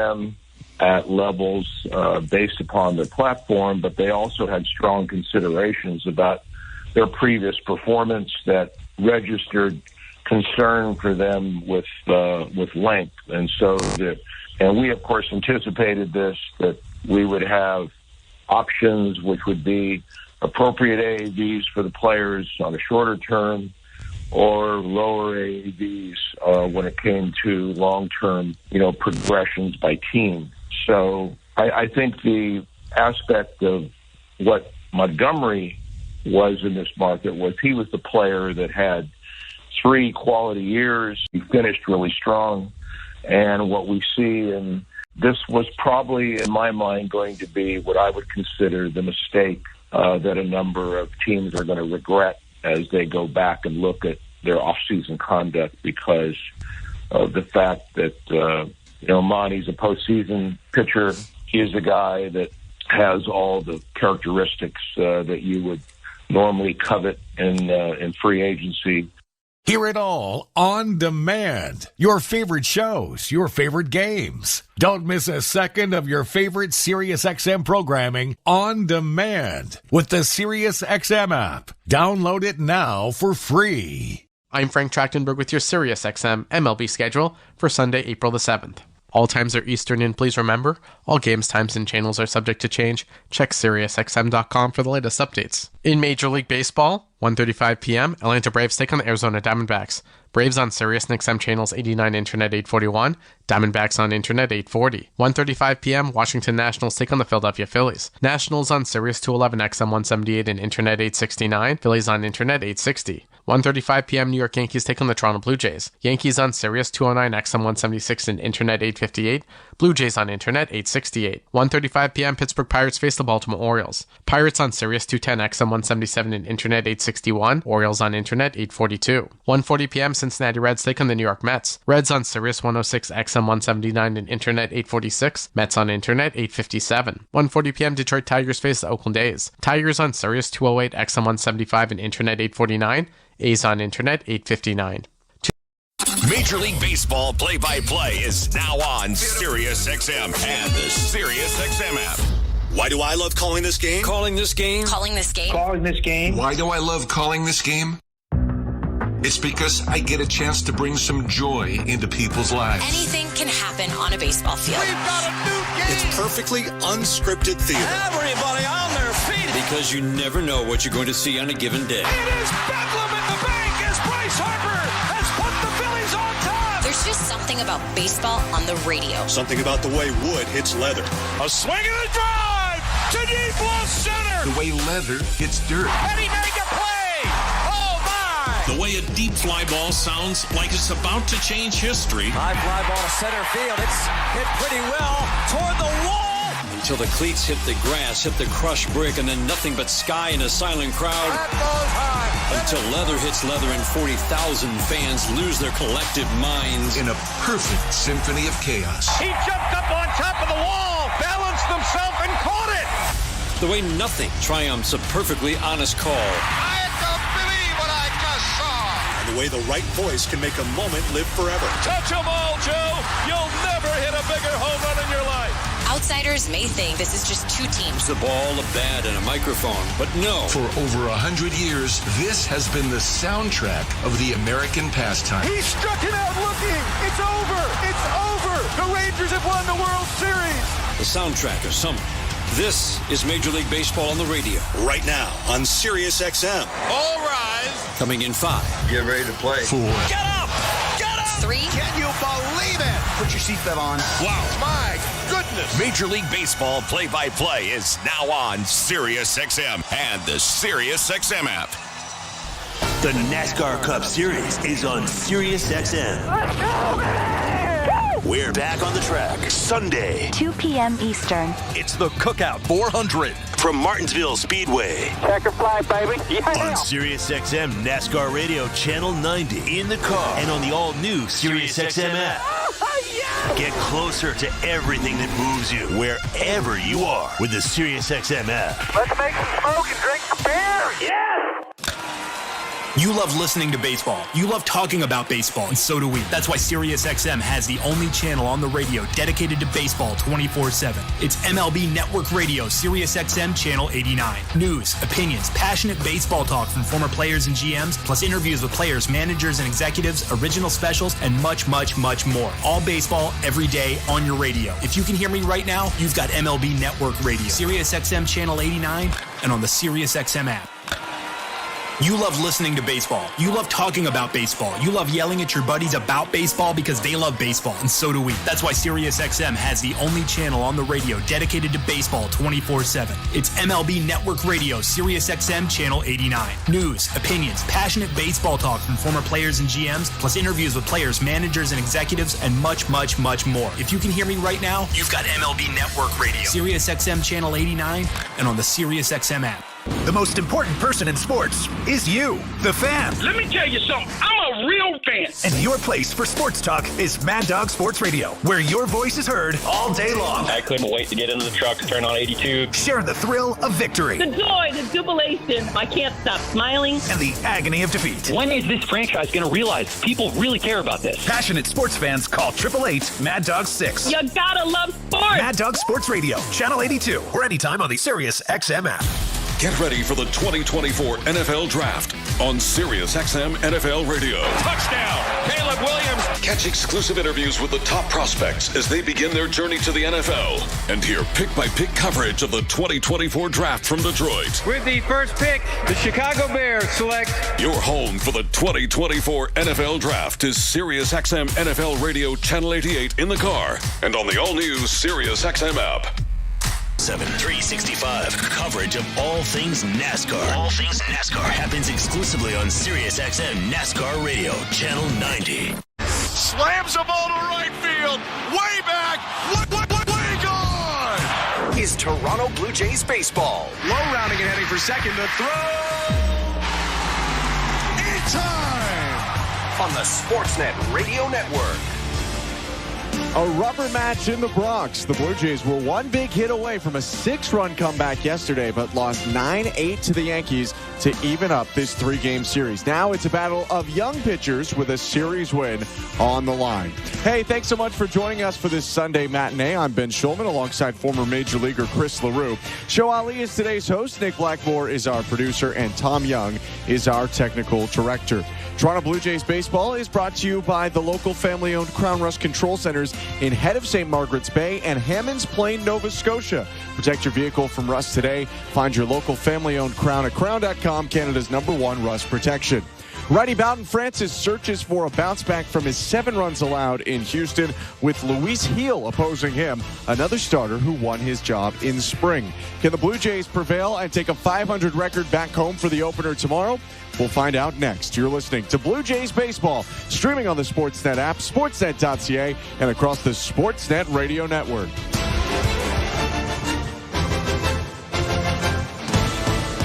them at levels based upon their platform, but they also had strong considerations about their previous performance that registered concern for them with length. And so, and we, of course, anticipated this, that we would have options which would be appropriate AAVs for the players on a shorter term or lower AAVs when it came to long-term, progressions by team. So I think the aspect of what Montgomery was in this market was he was the player that had 3 quality years. He finished really strong. And what we see, and this was probably, in my mind, going to be what I would consider the mistake that a number of teams are going to regret as they go back and look at their off-season conduct, because of the fact that, Monty's a postseason pitcher. He is a guy that has all the characteristics that you would normally covet in free agency. Hear it all on demand. Your favorite shows, your favorite games. Don't miss a second of your favorite SiriusXM programming on demand with the SiriusXM app. Download it now for free. I'm Frank Trachtenberg with your SiriusXM MLB schedule for Sunday, April the 7th. All times are Eastern, and please remember, all games, times, and channels are subject to change. Check SiriusXM.com for the latest updates. In Major League Baseball, 1:35 p.m., Atlanta Braves take on the Arizona Diamondbacks. Braves on Sirius and XM channels 89, Internet 841. Diamondbacks on Internet 840. 1:35 p.m., Washington Nationals take on the Philadelphia Phillies. Nationals on Sirius 211, XM 178, and Internet 869. Phillies on Internet 860. 1:35 p.m., New York Yankees take on the Toronto Blue Jays. Yankees on Sirius 209, XM 176, and Internet 858. Blue Jays on Internet 868. 1:35 p.m., Pittsburgh Pirates face the Baltimore Orioles. Pirates on Sirius 210, XM 177, and Internet 861. Orioles on Internet 842. 1:40 p.m., Cincinnati Reds take on the New York Mets. Reds on Sirius 106, XM 179, and Internet 846. Mets on Internet 857. 1:40 p.m., Detroit Tigers face the Oakland A's. Tigers on Sirius 208, XM 175, and Internet 849. A's on Internet 859. Major League Baseball play-by-play is now on SiriusXM and the SiriusXM app. Why do I love calling this game? Calling this game. Calling this game. Calling this game. Why do I love calling this game? It's because I get a chance to bring some joy into people's lives. Anything can happen on a baseball field. We've got a new game. It's perfectly unscripted theater. Everybody on their feet. Because you never know what you're going to see on a given day. It is bedlam in the bank as Bryce Harper has put the Phillies on top. There's just something about baseball on the radio. Something about the way wood hits leather. A swing and a drive to deep left center. The way leather hits dirt. And he made the play. Oh, my. The way a deep fly ball sounds like it's about to change history. High fly ball to center field. It's hit pretty well toward the wall. Until the cleats hit the grass, hit the crushed brick, and then nothing but sky and a silent crowd. That goes high. Until leather hits leather and 40,000 fans lose their collective minds. In a perfect symphony of chaos. He jumped up on top of the wall, balanced himself, and caught it. The way nothing triumphs a perfectly honest call. I don't believe what I just saw. And the way the right voice can make a moment live forever. Touch 'em all, Joe. You'll never hit a bigger home run in your life. Outsiders may think this is just two teams. The ball, a bat, and a microphone. But no. For over 100 years, this has been the soundtrack of the American pastime. He struck it out looking. It's over. It's over. The Rangers have won the World Series. The soundtrack of summer. This is Major League Baseball on the radio. Right now on SiriusXM. All rise. Coming in 5. Get ready to play. 4. Get up. Get up. 3. Can you believe it? Put your seatbelt on. Wow. My goodness. Major League Baseball play-by-play is now on SiriusXM and the SiriusXM app. The NASCAR Cup Series is on SiriusXM. Let's go, man! We're back on the track Sunday, 2 p.m. Eastern. It's the Cookout 400 from Martinsville Speedway. Checker flag, baby. Yeah. On SiriusXM NASCAR Radio Channel 90 in the car and on the all-new SiriusXM app. Yeah. Get closer to everything that moves you wherever you are with the SiriusXM app. Let's make some smoke and drink some beer. Yes. You love listening to baseball. You love talking about baseball, and so do we. That's why SiriusXM has the only channel on the radio dedicated to baseball 24/7. It's MLB Network Radio, SiriusXM Channel 89. News, opinions, passionate baseball talk from former players and GMs, plus interviews with players, managers, and executives, original specials, and much, much, much more. All baseball, every day, on your radio. If you can hear me right now, you've got MLB Network Radio, SiriusXM Channel 89, and on the SiriusXM app. You love listening to baseball. You love talking about baseball. You love yelling at your buddies about baseball because they love baseball, and so do we. That's why SiriusXM has the only channel on the radio dedicated to baseball 24/7. It's MLB Network Radio, SiriusXM Channel 89. News, opinions, passionate baseball talk from former players and GMs, plus interviews with players, managers, and executives, and much, much, much more. If you can hear me right now, you've got MLB Network Radio, SiriusXM Channel 89, and on the SiriusXM app. The most important person in sports is you, the fan. Let me tell you something. I'm a real fan. And your place for sports talk is Mad Dog Sports Radio, where your voice is heard all day long. I couldn't wait to get into the truck, turn on 82. Share the thrill of victory. The joy, the jubilation. I can't stop smiling. And the agony of defeat. When is this franchise going to realize people really care about this? Passionate sports fans call 888-MAD-DOG-6. You gotta love sports. Mad Dog Sports Radio, Channel 82, or anytime on the SiriusXM app. Get ready for the 2024 NFL Draft on SiriusXM NFL Radio. Touchdown, Caleb Williams. Catch exclusive interviews with the top prospects as they begin their journey to the NFL. And hear pick-by-pick coverage of the 2024 Draft from Detroit. With the first pick, the Chicago Bears select. Your home for the 2024 NFL Draft is SiriusXM NFL Radio Channel 88 in the car and on the all-new SiriusXM app. 365 coverage of all things NASCAR. All things NASCAR happens exclusively on SiriusXM NASCAR Radio, Channel 90. Slams the ball to right field. Way back. Way gone. Is Toronto Blue Jays baseball. Low rounding and heading for second to throw. In time. On the Sportsnet Radio Network. A rubber match in the Bronx. The Blue Jays were one big hit away from a 6-run comeback yesterday, but lost 9-8 to the Yankees to even up this 3-game series. Now it's a battle of young pitchers with a series win on the line. Hey, thanks so much for joining us for this Sunday matinee. I'm Ben Schulman alongside former Major Leaguer Chris LaRue. Show Ali is today's host. Nick Blackmore is our producer, and Tom Young is our technical director. Toronto Blue Jays baseball is brought to you by the local family-owned Crown Rust Control Centers in Head of St. Margaret's Bay and Hammonds Plain, Nova Scotia. Protect your vehicle from rust today. Find your local family-owned Crown at crown.com, Canada's #1 rust protection. Righty Boughton Francis searches for a bounce back from his 7 runs allowed in Houston, with Luis Heel opposing him, another starter who won his job in spring. Can the Blue Jays prevail and take a .500 record back home for the opener tomorrow? We'll find out next. You're listening to Blue Jays Baseball, streaming on the Sportsnet app, sportsnet.ca, and across the Sportsnet Radio Network.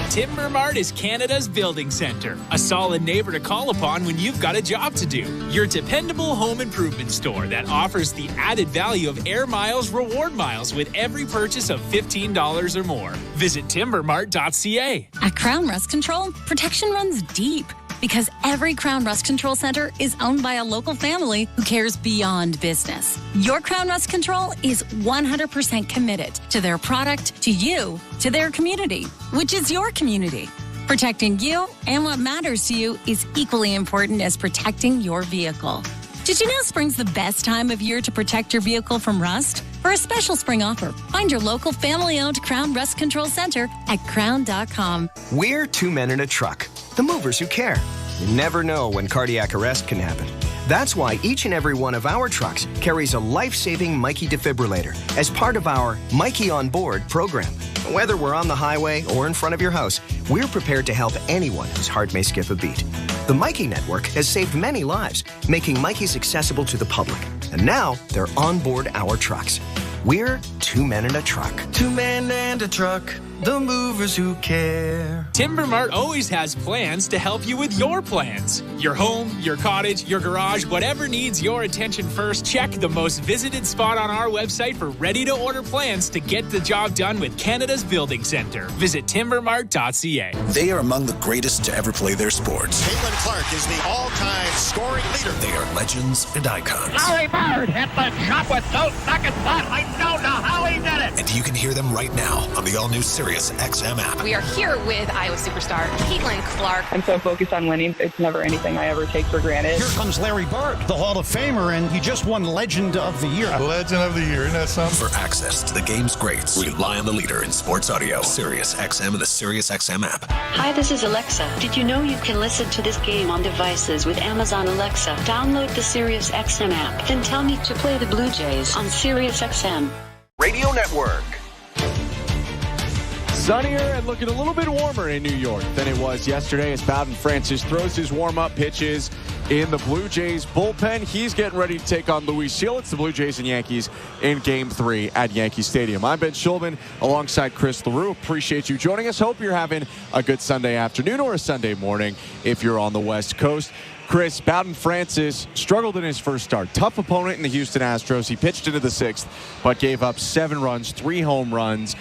Timber Mart is Canada's building center, a solid neighbor to call upon when you've got a job to do. Your dependable home improvement store that offers the added value of Air Miles reward miles with every purchase of $15 or more. Visit timbermart.ca. At Crown Rust Control, protection runs deep, because every Crown Rust Control Center is owned by a local family who cares beyond business. Your Crown Rust Control is 100% committed to their product, to you, to their community, which is your community. Protecting you and what matters to you is equally important as protecting your vehicle. Did you know spring's the best time of year to protect your vehicle from rust? For a special spring offer, find your local family-owned Crown Rust Control Center at crown.com. We're 2 men in a truck, the movers who care. You never know when cardiac arrest can happen. That's why each and every one of our trucks carries a life-saving Mikey defibrillator as part of our Mikey on Board program. Whether we're on the highway or in front of your house, we're prepared to help anyone whose heart may skip a beat. The Mikey Network has saved many lives, making Mikey's accessible to the public. And now they're on board our trucks. We're 2 men in a truck. 2 men and a truck. the movers who care. Timber Mart always has plans to help you with your plans. Your home, your cottage, your garage, whatever needs your attention first, check the most visited spot on our website for ready-to-order plans to get the job done with Canada's Building Centre. Visit timbermart.ca. They are among the greatest to ever play their sports. Caitlin Clark is the all-time scoring leader. They are legends and icons. Larry Bird hit the shot with 2 seconds left. I don't know how he did it. And you can hear them right now on the all-new Sirius XM app. We are here with Iowa superstar Caitlin Clark. I'm so focused on winning. It's never anything I ever take for granted. Here comes Larry Bird, the Hall of Famer, and he just won Legend of the Year. Legend of the Year, isn't that something? For access to the game's greats, rely on the leader in sports audio, Sirius XM and the Sirius XM app. Hi, this is Alexa. Did you know you can listen to this game on devices with Amazon Alexa? Download the Sirius XM app, then tell me to play the Blue Jays on Sirius XM Radio Network. Sunnier and looking a little bit warmer in New York than it was yesterday as Bowden Francis throws his warm-up pitches in the Blue Jays bullpen. He's getting ready to take on Luis Gil. It's the Blue Jays and Yankees in Game 3 at Yankee Stadium. I'm Ben Schulman alongside Chris LaRue. Appreciate you joining us. Hope you're having a good Sunday afternoon or a Sunday morning if you're on the West Coast. Chris, Bowden Francis struggled in his first start. Tough opponent in the Houston Astros. He pitched into the 6th, but gave up 7 runs, 3 home runs.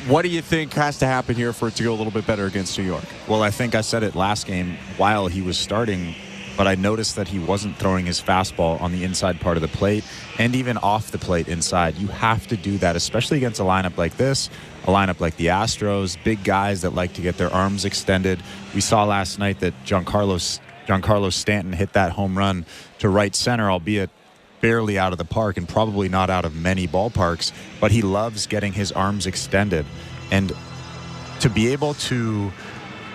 What do you think has to happen here for it to go a little bit better against New York? Well, I think I said it last game while he was starting, but I noticed that he wasn't throwing his fastball on the inside part of the plate and even off the plate inside. You have to do that, especially against a lineup like this, a lineup like the Astros, big guys that like to get their arms extended. We saw last night that Giancarlo Stanton hit that home run to right center, albeit barely out of the park and probably not out of many ballparks, but he loves getting his arms extended. And to be able to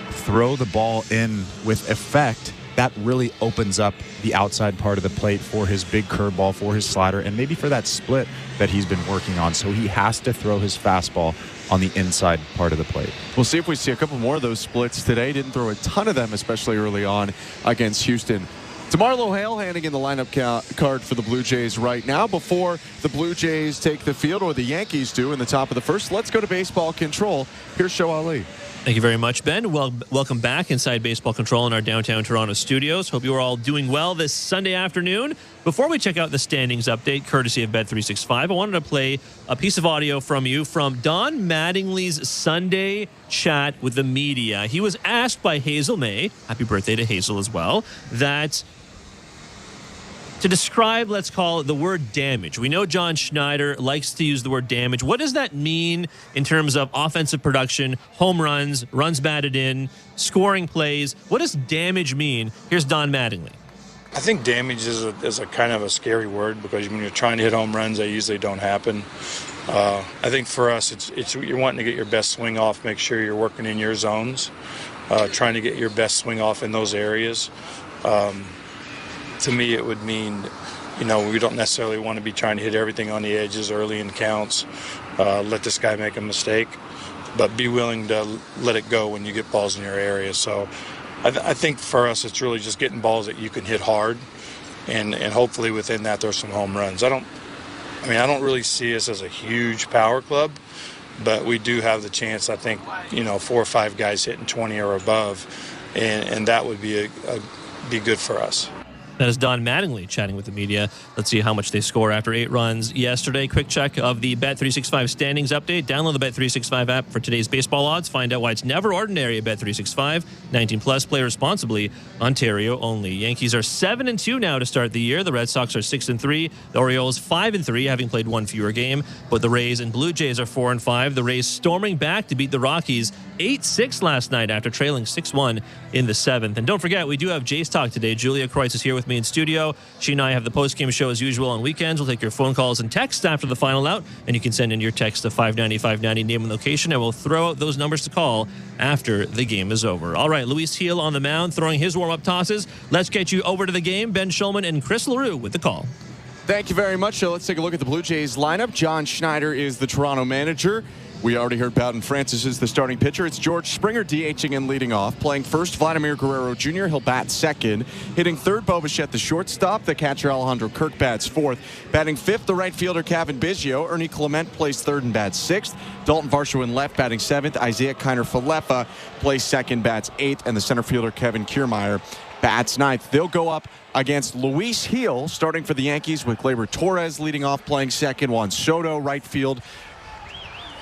throw the ball in with effect, that really opens up the outside part of the plate for his big curveball, for his slider, and maybe for that split that he's been working on. So he has to throw his fastball on the inside part of the plate. We'll see if we see a couple more of those splits today. Didn't throw a ton of them, especially early on against Houston. DeMarlo Hale handing in the lineup card for the Blue Jays right now. Before the Blue Jays take the field, or the Yankees do in the top of the first, let's go to baseball control. Here's Show Ali. Thank you very much, Ben. Welcome back inside Baseball Control in our downtown Toronto studios. Hope you are all doing well this Sunday afternoon. Before we check out the standings update, courtesy of Bet365, I wanted to play a piece of audio from you from Don Mattingly's Sunday chat with the media. He was asked by Hazel May, happy birthday to Hazel as well, that to describe, let's call it, the word damage. We know John Schneider likes to use the word damage. What does that mean in terms of offensive production, home runs, runs batted in, scoring plays? What does damage mean? Here's Don Mattingly. I think damage is a kind of a scary word because when you're trying to hit home runs, they usually don't happen. I think for us, it's you're wanting to get your best swing off, make sure you're working in your zones, trying to get your best swing off in those areas. To me, it would mean, we don't necessarily want to be trying to hit everything on the edges early in counts, let this guy make a mistake, but be willing to let it go when you get balls in your area. So I think for us, it's really just getting balls that you can hit hard, and hopefully within that there's some home runs. I don't really see us as a huge power club, but we do have the chance, I think, 4 or 5 guys hitting 20 or above, and that would be be good for us. That is Don Mattingly chatting with the media. Let's see how much they score after 8 runs yesterday. Quick check of the Bet365 standings update. Download the Bet365 app for today's baseball odds. Find out why it's never ordinary at Bet365. 19 plus, play responsibly. Ontario only. Yankees are 7-2 now to start the year. The Red Sox are 6-3. The Orioles 5-3, having played 1 fewer game. But the Rays and Blue Jays are 4-5. The Rays storming back to beat the Rockies 8-6 last night after trailing 6-1 in the 7th. And don't forget, we do have Jays Talk today. Julia Kreutz is here with me in studio. She and I have the postgame show as usual on weekends. We'll take your phone calls and texts after the final out, and you can send in your text to 590-590, name and location, and we'll throw out those numbers to call after the game is over. All right, Luis Gil on the mound throwing his warm-up tosses. Let's get you over to the game. Ben Schulman and Chris LaRue with the call. Thank you very much. So let's take a look at the Blue Jays lineup. John Schneider is the Toronto manager. We already heard Bowden Francis is the starting pitcher. It's George Springer DHing and leading off. Playing first, Vladimir Guerrero Jr. He'll bat second. Hitting third, Bo Bichette, the shortstop. The catcher, Alejandro Kirk, bats fourth. Batting fifth, the right fielder, Kevin Biggio. Ernie Clement plays third and bats sixth. Dalton Varsho in left, batting seventh. Isaiah Kiner-Falefa plays second, bats eighth. And the center fielder, Kevin Kiermaier, bats ninth. They'll go up against Luis Gil, starting for the Yankees, with Gleyber Torres leading off, playing second. Juan Soto, right field,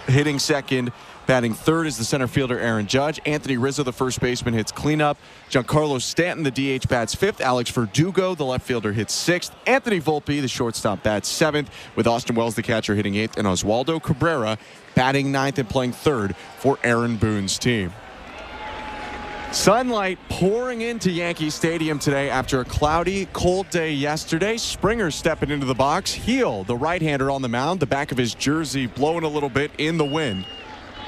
hitting second. Batting third is the center fielder, Aaron Judge. Anthony Rizzo, the first baseman, hits cleanup. Giancarlo Stanton, the DH, bats fifth. Alex Verdugo, the left fielder, hits sixth. Anthony Volpe, the shortstop, bats seventh, with Austin Wells, the catcher, hitting eighth. And Oswaldo Cabrera batting ninth and playing third for Aaron Boone's team. Sunlight pouring into Yankee Stadium today after a cloudy, cold day yesterday. Springer stepping into the box. Gil, the right-hander, on the mound. The back of his jersey blowing a little bit in the wind.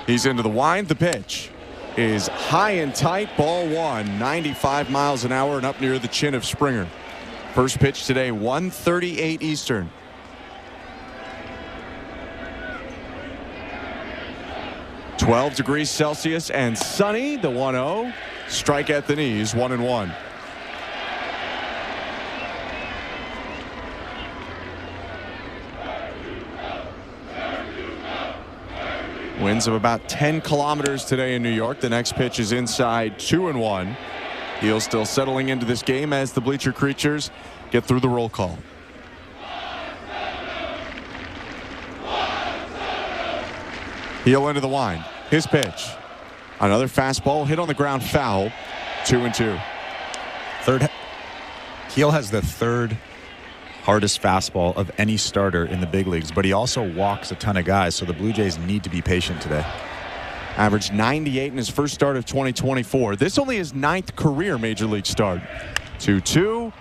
He's into the wind. The pitch is high and tight. Ball one, 95 miles an hour and up near the chin of Springer. First pitch today, 1:38 Eastern. (12 degrees Celsius and sunny. The 1-0. Strike at the knees, 1-1. Winds of about 10 kilometers today in New York. The next pitch is inside, 2-1. Gil still settling into this game as the bleacher creatures get through the roll call. Gil into the wind. His pitch. Another fastball hit on the ground, foul. 2-2. Gil has the third hardest fastball of any starter in the big leagues, but he also walks a ton of guys, so the Blue Jays need to be patient today. Averaged 98 in his first start of 2024. This only his 9th career major league start. 2-2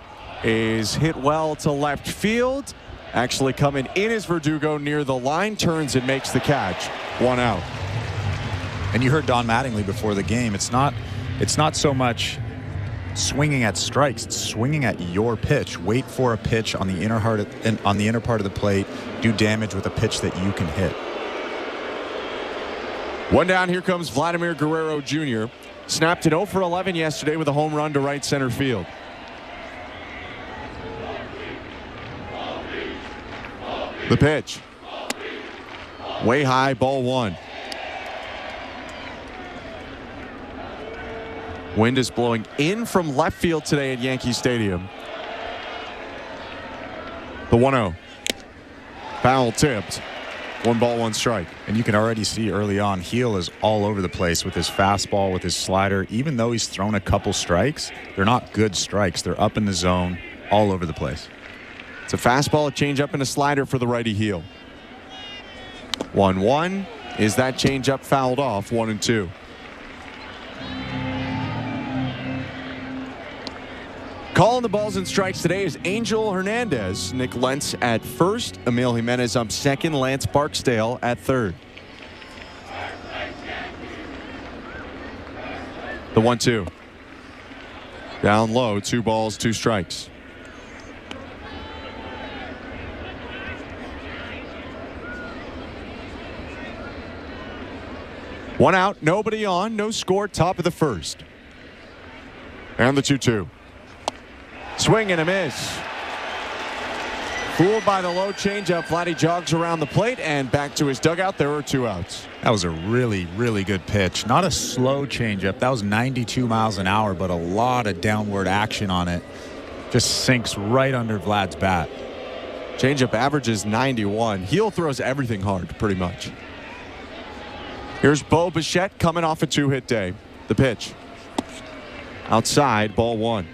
is hit well to left field. Actually coming in is Verdugo near the line, turns and makes the catch. 1 out. And you heard Don Mattingly before the game. It's not so much swinging at strikes. It's swinging at your pitch. Wait for a pitch on the inner part of the plate. Do damage with a pitch that you can hit. One down. Here comes Vladimir Guerrero Jr. Snapped it 0 for 11 yesterday with a home run to right center field. The pitch. Way high, ball one. Wind is blowing in from left field today at Yankee Stadium. The 1-0. Foul tipped. 1 ball, 1 strike. And you can already see early on, Gil is all over the place with his fastball, with his slider. Even though he's thrown a couple strikes, they're not good strikes. They're up in the zone, all over the place. It's a fastball, a changeup, and a slider for the righty Gil. 1-1. Is that changeup fouled off? 1-2. Calling the balls and strikes today is Angel Hernandez. Nick Lentz at first. Emil Jimenez up second. Lance Barksdale at third. The 1-2. Down low. 2 balls, 2 strikes. One out. Nobody on. No score. Top of the first. And the 2-2. Swing and a miss. Fooled by the low changeup, Vladdy jogs around the plate and back to his dugout. There are 2 outs. That was a really, really good pitch. Not a slow changeup. That was 92 miles an hour, but a lot of downward action on it. Just sinks right under Vlad's bat. Changeup averages 91. Gil throws everything hard, pretty much. Here's Bo Bichette coming off a 2-hit day. The pitch. Outside, ball 1.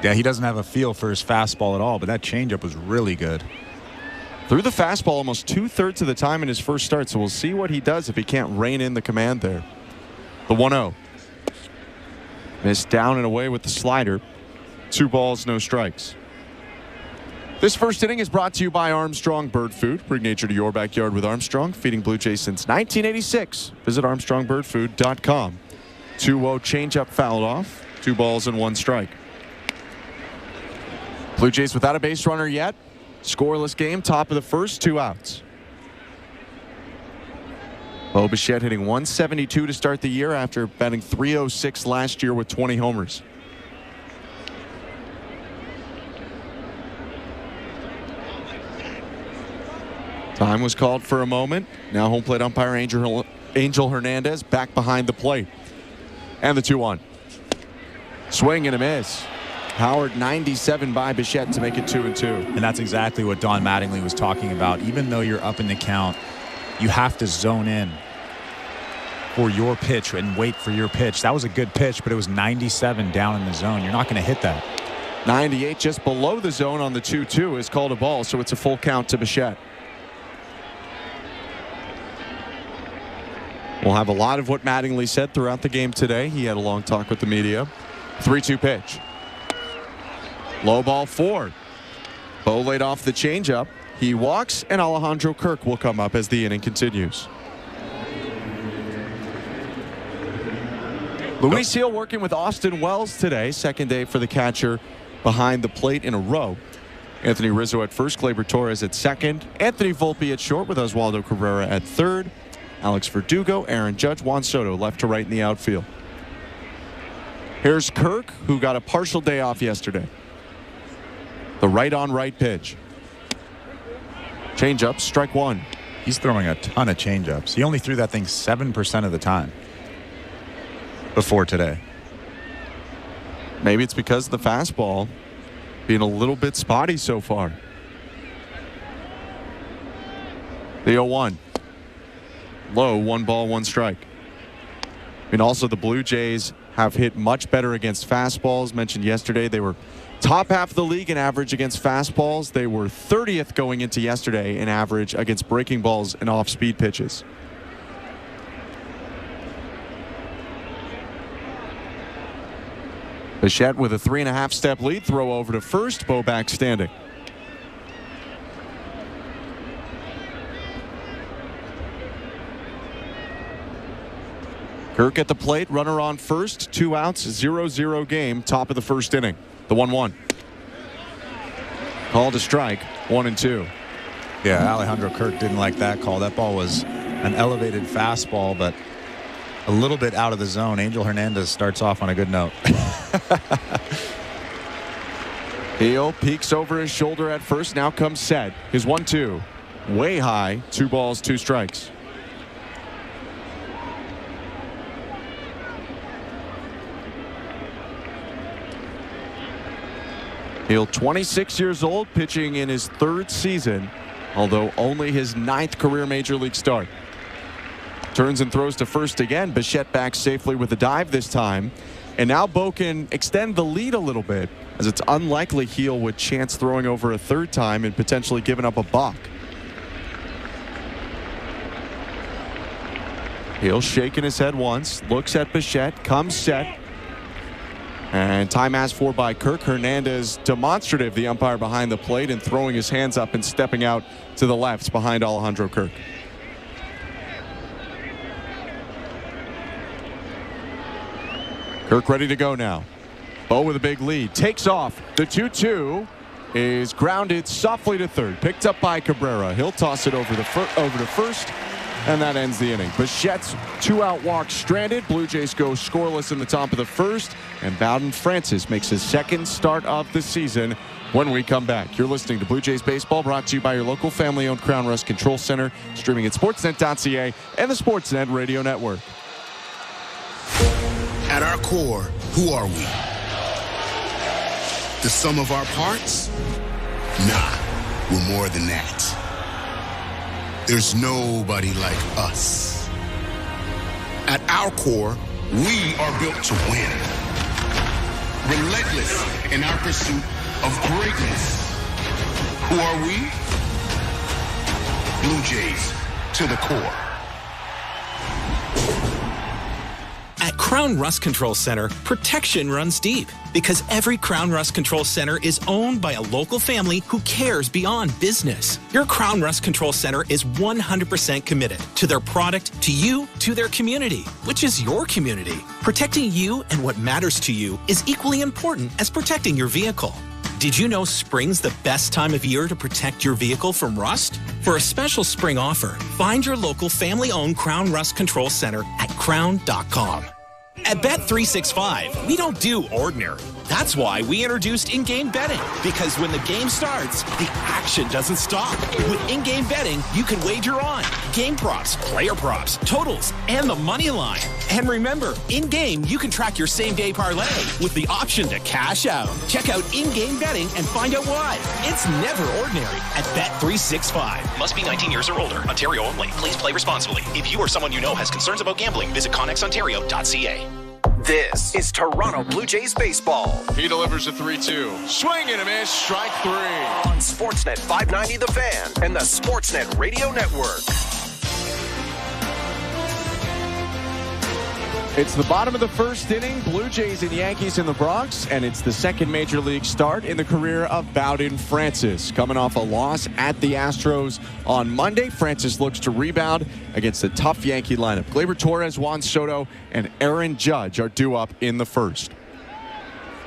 Yeah, he doesn't have a feel for his fastball at all, but that changeup was really good. Threw the fastball almost 2/3 of the time in his first start, so we'll see what he does if he can't rein in the command there. The 1-0. Missed down and away with the slider. 2 balls, no strikes. This first inning is brought to you by Armstrong Bird Food. Bring nature to your backyard with Armstrong, feeding Blue Jays since 1986. Visit ArmstrongBirdFood.com. 2-0 changeup fouled off. 2 balls and 1 strike. Blue Jays without a base runner yet. Scoreless game, top of the first, 2 outs. Bo Bichette hitting .172 to start the year after batting .306 last year with 20 homers. Time was called for a moment. Now home plate umpire Angel Hernandez back behind the plate. And the 2-1. Swing and a miss. Howard 97 by Bichette to make it 2-2. And that's exactly what Don Mattingly was talking about. Even though you're up in the count, you have to zone in for your pitch and wait for your pitch. That was a good pitch, but it was 97 down in the zone. You're not going to hit that. 98 just below the zone on the 2-2 is called a ball, so it's a full count to Bichette. We'll have a lot of what Mattingly said throughout the game today. He had a long talk with the media. 3-2 pitch. Low ball 4. Bo laid off the changeup. He walks, and Alejandro Kirk will come up as the inning continues. Luis Gil working with Austin Wells today. Second day for the catcher behind the plate in a row. Anthony Rizzo at first, Gleyber Torres at second, Anthony Volpe at short with Oswaldo Cabrera at third, Alex Verdugo, Aaron Judge, Juan Soto left to right in the outfield. Here's Kirk, who got a partial day off yesterday. The right-on-right pitch. Change-up, strike 1. He's throwing a ton of change-ups. He only threw that thing 7% of the time before today. Maybe it's because of the fastball being a little bit spotty so far. The 0-1. Low, 1 ball, 1 strike. And also the Blue Jays have hit much better against fastballs. Mentioned yesterday they were top half of the league in average against fastballs. They were 30th going into yesterday in average against breaking balls and off-speed pitches. Bichette with a 3.5-step lead. Throw over to first. Bo back standing. Kirk at the plate, runner on first, 2 outs, 0-0 game, top of the first inning. The 1-1. Called a strike, 1-2. Yeah, Alejandro Kirk didn't like that call. That ball was an elevated fastball, but a little bit out of the zone. Angel Hernandez starts off on a good note. Gil peeks over his shoulder at first, now comes set. His 1-2, way high, 2 balls, 2 strikes. Gil, 26 years old, pitching in his 3rd season, although only his 9th career major league start. Turns and throws to first again. Bichette back safely with a dive this time. And now Bo can extend the lead a little bit, as it's unlikely Gil would chance throwing over a 3rd time and potentially giving up a balk. Gil shaking his head once, looks at Bichette, comes set. And time asked for by Kirk. Hernandez demonstrative, the umpire behind the plate, and throwing his hands up and stepping out to the left behind Alejandro Kirk. Kirk ready to go now. Bo with a big lead. Takes off. The 2-2 is grounded softly to third. Picked up by Cabrera. He'll toss it over to first. And that ends the inning. Bichette's 2-out walk stranded. Blue Jays go scoreless in the top of the first. And Bowden Francis makes his 2nd start of the season when we come back. You're listening to Blue Jays Baseball, brought to you by your local family-owned Crown Rust Control Center. Streaming at sportsnet.ca and the Sportsnet Radio Network. At our core, who are we? The sum of our parts? Nah, we're more than that. There's nobody like us. At our core, we are built to win. Relentless in our pursuit of greatness. Who are we? Blue Jays, to the core. At Crown Rust Control Center, protection runs deep because every Crown Rust Control Center is owned by a local family who cares beyond business. Your Crown Rust Control Center is 100% committed to their product, to you, to their community, which is your community. Protecting you and what matters to you is equally important as protecting your vehicle. Did you know spring's the best time of year to protect your vehicle from rust? For a special spring offer, find your local family-owned Crown Rust Control Center at crown.com. At Bet365, we don't do ordinary. That's why we introduced in-game betting, because when the game starts, the action doesn't stop. With in-game betting, you can wager on game props, player props, totals, and the money line. And remember, in-game, you can track your same-day parlay with the option to cash out. Check out in-game betting and find out why. It's never ordinary at Bet365. Must be 19 years or older. Ontario only. Please play responsibly. If you or someone you know has concerns about gambling, visit connexontario.ca. This is Toronto Blue Jays baseball. He delivers a 3-2. Swing and a miss, strike 3. On Sportsnet 590 The Fan and the Sportsnet Radio Network. It's the bottom of the first inning. Blue Jays and Yankees in the Bronx, and it's the second Major League start in the career of Bowden Francis. Coming off a loss at the Astros on Monday, Francis looks to rebound against a tough Yankee lineup. Gleyber Torres, Juan Soto, and Aaron Judge are due up in the first.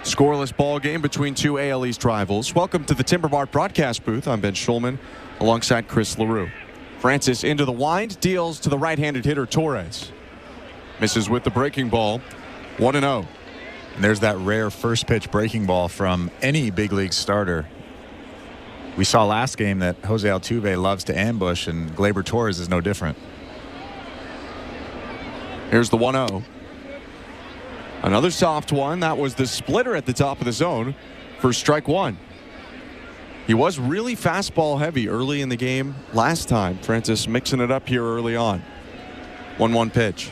Scoreless ball game between two AL East rivals. Welcome to the Timber Mart broadcast booth. I'm Ben Schulman alongside Chris LaRue. Francis into the wind, deals to the right-handed hitter Torres. Misses with the breaking ball, 1-0. And there's that rare first pitch breaking ball from any big league starter. We saw last game that Jose Altuve loves to ambush, and Gleyber Torres is no different. Here's the 1-0. Another soft one. That was the splitter at the top of the zone for strike one. He was really fastball heavy early in the game last time. Francis mixing it up here early on. 1-1 pitch.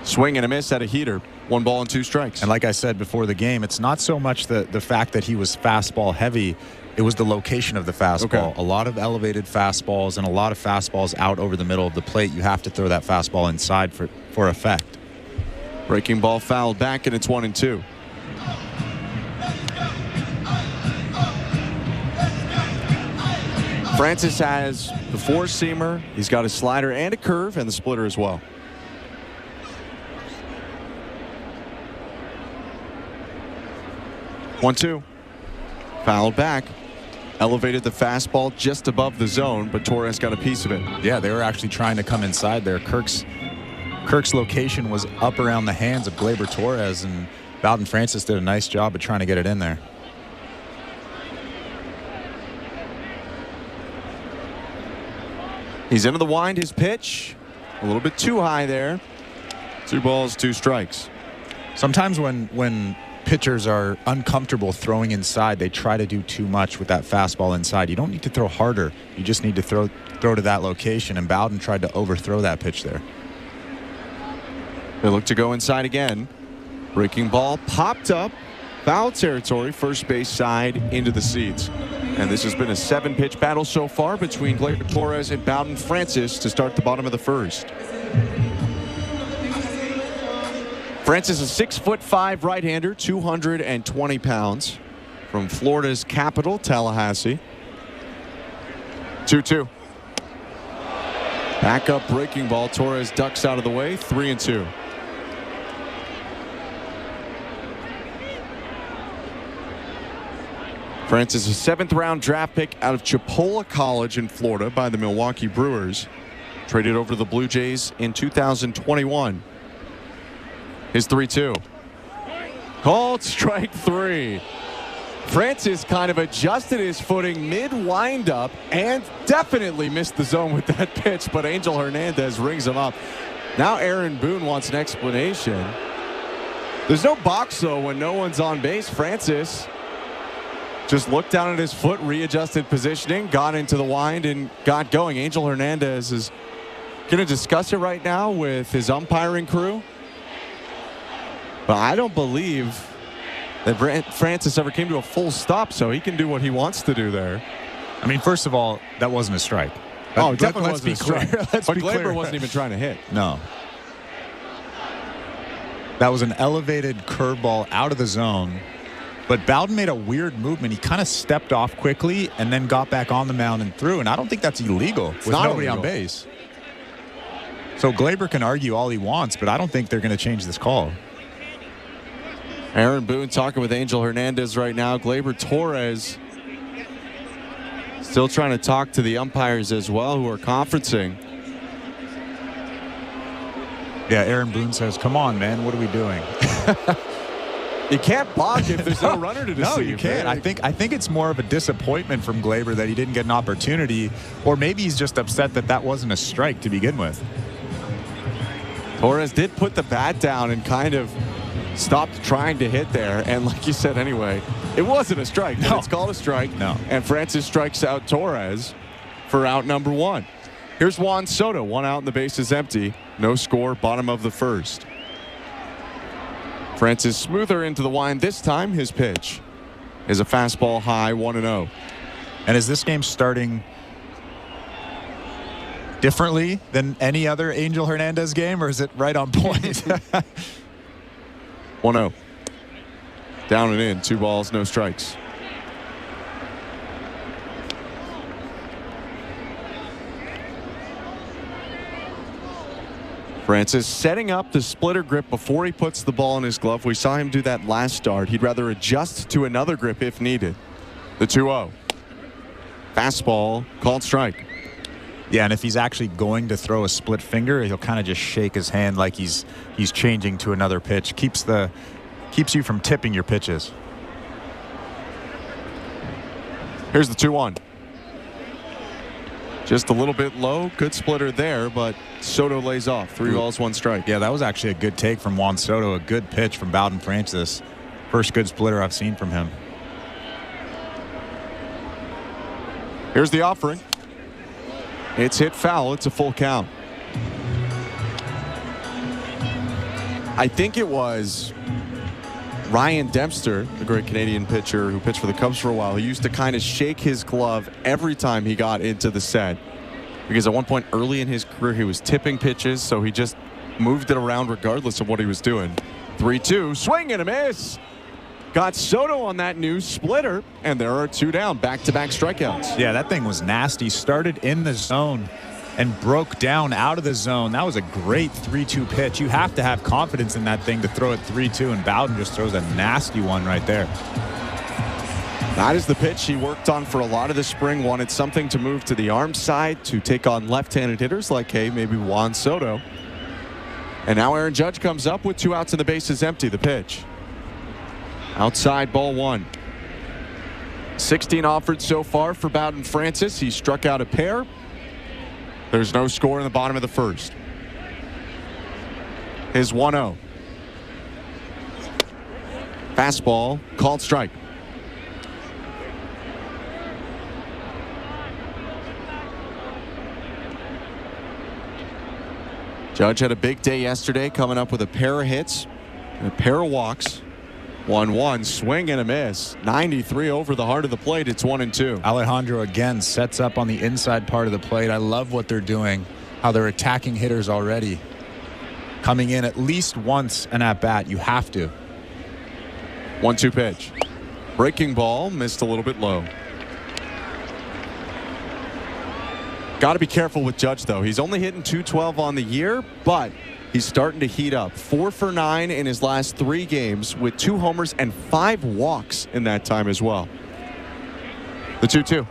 Swing and a miss at a heater. 1 ball and 2 strikes. And like I said before the game, it's not so much the fact that he was fastball heavy. It was the location of the fastball. Okay. A lot of elevated fastballs and a lot of fastballs out over the middle of the plate. You have to throw that fastball inside for effect. Breaking ball fouled back, and it's 1-2. Francis has the four-seamer. He's got a slider and a curve and the splitter as well. One-two. Fouled back. Elevated the fastball just above the zone, but Torres got a piece of it. Yeah, they were actually trying to come inside there. Kirk's location was up around the hands of Gleyber Torres, and Bowden Francis did a nice job of trying to get it in there. He's into the wind. His pitch a little bit too high there. 2 balls, 2 strikes. Sometimes when pitchers are uncomfortable throwing inside, they try to do too much with that fastball inside. You don't need to throw harder. You just need to throw to that location, and Bowden tried to overthrow that pitch there. They look to go inside again. Breaking ball popped up. Foul territory, first base side into the seats. And this has been a 7-pitch battle so far between Gleyber Torres and Bowden Francis to start the bottom of the first. Francis is 6'5" right-hander, 220 pounds, from Florida's capital, Tallahassee. 2-2. Back up breaking ball. Torres ducks out of the way. 3-2. Francis, a 7th-round draft pick out of Chipola College in Florida by the Milwaukee Brewers. Traded over to the Blue Jays in 2021. His 3-2. Called strike 3. Francis kind of adjusted his footing mid-windup and definitely missed the zone with that pitch, but Angel Hernandez rings him up. Now Aaron Boone wants an explanation. There's no box, though, when no one's on base. Francis just looked down at his foot, readjusted positioning, got into the wind, and got going. Angel Hernandez is going to discuss it right now with his umpiring crew. But I don't believe that Francis ever came to a full stop, so he can do what he wants to do there. I mean, first of all, that wasn't a strike. Oh, it definitely wasn't a strike. But Gleyber wasn't even trying to hit. No. That was an elevated curveball out of the zone. But Bowden made a weird movement. He kind of stepped off quickly and then got back on the mound and threw. And I don't think that's illegal with nobody on base. So Gleyber can argue all he wants, but I don't think they're going to change this call. Aaron Boone talking with Angel Hernandez right now. Gleyber Torres still trying to talk to the umpires as well, who are conferencing. Yeah, Aaron Boone says, come on, man, what are we doing? You can't balk if there's no runner to deceive. No, you can't. I think it's more of a disappointment from Gleyber that he didn't get an opportunity, or maybe he's just upset that wasn't a strike to begin with. Torres did put the bat down and kind of stopped trying to hit there. And like you said anyway, it wasn't a strike. No. It's called a strike. No. And Francis strikes out Torres for out number 1. Here's Juan Soto. 1 out and the base is empty. No score, bottom of the first. Francis smoother into the wind this time. His pitch is a fastball high, 1-0. And is this game starting differently than any other Angel Hernandez game, or is it right on point? 1-0. Down and in. 2 balls, no strikes. Francis setting up the splitter grip before he puts the ball in his glove. We saw him do that last start. He'd rather adjust to another grip if needed. The 2-0. Fastball called strike. Yeah, and if he's actually going to throw a split finger, he'll kind of just shake his hand like he's changing to another pitch. Keeps you from tipping your pitches. Here's the 2-1. Just a little bit low. Good splitter there, but Soto lays off. 3 balls, 1 strike. Yeah, that was actually a good take from Juan Soto. A good pitch from Bowden Francis. First good splitter I've seen from him. Here's the offering. It's hit foul. It's a full count. I think it was Ryan Dempster, the great Canadian pitcher who pitched for the Cubs for a while. He used to kind of shake his glove every time he got into the set, because at one point early in his career he was tipping pitches, so he just moved it around regardless of what he was doing. 3-2, swing and a miss. Got Soto on that new splitter, and there are 2 down. Back-to-back strikeouts. Yeah, that thing was nasty. Started in the zone and broke down out of the zone. That was a great 3-2 pitch. You have to have confidence in that thing to throw it 3-2, and Bowden just throws a nasty one right there. That is the pitch he worked on for a lot of the spring. Wanted something to move to the arm side to take on left-handed hitters like, hey, maybe Juan Soto. And now Aaron Judge comes up with 2 outs and the base is empty. The pitch. Outside, ball 1. 16 offered so far for Bowden Francis. He struck out a pair. There's no score in the bottom of the first. His 1-0. Fastball called strike. Judge had a big day yesterday, coming up with a pair of hits and a pair of walks. 1-1, swing and a miss. 93 over the heart of the plate. It's 1-2. Alejandro again sets up on the inside part of the plate. I love what they're doing, how they're attacking hitters already. Coming in at least once an at-bat. You have to. 1-2 pitch. Breaking ball, missed a little bit low. Got to be careful with Judge, though. He's only hitting .212 on the year, but he's starting to heat up. 4 for 9 in his last 3 games with 2 homers and 5 walks in that time as well. The 2-2.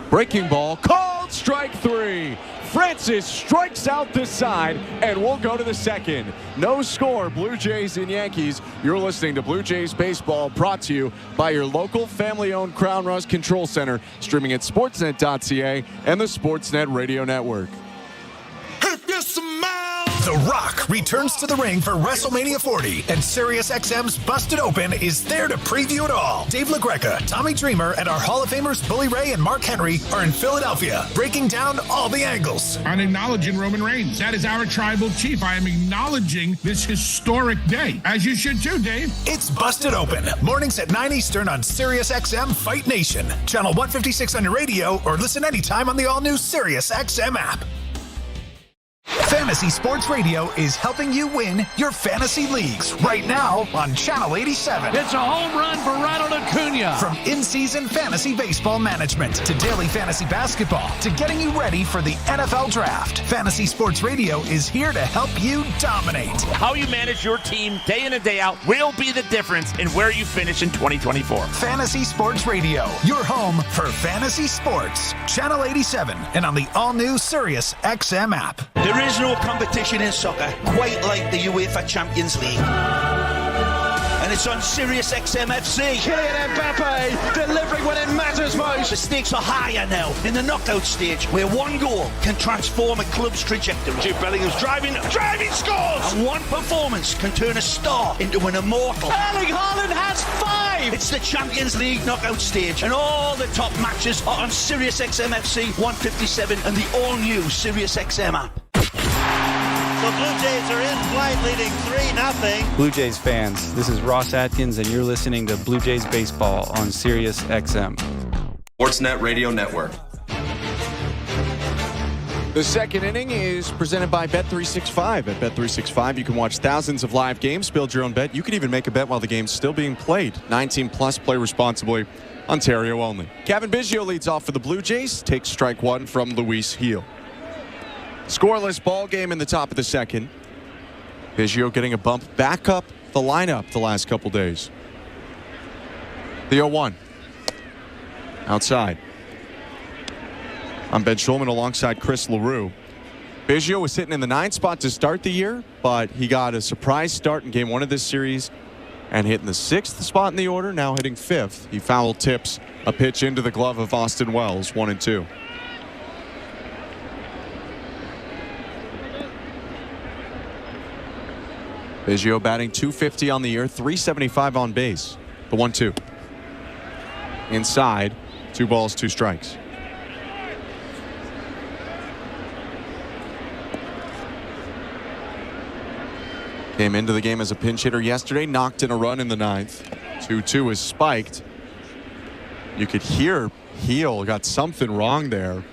Breaking ball, called strike 3. Francis strikes out this side, and we'll go to the second. No score, Blue Jays and Yankees. You're listening to Blue Jays Baseball, brought to you by your local family-owned Crown Rust Control Center, streaming at sportsnet.ca and the Sportsnet Radio Network. The Rock returns to the ring for WrestleMania 40, and SiriusXM's Busted Open is there to preview it all. Dave LaGreca, Tommy Dreamer, and our Hall of Famers Bully Ray and Mark Henry are in Philadelphia, breaking down all the angles. I'm acknowledging Roman Reigns. That is our tribal chief. I am acknowledging this historic day, as you should too, Dave. It's Busted Open, mornings at 9 Eastern on SiriusXM Fight Nation, channel 156 on your radio, or listen anytime on the all-new SiriusXM app. Fantasy Sports Radio is helping you win your fantasy leagues right now on Channel 87. It's a home run for Ronald Acuna. From in-season fantasy baseball management to daily fantasy basketball to getting you ready for the NFL Draft, Fantasy Sports Radio is here to help you dominate. How you manage your team day in and day out will be the difference in where you finish in 2024. Fantasy Sports Radio, your home for fantasy sports. Channel 87 and on the all-new Sirius XM app. There is no competition in soccer quite like the UEFA Champions League. And it's on Sirius XM FC. Kylian Mbappe delivering when it matters most. The stakes are higher now in the knockout stage, where one goal can transform a club's trajectory. Jude Bellingham's driving scores! And one performance can turn a star into an immortal. Erling Haaland has 5! It's the Champions League knockout stage, and all the top matches are on Sirius XM FC 157 and the all-new Sirius XM app. The Blue Jays are in flight, leading 3-0. Blue Jays fans, this is Ross Atkins, and you're listening to Blue Jays Baseball on Sirius XM. Sportsnet Radio Network. The second inning is presented by Bet365. At Bet365, you can watch thousands of live games, build your own bet. You can even make a bet while the game's still being played. 19 plus, play responsibly. Ontario only. Kevin Biggio leads off for the Blue Jays. Takes strike one from Luis Gil. Scoreless ball game in the top of the second. Biggio getting a bump back up the lineup the last couple days. The 0-1. Outside. I'm Ben Schulman alongside Chris LaRue. Biggio was sitting in the 9th spot to start the year, but he got a surprise start in game 1 of this series and hitting the 6th spot in the order, now hitting 5th. He foul tips a pitch into the glove of Austin Wells, 1-2. Biggio batting .250 on the year, .375 on base. The 1-2. Inside, 2 balls, 2 strikes. Came into the game as a pinch hitter yesterday, knocked in a run in the 9th. 2-2 is spiked. You could hear Gil got something wrong there.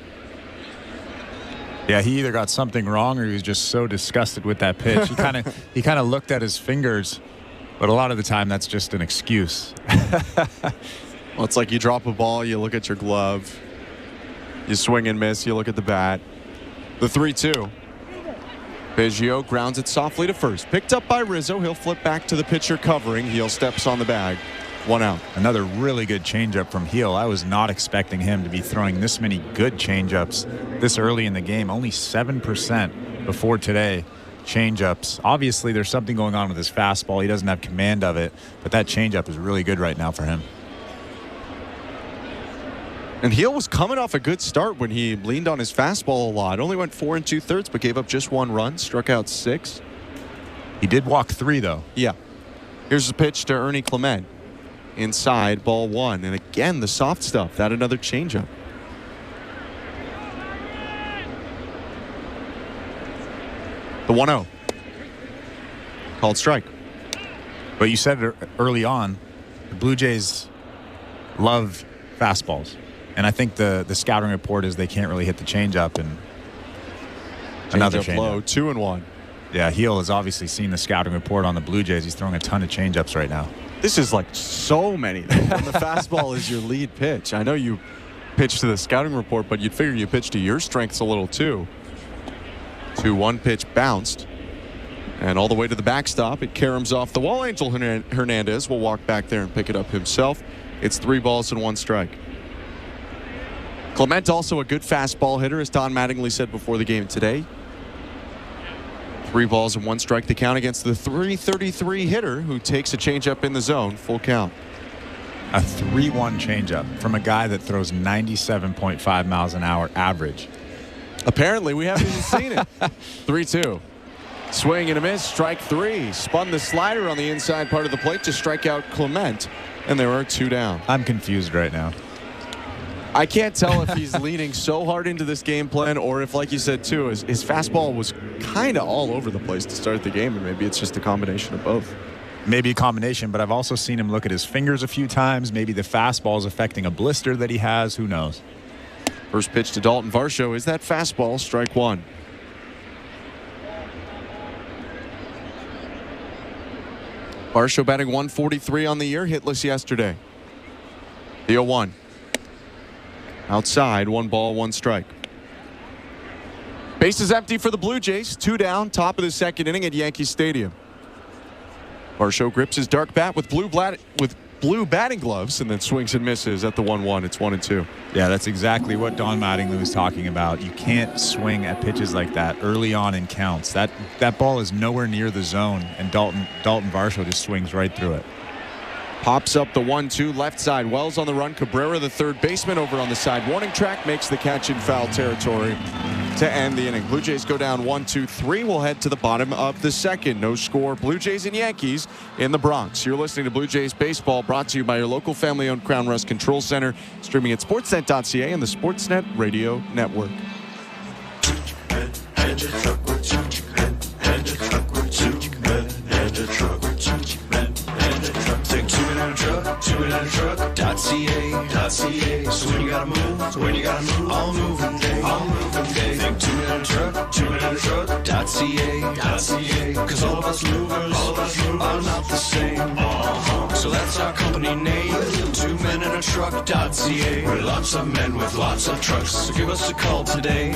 Yeah, he either got something wrong or he was just so disgusted with that pitch. He kind of looked at his fingers, but a lot of the time that's just an excuse. Well, it's like you drop a ball, you look at your glove, you swing and miss, you look at the bat. The 3-2. Biggio grounds it softly to first. Picked up by Rizzo. He'll flip back to the pitcher covering. Gil steps on the bag. 1 out. Another really good changeup from Gil. I was not expecting him to be throwing this many good changeups this early in the game. Only 7% before today. Changeups. Obviously, there's something going on with his fastball. He doesn't have command of it, but that changeup is really good right now for him. And Gil was coming off a good start when he leaned on his fastball a lot. Only went 4 2/3, but gave up just 1 run. Struck out 6. He did walk 3, though. Yeah. Here's the pitch to Ernie Clement. Inside, ball 1. And again, the soft stuff. That another changeup. The 1-0. Called strike. But you said it early on, the Blue Jays love fastballs. And I think the scouting report is they can't really hit the changeup. And another changeup. Low, 2-1. Yeah, Gil has obviously seen the scouting report on the Blue Jays. He's throwing a ton of changeups right now. This is like so many. When the fastball is your lead pitch. I know you pitch to the scouting report, but you'd figure you pitch to your strengths a little too. 2-1 pitch bounced. And all the way to the backstop. It caroms off the wall. Angel Hernandez will walk back there and pick it up himself. It's 3 balls and 1 strike. Clement also a good fastball hitter, as Don Mattingly said before the game today. 3 balls and 1 strike the count against the .333 hitter who takes a changeup in the zone. Full count. A 3-1 changeup from a guy that throws 97.5 miles an hour average. Apparently, we haven't even seen it. 3-2. Swing and a miss. Strike 3. Spun the slider on the inside part of the plate to strike out Clement. And there are 2 down. I'm confused right now. I can't tell if he's leaning so hard into this game plan or if, like you said, too, his fastball was kind of all over the place to start the game, and maybe it's just a combination of both. Maybe a combination, but I've also seen him look at his fingers a few times. Maybe the fastball is affecting a blister that he has. Who knows? First pitch to Dalton Varsho is that fastball, strike 1. Varsho batting 143 on the year, hitless yesterday. The 0-1. Outside, 1 ball, 1 strike. Base is empty for the Blue Jays. 2 down, top of the second inning at Yankee Stadium. Varsho grips his dark bat with blue batting gloves and then swings and misses at the 1-1. It's 1-2. Yeah, that's exactly what Don Mattingly was talking about. You can't swing at pitches like that early on in counts. That ball is nowhere near the zone, and Dalton Varsho just swings right through it. Pops up the 1-2 left side. Wells on the run. Cabrera, the third baseman, over on the side warning track, makes the catch in foul territory to end the inning. Blue Jays go down 1-2-3. We'll head to the bottom of the second. No score. Blue Jays and Yankees in the Bronx. You're listening to Blue Jays Baseball, brought to you by your local family-owned Crown Rust Control Center, streaming at sportsnet.ca and the Sportsnet Radio Network. Truck.ca. So when you gotta move, all moving day. Think 2-minute truck.ca. Cause all of us movers are not the same. So that's our company name, 2-minute truck.ca. We're lots of men with lots of trucks, so give us a call today.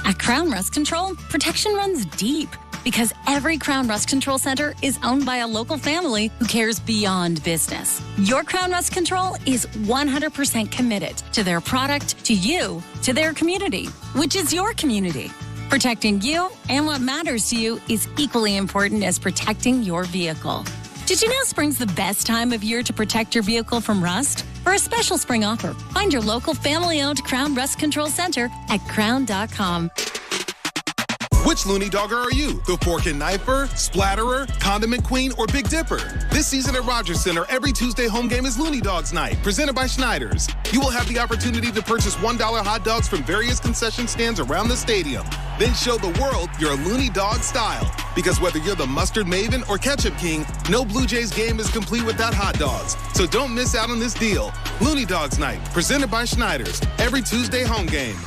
At Crown Rust Control, protection runs deep. Because every Crown Rust Control Center is owned by a local family who cares beyond business. Your Crown Rust Control is 100% committed to their product, to you, to their community, which is your community. Protecting you and what matters to you is equally important as protecting your vehicle. Did you know spring's the best time of year to protect your vehicle from rust? For a special spring offer, find your local family-owned Crown Rust Control Center at crown.com. Which Looney Dogger are you? The fork and knifer, splatterer, condiment queen, or Big Dipper? This season at Rogers Center, every Tuesday home game is Looney Dogs Night, presented by Schneider's. You will have the opportunity to purchase $1 hot dogs from various concession stands around the stadium. Then show the world you're a Looney Dog style. Because whether you're the mustard maven or ketchup king, no Blue Jays game is complete without hot dogs. So don't miss out on this deal. Looney Dogs Night, presented by Schneider's, every Tuesday home game.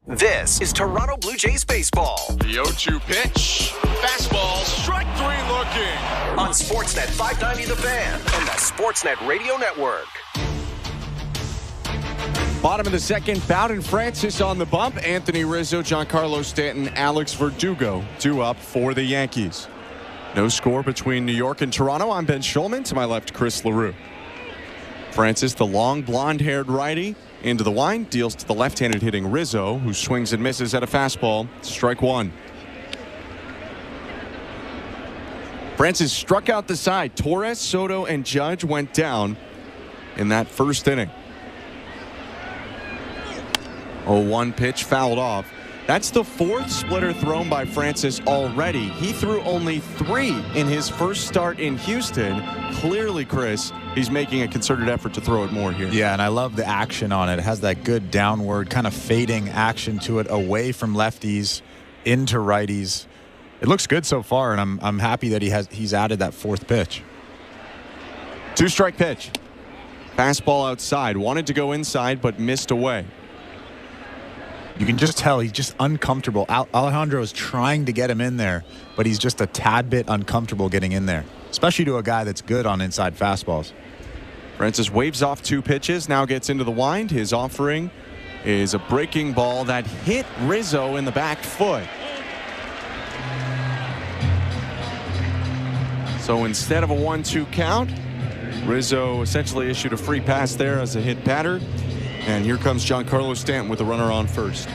This is Toronto Blue Jays baseball. The 0-2 pitch. Fastball, strike 3 looking. On Sportsnet 590 The Fan and the Sportsnet Radio Network. Bottom of the second, Bowden Francis on the bump. Anthony Rizzo, Giancarlo Stanton, Alex Verdugo, 2 up for the Yankees. No score between New York and Toronto. I'm Ben Schulman. To my left, Chris LaRue. Francis, the long blonde-haired righty, into the wind, deals to the left-handed hitting Rizzo, who swings and misses at a fastball. Strike 1. Francis struck out the side. Torres, Soto, and Judge went down in that first inning. 0-1 pitch fouled off. That's the 4th splitter thrown by Francis already. He threw only 3 in his first start in Houston. Clearly, Chris, he's making a concerted effort to throw it more here. Yeah, and I love the action on it. It has that good downward, kind of fading action to it, away from lefties, into righties. It looks good so far, and I'm happy that he's added that 4th pitch. 2-strike pitch. Fastball outside. Wanted to go inside, but missed away. You can just tell he's just uncomfortable. Alejandro is trying to get him in there, but he's just a tad bit uncomfortable getting in there, especially to a guy that's good on inside fastballs. Francis waves off 2 pitches, now gets into the wind. His offering is a breaking ball that hit Rizzo in the back foot. So instead of a 1-2 count, Rizzo essentially issued a free pass there as a hit batter. And here comes Giancarlo Stanton with a runner on first.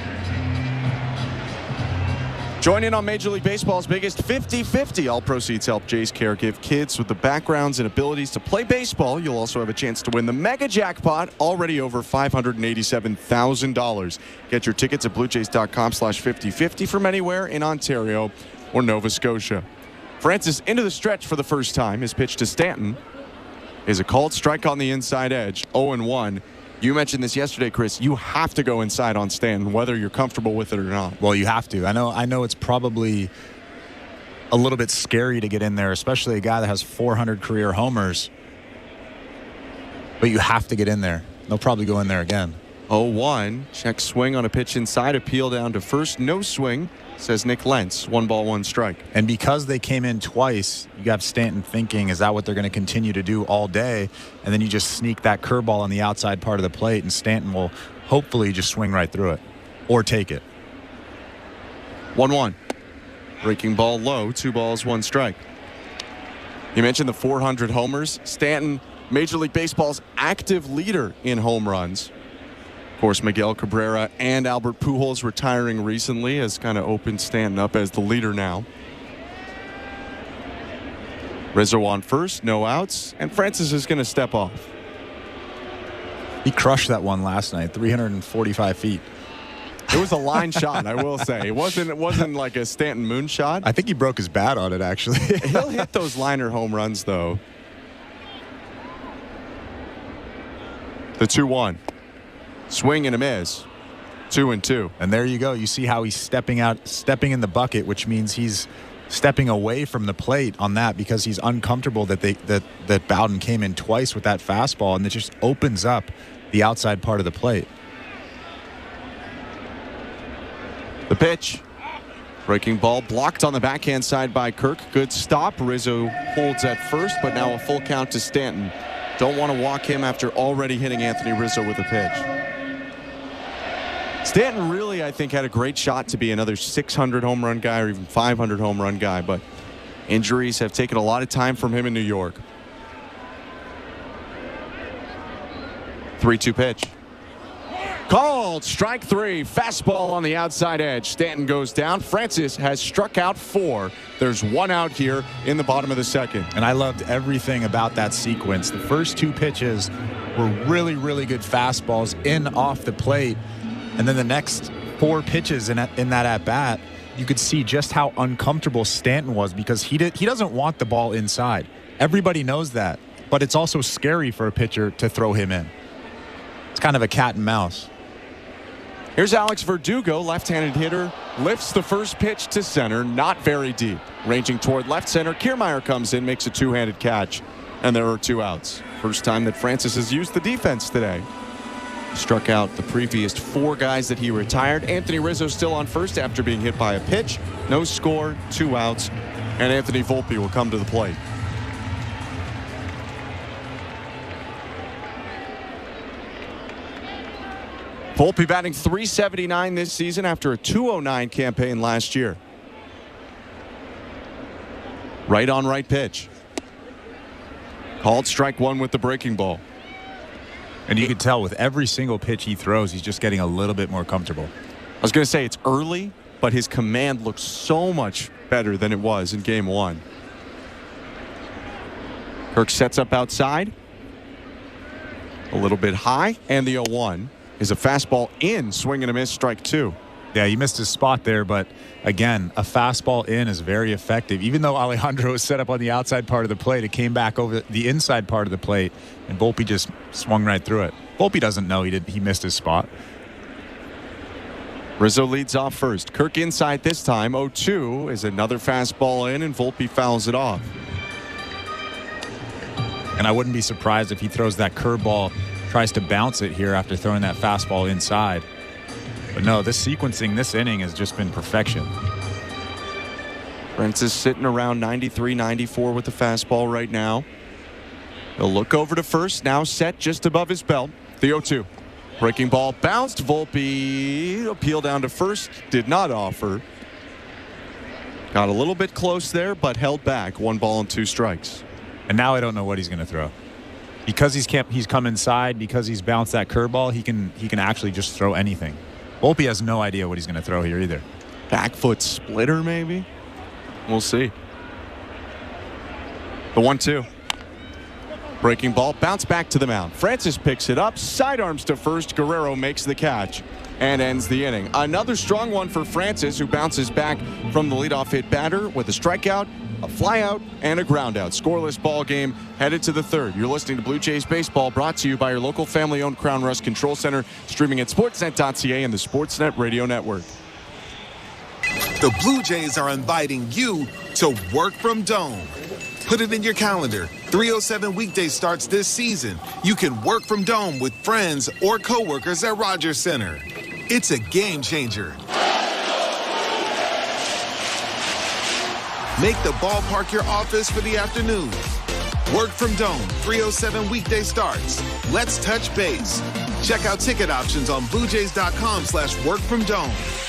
Join in on Major League Baseball's biggest 50-50. All proceeds help Jays Care give kids with the backgrounds and abilities to play baseball. You'll also have a chance to win the mega jackpot, already over $587,000. Get your tickets at bluejays.com/5050 from anywhere in Ontario or Nova Scotia. Francis into the stretch for the first time. His pitch to Stanton is a called strike on the inside edge, 0-1. You mentioned this yesterday, Chris. You have to go inside on Stanton, whether you're comfortable with it or not. Well, you have to. I know it's probably a little bit scary to get in there, especially a guy that has 400 career homers. But you have to get in there. They'll probably go in there again. 0-1. Check swing on a pitch inside. Appeal down to first. No swing, says Nick Lentz. 1 ball, 1 strike. And because they came in twice, you got Stanton thinking, is that what they're going to continue to do all day? And then you just sneak that curveball on the outside part of the plate, and Stanton will hopefully just swing right through it or take it. 1-1. Breaking ball low. 2 balls, 1 strike. You mentioned the 400 homers. Stanton, Major League Baseball's active leader in home runs. Of course, Miguel Cabrera and Albert Pujols retiring recently has kind of opened Stanton up as the leader now. Rizzo on first, no outs, and Francis is going to step off. He crushed that one last night, 345 feet. It was a line shot, I will say. It wasn't like a Stanton moonshot. I think he broke his bat on it, actually. He'll hit those liner home runs, though. The 2-1. Swing and a miss. 2-2. And there you go. You see how he's stepping in the bucket, which means he's stepping away from the plate on that because he's uncomfortable that Bowden came in twice with that fastball, and it just opens up the outside part of the plate. The pitch. Breaking ball blocked on the backhand side by Kirk. Good stop. Rizzo holds at first, but now a full count to Stanton. Don't want to walk him after already hitting Anthony Rizzo with a pitch. Stanton really, I think, had a great shot to be another 600 home run guy or even 500 home run guy, but injuries have taken a lot of time from him in New York. 3-2 pitch. Called. Strike 3. Fastball on the outside edge. Stanton goes down. Francis has struck out 4. There's 1 out here in the bottom of the second. And I loved everything about that sequence. The first 2 pitches were really, really good fastballs in off the plate. And then the next 4 pitches in that at-bat, you could see just how uncomfortable Stanton was because he doesn't want the ball inside. Everybody knows that. But it's also scary for a pitcher to throw him in. It's kind of a cat and mouse. Here's Alex Verdugo, left-handed hitter, lifts the first pitch to center, not very deep. Ranging toward left center, Kiermaier comes in, makes a 2-handed catch, and there are 2 outs. First time that Francis has used the defense today. Struck out the previous 4 guys that he retired. Anthony Rizzo still on first after being hit by a pitch. No score, 2 outs, and Anthony Volpe will come to the plate. Volpe batting .379 this season after a .209 campaign last year. Right on right pitch. Called strike 1 with the breaking ball. And you can tell with every single pitch he throws, he's just getting a little bit more comfortable. I was going to say it's early, but his command looks so much better than it was in game 1. Kirk sets up outside. A little bit high, and the 0-1. Is a fastball in, swing and a miss, strike 2. Yeah, he missed his spot there, but again, a fastball in is very effective. Even though Alejandro was set up on the outside part of the plate, it came back over the inside part of the plate, and Volpe just swung right through it. Volpe doesn't know he missed his spot. Rizzo leads off first. Kirk inside this time. 0-2 is another fastball in, and Volpe fouls it off. And I wouldn't be surprised if he throws that curveball, tries to bounce it here after throwing that fastball inside. But no, this sequencing, this inning has just been perfection. Francis sitting around 93, 94 with the fastball right now. He'll look over to first, now set just above his belt. The 0-2. Breaking ball bounced. Volpe appeal down to first, did not offer. Got a little bit close there, but held back. 1 ball and 2 strikes. And now I don't know what he's going to throw. Because he's come inside, because he's bounced that curveball, he can actually just throw anything. Volpe has no idea what he's going to throw here either. Back foot splitter, maybe? We'll see. The 1-2. Breaking ball, bounce back to the mound. Francis picks it up, sidearms to first. Guerrero makes the catch and ends the inning. Another strong one for Francis, who bounces back from the leadoff hit batter with a strikeout, a flyout, and a groundout. Scoreless ball game headed to the 3rd. You're listening to Blue Jays Baseball, brought to you by your local family-owned Crown Rust Control Center, streaming at sportsnet.ca and the Sportsnet Radio Network. The Blue Jays are inviting you to work from Dome. Put it in your calendar. 307 weekday starts this season. You can work from home with friends or coworkers at Rogers Center. It's a game changer. Make the ballpark your office for the afternoon. Work from Dome, 307 weekday starts. Let's touch base. Check out ticket options on BlueJays.com/workfromdome.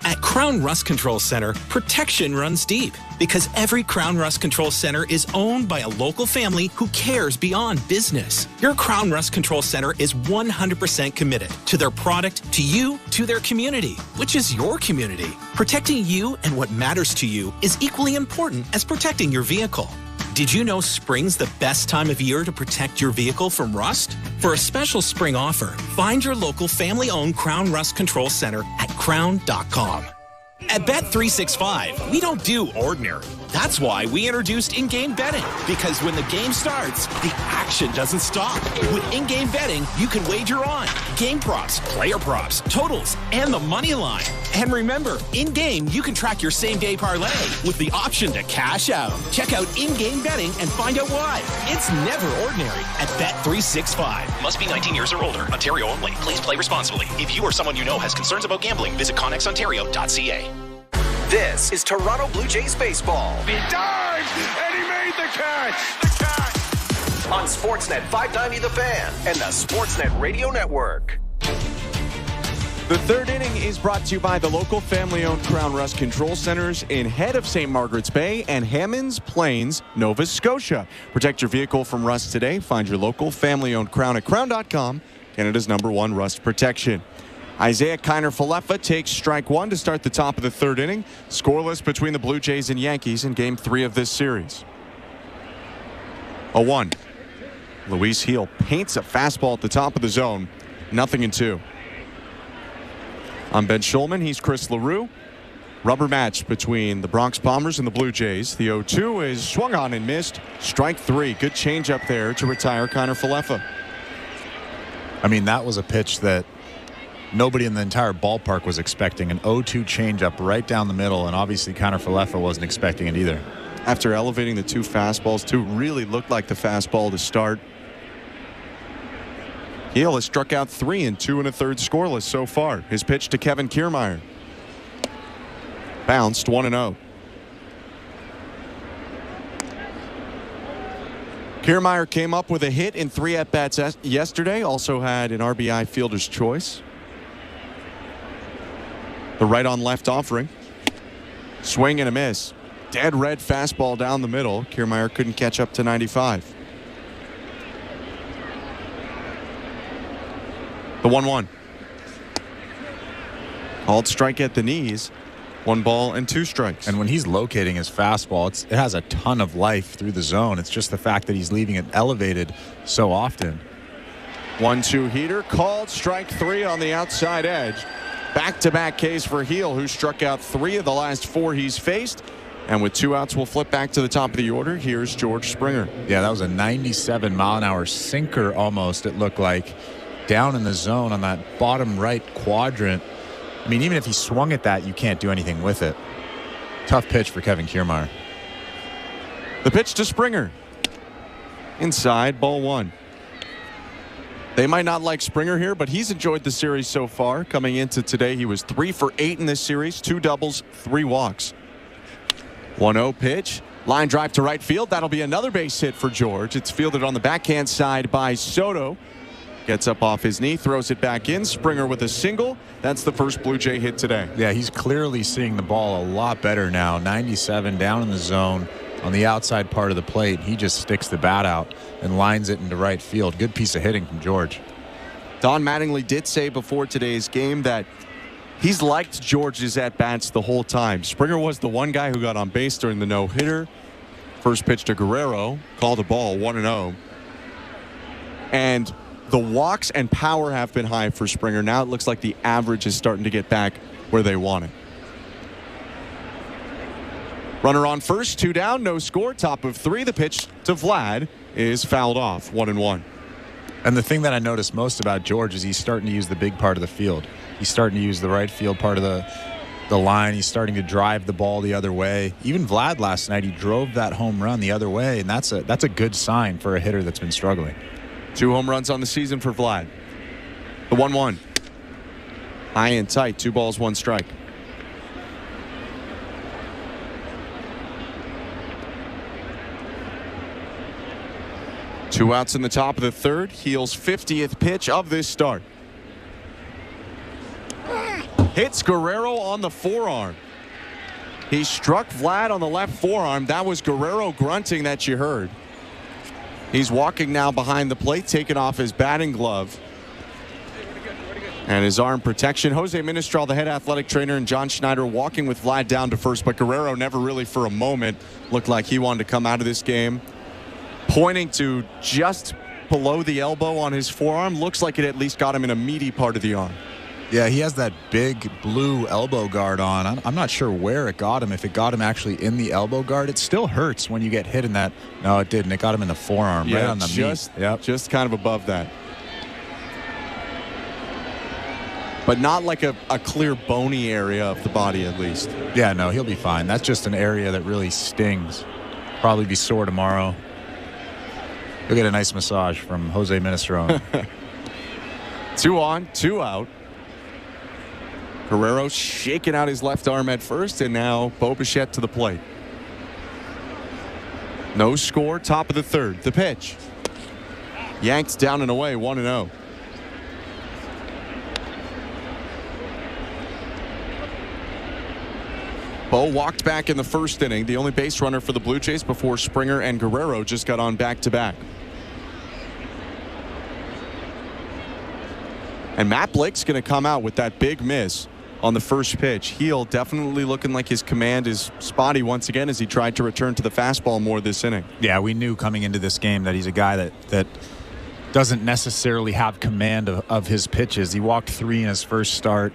At Crown Rust Control Center, protection runs deep because every Crown Rust Control Center is owned by a local family who cares beyond business. Your Crown Rust Control Center is 100% committed to their product, to you, to their community, which is your community. Protecting you and what matters to you is equally important as protecting your vehicle. Did you know spring's the best time of year to protect your vehicle from rust? For a special spring offer, find your local family-owned Crown Rust Control Center at crown.com. At Bet365, we don't do ordinary. That's why we introduced in-game betting, because when the game starts, the action doesn't stop. With in-game betting, you can wager on game props, player props, totals, and the money line. And remember, in-game, you can track your same-day parlay with the option to cash out. Check out in-game betting and find out why. It's never ordinary at Bet365. Must be 19 years or older. Ontario only. Please play responsibly. If you or someone you know has concerns about gambling, visit connexontario.ca. This is Toronto Blue Jays baseball. He dived, and he made the catch. On Sportsnet 590 The Fan and the Sportsnet Radio Network. The third inning is brought to you by the local family-owned Crown Rust Control Centers in Head of St. Margaret's Bay and Hammonds Plains, Nova Scotia. Protect your vehicle from rust today. Find your local family-owned Crown at crown.com, Canada's #1 rust protection. Isaiah Kiner-Falefa takes strike one to start the top of the third inning. Scoreless between the Blue Jays and Yankees in Game 3 of this series. 0-1. Luis Gil paints a fastball at the top of the zone. 0-2. I'm Ben Schulman. He's Chris LaRue. Rubber match between the Bronx Bombers and the Blue Jays. The 0-2 is swung on and missed. Strike three. Good change up there to retire Kiner-Falefa. I mean, that was a pitch that nobody in the entire ballpark was expecting. An 0-2 changeup right down the middle, and obviously Kiner-Falefa wasn't expecting it either. After elevating the two fastballs, two really looked like the fastball to start. Gil has struck out 3 in 2 1/3 scoreless so far. His pitch to Kevin Kiermaier. Bounced 1-0. Kiermaier came up with a hit in 3 at-bats yesterday. Also had an RBI fielder's choice. The right on left offering. Swing and a miss. Dead red fastball down the middle. Kiermaier couldn't catch up to 95. The 1-1. Called strike at the knees. 1 ball and 2 strikes. And when he's locating his fastball, it has a ton of life through the zone. It's just the fact that he's leaving it elevated so often. 1-2 heater. Called strike 3 on the outside edge. Back-to-back Ks for Gil, who struck out 3 of the last 4 he's faced. And with 2 outs, we'll flip back to the top of the order. Here's George Springer. Yeah, that was a 97-mile-an-hour sinker almost, it looked like, down in the zone on that bottom right quadrant. I mean, even if he swung at that, you can't do anything with it. Tough pitch for Kevin Kiermaier. The pitch to Springer. Inside, ball 1. They might not like Springer here, but he's enjoyed the series so far. Coming into today, he was 3 for 8 in this series, 2 doubles, 3 walks. 1-0 pitch. Line drive to right field. That'll be another base hit for George. It's fielded on the backhand side by Soto. Gets up off his knee, throws it back in. Springer with a single. That's the first Blue Jay hit today. Yeah, he's clearly seeing the ball a lot better now. 97 down in the zone on the outside part of the plate. He just sticks the bat out and lines it into right field. Good piece of hitting from George. Don Mattingly did say before today's game that he's liked George's at-bats the whole time. Springer was the one guy who got on base during the no-hitter. First pitch to Guerrero. Called a ball, 1-0. And the walks and power have been high for Springer. Now it looks like the average is starting to get back where they want it. Runner on first, 2 down, no score, top of 3. The pitch to Vlad is fouled off, 1-1. And the thing that I noticed most about George is he's starting to use the big part of the field. He's starting to use the right field part of the line. He's starting to drive the ball the other way. Even Vlad last night, he drove that home run the other way, and that's a good sign for a hitter that's been struggling. 2 home runs on the season for Vlad. The 1-1. High and tight, 2 balls, 1 strike. Two outs in the top of the third. Heel's 50th pitch of this start. Hits Guerrero on the forearm. He struck Vlad on the left forearm. That was Guerrero grunting that you heard. He's walking now behind the plate, taking off his batting glove and his arm protection. Jose Ministral, the head athletic trainer, and John Schneider walking with Vlad down to first, but Guerrero never really for a moment looked like he wanted to come out of this game. Pointing to just below the elbow on his forearm. Looks like it at least got him in a meaty part of the arm. Yeah, he has that big blue elbow guard on. I'm not sure where it got him. If it got him actually in the elbow guard, it still hurts when you get hit in that. No, it didn't. It got him in the forearm, right on the meat. Yep. Just kind of above that. But not like a clear bony area of the body, at least. Yeah, no, he'll be fine. That's just an area that really stings. Probably be sore tomorrow. He'll get a nice massage from Jose Ministro. 2 on, 2 out. Guerrero shaking out his left arm at first, and now Bo Bichette to the plate. No score, top of the third. The pitch. Yanked down and away, 1-0. Bo walked back in the first inning, the only base runner for the Blue Jays before Springer and Guerrero just got on back-to-back. And Matt Blake's going to come out with that big miss on the first pitch. Heel definitely looking like his command is spotty once again as he tried to return to the fastball more this inning. Yeah, we knew coming into this game that he's a guy that doesn't necessarily have command of his pitches. He walked 3 in his first start.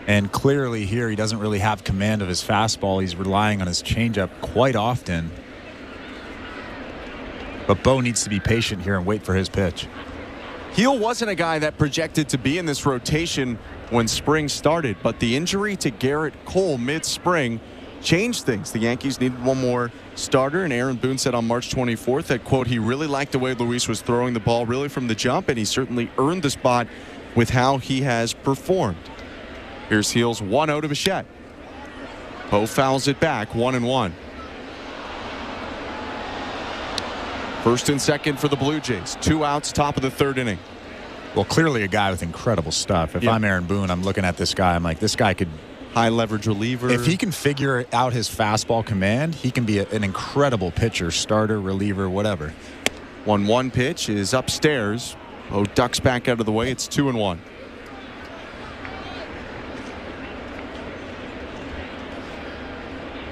And clearly here he doesn't really have command of his fastball. He's relying on his changeup quite often. But Bo needs to be patient here and wait for his pitch. Heel wasn't a guy that projected to be in this rotation when spring started, but the injury to Garrett Cole mid-spring changed things. The Yankees needed one more starter, and Aaron Boone said on March 24th that, quote, he really liked the way Luis was throwing the ball really from the jump, and he certainly earned the spot with how he has performed. Here's Heel's 1-0 to Bichette. Bo fouls it back, 1-1. First and second for the Blue Jays. 2 outs, top of the third inning. Well, clearly a guy with incredible stuff. If I'm Aaron Boone, I'm looking at this guy. I'm like, this guy could... High leverage reliever. If he can figure out his fastball command, he can be an incredible pitcher, starter, reliever, whatever. 1-1 pitch is upstairs. Bo ducks back out of the way. It's 2-1.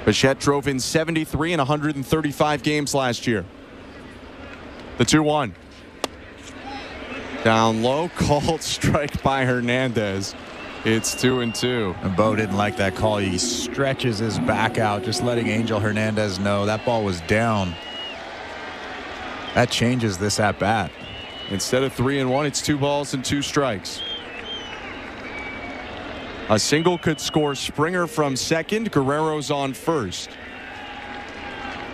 Bichette drove in 73 in 135 games last year. The 2-1. Down low, called strike by Hernandez. It's 2-2. And Bo didn't like that call. He stretches his back out, just letting Angel Hernandez know that ball was down. That changes this at bat. Instead of 3-1, it's 2 balls and 2 strikes. A single could score Springer from second. Guerrero's on first.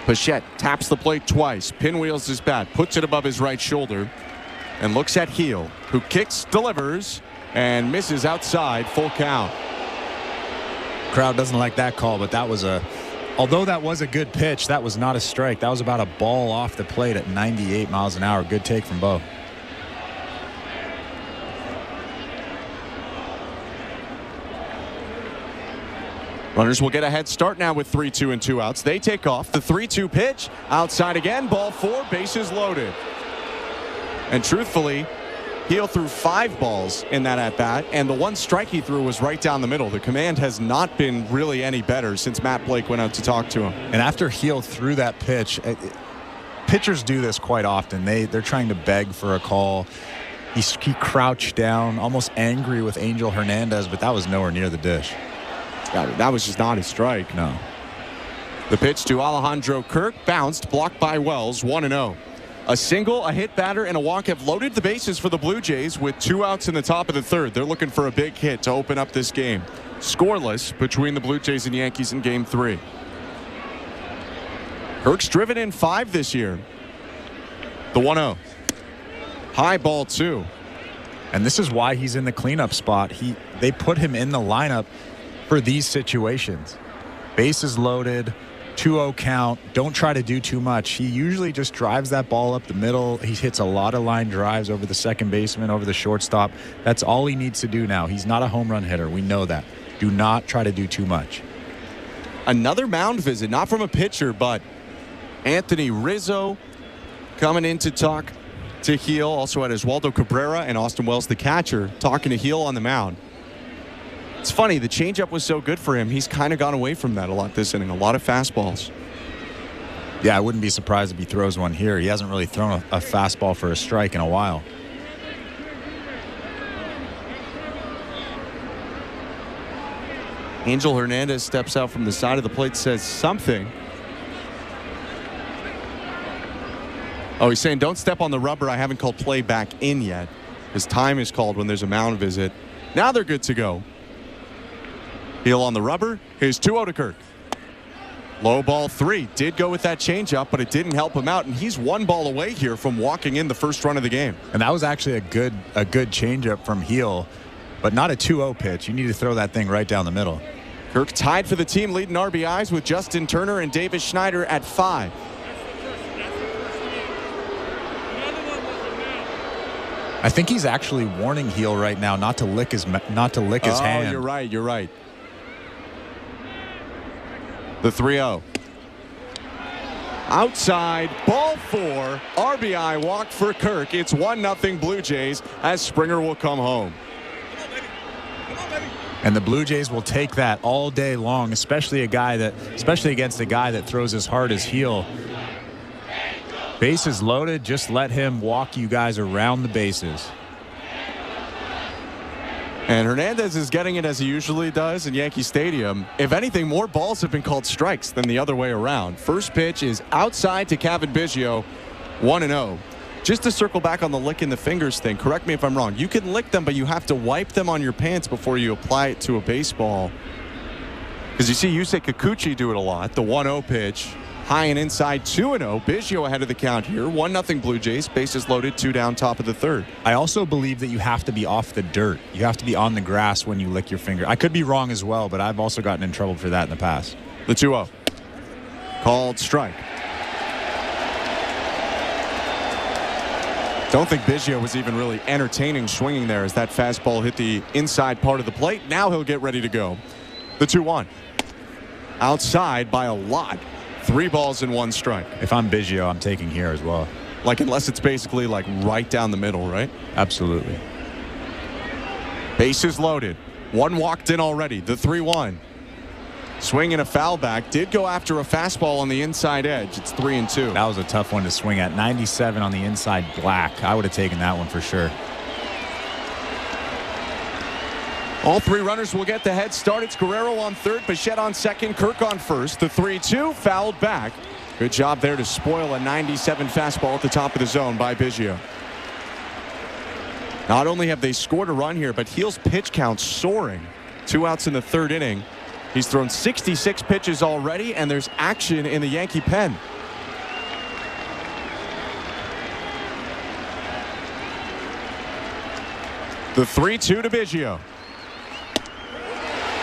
Bichette taps the plate twice, pinwheels his bat, puts it above his right shoulder, and looks at Heel, who kicks, delivers, and misses outside. Full count. Crowd doesn't like that call, but that was although that was a good pitch, that was not a strike. That was about a ball off the plate at 98 miles an hour. Good take from Bo. Runners will get a head start now with 3-2 and 2 outs. They take off. The 3-2 pitch. Outside again. Ball 4. Bases loaded. And truthfully, Heel threw 5 balls in that at-bat, and the 1 strike he threw was right down the middle. The command has not been really any better since Matt Blake went out to talk to him. And after Heel threw that pitch, pitchers do this quite often. They're trying to beg for a call. He crouched down, almost angry with Angel Hernandez, but that was nowhere near the dish. That was just not a strike. No. The pitch to Alejandro Kirk, bounced, blocked by Wells, 1-0. A single, a hit batter, and a walk have loaded the bases for the Blue Jays with 2 outs in the top of the third. They're looking for a big hit to open up this game. scoreless between the Blue Jays and Yankees in Game 3. Kirk's driven in 5 this year. The 1-0. High ball 2. And this is why he's in the cleanup spot. They put him in the lineup for these situations. Bases loaded, 2-0 count. Don't try to do too much. He usually just drives that ball up the middle. He hits a lot of line drives over the second baseman, over the shortstop. That's all he needs to do now. He's not a home run hitter. We know that. Do not try to do too much. Another mound visit, not from a pitcher, but Anthony Rizzo coming in to talk to Heel. Also had Oswaldo Cabrera and Austin Wells, the catcher, talking to Heel on the mound. It's funny, the changeup was so good for him. He's kind of gone away from that a lot this inning. A lot of fastballs. Yeah, I wouldn't be surprised if he throws one here. He hasn't really thrown a fastball for a strike in a while. Angel Hernandez steps out from the side of the plate, says something. Oh, he's saying, don't step on the rubber. I haven't called play back in yet. His time is called when there's a mound visit. Now they're good to go. Heel on the rubber. Here's 2-0 to Kirk. Low ball 3. Did go with that changeup, but it didn't help him out, and he's 1 ball away here from walking in the first run of the game. And that was actually a good changeup from Heel, but not a 2-0 pitch. You need to throw that thing right down the middle. Kirk tied for the team lead in RBIs with Justin Turner and Davis Schneider at 5. I think he's actually warning Heel right now not to lick his hand. Oh, you're right. The 3-0. Outside, ball 4, RBI walk for Kirk. It's 1-0 Blue Jays as Springer will come home. And the Blue Jays will take that all day long, especially against a guy that throws as hard as Heel. Bases loaded, just let him walk you guys around the bases. And Hernandez is getting it as he usually does in Yankee Stadium. If anything, more balls have been called strikes than the other way around. First pitch is outside to Kevin Biggio, 1-0. Just to circle back on the licking the fingers thing, correct me if I'm wrong. You can lick them, but you have to wipe them on your pants before you apply it to a baseball. Because you see Yusei Kikuchi do it a lot. The 1-0 pitch. High and inside, 2-0. Biggio ahead of the count here. 1-0 Blue Jays. Bases loaded, 2 down, top of the 3rd. I also believe that you have to be off the dirt. You have to be on the grass when you lick your finger. I could be wrong as well, but I've also gotten in trouble for that in the past. The 2-0. Called strike. Don't think Biggio was even really entertaining swinging there as that fastball hit the inside part of the plate. Now he'll get ready to go. The 2-1. Outside by a lot. 3 balls and 1 strike. If I'm Biggio, I'm taking here as well. Like, unless it's basically like right down the middle, right? Absolutely. Bases loaded. 1 walked in already. The 3-1. Swing and a foul back. Did go after a fastball on the inside edge. It's 3-2. That was a tough one to swing at. 97 on the inside black. I would have taken that one for sure. All 3 runners will get the head start. It's Guerrero on 3rd, Bichette on 2nd, Kirk on 1st. The 3-2 fouled back. Good job there to spoil a 97 fastball at the top of the zone by Biggio. Not only have they scored a run here, but Heel's pitch count soaring. 2 outs in the 3rd inning. He's thrown 66 pitches already, and there's action in the Yankee pen. The 3-2 to Biggio.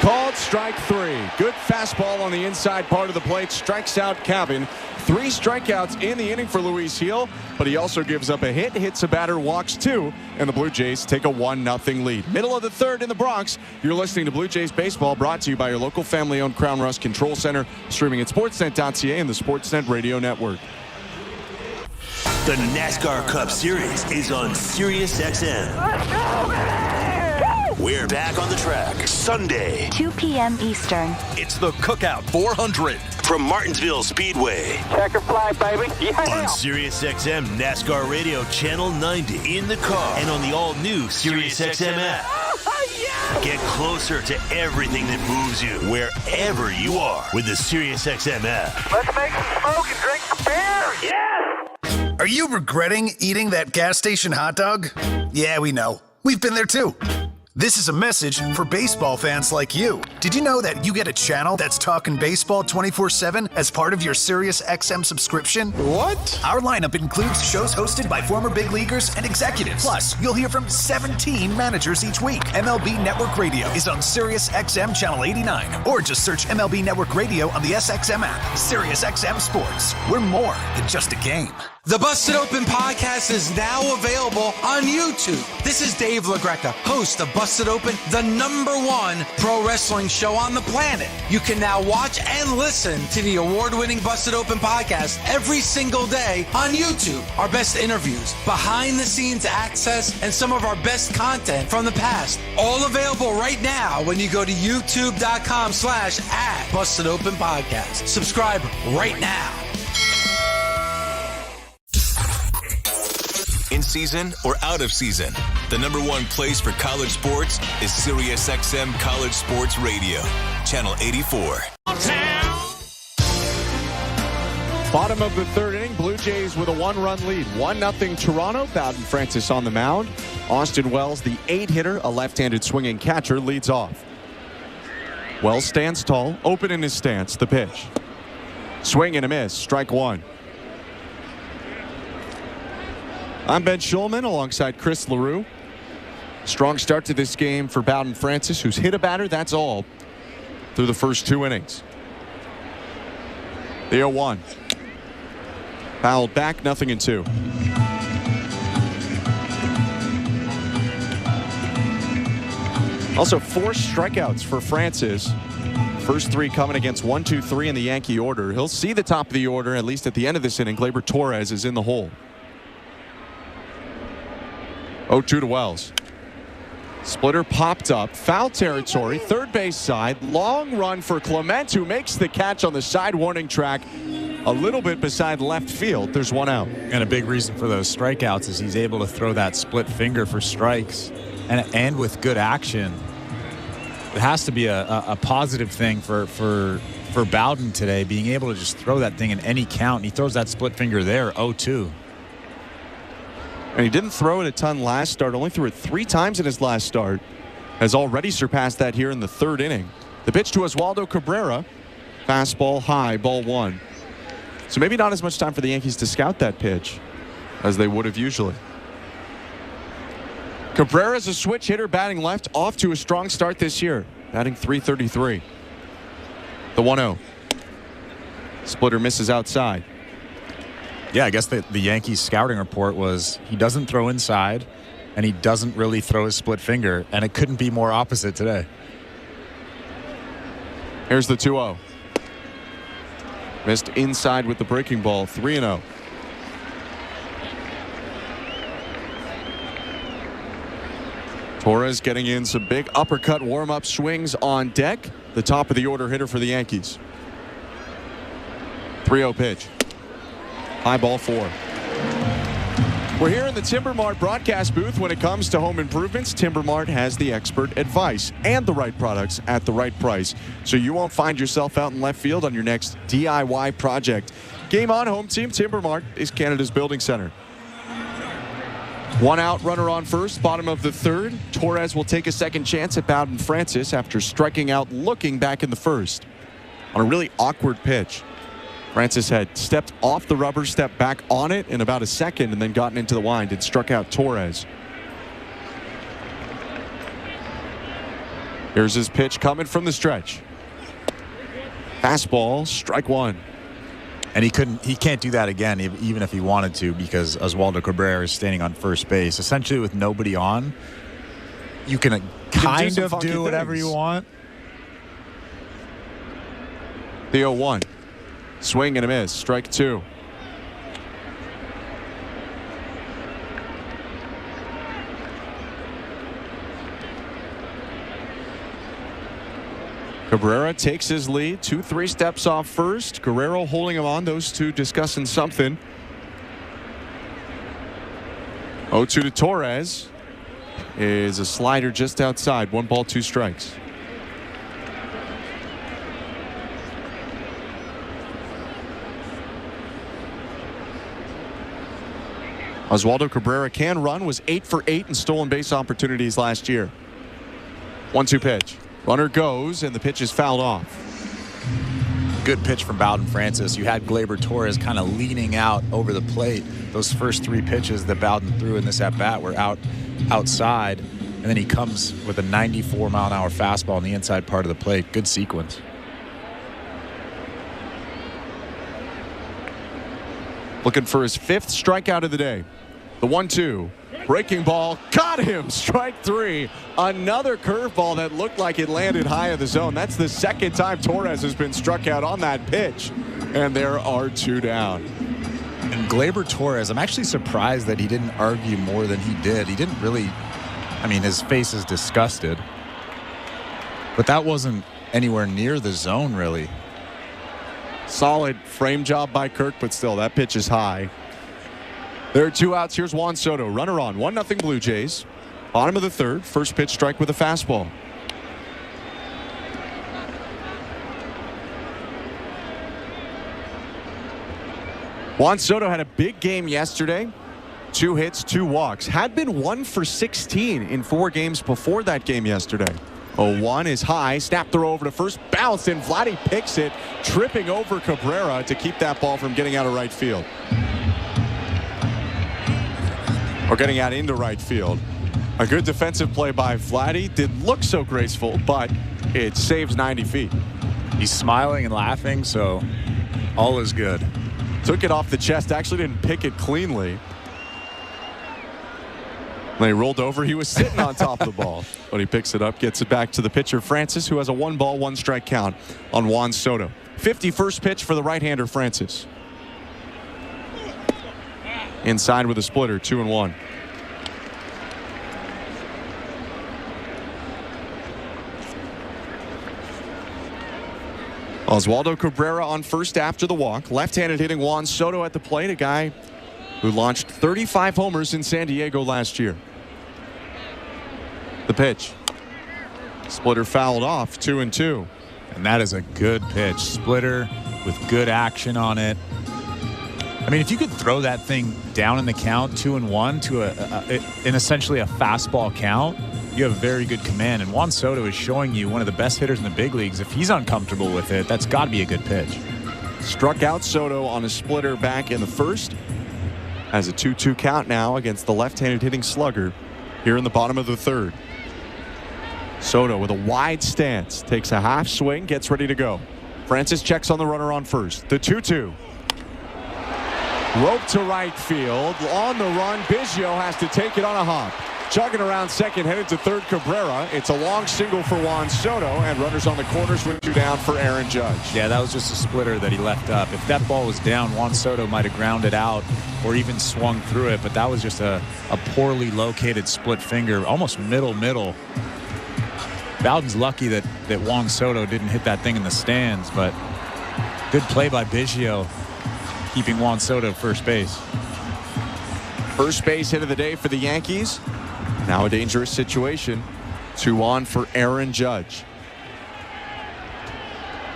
Called strike 3. Good fastball on the inside part of the plate. Strikes out Cabin. 3 strikeouts in the inning for Luis Heel, but he also gives up a hit, hits a batter, walks 2, and the Blue Jays take a 1-0 lead. Middle of the 3rd in the Bronx. You're listening to Blue Jays Baseball, brought to you by your local family-owned Crown Rust Control Center, streaming at sportsnet.ca and the Sportsnet Radio Network. The NASCAR Cup Series is on Sirius XM. Let's go, We're back on the track Sunday, 2 p.m. Eastern. It's the Cookout 400 from Martinsville Speedway. Checker flag, baby. Yeah. On Sirius XM NASCAR Radio Channel 90 in the car and on the all-new Sirius XM app. Yeah. Get closer to everything that moves you wherever you are with the Sirius XM app. Let's make some smoke and drink some beer. Yeah. Are you regretting eating that gas station hot dog? Yeah, we know. We've been there too. This is a message for baseball fans like you. Did you know that you get a channel that's talking baseball 24/7 as part of your Sirius XM subscription? What? Our lineup includes shows hosted by former big leaguers and executives. Plus, you'll hear from 17 managers each week. MLB Network Radio is on Sirius XM Channel 89. Or just search MLB Network Radio on the SXM app. Sirius XM Sports. We're more than just a game. The Busted Open podcast is now available on YouTube. This is Dave LaGreca, host of Busted Open, the #1 pro wrestling show on the planet. You can now watch and listen to the award-winning Busted Open podcast every single day on YouTube. Our best interviews, behind-the-scenes access, and some of our best content from the past. All available right now when you go to youtube.com/@BustedOpenPodcast. Subscribe right now. In season or out of season, the #1 place for college sports is SiriusXM College Sports Radio, Channel 84. Bottom of the third inning, Blue Jays with a 1-run lead. 1-0 Toronto. Bowden Francis on the mound. Austin Wells, the 8-hitter, a left-handed swinging catcher, leads off. Wells stands tall, open in his stance. The pitch. Swing and a miss. Strike one. I'm Ben Schulman alongside Chris LaRue. Strong start to this game for Bowden Francis, who's hit a batter, that's all, through the first 2 innings. The 0-1. Fouled back, 0-2. Also 4 strikeouts for Francis. First 3 coming against 1, 2, 3 in the Yankee order. He'll see the top of the order, at least at the end of this inning. Gleyber Torres is in the hole. 0-2 to Wells. Splitter popped up. Foul territory. Third base side. Long run for Clement, who makes the catch on the side warning track a little bit beside left field. There's one out. And a big reason for those strikeouts is he's able to throw that split finger for strikes and with good action. It has to be a positive thing for Bowden today, being able to just throw that thing in any count. And he throws that split finger there, 0-2. And he didn't throw it a ton last start, only threw it 3 times in his last start. Has already surpassed that here in the third inning. The pitch to Oswaldo Cabrera. Fastball high, ball 1. So maybe not as much time for the Yankees to scout that pitch as they would have usually. Cabrera's a switch hitter batting left, off to a strong start this year. Batting .333. The 1-0. Splitter misses outside. Yeah, I guess the Yankees scouting report was he doesn't throw inside and he doesn't really throw his split finger, and it couldn't be more opposite today. Here's the 2-0. Missed inside with the breaking ball. 3-0. Torres getting in some big uppercut warm-up swings on deck. The top of the order hitter for the Yankees. 3-0 pitch. High ball 4. We're here in the Timber Mart broadcast booth. When it comes to home improvements, Timber Mart has the expert advice and the right products at the right price, so you won't find yourself out in left field on your next DIY project. Game on, home team. Timber Mart is Canada's building center. 1 out, runner on first, bottom of the third. Torres will take a second chance at Bowden Francis after striking out looking back in the first on a really awkward pitch. Francis had stepped off the rubber, stepped back on it in about a second, and then gotten into the wind and struck out Torres. Here's his pitch coming from the stretch. Fastball, strike one. And he can't do that again, even if he wanted to, because Oswaldo Cabrera is standing on first base. Essentially, with nobody on, you can kind of do whatever you want. The 0-1. Swing and a miss. Strike 2. Cabrera takes his lead. 2-3 steps off first. Guerrero holding him on. Those two discussing something. 0-2 to Torres. Is a slider just outside. 1 ball, 2 strikes. Oswaldo Cabrera can run, was 8 for 8 in stolen base opportunities last year. 1-2 pitch. Runner goes, and the pitch is fouled off. Good pitch from Bowden Francis. You had Gleyber Torres kind of leaning out over the plate. Those first 3 pitches that Bowden threw in this at-bat were outside, and then he comes with a 94-mile-an-hour fastball on the inside part of the plate. Good sequence. Looking for his 5th strikeout of the day. The 1-2. Breaking ball. Got him. Strike 3. Another curveball that looked like it landed high in the zone. That's the second time Torres has been struck out on that pitch. And there are 2 down. And Gleyber Torres, I'm actually surprised that he didn't argue more than he did. He didn't really, I mean, his face is disgusted. But that wasn't anywhere near the zone, really. Solid frame job by Kirk, but still, that pitch is high. There are 2 outs. Here's Juan Soto. Runner on. 1-0 Blue Jays. Bottom of the 3rd. First pitch strike with a fastball. Juan Soto had a big game yesterday. 2 hits, 2 walks. Had been 1 for 16 in 4 games before that game yesterday. 0-1 is high. Snap throw over to first. Bounced, and Vladdy picks it, tripping over Cabrera to keep that ball from getting out of right field. Or getting out into right field. A good defensive play by Vladdy. Didn't look so graceful, but it saves 90 feet. He's smiling and laughing, so all is good. Took it off the chest. Actually didn't pick it cleanly. When he rolled over, he was sitting on top of the ball. But he picks it up, gets it back to the pitcher, Francis, who has a 1-ball, 1-strike count on Juan Soto. 51st pitch for the right-hander, Francis. Inside with a splitter, 2-1. Oswaldo Cabrera on first after the walk. Left-handed hitting Juan Soto at the plate, a guy who launched 35 homers in San Diego last year. The pitch. Splitter fouled off, 2-2. And that is a good pitch. Splitter with good action on it. I mean, if you could throw that thing down in the count, 2-1, to in essentially a fastball count, you have very good command. And Juan Soto is showing you one of the best hitters in the big leagues. If he's uncomfortable with it, that's got to be a good pitch. Struck out Soto on a splitter back in the 1st. Has a 2-2 count now against the left-handed hitting slugger here in the bottom of the 3rd. Soto with a wide stance, takes a half swing, gets ready to go. Francis checks on the runner on first. The 2-2. Rope to right field. On the run, Biggio has to take it on a hop. Chugging around second, headed to third, Cabrera. It's a long single for Juan Soto, and runners on the corners with 2 down for Aaron Judge. Yeah, that was just a splitter that he left up. If that ball was down, Juan Soto might have grounded out or even swung through it, but that was just a poorly located split finger, almost middle. Bowden's lucky that Juan Soto didn't hit that thing in the stands, but good play by Biggio, keeping Juan Soto first base. First base hit of the day for the Yankees. Now a dangerous situation. 2 on for Aaron Judge.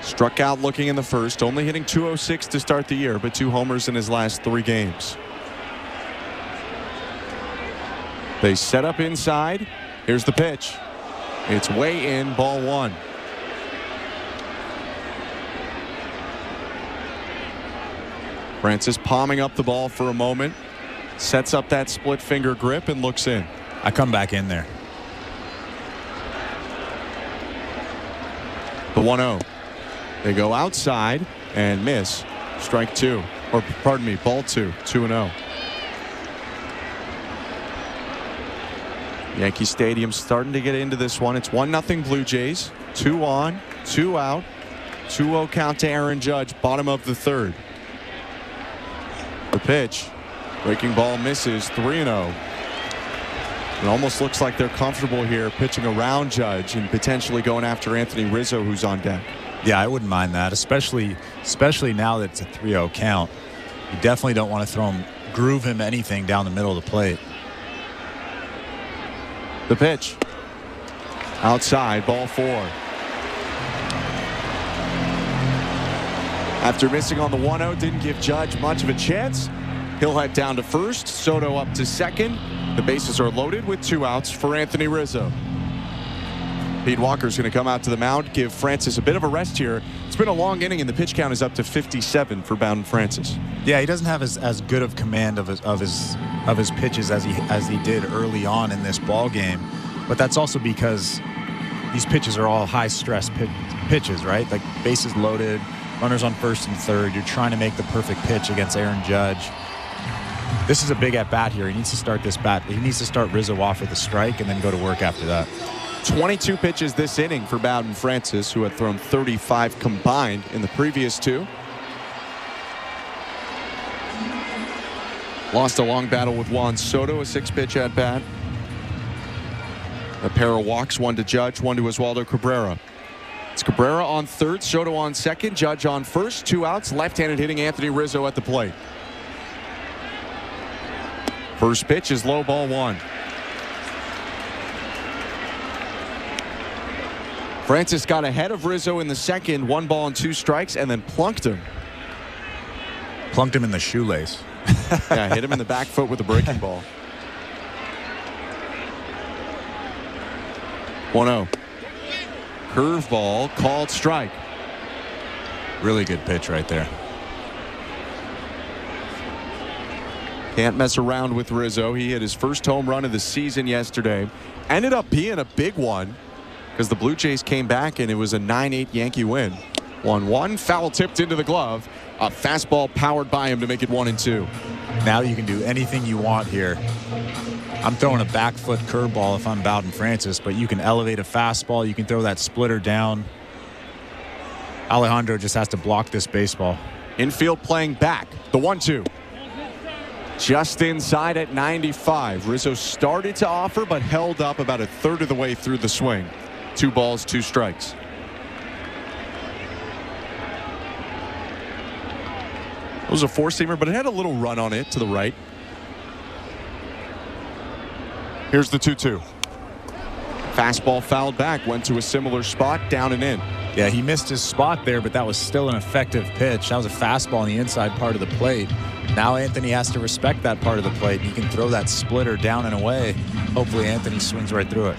Struck out looking in the 1st, only hitting .206 to start the year, but 2 homers in his last 3 games. They set up inside. Here's the pitch. It's way in, ball 1. Francis palming up the ball for a moment. Sets up that split finger grip and looks in. I come back in there. The 1-0. They go outside and miss. Strike 2. Or pardon me, ball 2. 2-0. Yankee Stadium starting to get into this one. It's 1-0 Blue Jays. 2 on, 2 out. 2-0 count to Aaron Judge, bottom of the 3rd. The pitch. Breaking ball misses, 3-0. It almost looks like they're comfortable here pitching around Judge and potentially going after Anthony Rizzo, who's on deck. Yeah, I wouldn't mind that, especially now that it's a 3-0 count. You definitely don't want to groove him anything down the middle of the plate. The pitch. Outside, ball 4. After missing on the 1-0, didn't give Judge much of a chance. He'll head down to first. Soto up to second. The bases are loaded with 2 outs for Anthony Rizzo. Pete Walker's going to come out to the mound, give Francis a bit of a rest here. It's been a long inning, and the pitch count is up to 57 for Bowden Francis. Yeah, he doesn't have as good of command of his pitches as he did early on in this ball game, but that's also because these pitches are all high-stress pitches, right? Like bases loaded, runners on first and third. You're trying to make the perfect pitch against Aaron Judge. This is a big at-bat here. He needs to start this bat. He needs to start Rizzo off with a strike and then go to work after that. 22 pitches this inning for Bowden Francis, who had thrown 35 combined in the previous two. Lost a long battle with Juan Soto, a 6-pitch at-bat. A pair of walks, one to Judge, one to Oswaldo Cabrera. It's Cabrera on third, Soto on second, Judge on first, 2 outs, left-handed hitting Anthony Rizzo at the plate. First pitch is low, ball 1. Francis got ahead of Rizzo in the second, 1 ball and 2 strikes, and then plunked him. Plunked him in the shoelace. Yeah, hit him in the back foot with a breaking ball. 1-0. Curveball, called strike. Really good pitch right there. Can't mess around with Rizzo. He hit his first home run of the season yesterday. Ended up being a big one because the Blue Jays came back and it was a 9-8 Yankee win. 1-1, foul tipped into the glove. A fastball powered by him to make it 1-2. Now you can do anything you want here. I'm throwing a back foot curveball if I'm Bowden Francis, but you can elevate a fastball. You can throw that splitter down. Alejandro just has to block this baseball. Infield playing back. The 1-2. Just inside at 95. Rizzo started to offer, but held up about a third of the way through the swing. 2 balls, 2 strikes. It was a 4-seamer, but it had a little run on it to the right. Here's the 2-2. Fastball fouled back, went to a similar spot, down and in. Yeah, he missed his spot there, but that was still an effective pitch. That was a fastball on the inside part of the plate. Now Anthony has to respect that part of the plate. He can throw that splitter down and away. Hopefully Anthony swings right through it.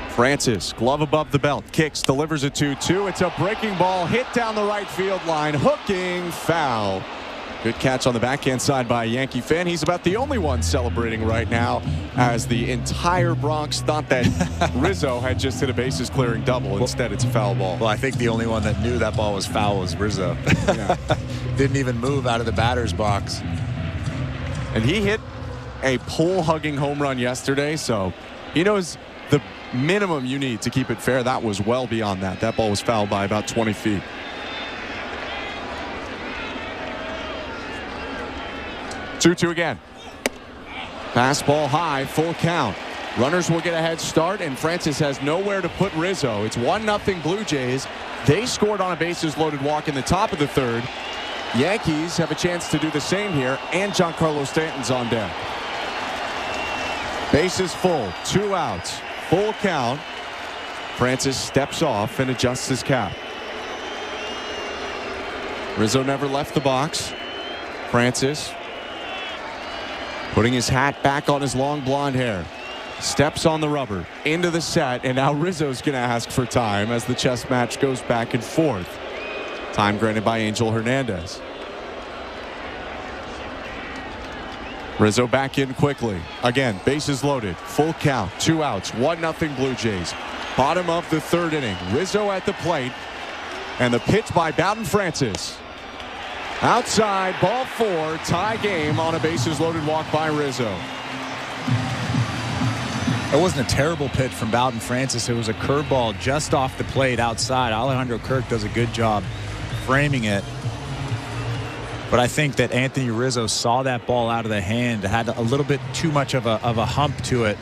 Francis, glove above the belt, kicks, delivers a 2-2. It's a breaking ball hit down the right field line, hooking, foul. Good catch on the backhand side by a Yankee fan. He's about the only one celebrating right now, as the entire Bronx thought that Rizzo had just hit a bases clearing double. Instead, it's a foul ball. Well, I think the only one that knew that ball was foul was Rizzo. Yeah. Didn't even move out of the batter's box. And he hit a pole-hugging home run yesterday, so he knows the minimum you need to keep it fair. That was well beyond that. That ball was fouled by about 20 feet. Two again. Fastball high, full count. Runners will get a head start, and Francis has nowhere to put Rizzo. It's 1-0 Blue Jays. They scored on a bases-loaded walk in the top of the third. Yankees have a chance to do the same here, and Giancarlo Stanton's on deck. Bases full, 2 outs, full count. Francis steps off and adjusts his cap. Rizzo never left the box. Francis putting his hat back on his long blonde hair. Steps on the rubber, into the set, and now Rizzo's going to ask for time as the chess match goes back and forth. Time granted by Angel Hernandez. Rizzo back in quickly. Again, bases loaded, full count, 2 outs, 1-0 Blue Jays. Bottom of the third inning. Rizzo at the plate, and the pitch by Bowden Francis. Outside, ball 4, tie game on a bases-loaded walk by Rizzo. It wasn't a terrible pitch from Bowden Francis. It was a curveball just off the plate outside. Alejandro Kirk does a good job framing it. But I think that Anthony Rizzo saw that ball out of the hand, had a little bit too much of a hump to it,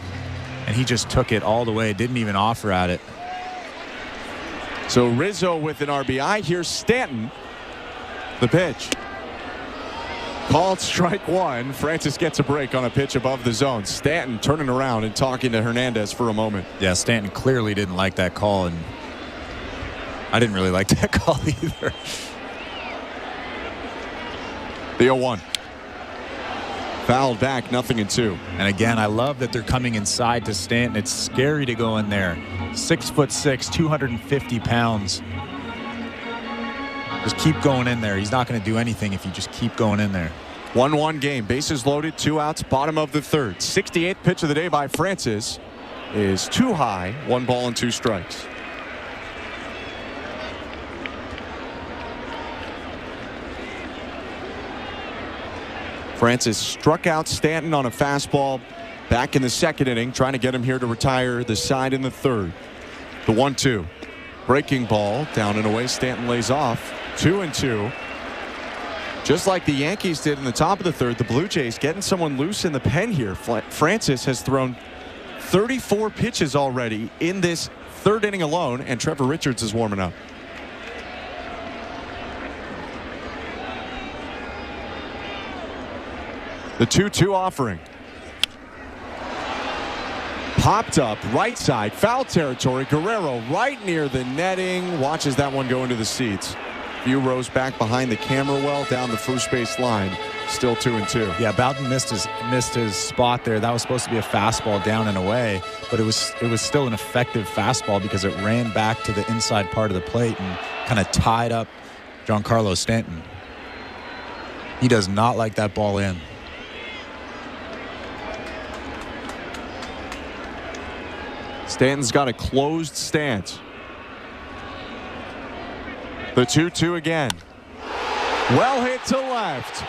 and he just took it all the way, didn't even offer at it. So Rizzo with an RBI. Here's Stanton. The pitch. Called strike 1. Francis gets a break on a pitch above the zone. Stanton turning around and talking to Hernandez for a moment. Yeah, Stanton clearly didn't like that call, and I didn't really like that call either. The 0-1. Fouled back, 0-2. And again, I love that they're coming inside to Stanton. It's scary to go in there. 6'6", 250 pounds. Just keep going in there. He's not going to do anything if you just keep going in there. 1-1 game. Bases loaded, 2 outs, bottom of the third. 68th pitch of the day by Francis is too high. 1 ball and 2 strikes. Francis struck out Stanton on a fastball back in the second inning, trying to get him here to retire the side in the third. The 1-2. Breaking ball down and away. Stanton lays off. 2-2. Just like the Yankees did in the top of the third, the Blue Jays getting someone loose in the pen here. Francis has thrown 34 pitches already in this third inning alone, and Trevor Richards is warming up. The 2-2 offering. Popped up right side, foul territory. Guerrero right near the netting. Watches that one go into the seats. Few rows back behind the camera well, down the first base line. Still 2-2. Yeah, Bowden missed his spot there. That was supposed to be a fastball down and away, but it was still an effective fastball because it ran back to the inside part of the plate and kind of tied up Giancarlo Stanton. He does not like that ball in. Stanton's got a closed stance. The 2-2 again. Well hit to left.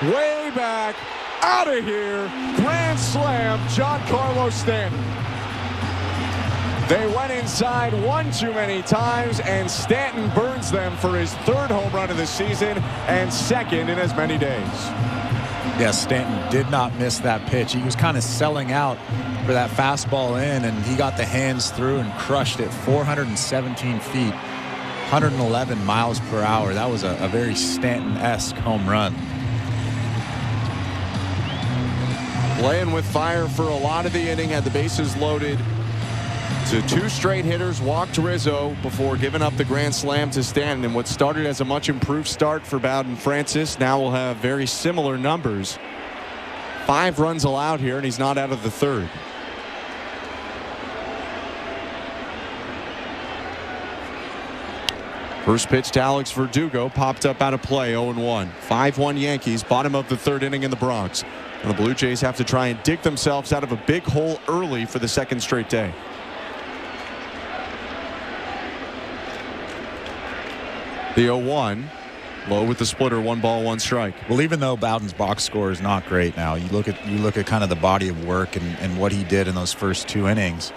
Way back. Out of here. Grand slam, Giancarlo Stanton. They went inside one too many times, and Stanton burns them for his third home run of the season and second in as many days. Yeah, Stanton did not miss that pitch. He was kind of selling out for that fastball in, and he got the hands through and crushed it 417 feet, 111 miles per hour. That was a very Stanton-esque home run. Playing with fire for a lot of the inning, had the bases loaded to 2 straight hitters, walked Rizzo before giving up the grand slam to Stanton. And what started as a much improved start for Bowden Francis now will have very similar numbers. 5 runs allowed here, and he's not out of the third. First pitch to Alex Verdugo, popped up out of play, 0-1. 5-1 Yankees, bottom of the third inning in the Bronx. And the Blue Jays have to try and dig themselves out of a big hole early for the second straight day. The 0-1, low with the splitter, 1 ball, 1 strike. Well, even though Bowden's box score is not great now, you look at kind of the body of work and what he did in those first 2 innings.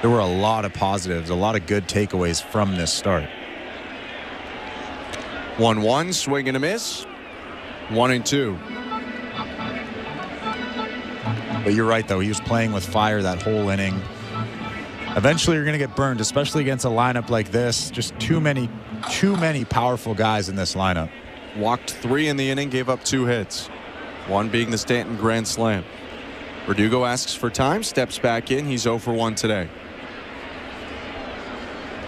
There were a lot of positives, a lot of good takeaways from this start. 1-1, swing and a miss. 1-2. But you're right, though. He was playing with fire that whole inning. Eventually, you're going to get burned, especially against a lineup like this. Just too many powerful guys in this lineup. Walked 3 in the inning, gave up 2 hits. 1 being the Stanton grand slam. Verdugo asks for time, steps back in. He's 0 for 1 today.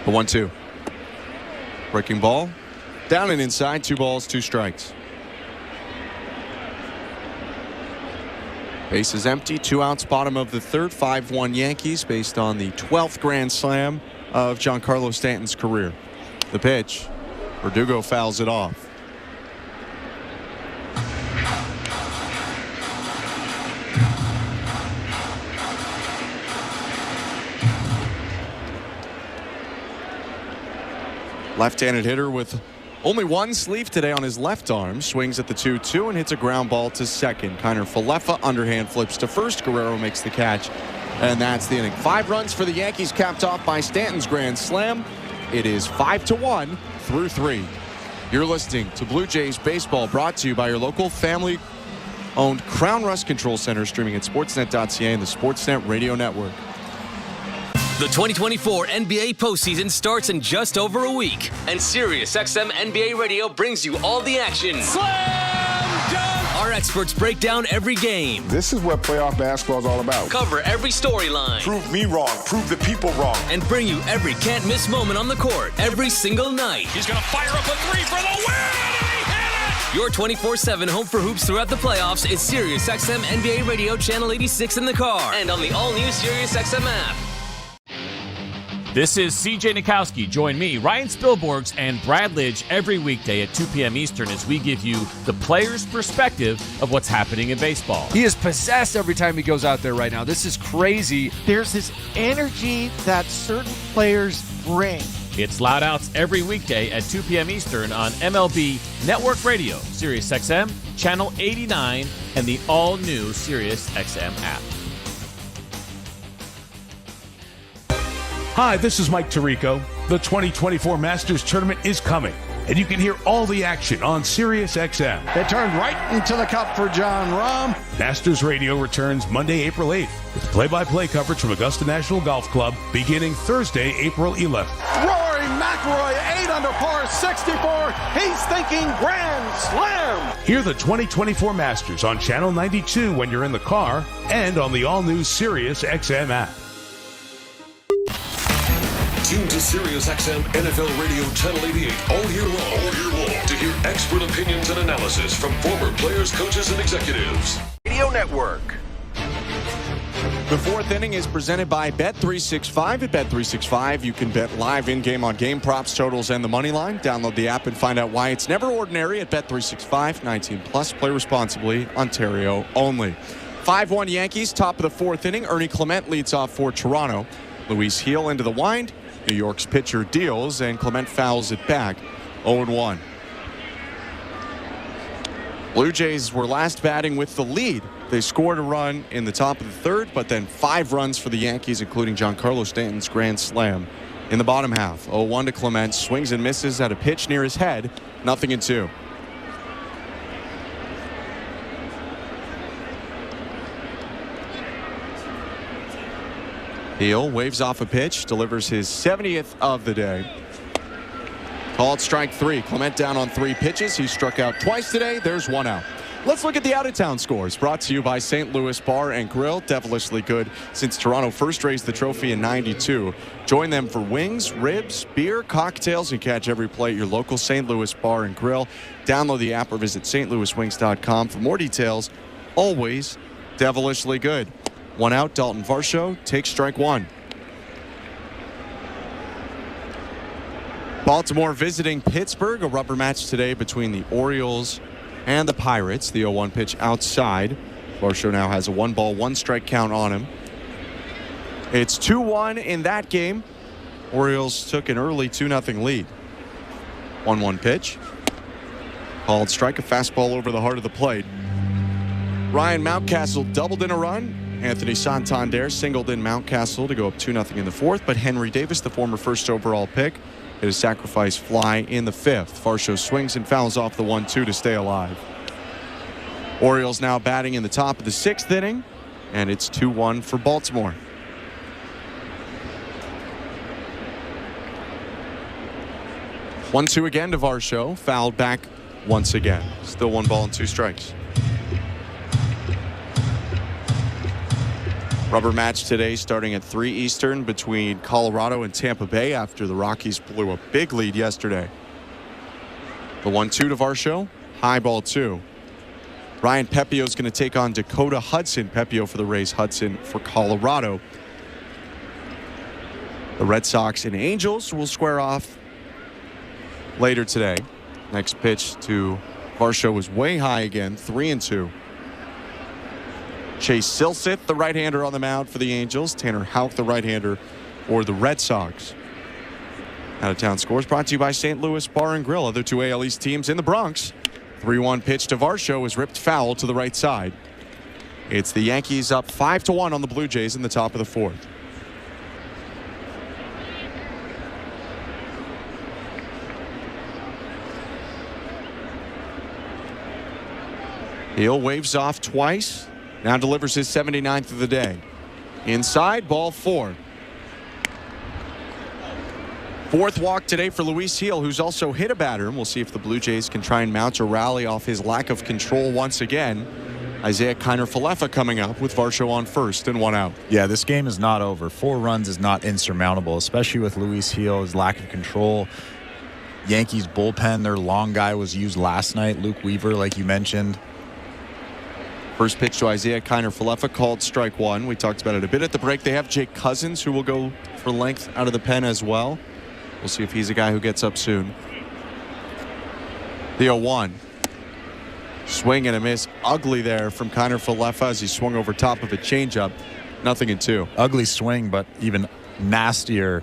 The 1-2. Breaking ball. Down and inside, 2 balls, 2 strikes. Base is empty, 2 outs, bottom of the third. 5-1 Yankees based on the 12th grand slam of Giancarlo Stanton's career. The pitch. Verdugo fouls it off. Left-handed hitter with only 1 sleeve today on his left arm. Swings at the 2-2 and hits a ground ball to second. Kiner Falefa underhand flips to first. Guerrero makes the catch. And that's the inning. 5 runs for the Yankees, capped off by Stanton's grand slam. It is 5-1 through 3. You're listening to Blue Jays Baseball, brought to you by your local family-owned Crown Rust Control Center, streaming at sportsnet.ca and the Sportsnet Radio Network. The 2024 NBA postseason starts in just over a week, and SiriusXM NBA Radio brings you all the action. Slam dunk! Our experts break down every game. This is what playoff basketball is all about. Cover every storyline. Prove me wrong. Prove the people wrong. And bring you every can't-miss moment on the court every single night. He's going to fire up a 3 for the win! Your 24/7 home for hoops throughout the playoffs is SiriusXM NBA Radio Channel 86 in the car and on the all-new SiriusXM app. This is CJ Nikowski. Join me, Ryan Spilborghs, and Brad Lidge every weekday at 2 p.m. Eastern as we give you the player's perspective of what's happening in baseball. He is possessed every time he goes out there right now. This is crazy. There's this energy that certain players bring. It's Loud Outs every weekday at 2 p.m. Eastern on MLB Network Radio, SiriusXM, Channel 89, and the all-new SiriusXM app. Hi, this is Mike Tirico. The 2024 Masters Tournament is coming, and you can hear all the action on SiriusXM. It turned right into the cup for John Rahm. Masters Radio returns Monday, April 8th, with play-by-play coverage from Augusta National Golf Club beginning Thursday, April 11th. Rory McIlroy, 8 under par, 64. He's thinking Grand Slam. Hear the 2024 Masters on Channel 92 when you're in the car and on the all-new SiriusXM app. Tune to SiriusXM NFL Radio Channel 88 all year long to hear expert opinions and analysis from former players, coaches, and executives. Radio Network. The fourth inning is presented by Bet365. At Bet365, you can bet live in-game on game props, totals, and the money line. Download the app and find out why it's never ordinary at Bet365. 19 plus. Play responsibly. Ontario only. 5-1 Yankees, top of the fourth inning. Ernie Clement leads off for Toronto. Luis Gil into the wind. New York's pitcher deals, and Clement fouls it back. 0-1. Blue Jays were last batting with the lead. They scored a run in the top of the third, but then 5 runs for the Yankees, including Giancarlo Stanton's grand slam in the bottom half. 0-1 to Clement. Swings and misses at a pitch near his head. 0-2. Gil waves off a pitch, delivers his 70th of the day. Called strike 3. Clement down on 3 pitches. He struck out twice today. There's 1 out. Let's look at the out-of-town scores. Brought to you by St. Louis Bar and Grill. Devilishly good since Toronto first raised the trophy in '92. Join them for wings, ribs, beer, cocktails, and catch every play at your local St. Louis Bar and Grill. Download the app or visit stlouiswings.com for more details. Always devilishly good. 1 out, Dalton Varsho takes strike 1. Baltimore visiting Pittsburgh. A rubber match today between the Orioles and the Pirates. The 0-1 pitch outside. Varsho now has a 1-ball, 1-strike count on him. It's 2-1 in that game. Orioles took an early 2-0 lead. 1-1 pitch. Called strike, a fastball over the heart of the plate. Ryan Mountcastle doubled in a run. Anthony Santander singled in Mountcastle to go up 2-0 in the fourth, but Henry Davis, the former first overall pick, hit a sacrifice fly in the fifth. Varsho swings and fouls off the 1-2 to stay alive. Orioles now batting in the top of the 6th inning, and it's 2-1 for Baltimore. One-two again to Varsho, fouled back once again. Still 1 ball and 2 strikes. Rubber match today starting at 3 Eastern between Colorado and Tampa Bay after the Rockies blew a big lead yesterday. The 1-2 to Varsho, high ball 2. Ryan Pepio is going to take on Dakota Hudson. Pepio for the Rays, Hudson for Colorado. The Red Sox and Angels will square off later today. Next pitch to Varsho was way high again, 3-2. Chase Silseth, the right-hander on the mound for the Angels. Tanner Houck, the right-hander for the Red Sox. Out-of-town scores brought to you by St. Louis Bar and Grill. Other 2 AL East teams in the Bronx. 3-1 pitch to Varsho is ripped foul to the right side. It's the Yankees up 5-1 on the Blue Jays in the top of the 4th. Hill waves off twice. Now delivers his 79th of the day. Inside, ball 4. 4th walk today for Luis Gil, who's also hit a batter. And we'll see if the Blue Jays can try and mount a rally off his lack of control once again. Isaiah Kiner-Falefa coming up with Varsho on first and 1 out. Yeah, this game is not over. 4 runs is not insurmountable, especially with Luis Gil, his lack of control. Yankees bullpen, their long guy was used last night, Luke Weaver, like you mentioned. First pitch to Isaiah Kiner-Falefa, called strike one. We talked about it a bit at the break. They have Jake Cousins, who will go for length out of the pen as well. We'll see if he's a guy who gets up soon. The 0-1. Swing and a miss. Ugly there from Kiner-Falefa as he swung over top of a changeup. 0-2. Ugly swing, but even nastier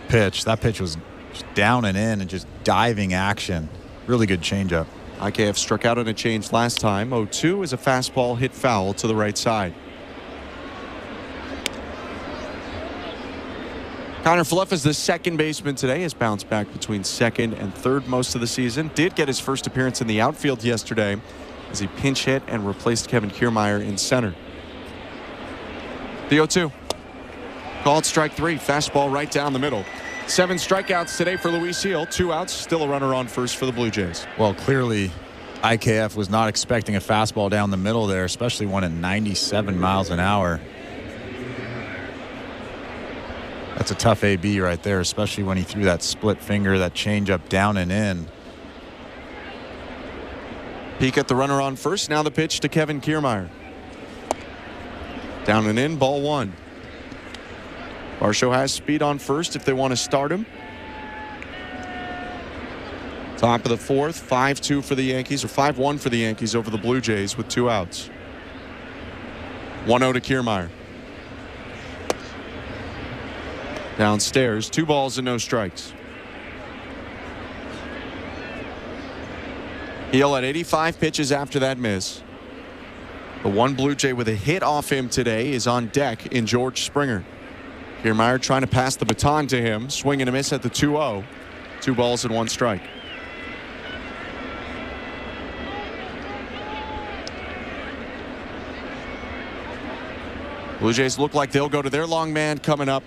pitch. That pitch was just down and in and just diving action. Really good changeup. IKF struck out on a change last time. 0-2 is a fastball hit foul to the right side. Kiner-Falefa is the second baseman today. Has bounced back between second and third most of the season. Did get his first appearance in the outfield yesterday as he pinch hit and replaced Kevin Kiermaier in center. The 0-2. Called strike three. Fastball right down the middle. 7 strikeouts today for Luis Gil. 2 outs. Still a runner on first for the Blue Jays. Well, clearly IKF was not expecting a fastball down the middle there, especially one at 97 miles an hour. That's a tough AB right there, especially when he threw that split finger, that changeup down and in. Peek at the runner on first. Now the pitch to Kevin Kiermaier. Down and in, ball 1. Varsho has speed on first if they want to start him. Top of the fourth, 5-2 for the Yankees, or 5-1 for the Yankees over the Blue Jays with 2 outs. 1-0 to Kiermaier. Downstairs, 2 balls and no strikes. He'll at 85 pitches after that miss. The one Blue Jay with a hit off him today is on deck in George Springer. Kiermaier trying to pass the baton to him. Swing and a miss at the 2-0. 2 balls and 1 strike. Blue Jays look like they'll go to their long man coming up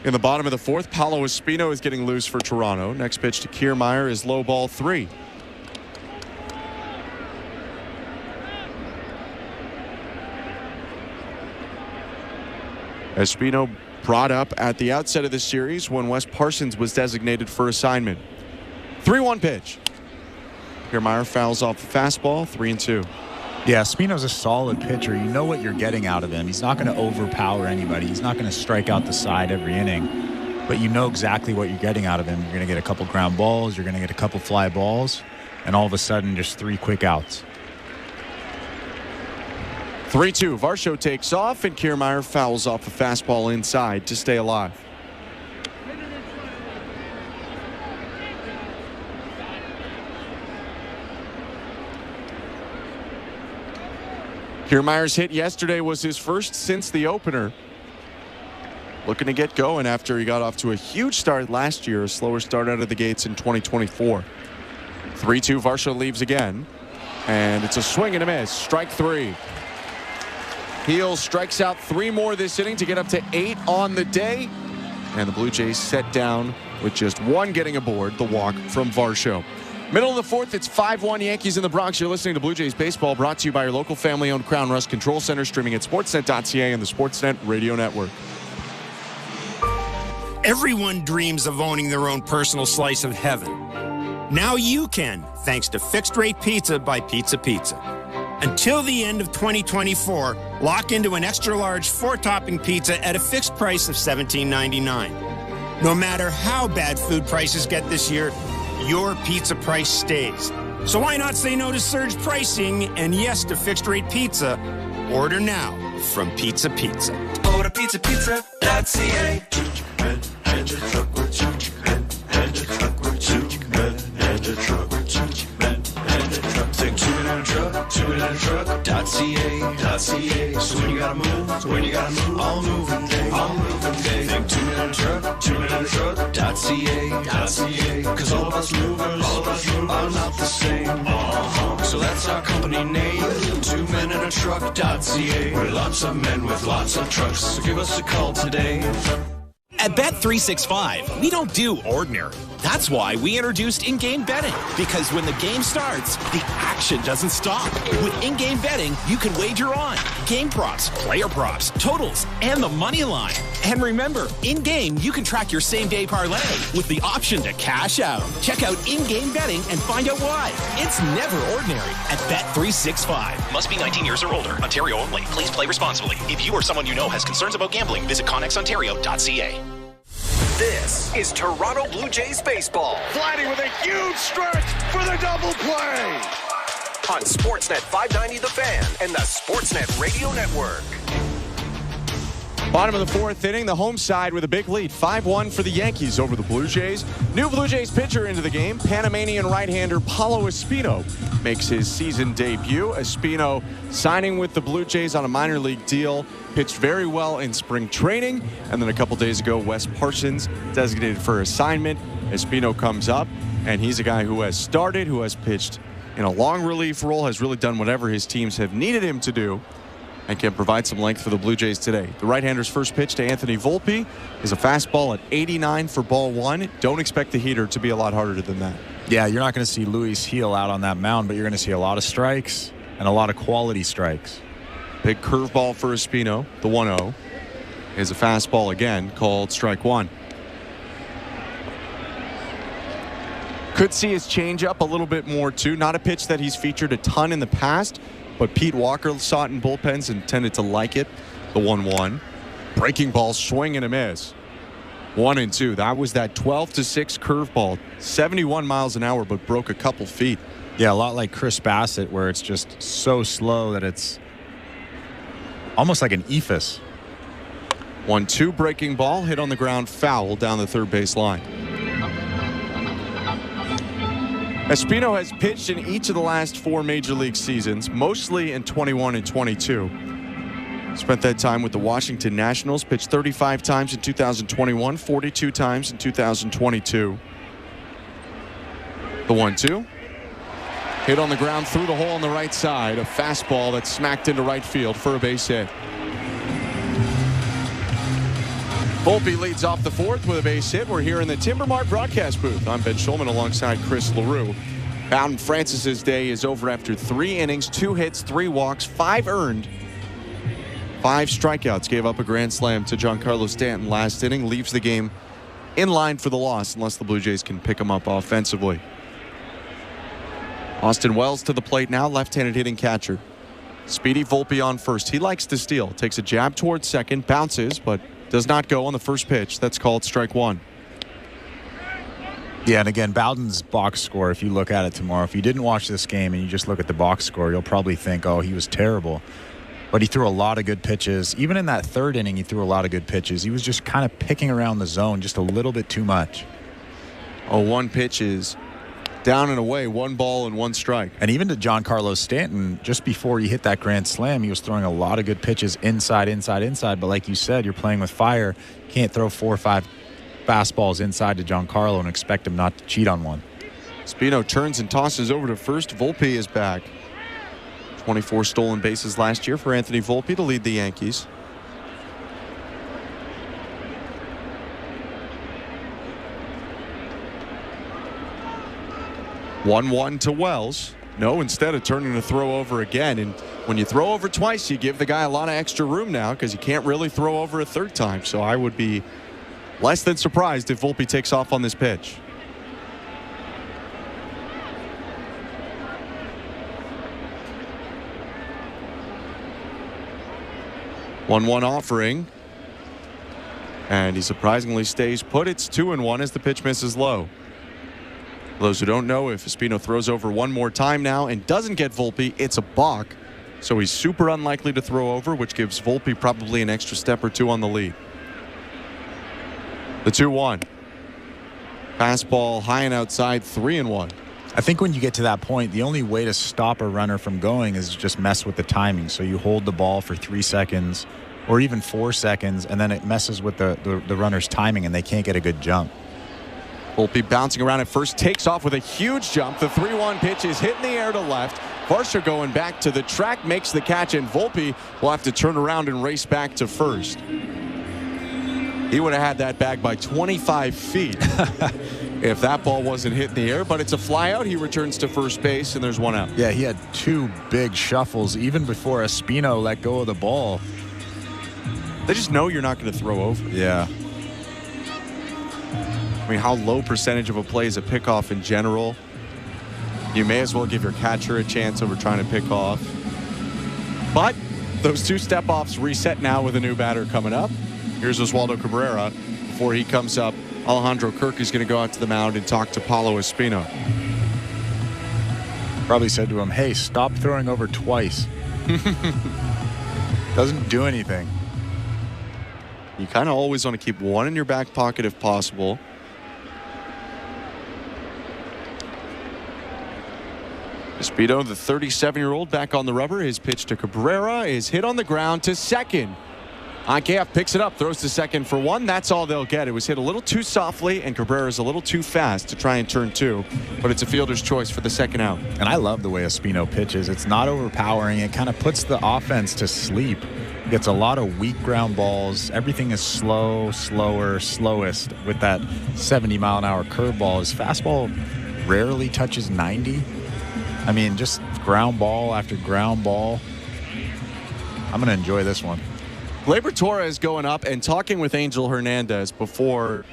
in the bottom of the fourth. Paulo Espino is getting loose for Toronto. Next pitch to Kiermaier is low ball 3. Espino brought up at the outset of this series when Wes Parsons was designated for assignment. 3-1 pitch. Kiermaier fouls off the fastball, 3-2. Yeah, Espino's a solid pitcher. You know what you're getting out of him. He's not going to overpower anybody. He's not going to strike out the side every inning. But you know exactly what you're getting out of him. You're going to get a couple ground balls. You're going to get a couple fly balls. And all of a sudden, just 3 quick outs. 3-2. Varsho takes off, and Kiermaier fouls off a fastball inside to stay alive. Kiermaier's hit yesterday was his first since the opener. Looking to get going after he got off to a huge start last year, a slower start out of the gates in 2024. 3-2. Varsho leaves again, and it's a swing and a miss. Strike 3. Heel strikes out 3 more this inning to get up to 8 on the day. And the Blue Jays set down with just 1 getting aboard, the walk from Varsho. Middle of the fourth, it's 5-1 Yankees in the Bronx. You're listening to Blue Jays Baseball, brought to you by your local family-owned Crown Rust Control Center, streaming at sportsnet.ca and the Sportsnet Radio Network. Everyone dreams of owning their own personal slice of heaven. Now you can, thanks to Fixed Rate Pizza by Pizza Pizza. Until the end of 2024, lock into an extra-large 4-topping pizza at a fixed price of $17.99. No matter how bad food prices get this year, your pizza price stays. So why not say no to surge pricing and yes to fixed-rate pizza? Order now from Pizza Pizza. Order pizzapizza.ca. And your truck with 2 men. And your truck with 2 men. And your truck with 2 men. And your truck. Think 2 men and a truck. 2 men and a truck.ca. So when you gotta move, all moving day. Think 2 men and a truck. 2 men and a truck.ca. Cause all of us movers are not the same. So that's our company name. 2 men and a truck.ca. We're lots of men with lots of trucks. So give us a call today. At Bet365, we don't do ordinary. That's why we introduced in-game betting. Because when the game starts, the action doesn't stop. With in-game betting, you can wager on game props, player props, totals, and the money line. And remember, in-game, you can track your same-day parlay with the option to cash out. Check out in-game betting and find out why. It's never ordinary at Bet365. Must be 19 years or older. Ontario only. Please play responsibly. If you or someone you know has concerns about gambling, visit connexontario.ca. This is Toronto Blue Jays baseball. Vladdy with a huge stretch for the double play. On Sportsnet 590 The Fan and the Sportsnet Radio Network. Bottom of the fourth inning, the home side with a big lead. 5-1 for the Yankees over the Blue Jays. New Blue Jays pitcher into the game, Panamanian right-hander Paulo Espino makes his season debut. Espino signing with the Blue Jays on a minor league deal. Pitched very well in spring training. And then a couple days ago, Wes Parsons designated for assignment. Espino comes up, and he's a guy who has started, who has pitched in a long relief role, has really done whatever his teams have needed him to do, and can provide some length for the Blue Jays today. The right-hander's first pitch to Anthony Volpe is a fastball at 89 for ball one. Don't expect the heater to be a lot harder than that. Yeah, you're not going to see Luis Heel out on that mound, but you're going to see a lot of strikes and a lot of quality strikes. Big curveball for Espino. The 1-0 is a fastball again, called strike one. Could see his changeup a little bit more, too. Not a pitch that he's featured a ton in the past, but Pete Walker saw it in bullpens and tended to like it. The 1-1. Breaking ball, swing and a miss. 1-2. That was that 12-6 curveball. 71 miles an hour, but broke a couple feet. Yeah, a lot like Chris Bassett, where it's just so slow that it's almost like an ephus. 1-2 breaking ball, hit on the ground, foul down the third base line. Espino has pitched in each of the last 4 major league seasons, mostly in 21 and 22. Spent that time with the Washington Nationals, pitched 35 times in 2021, 42 times in 2022. The 1-2. Hit on the ground through the hole on the right side. A fastball that smacked into right field for a base hit. Volpe leads off the fourth with a base hit. We're here in the Timbermart broadcast booth. I'm Ben Schulman alongside Chris LaRue. Bowden Francis's day is over after 3 innings, 2 hits, 3 walks, 5 earned, 5 strikeouts. Gave up a grand slam to Giancarlo Stanton last inning. Leaves the game in line for the loss unless the Blue Jays can pick him up offensively. Austin Wells to the plate now, left-handed hitting catcher. Speedy Volpe on first. He likes to steal. Takes a jab towards second, bounces, but does not go on the first pitch. That's called strike one. Yeah, and again, Bowden's box score, if you look at it tomorrow, if you didn't watch this game and you just look at the box score, you'll probably think, oh, he was terrible. But he threw a lot of good pitches. Even in that third inning, he threw a lot of good pitches. He was just kind of picking around the zone just a little bit too much. 1 pitch is down and away, 1 ball and 1 strike. And even to Giancarlo Stanton, just before he hit that grand slam, he was throwing a lot of good pitches inside. But like you said, you're playing with fire. You can't throw 4 or 5 fastballs inside to Giancarlo and expect him not to cheat on one. Espino turns and tosses over to first. Volpe is back. 24 stolen bases last year for Anthony Volpe to lead the Yankees. One to Wells. No, instead of turning to throw over again. And when you throw over twice, you give the guy a lot of extra room now because you can't really throw over a third time. So I would be less than surprised if Volpe takes off on this pitch. One offering. And he surprisingly stays put. It's 2-1 as the pitch misses low. For those who don't know, if Espino throws over one more time now and doesn't get Volpe, it's a balk. So he's super unlikely to throw over, which gives Volpe probably an extra step or 2 on the lead. The 2-1. Fastball high and outside, 3-1. I think when you get to that point, the only way to stop a runner from going is just mess with the timing. So you hold the ball for 3 seconds or even 4 seconds, and then it messes with the runner's timing, and they can't get a good jump. Volpe bouncing around at first, takes off with a huge jump. The 3-1 pitch is hit in the air to left. Varsha going back to the track, makes the catch, and Volpe will have to turn around and race back to first. He would have had that bag by 25 feet if that ball wasn't hit in the air. But it's a fly out. He returns to first base, and there's one out. Yeah, he had 2 big shuffles even before Espino let go of the ball. They just know you're not going to throw over. Yeah. I mean, how low percentage of a play is a pickoff in general? You may as well give your catcher a chance over trying to pick off. But those 2 step-offs reset now with a new batter coming up. Here's Oswaldo Cabrera. Before he comes up, Alejandro Kirk is going to go out to the mound and talk to Paulo Espino. Probably said to him, hey, stop throwing over twice. Doesn't do anything. You kind of always want to keep one in your back pocket if possible. Espino, the 37-year-old, back on the rubber. His pitch to Cabrera is hit on the ground to second. IKF picks it up, throws to second for 1. That's all they'll get. It was hit a little too softly, and Cabrera's a little too fast to try and turn 2. But it's a fielder's choice for the second out. And I love the way Espino pitches. It's not overpowering. It kind of puts the offense to sleep. Gets a lot of weak ground balls. Everything is slow, slower, slowest with that 70-mile-an-hour curveball. His fastball rarely touches 90. I mean, just ground ball after ground ball. I'm going to enjoy this one. Gleyber Torres going up and talking with Angel Hernandez before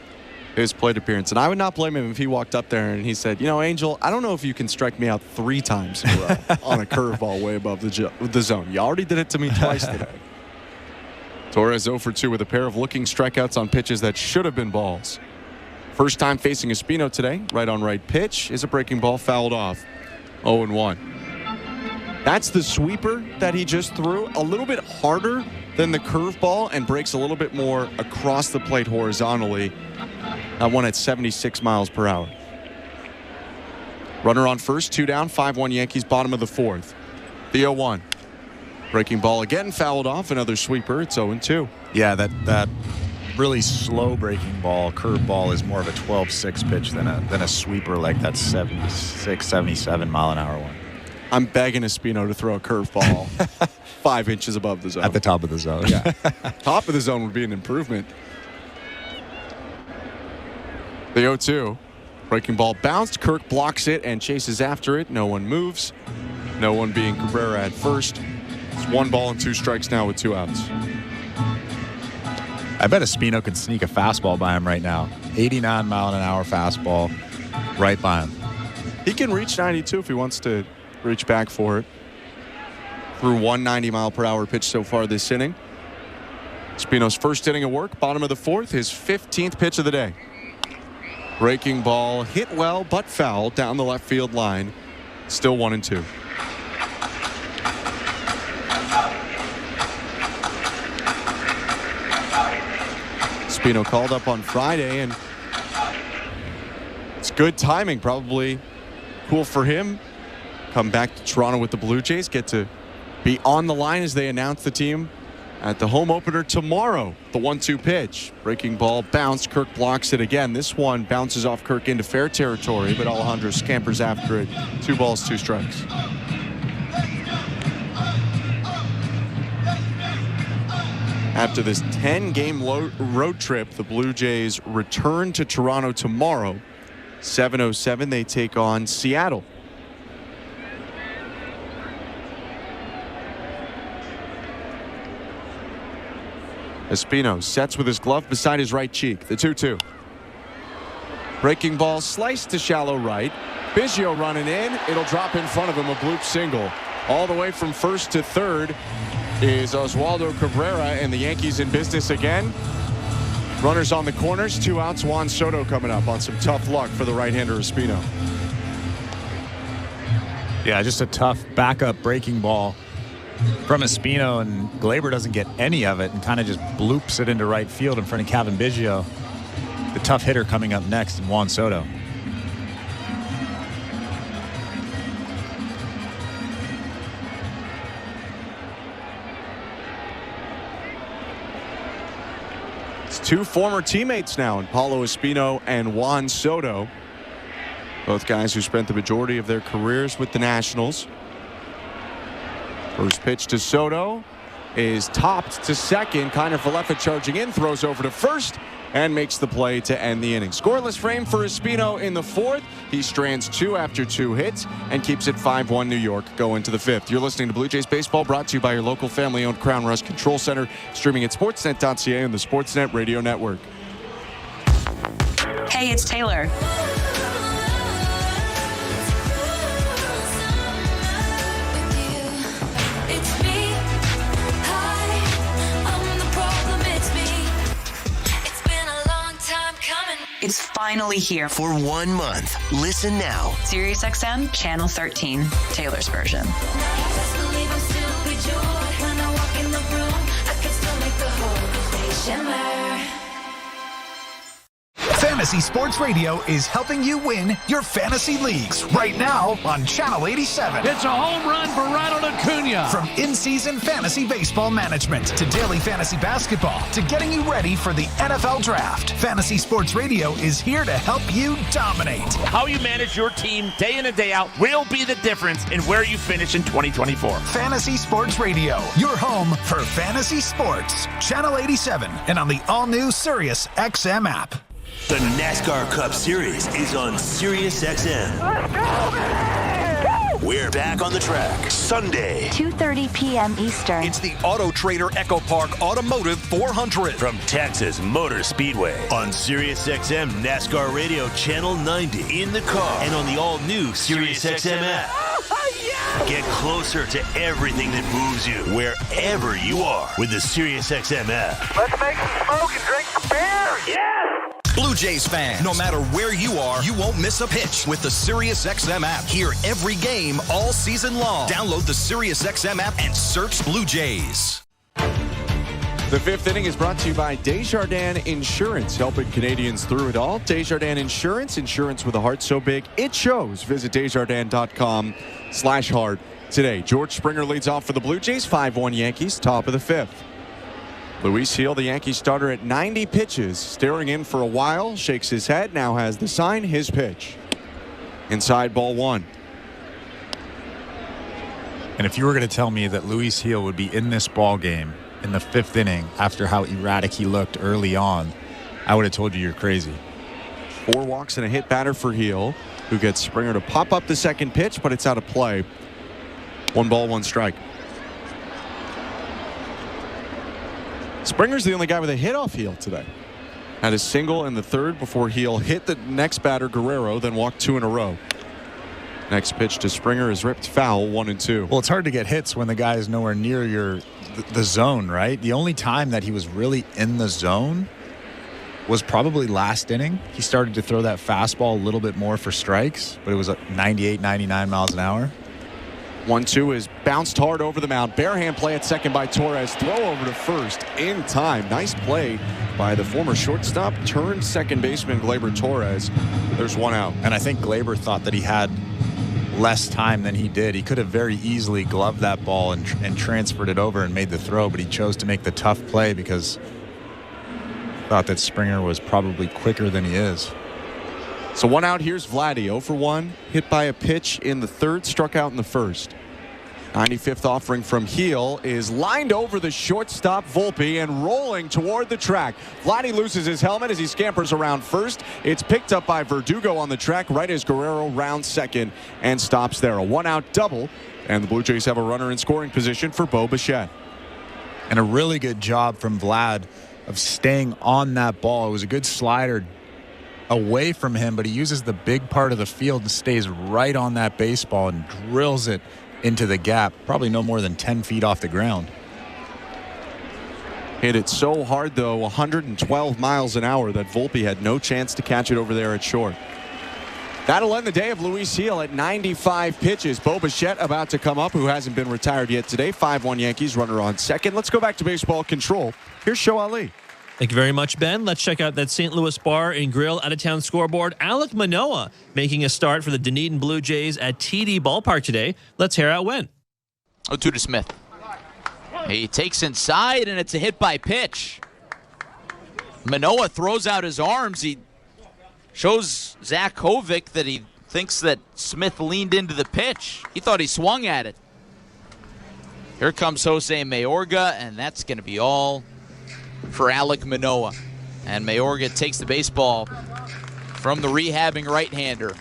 his plate appearance. And I would not blame him if he walked up there and he said, you know, Angel, I don't know if you can strike me out 3 times in a row on a curveball way above the zone. You already did it to me twice today. Torres 0 for 2 with a pair of looking strikeouts on pitches that should have been balls. First time facing Espino today. Right on right pitch is a breaking ball fouled off. 0-1. That's the sweeper that he just threw. A little bit harder than the curveball and breaks a little bit more across the plate horizontally. That one at 76 miles per hour. Runner on first, 2 down, 5-1 Yankees, bottom of the 4th. The 0-1. Breaking ball again, fouled off. Another sweeper. It's 0-2. Yeah, that really slow breaking ball, curveball, is more of a 12-6 pitch than a sweeper like that 76, 77 mile an hour one. I'm begging Espino to throw a curveball 5 inches above the zone. At the top of the zone. Yeah. Top of the zone would be an improvement. The 0-2. Breaking ball bounced. Kirk blocks it and chases after it. No one moves. No one being Cabrera at first. It's 1 ball and 2 strikes now with 2 outs. I bet Espino can sneak a fastball by him right now. 89 mile an hour fastball right by him. He can reach 92 if he wants to reach back for it. Through 190 mile per hour pitch so far this inning. Espino's first inning of work, bottom of the 4th, his 15th pitch of the day. Breaking ball hit well but foul down the left field line. Still 1-2. Espino called up on Friday, and it's good timing. Probably cool for him. Come back to Toronto with the Blue Jays. Get to be on the line as they announce the team at the home opener tomorrow. The 1-2 pitch. Breaking ball bounced. Kirk blocks it again. This one bounces off Kirk into fair territory, but Alejandro scampers after it. 2 balls, 2 strikes. After this 10-game road trip, the Blue Jays return to Toronto tomorrow. 7:07, they take on Seattle. Espino sets with his glove beside his right cheek. The 2-2. Breaking ball sliced to shallow right. Biggio running in. It'll drop in front of him, a bloop single. All the way from first to third is Oswaldo Cabrera, and the Yankees in business again. Runners on the corners, 2 outs. Juan Soto coming up on some tough luck for the right-hander Espino. Yeah, just a tough backup breaking ball from Espino, and Gleyber doesn't get any of it and kind of just bloops it into right field in front of Kevin Biggio. The tough hitter coming up next in Juan Soto. It's 2 former teammates now in Paulo Espino and Juan Soto. Both guys who spent the majority of their careers with the Nationals. First pitch to Soto is topped to second. Kiner Falefa charging in, throws over to first, and makes the play to end the inning. Scoreless frame for Espino in the fourth. He strands 2 after 2 hits and keeps it 5-1 New York going to the fifth. You're listening to Blue Jays Baseball, brought to you by your local family-owned Crown Rust Control Center, streaming at sportsnet.ca and the Sportsnet Radio Network. Hey, it's Taylor. It's finally here. For 1 month. Listen now. SiriusXM Channel 13, Taylor's version. Fantasy Sports Radio is helping you win your fantasy leagues right now on Channel 87. It's a home run for Ronald Acuna. From in-season fantasy baseball management to daily fantasy basketball to getting you ready for the NFL Draft, Fantasy Sports Radio is here to help you dominate. How you manage your team day in and day out will be the difference in where you finish in 2024. Fantasy Sports Radio, your home for fantasy sports. Channel 87 and on the all-new Sirius XM app. The NASCAR Cup Series is on SiriusXM. Let's go, man! We're back on the track Sunday, 2:30 p.m. Eastern. It's the Auto Trader Echo Park Automotive 400 from Texas Motor Speedway on SiriusXM NASCAR Radio Channel 90 in the car and on the all-new SiriusXM app. Get closer to everything that moves you wherever you are with the SiriusXM app. Let's make some smoke and drink some beer. Yes! Blue Jays fans, no matter where you are, you won't miss a pitch with the SiriusXM app. Hear every game all season long. Download the SiriusXM app and search Blue Jays. The fifth inning is brought to you by Desjardins Insurance, helping Canadians through it all. Desjardins Insurance, insurance with a heart so big it shows. Visit Desjardins.com/heart today. George Springer leads off for the Blue Jays, 5-1 Yankees, top of the fifth. Luis Gil, the Yankees starter at 90 pitches, staring in for a while, shakes his head, now has the sign, his pitch. Inside, ball 1. And if you were going to tell me that Luis Gil would be in this ball game in the fifth inning after how erratic he looked early on, I would have told you you're crazy. 4 walks and a hit batter for Gil, who gets Springer to pop up the second pitch, but it's out of play. 1 ball, 1 strike. Springer's the only guy with a hit off Gil today. Had a single in the third before Gil hit the next batter, Guerrero, then walked 2 in a row. Next pitch to Springer is ripped foul, 1-2. Well, it's hard to get hits when the guy is nowhere near the zone, right? The only time that he was really in the zone was probably last inning. He started to throw that fastball a little bit more for strikes, but it was 98, 99 miles an hour. 1-2 is bounced hard over the mound. Barehand play at second by Torres. Throw over to first in time. Nice play by the former shortstop turned second baseman Gleyber Torres. There's 1 out. And I think Gleyber thought that he had less time than he did. He could have very easily gloved that ball and transferred it over and made the throw, but he chose to make the tough play because he thought that Springer was probably quicker than he is. So 1 out. Here's Vladdy, 0 for 1. Hit by a pitch in the third, struck out in the first. 95th offering from Gil is lined over the shortstop Volpe and rolling toward the track. Vladdy loses his helmet as he scampers around first. It's picked up by Verdugo on the track right as Guerrero rounds second and stops there. A 1-out double, and the Blue Jays have a runner in scoring position for Bo Bichette. And a really good job from Vlad of staying on that ball. It was a good slider away from him, but he uses the big part of the field and stays right on that baseball and drills it into the gap, probably no more than 10 feet off the ground. Hit it so hard, though, 112 miles an hour, that Volpe had no chance to catch it over there at short. That'll end the day of Luis Gil at 95 pitches. Bo Bichette about to come up, who hasn't been retired yet today. 5-1 Yankees, runner on second. Let's go back to baseball control. Here's Show Ali. Thank you very much, Ben. Let's check out that St. Louis Bar and Grill out-of-town scoreboard. Alek Manoah making a start for the Dunedin Blue Jays at TD Ballpark today. Let's hear how it went. 0-2 to Smith. He takes inside, and it's a hit by pitch. Manoah throws out his arms. He shows Zach Kovic that he thinks that Smith leaned into the pitch. He thought he swung at it. Here comes Jose Mayorga, and that's going to be all for Alek Manoah. And Mayorga takes the baseball from the rehabbing right-hander.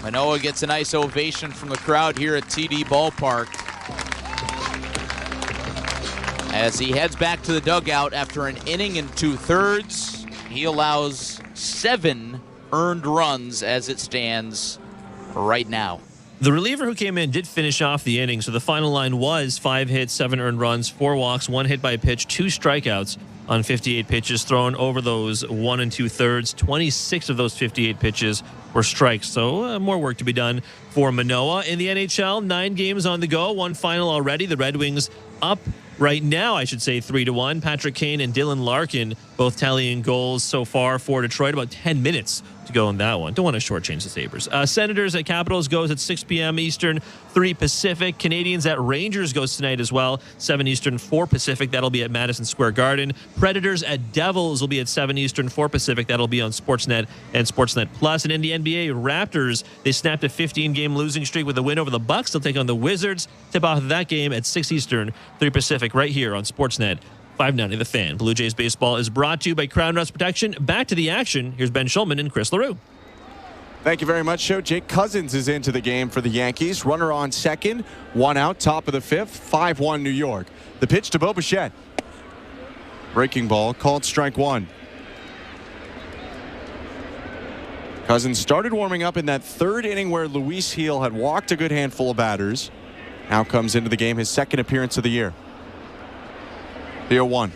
Manoah gets a nice ovation from the crowd here at TD Ballpark as he heads back to the dugout after an inning and 2/3. He allows 7 earned runs as it stands right now. The reliever who came in did finish off the inning, so the final line was 5 hits, 7 earned runs, 4 walks, 1 hit by pitch, 2 strikeouts on 58 pitches thrown over those 1 2/3. 26 of those 58 pitches were strikes, so more work to be done for Manoah. In the NHL, 9 games on the go, 1 final already. The Red Wings up right now, I should say, 3-1. Patrick Kane and Dylan Larkin both tallying goals so far for Detroit. About 10 minutes to go in that one. Don't want to shortchange the Sabres. Senators at Capitals goes at 6 p.m. Eastern, 3 Pacific. Canadians at Rangers goes tonight as well, 7 Eastern, 4 Pacific. That'll be at Madison Square Garden. Predators at Devils will be at 7 Eastern, 4 Pacific. That'll be on Sportsnet and Sportsnet Plus. And in the NBA, Raptors, they snapped a 15-game losing streak with a win over the Bucks. They'll take on the Wizards. Tip off that game at 6 Eastern, 3 Pacific, right here on Sportsnet 590 The Fan. Blue Jays baseball is brought to you by Crown Rust Protection. Back to the action. Here's Ben Schulman and Chris LaRue. Thank you very much, Joe. Jake Cousins is into the game for the Yankees. Runner on second, 1 out, top of the 5th, 5-1 New York. The pitch to Bo Bichette. Breaking ball, called strike 1. Cousins started warming up in that 3rd inning where Luis Gil had walked a good handful of batters. Now comes into the game, his 2nd appearance of the year. The 0-1.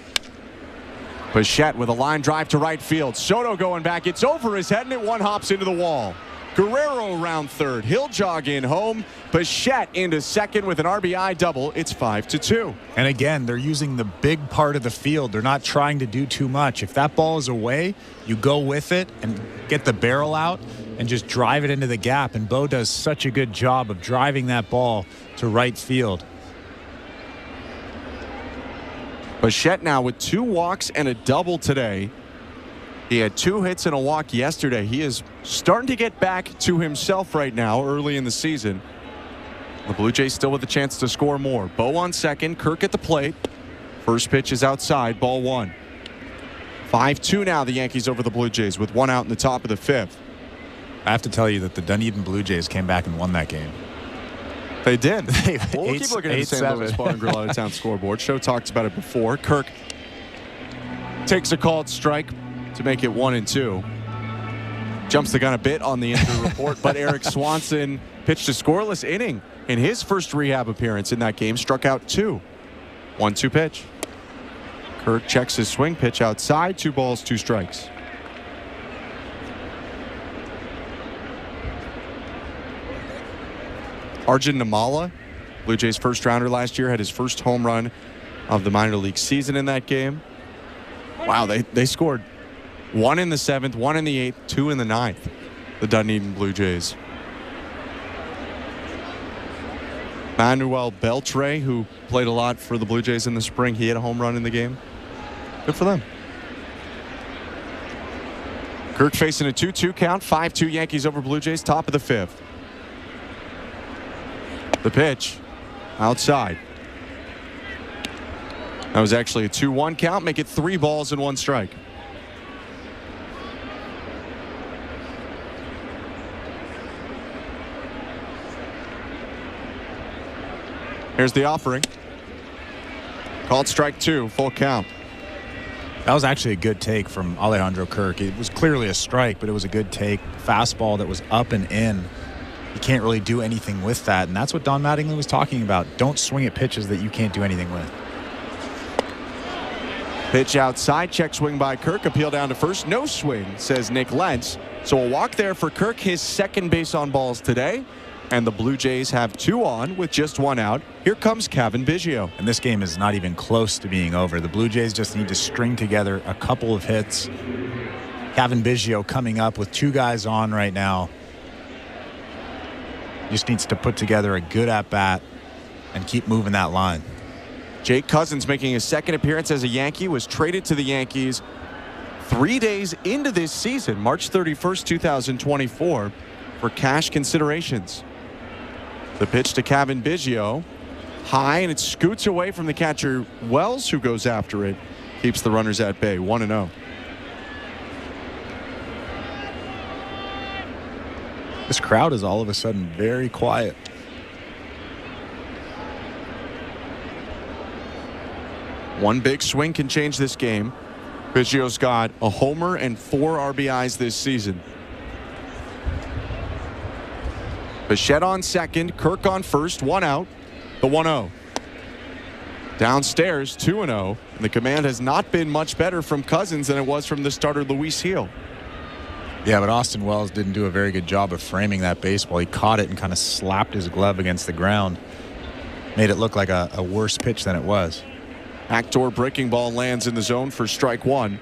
Bichette with a line drive to right field. Soto going back. It's over his head and it one hops into the wall. Guerrero around 3rd. He'll jog in home. Bichette into 2nd with an RBI double. It's 5-2. And again, they're using the big part of the field. They're not trying to do too much. If that ball is away, you go with it and get the barrel out and just drive it into the gap. And Bo does such a good job of driving that ball to right field. Bichette now with 2 walks and a double today. He had 2 hits and a walk yesterday. He is starting to get back to himself right now early in the season. The Blue Jays still with a chance to score more. Bo on second, Kirk at the plate. First pitch is outside, ball 1. 5-2 now, the Yankees over the Blue Jays with 1 out in the top of the 5th. I have to tell you that the Dunedin Blue Jays came back and won that game. They did. We'll keep looking at the St. Louis Bar and Grill out of town scoreboard. Show talks about it before. Kirk takes a called strike to make it 1-2. Jumps the gun a bit on the injury report, but Eric Swanson pitched a scoreless inning in his first rehab appearance in that game. Struck out 2. 1-2 pitch. Kirk checks his swing pitch outside. 2 balls, 2 strikes. Arjun Namala, Blue Jays first rounder last year, had his first home run of the minor league season in that game. Wow, they scored 1 in the 7th, 1 in the 8th, 2 in the 9th, the Dunedin Blue Jays. Manuel Beltre, who played a lot for the Blue Jays in the spring, he had a home run in the game. Good for them. Kirk facing a 2-2 count, 5-2 Yankees over Blue Jays, top of the 5th. The pitch outside. That was actually a 2-1 count. Make it 3 balls and 1 strike. Here's the offering. Called strike 2, full count. That was actually a good take from Alejandro Kirk. It was clearly a strike, but it was a good take. Fastball that was up and in. You can't really do anything with that, and that's what Don Mattingly was talking about. Don't swing at pitches that you can't do anything with. Pitch outside, check swing by Kirk, appeal down to first. No swing, says Nick Lentz. So a walk there for Kirk, his 2nd base on balls today. And the Blue Jays have 2 on with just 1 out. Here comes Cavan Biggio. And this game is not even close to being over. The Blue Jays just need to string together a couple of hits. Cavan Biggio coming up with 2 guys on right now. Just needs to put together a good at-bat and keep moving that line. Jake Cousins making his 2nd appearance as a Yankee, was traded to the Yankees 3 days into this season, March 31st, 2024, for cash considerations. The pitch to Cavan Biggio. high, and it scoots away from the catcher, Wells, who goes after it. Keeps the runners at bay, 1-0. This crowd is all of a sudden very quiet. One big swing can change this game. Biggio's got a homer and 4 RBIs this season. Bichette on second, Kirk on first, 1 out, the 1-0. Downstairs, 2-0, and the command has not been much better from Cousins than it was from the starter, Luis Gil. Yeah, but Austin Wells didn't do a very good job of framing that baseball. He caught it and kind of slapped his glove against the ground. Made it look like a worse pitch than it was. Backdoor breaking ball lands in the zone for strike 1.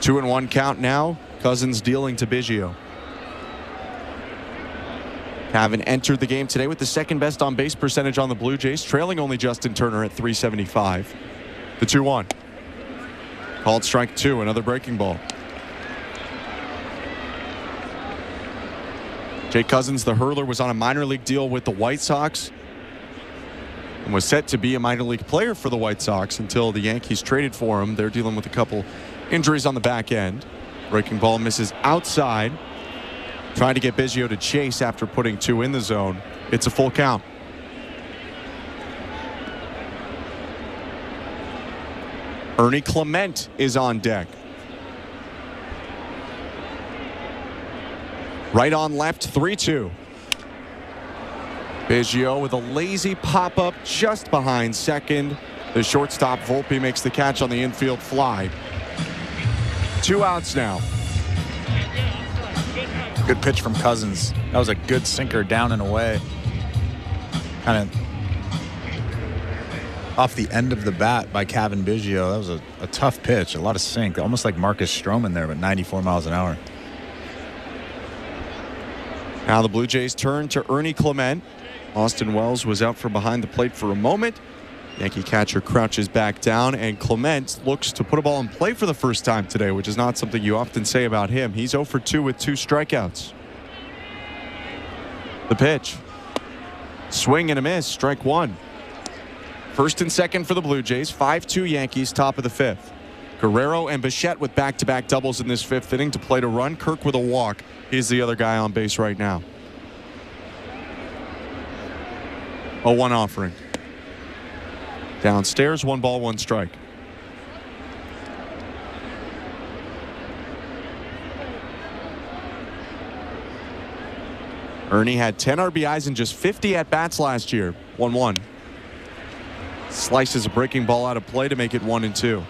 2-1 count now. Cousins dealing to Biggio. Cavan entered the game today with the second best on base percentage on the Blue Jays, trailing only Justin Turner at .375. The 2-1. Called strike 2, another breaking ball. Jake Cousins, the hurler, was on a minor league deal with the White Sox and was set to be a minor league player for the White Sox until the Yankees traded for him. They're dealing with a couple injuries on the back end. Breaking ball misses outside. Trying to get Biggio to chase after putting 2 in the zone. It's a full count. Ernie Clement is on deck. Right on left, 3-2. Biggio with a lazy pop-up just behind second. The shortstop, Volpe, makes the catch on the infield fly. 2 outs now. Good pitch from Cousins. That was a good sinker down and away. Kind of off the end of the bat by Cavan Biggio. That was a tough pitch, a lot of sink, almost like Marcus Stroman there, but 94 miles an hour. Now the Blue Jays turn to Ernie Clement. Austin Wells was out from behind the plate for a moment. Yankee catcher crouches back down, and Clement looks to put a ball in play for the first time today, which is not something you often say about him. He's 0 for 2 with 2 strikeouts. The pitch. Swing and a miss, strike 1. First and second for the Blue Jays, 5-2 Yankees, top of the 5th. Guerrero and Bichette with back-to-back doubles in this 5th inning to play to run. Kirk with a walk. He's the other guy on base right now. 0-1 offering. Downstairs, 1 ball, 1 strike. Ernie had 10 RBIs and just 50 at-bats last year. 1-1. Slices a breaking ball out of play to make it 1-2.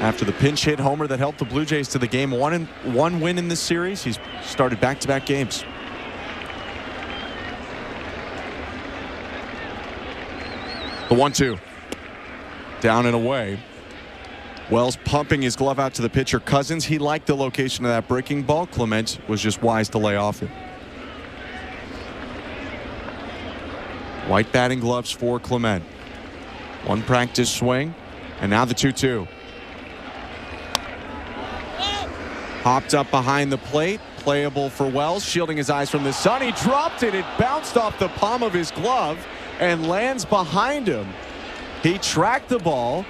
After the pinch hit homer that helped the Blue Jays to the game 1 win in this series, he's started back-to-back games. The 1-2. Down and away. Wells pumping his glove out to the pitcher Cousins. He liked the location of that breaking ball. Clement was just wise to lay off it. White batting gloves for Clement. 1 practice swing, and now the 2-2. Hopped up behind the plate, playable for Wells, shielding his eyes from the sun. He dropped it. It bounced off the palm of his glove and lands behind him. He tracked the ball,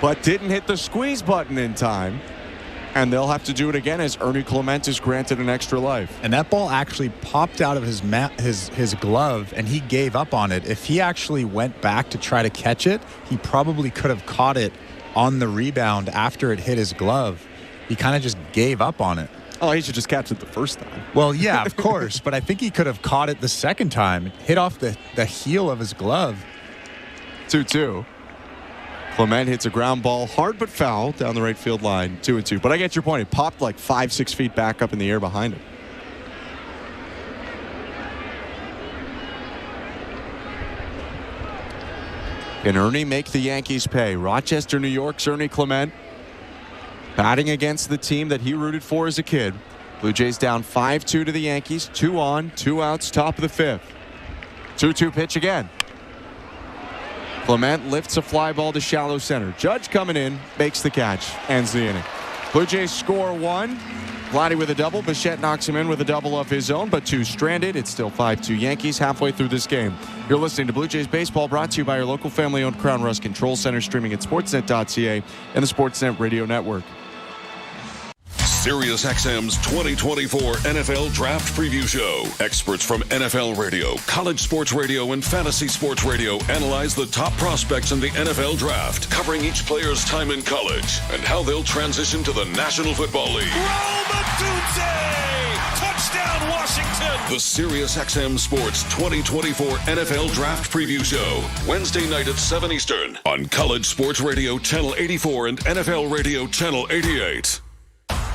but didn't hit the squeeze button in time. And they'll have to do it again as Ernie Clement is granted an extra life. And that ball actually popped out of his glove, and he gave up on it. If he actually went back to try to catch it, he probably could have caught it on the rebound after it hit his glove. He kind of just gave up on it. Oh, he should just catch it the first time. Well, yeah, of course. But I think he could have caught it the second time. It hit off the heel of his glove. 2-2. Clement hits a ground ball, hard but foul, down the right field line, 2-2. But I get your point. It popped like 5-6 feet back up in the air behind him. Can Ernie make the Yankees pay? Rochester, New York's Ernie Clement, batting against the team that he rooted for as a kid. Blue Jays down 5-2 to the Yankees. 2 on, 2 outs, top of the 5th. 2-2 pitch again. Clement lifts a fly ball to shallow center. Judge coming in, makes the catch, ends the inning. Blue Jays score 1. Vladdy with a double. Bichette knocks him in with a double of his own, but 2 stranded. It's still 5-2 Yankees halfway through this game. You're listening to Blue Jays Baseball, brought to you by your local family-owned Crown Rust Control Center, streaming at sportsnet.ca and the Sportsnet Radio Network. SiriusXM's 2024 NFL Draft Preview Show. Experts from NFL Radio, college sports radio, and fantasy sports radio analyze the top prospects in the NFL Draft, covering each player's time in college and how they'll transition to the National Football League. Touchdown, Washington! The SiriusXM Sports 2024 NFL Draft Preview Show. Wednesday night at 7 Eastern on College Sports Radio Channel 84 and NFL Radio Channel 88.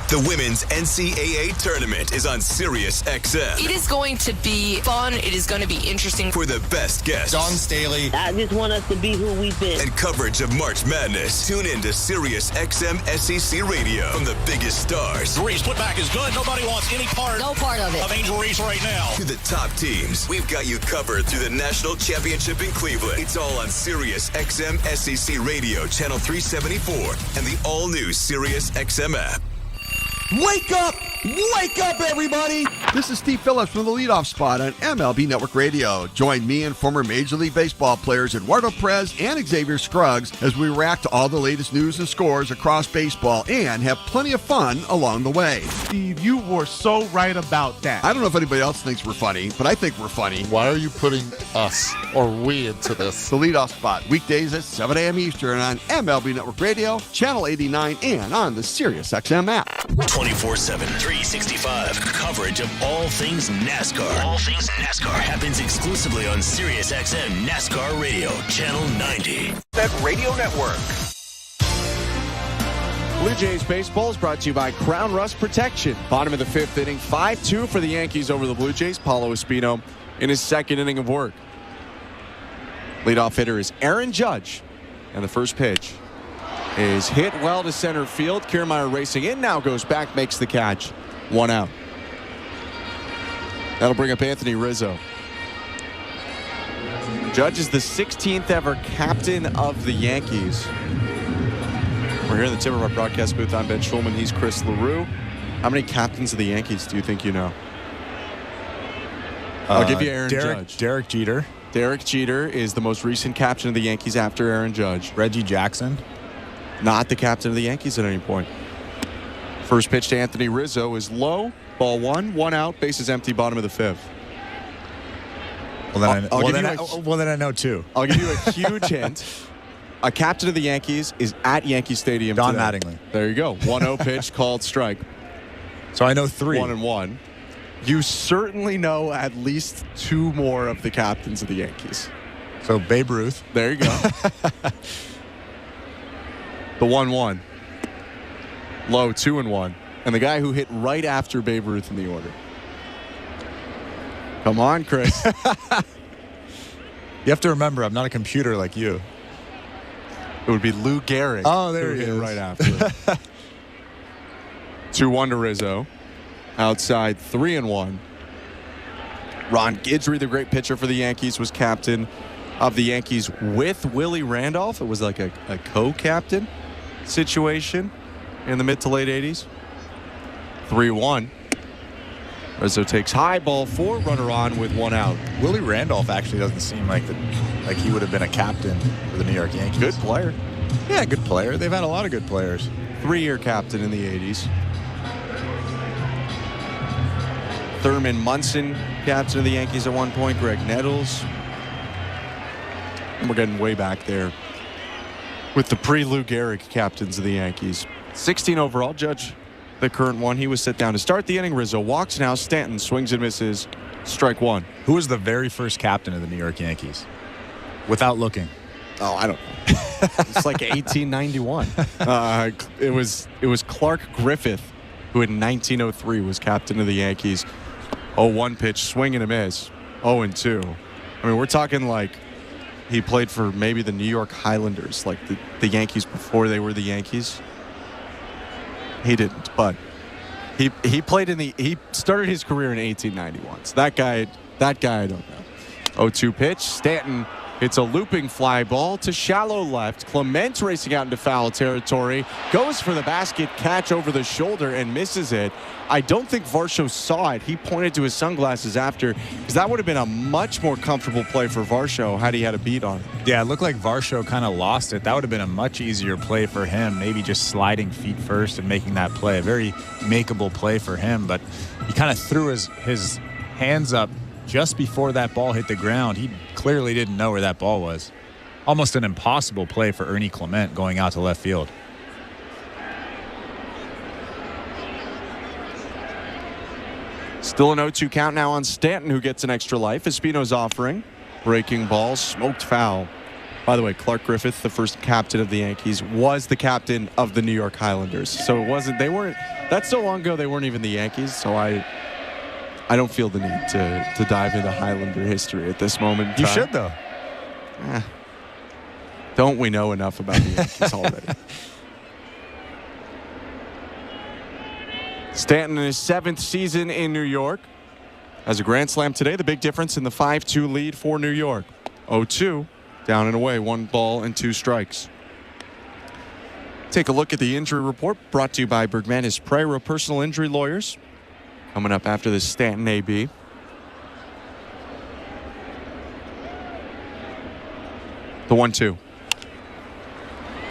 The Women's NCAA Tournament is on SiriusXM. It is going to be fun. It is going to be interesting. For the best guests. Dawn Staley. I just want us to be who we've been. And coverage of March Madness. Tune in to SiriusXM SEC Radio. From the biggest stars. The Reese putback is good. Nobody wants any part. No part of it. Of Angel Reese right now. To the top teams. We've got you covered through the National Championship in Cleveland. It's all on SiriusXM SEC Radio, Channel 374. And the all-new SiriusXM app. Wake up! Wake up, everybody! This is Steve Phillips from the leadoff spot on MLB Network Radio. Join me and former Major League Baseball players Eduardo Perez and Xavier Scruggs as we react to all the latest news and scores across baseball and have plenty of fun along the way. Steve, you were so right about that. I don't know if anybody else thinks we're funny, but I think we're funny. Why are you putting us or we into this? The leadoff spot, weekdays at 7 a.m. Eastern on MLB Network Radio, Channel 89, and on the SiriusXM app. 24/7, 365 coverage of all things NASCAR. All things NASCAR happens exclusively on SiriusXM NASCAR Radio, Channel 90. That radio network. Blue Jays baseball is brought to you by Crown Rust Protection. Bottom of the 5th inning, 5-2 for the Yankees over the Blue Jays. Paulo Espino in his 2nd inning of work. Leadoff hitter is Aaron Judge, and the first pitch is hit well to center field. Kiermaier racing in, now goes back, makes the catch. 1 out. That'll bring up Anthony Rizzo. Judge is the 16th ever captain of the Yankees. We're here in the tip of our broadcast booth. I'm Ben Schulman. He's Chris LaRue. How many captains of the Yankees do you think you know? I'll give you Aaron Judge. Derek Jeter. Derek Jeter is the most recent captain of the Yankees after Aaron Judge. Reggie Jackson. Not the captain of the Yankees at any point. First pitch to Anthony Rizzo is low. Ball 1 out. Bases empty, bottom of the 5th. Well, then I know too. I'll give you a huge hint. A captain of the Yankees is at Yankee Stadium Don today. Mattingly. There you go. 1-0 pitch, called strike. So I know 3. 1-1. You certainly know at least 2 more of the captains of the Yankees. So Babe Ruth. There you go. The 1-1. Low, 2-1. And the guy who hit right after Babe Ruth in the order. Come on, Chris. You have to remember, I'm not a computer like you. It would be Lou Gehrig. Oh, there he is. Right after. 2-1 to Rizzo. Outside, 3-1. Ron Guidry, the great pitcher for the Yankees, was captain of the Yankees with Willie Randolph. It was like a co-captain situation in the mid to late 80s. 3-1. Rizzo takes high, ball 4, runner on with 1 out. Willie Randolph actually doesn't seem like he would have been a captain for the New York Yankees. Good player. Yeah, good player. They've had a lot of good players. 3-year captain in the 80s. Thurman Munson, captain of the Yankees at one point. Greg Nettles. And we're getting way back there with the pre-Lou Gehrig captains of the Yankees. 16 overall. Judge, the current one. He was set down to start the inning. Rizzo walks now. Stanton swings and misses. Strike 1. Who was the very first captain of the New York Yankees? Without looking. Oh, I don't know. It's like 1891. It was Clark Griffith, who in 1903 was captain of the Yankees. 0-1 pitch, swing and a miss. 0-2. I mean, we're talking like he played for maybe the New York Highlanders, like the Yankees before they were the Yankees. He didn't, but he played he started his career in 1891. So that guy I don't know. 0-2 pitch. Stanton It's a looping fly ball to shallow left. Clement racing out into foul territory. Goes for the basket catch over the shoulder and misses it. I don't think Varsho saw it. He pointed to his sunglasses after, because that would have been a much more comfortable play for Varsho had he had a beat on it. Yeah, it looked like Varsho kind of lost it. That would have been a much easier play for him. Maybe just sliding feet first and making that play. A very makeable play for him, but he kind of threw his hands up just before that ball hit the ground. He clearly didn't know where that ball was. Almost an impossible play for Ernie Clement going out to left field. Still an 0-2 count now on Stanton, who gets an extra life. Espino's offering. Breaking ball, smoked foul. By the way, Clark Griffith, the first captain of the Yankees, was the captain of the New York Highlanders. So that's so long ago they weren't even the Yankees. So I don't feel the need to dive into Highlander history at this moment in time. You should, though. Don't we know enough about the Yankees already? Stanton in his 7th season in New York has a grand slam today. The big difference in the 5-2 lead for New York. 0-2, down and away, 1 ball and 2 strikes. Take a look at the injury report brought to you by Bergmanis Prera Personal Injury Lawyers. Coming up after this Stanton AB. The 1-2.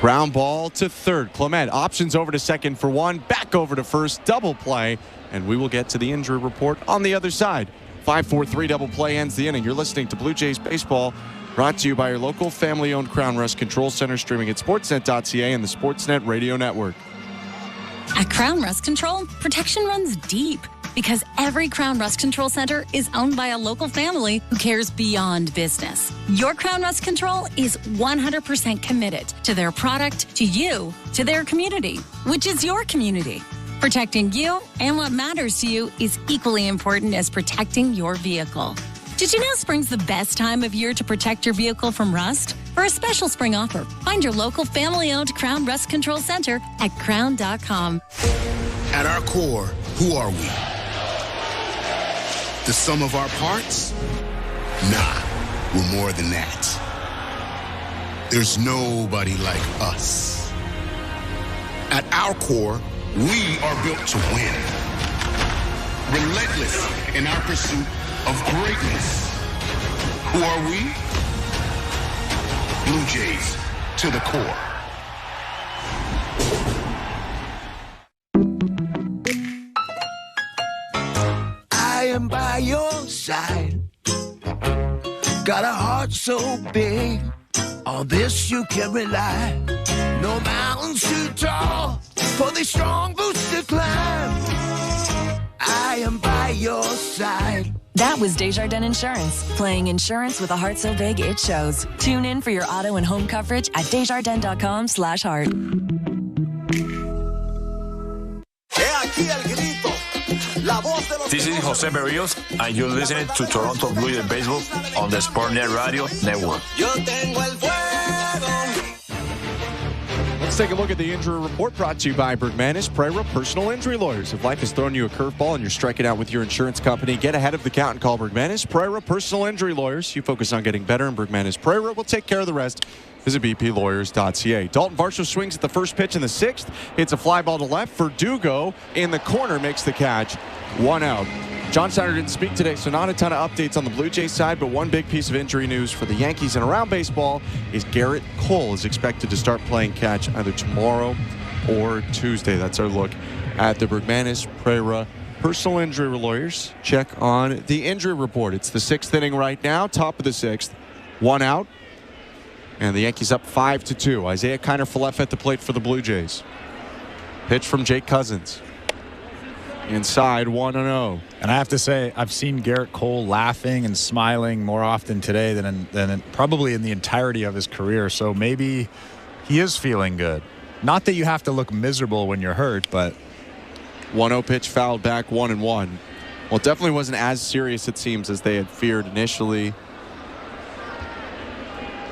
Ground ball to third. Clement options over to second for 1. Back over to first. Double play. And we will get to the injury report on the other side. 5-4-3 double play ends the inning. You're listening to Blue Jays Baseball, brought to you by your local family-owned Crown Rust Control Center, streaming at sportsnet.ca and the Sportsnet Radio Network. At Crown Rust Control, protection runs deep because every Crown Rust Control Center is owned by a local family who cares beyond business. Your Crown Rust Control is 100% committed to their product, to you, to their community, which is your community. Protecting you and what matters to you is equally important as protecting your vehicle. Did you know spring's the best time of year to protect your vehicle from rust? For a special spring offer, find your local family-owned Crown Rust Control Center at crown.com. At our core, who are we? The sum of our parts? Nah, we're more than that. There's nobody like us. At our core, we are built to win. Relentless in our pursuit of greatness. Who are we? Blue Jays to the core. I am by your side. Got a heart so big. On this you can rely. No mountains too tall for the strong boots to climb. I am by your side. That was Desjardins Insurance, playing insurance with a heart so big it shows. Tune in for your auto and home coverage at desjardins.com/heart. This is Jose Berrios, and you're listening to Toronto Blue Jays Baseball on the Sportsnet Radio Network. Let's take a look at the injury report brought to you by Bergmanis Prera Personal Injury Lawyers. If life has thrown you a curveball and you're striking out with your insurance company, get ahead of the count and call Bergmanis Prera Personal Injury Lawyers. You focus on getting better, and Bergmanis Prera will take care of the rest. Visit bplawyers.ca. Dalton Varsho swings at the first pitch in the 6th. Hits a fly ball to left. Verdugo in the corner makes the catch. 1 out. John Steiner didn't speak today, so not a ton of updates on the Blue Jays side, but one big piece of injury news for the Yankees and around baseball is Garrett Cole is expected to start playing catch either tomorrow or Tuesday. That's our look at the Bergmanis Prera Personal Injury Lawyers. Check on the injury report. It's the 6th inning right now, top of the 6th. 1 out. And the Yankees up 5-2. Isaiah Kiner-Falefa at the plate for the Blue Jays. Pitch from Jake Cousins. Inside, 1-0. And I have to say, I've seen Garrett Cole laughing and smiling more often today than probably in the entirety of his career. So maybe he is feeling good. Not that you have to look miserable when you're hurt, but 1-0 pitch fouled back, 1-1. Well, it definitely wasn't as serious, it seems, as they had feared initially.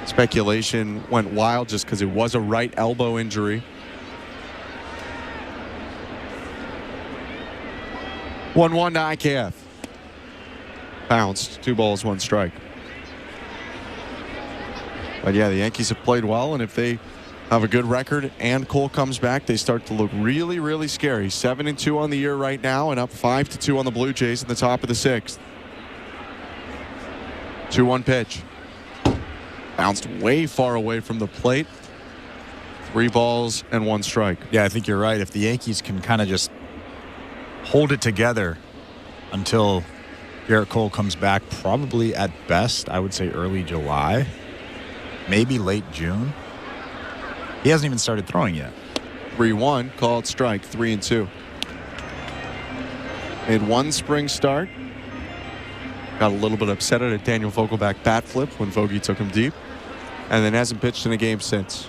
Speculation went wild just because it was a right elbow injury. 1-1 to IKF. Bounced. 2 balls, 1 strike. But yeah, the Yankees have played well, and if they have a good record and Cole comes back, they start to look really, really scary. 7-2 on the year right now, and up 5-2 on the Blue Jays in the top of the 6th. 2-1 pitch. Bounced way far away from the plate. 3 balls and 1 strike. Yeah, I think you're right. If the Yankees can kind of just hold it together until Garrett Cole comes back, probably at best, I would say early July, maybe late June. He hasn't even started throwing yet. 3-1, called strike, 3-2. Made 1 spring start. Got a little bit upset at a Daniel Vogelbach bat flip when Vogie took him deep. And then hasn't pitched in a game since.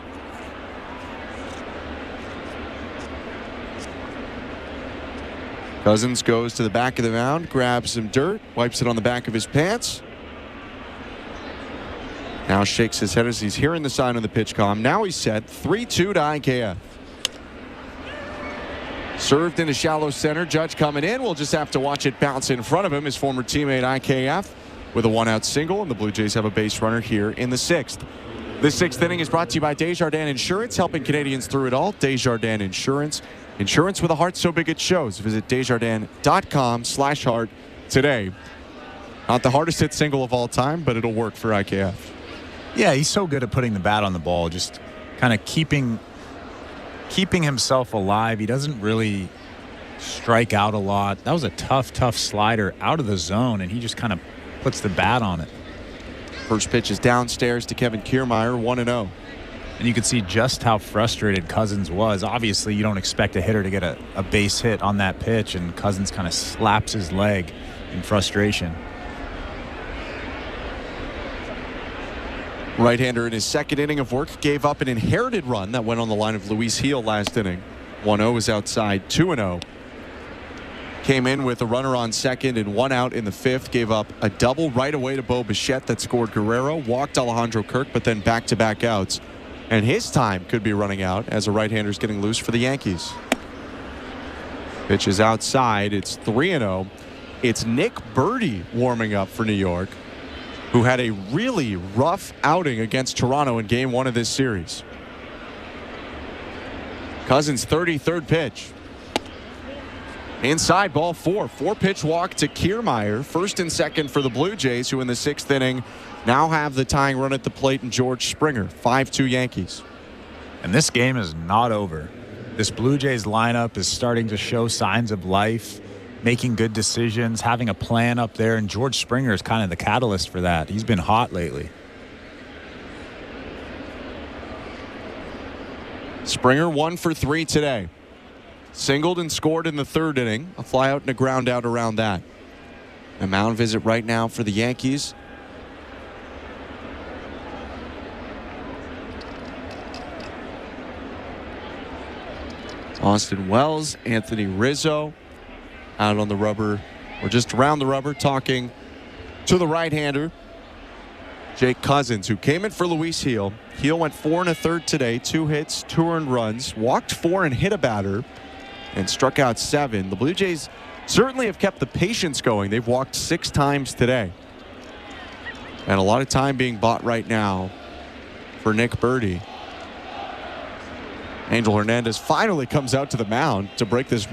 Cousins goes to the back of the mound, grabs some dirt, wipes it on the back of his pants. Now shakes his head as he's hearing the sign on the pitch column. Now he's set. 3-2 to IKF. Served into shallow center. Judge coming in. We'll just have to watch it bounce in front of him. His former teammate IKF with a 1-out single. And the Blue Jays have a base runner here in the 6th. This 6th inning is brought to you by Desjardins Insurance, helping Canadians through it all. Desjardins Insurance. Insurance with a heart so big it shows. Visit Desjardins.com/heart today. Not the hardest hit single of all time, but it'll work for IKF. Yeah, he's so good at putting the bat on the ball, just kind of keeping himself alive. He doesn't really strike out a lot. That was a tough slider out of the zone, and he just kind of puts the bat on it. First pitch is downstairs to Kevin Kiermaier, 1-0. And you could see just how frustrated Cousins was. Obviously, you don't expect a hitter to get a base hit on that pitch, and Cousins kind of slaps his leg in frustration. Right-hander in his 2nd inning of work gave up an inherited run that went on the line of Luis Gil last inning. 1-0 was outside, 2-0. Came in with a runner on 2nd and 1 out in the 5th. Gave up a double right away to Bo Bichette that scored Guerrero. Walked Alejandro Kirk, but then back-to-back outs. And his time could be running out as a right-hander's getting loose for the Yankees. Pitch is outside. It's 3-0. It's Nick Birdy warming up for New York, who had a really rough outing against Toronto in Game 1 of this series. Cousins' 33rd pitch. Inside, ball 4. 4-pitch walk to Kiermaier. 1st and 2nd for the Blue Jays, who in the 6th inning now have the tying run at the plate in George Springer. 5-2 Yankees. And this game is not over. This Blue Jays lineup is starting to show signs of life, making good decisions, having a plan up there, and George Springer is kind of the catalyst for that. He's been hot lately. Springer 1 for 3 today. Singled and scored in the 3rd inning. A fly out and a ground out around that. A mound visit right now for the Yankees. Austin Wells, Anthony Rizzo out on the rubber, or just around the rubber, talking to the right-hander, Jake Cousins, who came in for Luis Gil. Gil went 4 1/3 today, 2 hits, 2 earned runs, walked 4 and hit a batter, and struck out 7. The Blue Jays certainly have kept the patience going. They've walked 6 times today. And a lot of time being bought right now for Nick Birdy. Angel Hernandez finally comes out to the mound to break this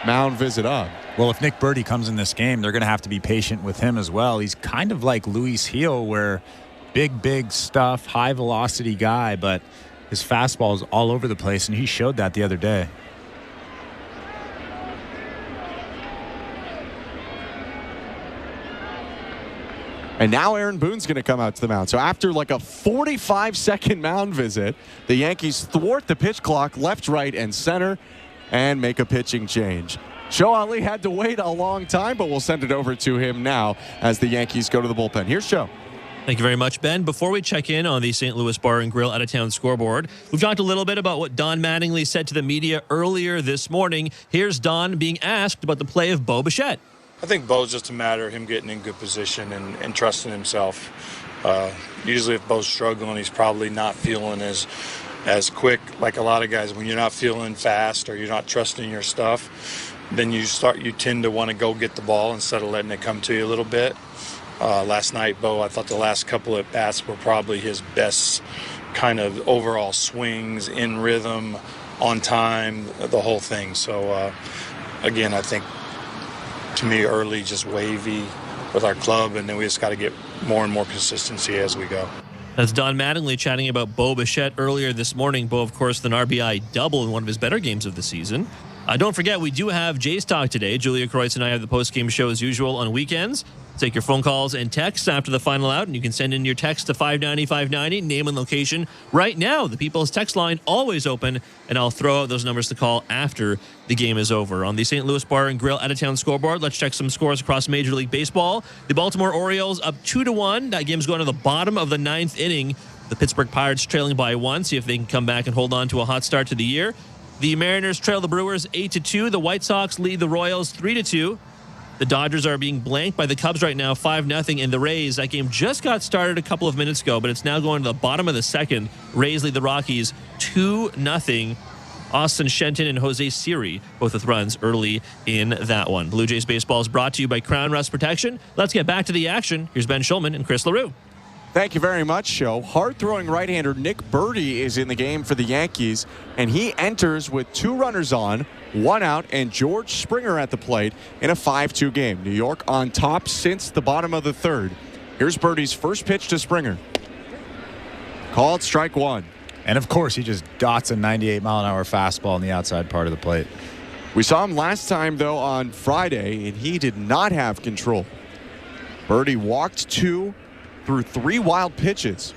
mound visit up. Well, if Nick Birdy comes in this game, they're going to have to be patient with him as well. He's kind of like Luis Gil, where big stuff, high velocity guy, but his fastball is all over the place, and he showed that the other day. And now Aaron Boone's going to come out to the mound. So after like a 45-second mound visit, the Yankees thwart the pitch clock left, right, and center and make a pitching change. Show Ali had to wait a long time, but we'll send it over to him now as the Yankees go to the bullpen. Here's Show. Thank you very much, Ben. Before we check in on the St. Louis Bar and Grill out-of-town scoreboard, we've talked a little bit about what Don Mattingly said to the media earlier this morning. Here's Don being asked about the play of Bo Bichette. I think Bo's just a matter of him getting in good position and trusting himself. Usually if Bo's struggling, he's probably not feeling as quick like a lot of guys. When you're not feeling fast or you're not trusting your stuff, then you tend to want to go get the ball instead of letting it come to you a little bit. last night, Bo, I thought the last couple at bats were probably his best kind of overall swings, in rhythm, on time, the whole thing. So, again, I think, to me, early just wavy with our club, and then we just got to get more and more consistency as we go. That's Don Mattingly chatting about Bo Bichette earlier this morning. Bo, of course, an RBI double in one of his better games of the season. Don't forget, we do have Jays Talk today. Julia Kreutz and I have the post-game show as usual on weekends. Take your phone calls and texts after the final out, and you can send in your text to 590-590, name and location. Right now, the People's Text line always open, and I'll throw out those numbers to call after the game is over. On the St. Louis Bar and Grill out-of-town scoreboard, let's check some scores across Major League Baseball. The Baltimore Orioles up 2-1. That game's going to the bottom of the ninth inning. The Pittsburgh Pirates trailing by 1. See if they can come back and hold on to a hot start to the year. The Mariners trail the Brewers 8-2. The White Sox lead the Royals 3-2. The Dodgers are being blanked by the Cubs right now, 5-0. And the Rays, that game just got started a couple of minutes ago, but it's now going to the bottom of the second. Rays lead the Rockies 2-0. Austin Shenton and Jose Siri both with runs early in that one. Blue Jays baseball is brought to you by Crown Rust Protection. Let's get back to the action. Here's Ben Schulman and Chris LaRue. Thank you very much, Joe. Hard-throwing right-hander Nick Birdie is in the game for the Yankees, and he enters with 2 runners on, 1 out, and George Springer at the plate in a 5-2 game. New York on top since the bottom of the third. Here's Birdie's first pitch to Springer. Called strike 1. And, of course, he just dots a 98-mile-an-hour fastball on the outside part of the plate. We saw him last time, though, on Friday, and he did not have control. Birdie walked 2 through 3 wild pitches.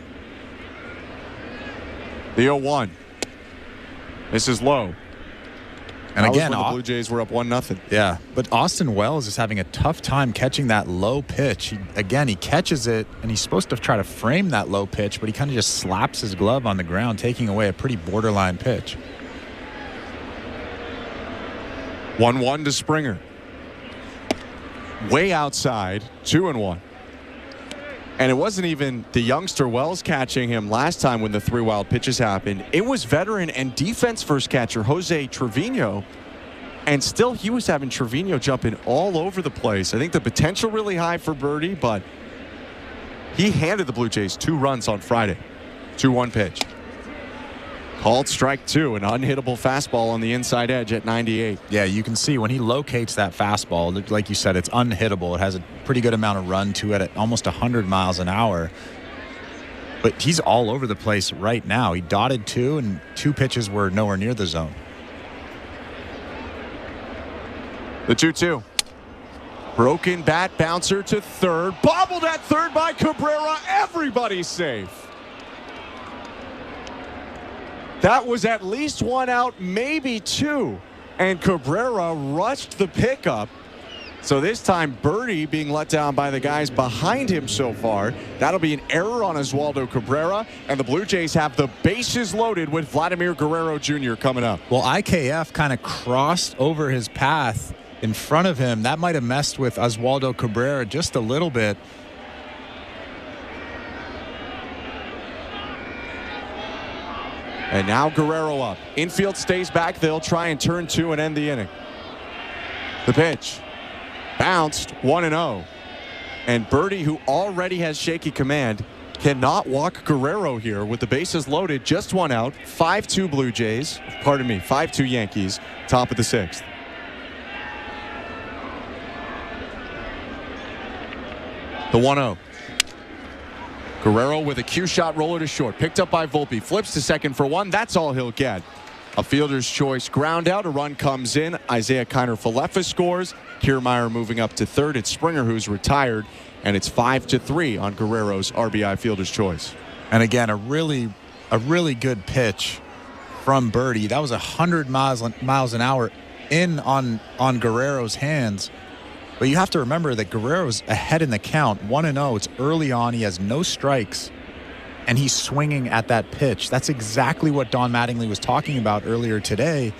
The 0-1. This is low. And again, the Blue Jays were up 1-0. Yeah, but Austin Wells is having a tough time catching that low pitch. He catches it, and he's supposed to try to frame that low pitch, but he kind of just slaps his glove on the ground, taking away a pretty borderline pitch. 1-1 to Springer. Way outside, 2-1. And it wasn't even the youngster Wells catching him last time when the 3 wild pitches happened. It was veteran and defense first catcher Jose Trevino. And still he was having Trevino jumping all over the place. I think the potential really high for Birdie, but he handed the Blue Jays 2 runs on Friday. 2-1 pitch. Called strike 2, an unhittable fastball on the inside edge at 98. Yeah, you can see when he locates that fastball, like you said, it's unhittable. It has a pretty good amount of run to it at almost 100 miles an hour. But he's all over the place right now. He dotted 2, and 2 pitches were nowhere near the zone. The 2-2. Broken bat bouncer to third. Bobbled at third by Cabrera. Everybody's safe. That was at least 1 out, maybe 2. And Cabrera rushed the pickup. So this time, Birdie being let down by the guys behind him so far. That'll be an error on Oswaldo Cabrera. And the Blue Jays have the bases loaded with Vladimir Guerrero Jr. coming up. Well, IKF kind of crossed over his path in front of him. That might have messed with Oswaldo Cabrera just a little bit. And now Guerrero up. Infield stays back. They'll try and turn 2 and end the inning. The pitch. Bounced 1-0. And Birdie, who already has shaky command, cannot walk Guerrero here with the bases loaded. Just 1 out. 5-2 Blue Jays. 5-2 Yankees. Top of the 6th. The 1-0. Guerrero with a cue shot roller to short. Picked up by Volpe. Flips to second for 1. That's all he'll get. A fielder's choice ground out. A run comes in. Isaiah Kiner-Falefa scores. Kiermaier moving up to third. It's Springer who's retired. And it's 5-3 on Guerrero's RBI fielder's choice. And again, a really good pitch from Birdie. That was 100 miles an hour in on Guerrero's hands. But you have to remember that Guerrero's ahead in the count, 1-0. It's early on. He has no strikes, and he's swinging at that pitch. That's exactly what Don Mattingly was talking about earlier today.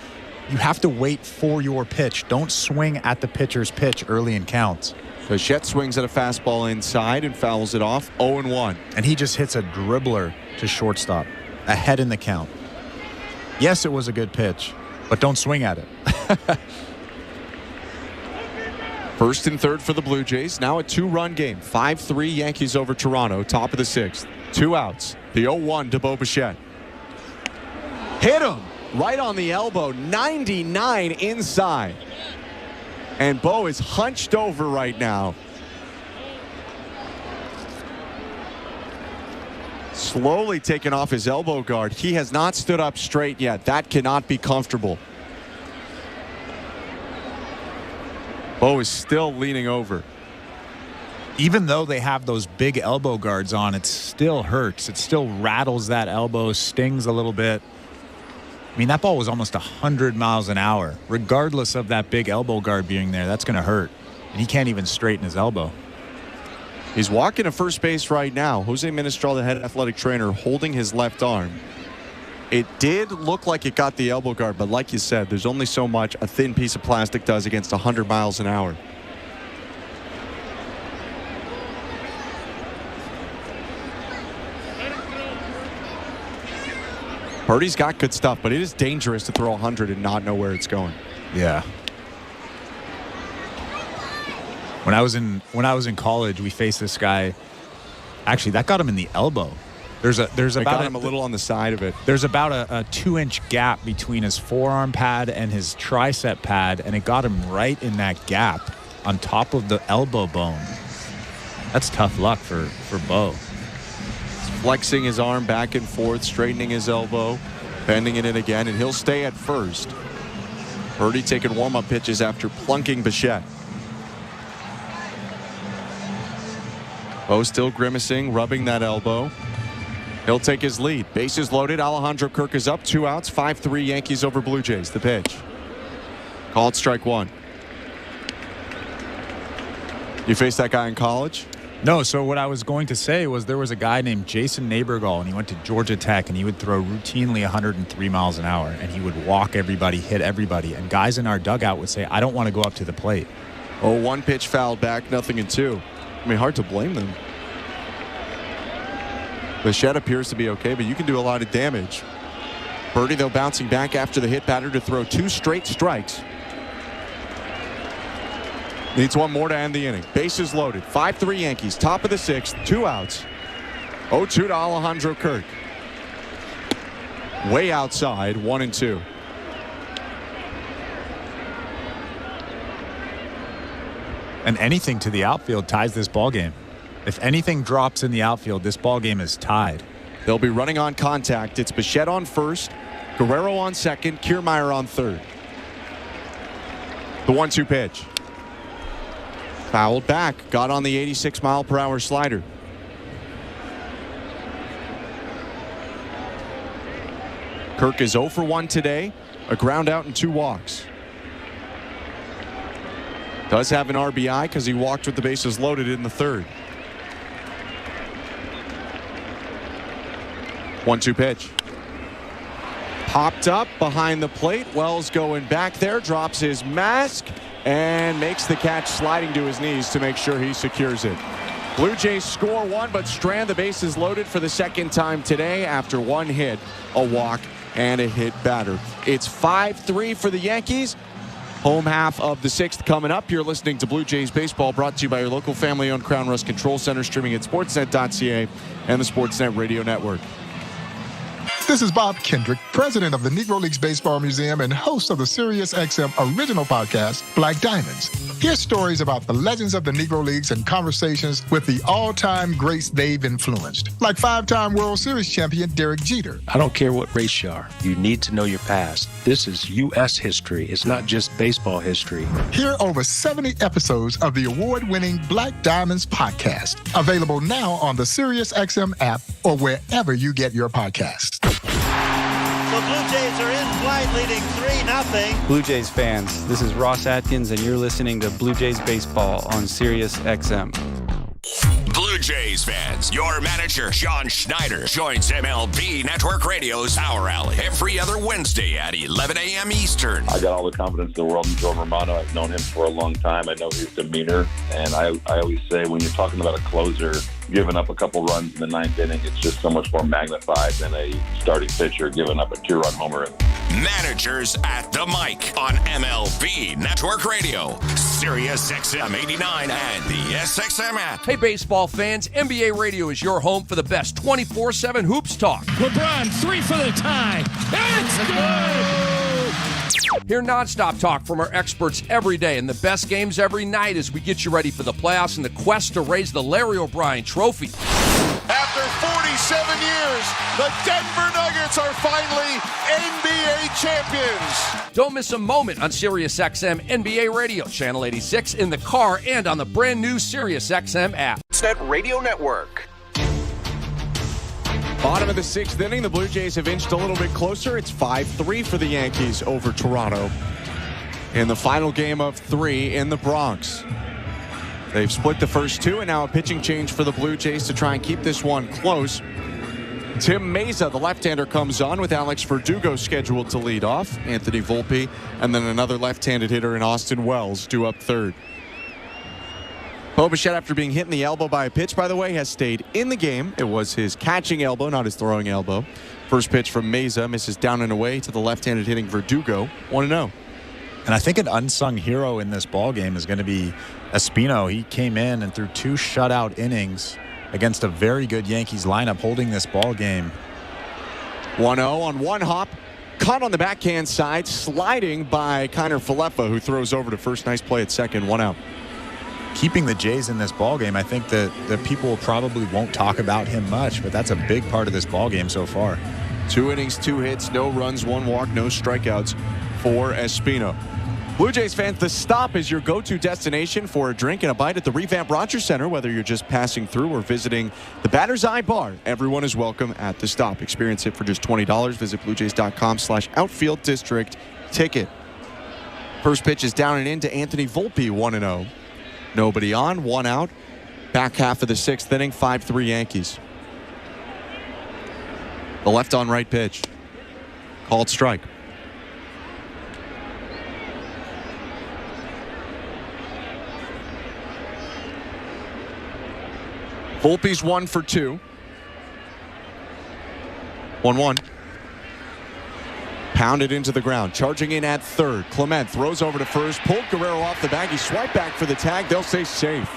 You have to wait for your pitch. Don't swing at the pitcher's pitch early in counts. Bichette swings at a fastball inside and fouls it off, 0-1. And he just hits a dribbler to shortstop, ahead in the count. Yes, it was a good pitch, but don't swing at it. First and third for the Blue Jays. Now a 2-run game. 5-3 Yankees over Toronto. Top of the 6th. 2 outs. The 0-1 to Bo Bichette. Hit him right on the elbow. 99 inside. And Bo is hunched over right now. Slowly taking off his elbow guard. He has not stood up straight yet. That cannot be comfortable. Bo is still leaning over. Even though they have those big elbow guards on, it still hurts. It still rattles that elbow, stings a little bit. I mean, that ball was almost 100 miles an hour. Regardless of that big elbow guard being there, that's going to hurt. And he can't even straighten his elbow. He's walking to first base right now. Jose Ministral, the head athletic trainer, holding his left arm. It did look like it got the elbow guard, but like you said, there's only so much a thin piece of plastic does against 100 miles an hour. Purdy's got good stuff, but it is dangerous to throw 100 and not know where it's going. Yeah. When I was in college, we faced this guy. Actually, that got him in the elbow. There's about him a little on the side of it. There's about a 2-inch gap between his forearm pad and his tricep pad, and it got him right in that gap on top of the elbow bone. That's tough luck for Bo. He's flexing his arm back and forth, straightening his elbow, bending it in again, and he'll stay at first. Purdy taking warm-up pitches after plunking Bichette. Bo still grimacing, rubbing that elbow. He'll take his lead. Bases loaded. Alejandro Kirk is up. 2 outs. 5-3 Yankees over Blue Jays. The pitch. Called strike 1. You faced that guy in college? No, so what I was going to say was there was a guy named Jason Nabergall, and he went to Georgia Tech, and he would throw routinely 103 miles an hour, and he would walk everybody, hit everybody, and guys in our dugout would say, I don't want to go up to the plate. Oh, 1 pitch fouled back, 0-2. I mean, hard to blame them. Bichette appears to be okay, but you can do a lot of damage. Purdy, though, bouncing back after the hit batter to throw 2 straight strikes. Needs 1 more to end the inning. Bases loaded. 5-3 Yankees. Top of the 6th. 2 outs. 0-2 to Alejandro Kirk. Way outside. 1-2. And anything to the outfield ties this ball game. If anything drops in the outfield, this ball game is tied. They'll be running on contact. It's Bichette on first, Guerrero on second, Kiermaier on third. The 1-2 pitch. Fouled back. Got on the 86-mile-per-hour slider. Kirk is 0 for 1 today. A ground out and 2 walks. Does have an RBI because he walked with the bases loaded in the third. 1-2 pitch. Popped up behind the plate. Wells going back there. Drops his mask and makes the catch, sliding to his knees to make sure he secures it. Blue Jays score 1, but strand the bases loaded for the second time today after 1 hit, a walk, and a hit batter. It's 5-3 for the Yankees. Home half of the 6th coming up. You're listening to Blue Jays Baseball, brought to you by your local family-owned Crown Rust Control Center, streaming at sportsnet.ca and the Sportsnet Radio Network. This is Bob Kendrick, president of the Negro Leagues Baseball Museum and host of the SiriusXM original podcast, Black Diamonds. Hear stories about the legends of the Negro Leagues and conversations with the all-time greats they've influenced, like 5-time World Series champion Derek Jeter. I don't care what race you are. You need to know your past. This is U.S. history. It's not just baseball history. Hear over 70 episodes of the award-winning Black Diamonds podcast, available now on the SiriusXM app or wherever you get your podcasts. The Blue Jays are in flight, leading 3-0. Blue Jays fans, this is Ross Atkins, and you're listening to Blue Jays Baseball on Sirius XM. Blue Jays fans, your manager, John Schneider, joins MLB Network Radio's Power Alley every other Wednesday at 11 a.m. Eastern. I got all the confidence in the world in Joe Romano. I've known him for a long time. I know his demeanor. And I always say, when you're talking about a closer giving up a couple runs in the 9th inning, it's just so much more magnified than a starting pitcher giving up a 2-run homer in Managers at the Mic on MLB Network Radio, Sirius XM 89 and the SXM app. Hey, baseball fans, NBA Radio is your home for the best 24/7 hoops talk. LeBron, 3 for the tie. It's good! Hear nonstop talk from our experts every day and the best games every night as we get you ready for the playoffs and the quest to raise the Larry O'Brien Trophy. After 47 years, the Denver Nuggets are finally NBA champions. Don't miss a moment on SiriusXM NBA Radio, Channel 86, in the car, and on the brand new SiriusXM app. Net Radio Network. Bottom of the 6th inning, the Blue Jays have inched a little bit closer. It's 5-3 for the Yankees over Toronto in the final game of 3 in the Bronx. They've split the first 2, and now a pitching change for the Blue Jays to try and keep this one close. Tim Meza, the left-hander, comes on with Alex Verdugo scheduled to lead off. Anthony Volpe, and then another left-handed hitter in Austin Wells due up third. Bo Bichette, after being hit in the elbow by a pitch, by the way, has stayed in the game. It was his catching elbow, not his throwing elbow. First pitch from Meza misses down and away to the left-handed hitting Verdugo. 1-0. And I think an unsung hero in this ballgame is going to be Espino. He came in and threw 2 shutout innings against a very good Yankees lineup holding this ballgame. 1-0 on one hop. Caught on the backhand side, sliding by Kiner Falefa, who throws over to first. Nice play at second, 1 out. Keeping the Jays in this ballgame, I think that the people probably won't talk about him much, but that's a big part of this ballgame so far. 2 innings, 2 hits, no runs, 1 walk, no strikeouts for Espino. Blue Jays fans, the Stop is your go-to destination for a drink and a bite at the revamped Rogers Center. Whether you're just passing through or visiting the Batter's Eye Bar, everyone is welcome at the Stop. Experience it for just $20. Visit BlueJays.com/outfield district ticket. First pitch is down and in to Anthony Volpe, 1-0. Nobody on, 1 out. Back half of the 6th inning, 5-3 Yankees. The left on right pitch. Called strike. Volpe's 1 for 2. 1-1. Pounded into the ground. Charging in at third. Clement throws over to first. Pulled Guerrero off the bag. He swiped back for the tag. They'll say safe.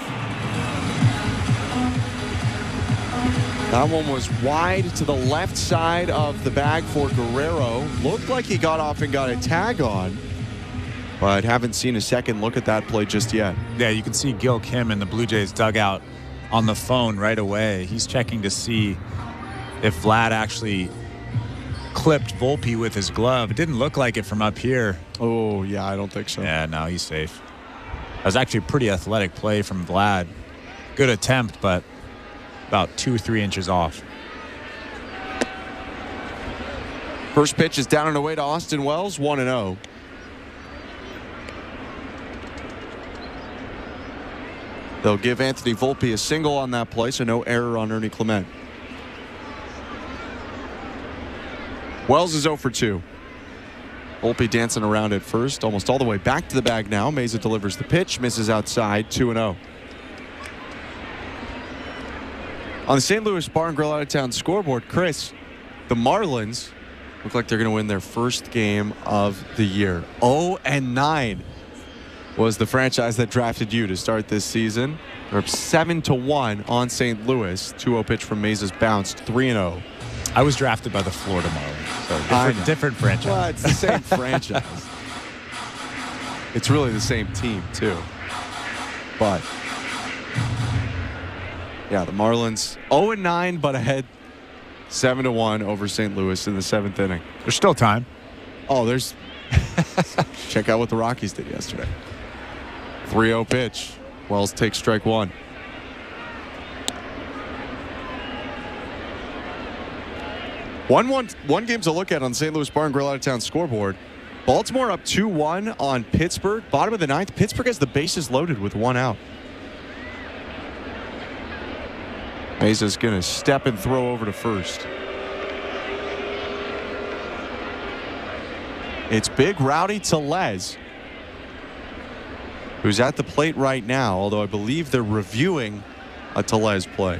That one was wide to the left side of the bag for Guerrero. Looked like he got off and got a tag on, but haven't seen a second look at that play just yet. Yeah, you can see Gil Kim in the Blue Jays dugout on the phone right away. He's checking to see if Vlad actually clipped Volpe with his glove. It didn't look like it from up here. Oh, yeah, I don't think so. Yeah, no, he's safe. That was actually a pretty athletic play from Vlad. Good attempt, but about 2-3 inches off. First pitch is down and away to Austin Wells, 1-0. They'll give Anthony Volpe a single on that play, so no error on Ernie Clement. Wells is 0 for 2. Volpe dancing around at first, almost all the way back to the bag now. Meza delivers the pitch, misses outside, 2-0. On the St. Louis Bar and Grill Out of Town scoreboard, Chris, the Marlins look like they're going to win their first game of the year. 0-9 was the franchise that drafted you to start this season. They're up 7-1 on St. Louis. 2-0 pitch from Meza's bounced, 3-0. I was drafted by the Florida Marlins, so different franchise. Well, it's the same franchise. It's really the same team, too. But yeah, the Marlins 0-9, but ahead 7-1 over St. Louis in the 7th inning. There's still time. Oh, there's. Check out what the Rockies did yesterday. 3-0 pitch. Wells takes strike 1. One game to look at on St. Louis Bar and Grill Out of Town scoreboard. Baltimore up 2-1 on Pittsburgh. Bottom of the 9th. Pittsburgh has the bases loaded with 1 out. Meza's going to step and throw over to first. It's big Rowdy Tellez, who's at the plate right now, although I believe they're reviewing a Tellez play.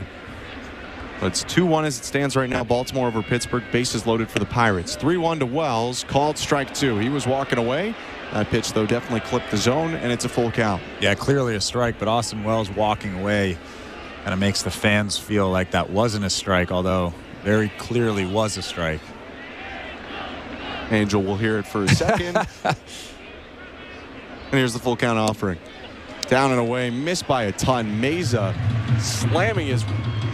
But it's 2-1 as it stands right now. Baltimore over Pittsburgh. Bases loaded for the Pirates. 3-1 to Wells. Called strike 2. He was walking away. That pitch, though, definitely clipped the zone, and it's a full count. Yeah, clearly a strike, but Austin Wells walking away kind of makes the fans feel like that wasn't a strike, although very clearly was a strike. Angel will hear it for a second. And here's the full count offering. Down and away, missed by a ton. Meza slamming his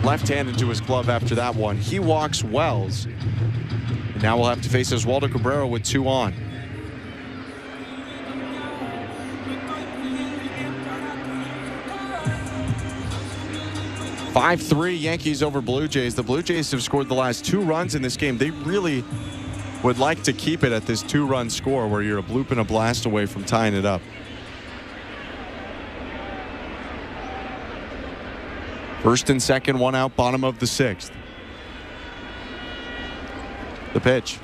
left hand into his glove after that one. He walks Wells. And now we'll have to face Oswaldo Cabrera with 2 on. (5-3) Yankees over Blue Jays. The Blue Jays have scored the last 2 runs in this game. They really would like to keep it at this 2-run score where you're a bloop and a blast away from tying it up. First and second, 1 out, bottom of the 6th. The pitch.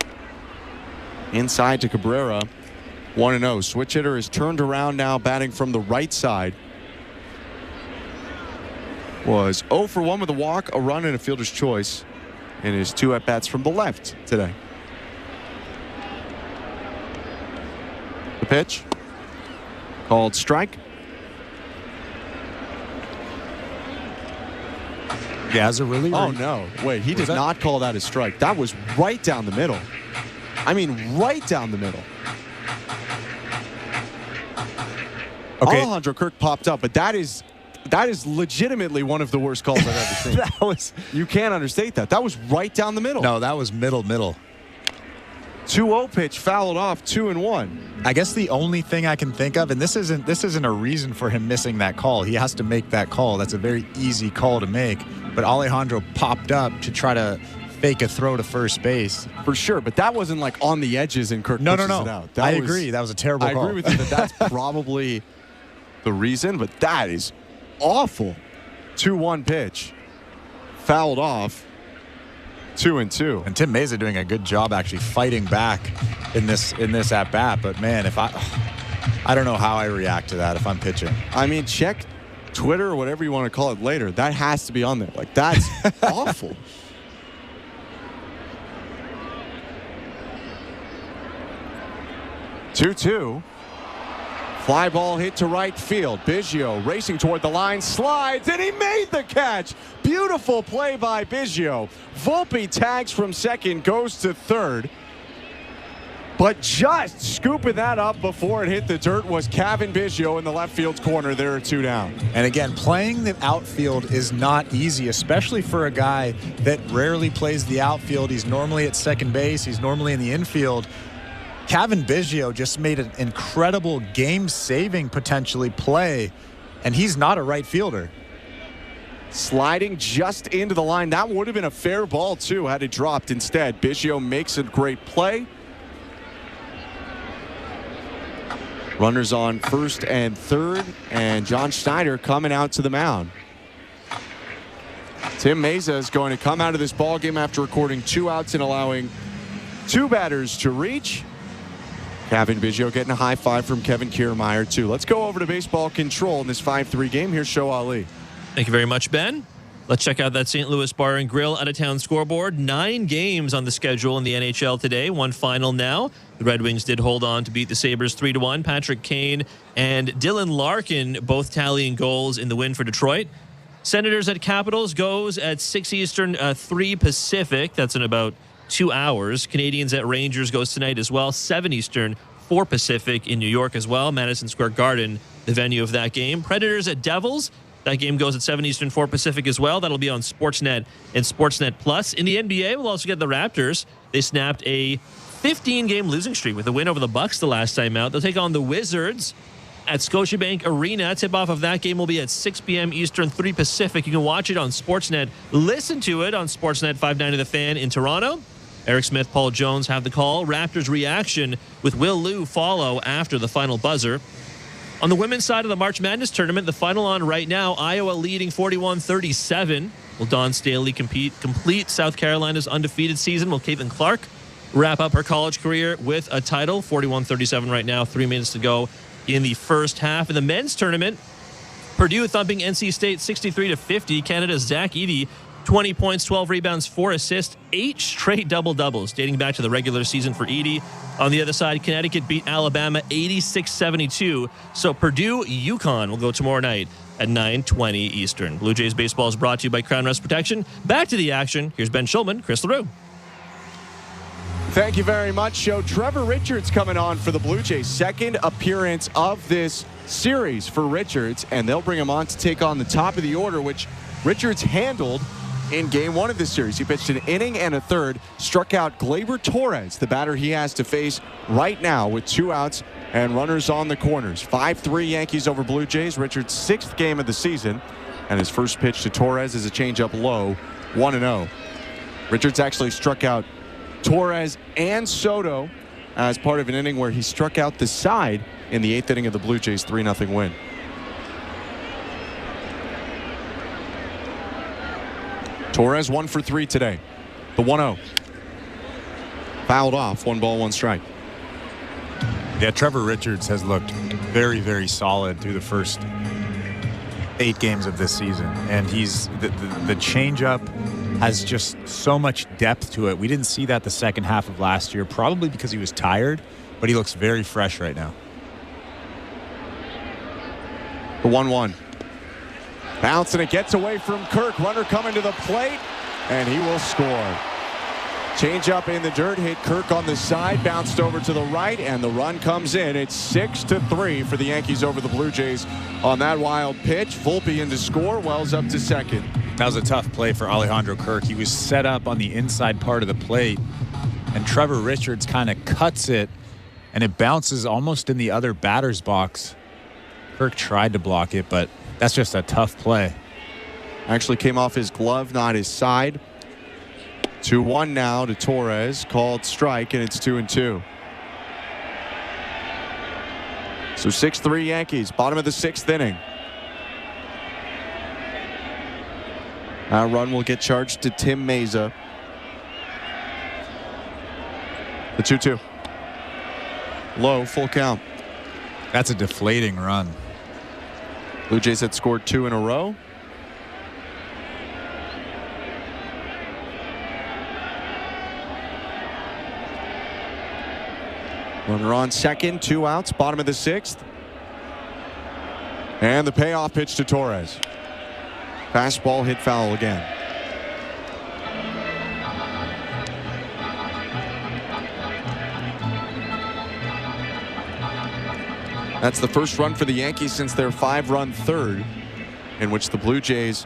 Inside to Cabrera. 1-0. Switch hitter is turned around now, batting from the right side. Was 0 for 1 with a walk, a run, and a fielder's choice in his 2 at-bats from the left today. The pitch. Called strike. Yeah, as a reliever. Oh, no. Wait, he did not call that a strike. That was right down the middle. I mean, right down the middle. Okay. Alejandro Kirk popped up, but that is legitimately one of the worst calls I've ever seen. You can't understate that. That was right down the middle. No, that was middle. 2-0 pitch, fouled off, 2-1. I guess the only thing I can think of, and this isn't a reason for him missing that call. He has to make that call. That's a very easy call to make. But Alejandro popped up to try to fake a throw to first base. For sure, but that wasn't like on the edges and Kirk pushes it out. I agree. That was a terrible call. I agree with you that's probably the reason, but that is awful. 2-1 pitch. Fouled off. 2-2. And Tim Meza doing a good job actually fighting back in this at bat. But man, if I don't know how I react to that if I'm pitching. I mean, check Twitter or whatever you want to call it later. That has to be on there. Like, that's awful. (2-2). Fly ball hit to right field. Biggio racing toward the line, slides, and he made the catch. Beautiful play by Biggio. Volpe tags from second, goes to third. But just scooping that up before it hit the dirt was Kevin Biggio in the left field corner. There are 2 down. And again, playing the outfield is not easy, especially for a guy that rarely plays the outfield. He's normally at second base. He's normally in the infield. Kevin Biggio just made an incredible game-saving, potentially, play, and he's not a right fielder. Sliding just into the line. That would have been a fair ball, too, had it dropped. Instead, Biggio makes a great play. Runners on first and third, and John Schneider coming out to the mound. Tim Meza is going to come out of this ballgame after recording 2 outs and allowing 2 batters to reach. Kevin Biggio getting a high five from Kevin Kiermaier, too. Let's go over to baseball control in this 5-3 game. Here's Show Ali. Thank you very much, Ben. Let's check out that St. Louis Bar and Grill out-of-town scoreboard. 9 games on the schedule in the NHL today. 1 final now. The Red Wings did hold on to beat the Sabres 3-1. Patrick Kane and Dylan Larkin both tallying goals in the win for Detroit. Senators at Capitals goes at 6 Eastern, 3 Pacific. That's in about 2 hours. Canadians at Rangers goes tonight as well. 7 Eastern, 4 Pacific in New York as well. Madison Square Garden, the venue of that game. Predators at Devils. That game goes at 7 Eastern, 4 Pacific as well. That'll be on Sportsnet and Sportsnet Plus. In the NBA, we'll also get the Raptors. They snapped a 15-game losing streak with a win over the Bucks the last time out. They'll take on the Wizards at Scotiabank Arena. Tip-off of that game will be at 6 p.m. Eastern, 3 Pacific. You can watch it on Sportsnet. Listen to it on Sportsnet 590 The Fan in Toronto. Eric Smith, Paul Jones have the call. Raptors reaction with Will Liu follow after the final buzzer. On the women's side of the March Madness tournament, the final on right now, Iowa leading 41-37. Will Dawn Staley complete South Carolina's undefeated season? Will Caitlin Clark wrap up her college career with a title? 41-37 right now, 3 minutes to go in the first half. In the men's tournament, Purdue thumping NC State 63-50. Canada's Zach Edey 20 points, 12 rebounds, 4 assists, 8 straight double-doubles dating back to the regular season for Edey. On the other side, Connecticut beat Alabama 86-72. So Purdue, UConn will go tomorrow night at 9:20 Eastern. Blue Jays baseball is brought to you by Crown Rust Protection. Back to the action. Here's Ben Schulman, Chris LaRue. Thank you very much, Joe. Trevor Richards coming on for the Blue Jays. Second appearance of this series for Richards, and they'll bring him on to take on the top of the order, which Richards handled in game 1 of this series. He pitched an inning and a third, struck out Gleyber Torres, the batter he has to face right now with 2 outs and runners on the corners. 5-3 Yankees over Blue Jays. Richards' 6th game of the season, and his first pitch to Torres is a changeup low, 1-0. Richards actually struck out Torres and Soto as part of an inning where he struck out the side in the 8th inning of the Blue Jays' 3-0 win. Torres 1 for 3 today. The 1-0. Fouled off. 1 ball, 1 strike. Yeah, Trevor Richards has looked very, very solid through the first 8 games of this season. And he's the changeup has just so much depth to it. We didn't see that the second half of last year, probably because he was tired, but he looks very fresh right now. The 1-1. Bounce, and it gets away from Kirk. Runner coming to the plate, and he will score. Change up in the dirt, hit Kirk on the side, bounced over to the right, and the run comes in. It's 6-3 for the Yankees over the Blue Jays on that wild pitch. Volpe in to score, Wells up to second. That was a tough play for Alejandro Kirk. He was set up on the inside part of the plate, and Trevor Richards kind of cuts it, and it bounces almost in the other batter's box. Kirk tried to block it, but that's just a tough play. Actually came off his glove, not his side. 2-1 now to Torres. Called strike, and it's 2-2. So 6-3 Yankees. Bottom of the 6th inning. Our run will get charged to Tim Meza. The 2-2. Low, full count. That's a deflating run. Blue Jays had scored 2 in a row. Runner on second, 2 outs, bottom of the 6th. And the payoff pitch to Torres. Fastball hit foul again. That's the first run for the Yankees since their 5-run third, in which the Blue Jays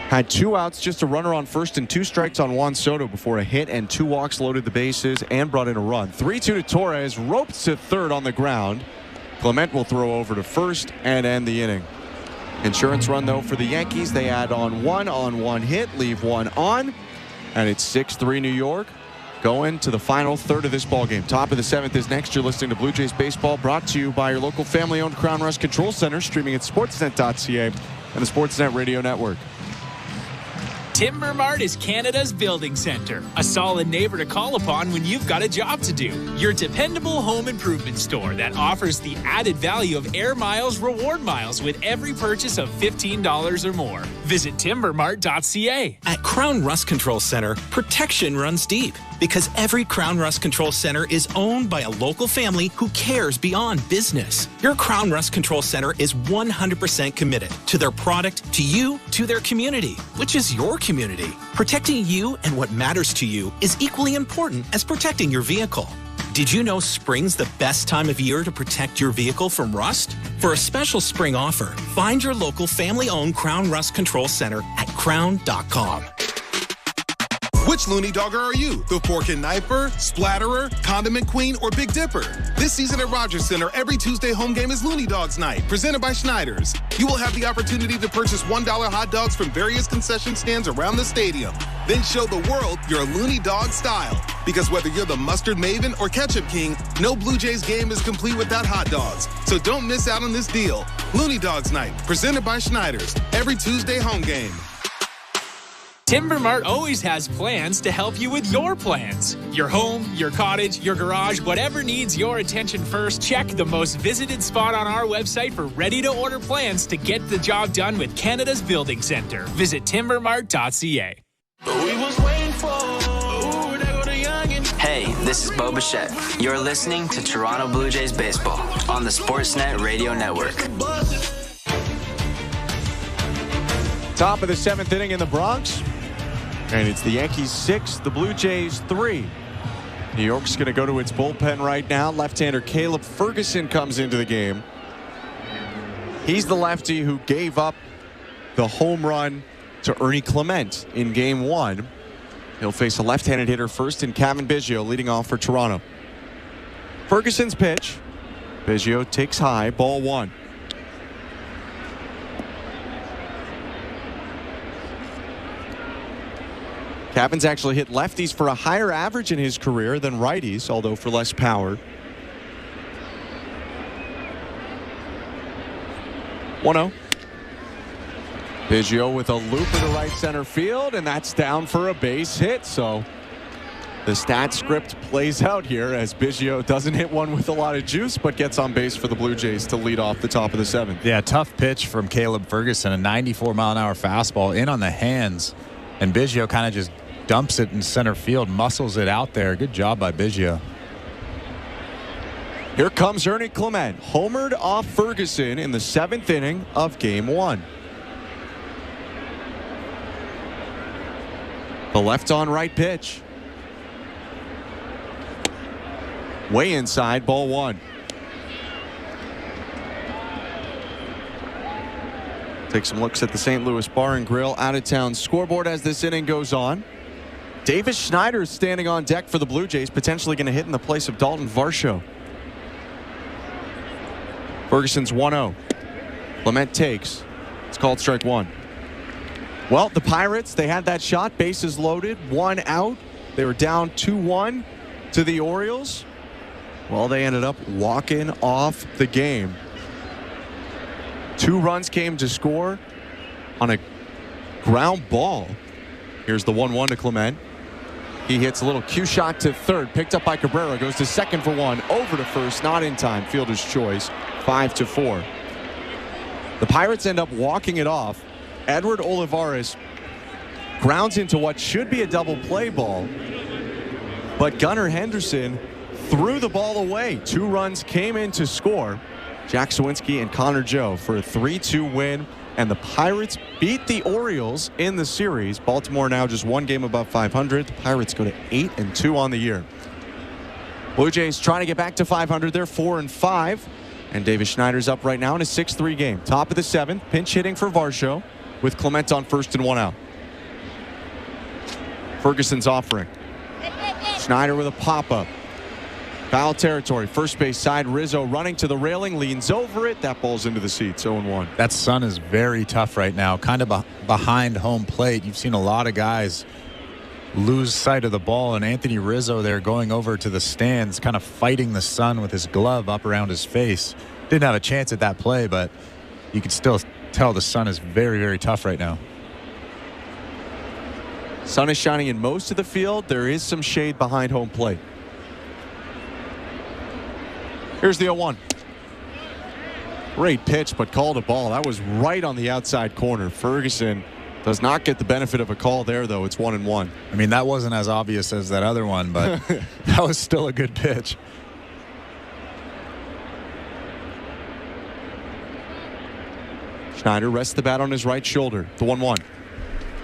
had 2 outs, just a runner on first and 2 strikes on Juan Soto before a hit and 2 walks loaded the bases and brought in a run. 3-2 to Torres, ropes to third on the ground. Clement will throw over to first and end the inning. Insurance run, though, for the Yankees. They add on 1 hit, leave 1 on, and it's 6-3 New York. Going to the final third of this ballgame. Top of the 7th is next. You're listening to Blue Jays Baseball, brought to you by your local family-owned Crown Rust Control Center, streaming at sportsnet.ca and the Sportsnet Radio Network. Timber Mart is Canada's building center, a solid neighbor to call upon when you've got a job to do. Your dependable home improvement store that offers the added value of Air Miles reward miles with every purchase of $15 or more. Visit timbermart.ca. At Crown Rust Control Center, protection runs deep because every Crown Rust Control Center is owned by a local family who cares beyond business. Your Crown Rust Control Center is 100% committed to their product, to you, to their community, which is your community. Protecting you and what matters to you is equally important as protecting your vehicle. Did you know spring's the best time of year to protect your vehicle from rust? For a special spring offer, find your local family-owned Crown Rust Control Center at crown.com. Which Looney Dogger are you? The Fork and Knifer, Splatterer, Condiment Queen, or Big Dipper? This season at Rogers Center, every Tuesday home game is Looney Dogs Night, presented by Schneider's. You will have the opportunity to purchase $1 hot dogs from various concession stands around the stadium. Then show the world your Looney Dog style. Because whether you're the mustard maven or ketchup king, no Blue Jays game is complete without hot dogs. So don't miss out on this deal. Looney Dogs Night, presented by Schneider's, every Tuesday home game. Timber Mart always has plans to help you with your plans. Your home, your cottage, your garage, whatever needs your attention first, check the most visited spot on our website for ready-to-order plans to get the job done with Canada's Building Centre. Visit timbermart.ca. Hey, this is Bo Bichette. You're listening to Toronto Blue Jays Baseball on the Sportsnet Radio Network. Top of the 7th inning in the Bronx. And it's the Yankees 6, the Blue Jays 3. New York's going to go to its bullpen right now. Left-hander Caleb Ferguson comes into the game. He's the lefty who gave up the home run to Ernie Clement in Game 1. He'll face a left-handed hitter first in Kevin Biggio leading off for Toronto. Ferguson's pitch. Biggio takes high, ball 1. Cavan's actually hit lefties for a higher average in his career than righties, although for less power. 1-0. Biggio with a loop into right center field, and that's down for a base hit. So the stat script plays out here as Biggio doesn't hit one with a lot of juice, but gets on base for the Blue Jays to lead off the top of the 7th. Yeah, tough pitch from Caleb Ferguson, a 94-mile-an-hour fastball in on the hands, and Biggio kind of just dumps it in center field, muscles it out there. Good job by Biggio. Here comes Ernie Clement, homered off Ferguson in the 7th inning of Game 1. The left on right pitch. Way inside, ball 1. Take some looks at the St. Louis Bar and Grill out-of-town scoreboard as this inning goes on. Davis Schneider is standing on deck for the Blue Jays, potentially going to hit in the place of Dalton Varsho. Ferguson's 1-0. Clement takes. It's called strike 1. Well, the Pirates, they had that shot, bases loaded, 1 out. They were down 2-1 to the Orioles. Well, they ended up walking off the game. 2 runs came to score on a ground ball. Here's the 1-1 to Clement. He hits a little cue shot to third, picked up by Cabrera, goes to second for 1, over to first, not in time, fielder's choice, 5-4. The Pirates end up walking it off. Edward Olivares grounds into what should be a double play ball, but Gunnar Henderson threw the ball away. 2 runs came in to score. Jack Sawinski and Connor Joe for a 3-2 win, and the Pirates beat the Orioles in the series. Baltimore now just 1 game above 500. The Pirates go to 8-2 on the year. Blue Jays trying to get back to 500. They're 4-5, and Davis Schneider's up right now in a 6-3 game. Top of the 7th, pinch hitting for Varsho with Clement on first and 1 out. Ferguson's offering. Schneider with a pop-up. Foul territory, first base side. Rizzo running to the railing, leans over it. That ball's into the seats, 0-1. That sun is very tough right now, kind of behind home plate. You've seen a lot of guys lose sight of the ball, and Anthony Rizzo there going over to the stands, kind of fighting the sun with his glove up around his face. Didn't have a chance at that play, but you could still tell the sun is very, very tough right now. Sun is shining in most of the field. There is some shade behind home plate. Here's the 0-1. Great pitch, but called a ball. That was right on the outside corner. Ferguson does not get the benefit of a call there, though. It's 1-1. I mean, that wasn't as obvious as that other one, but that was still a good pitch. Schneider rests the bat on his right shoulder. The 1-1.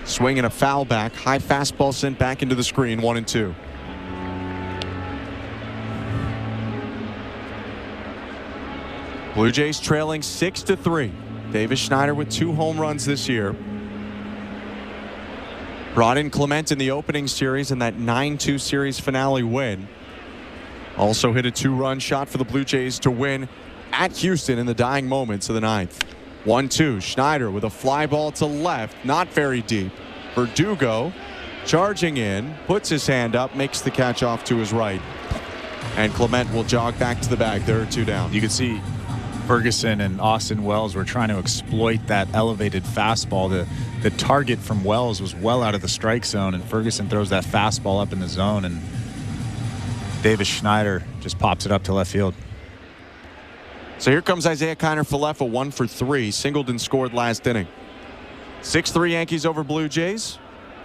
Swing and a foul back. High fastball sent back into the screen. 1-2. Blue Jays trailing 6-3. Davis Schneider with 2 home runs this year. Brought in Clement in the opening series in that 9-2 series finale win. Also hit a 2-run shot for the Blue Jays to win at Houston in the dying moments of the 9th. 1-2. Schneider with a fly ball to left, not very deep. Verdugo charging in, puts his hand up, makes the catch off to his right. And Clement will jog back to the bag. There are 2 down. You can see Ferguson and Austin Wells were trying to exploit that elevated fastball. The target from Wells was well out of the strike zone, and Ferguson throws that fastball up in the zone, and Davis Schneider just pops it up to left field. So here comes Isaiah Kiner-Falefa, 1 for 3. Singled and scored last inning. 6-3 Yankees over Blue Jays.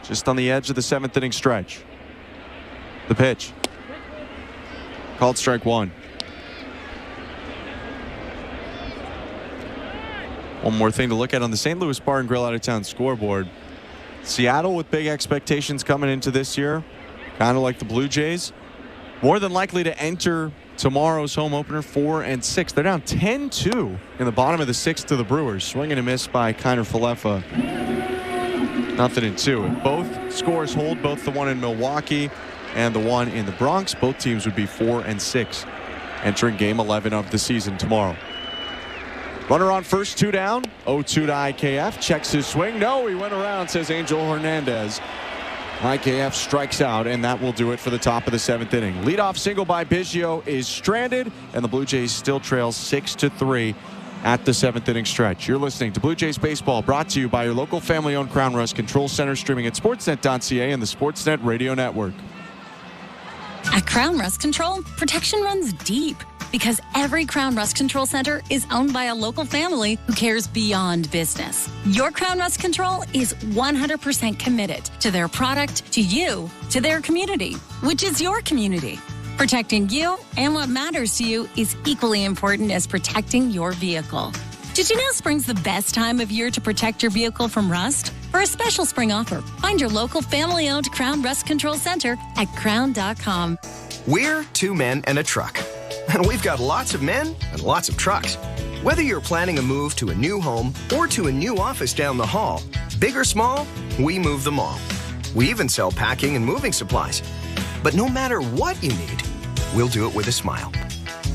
Just on the edge of the 7th inning stretch. The pitch. Called strike 1. One more thing to look at on the St. Louis Bar and Grill Out of Town scoreboard. Seattle with big expectations coming into this year. Kind of like the Blue Jays. More than likely to enter tomorrow's home opener 4-6. They're down 10-2 in the bottom of the 6th to the Brewers. Swing and a miss by Kiner-Falefa. 0-2. If both scores hold, both the one in Milwaukee and the one in the Bronx, both teams would be 4-6 entering game 11 of the season tomorrow. Runner on first, 2 down. 0-2 to IKF. Checks his swing. No, he went around, says Angel Hernandez. IKF strikes out, and that will do it for the top of the 7th inning. Leadoff single by Biggio is stranded, and the Blue Jays still trail 6-3 at the 7th inning stretch. You're listening to Blue Jays Baseball, brought to you by your local family-owned Crown Rust Control Center, streaming at sportsnet.ca and the Sportsnet Radio Network. At Crown Rust Control, protection runs deep because every Crown Rust Control Center is owned by a local family who cares beyond business. Your Crown Rust Control is 100% committed to their product, to you, to their community, which is your community. Protecting you and what matters to you is equally important as protecting your vehicle. Did you know spring's the best time of year to protect your vehicle from rust? For a special spring offer, find your local family-owned Crown Rust Control Center at crown.com. We're 2 men and a truck. And we've got lots of men and lots of trucks. Whether you're planning a move to a new home or to a new office down the hall, big or small, we move them all. We even sell packing and moving supplies. But no matter what you need, we'll do it with a smile.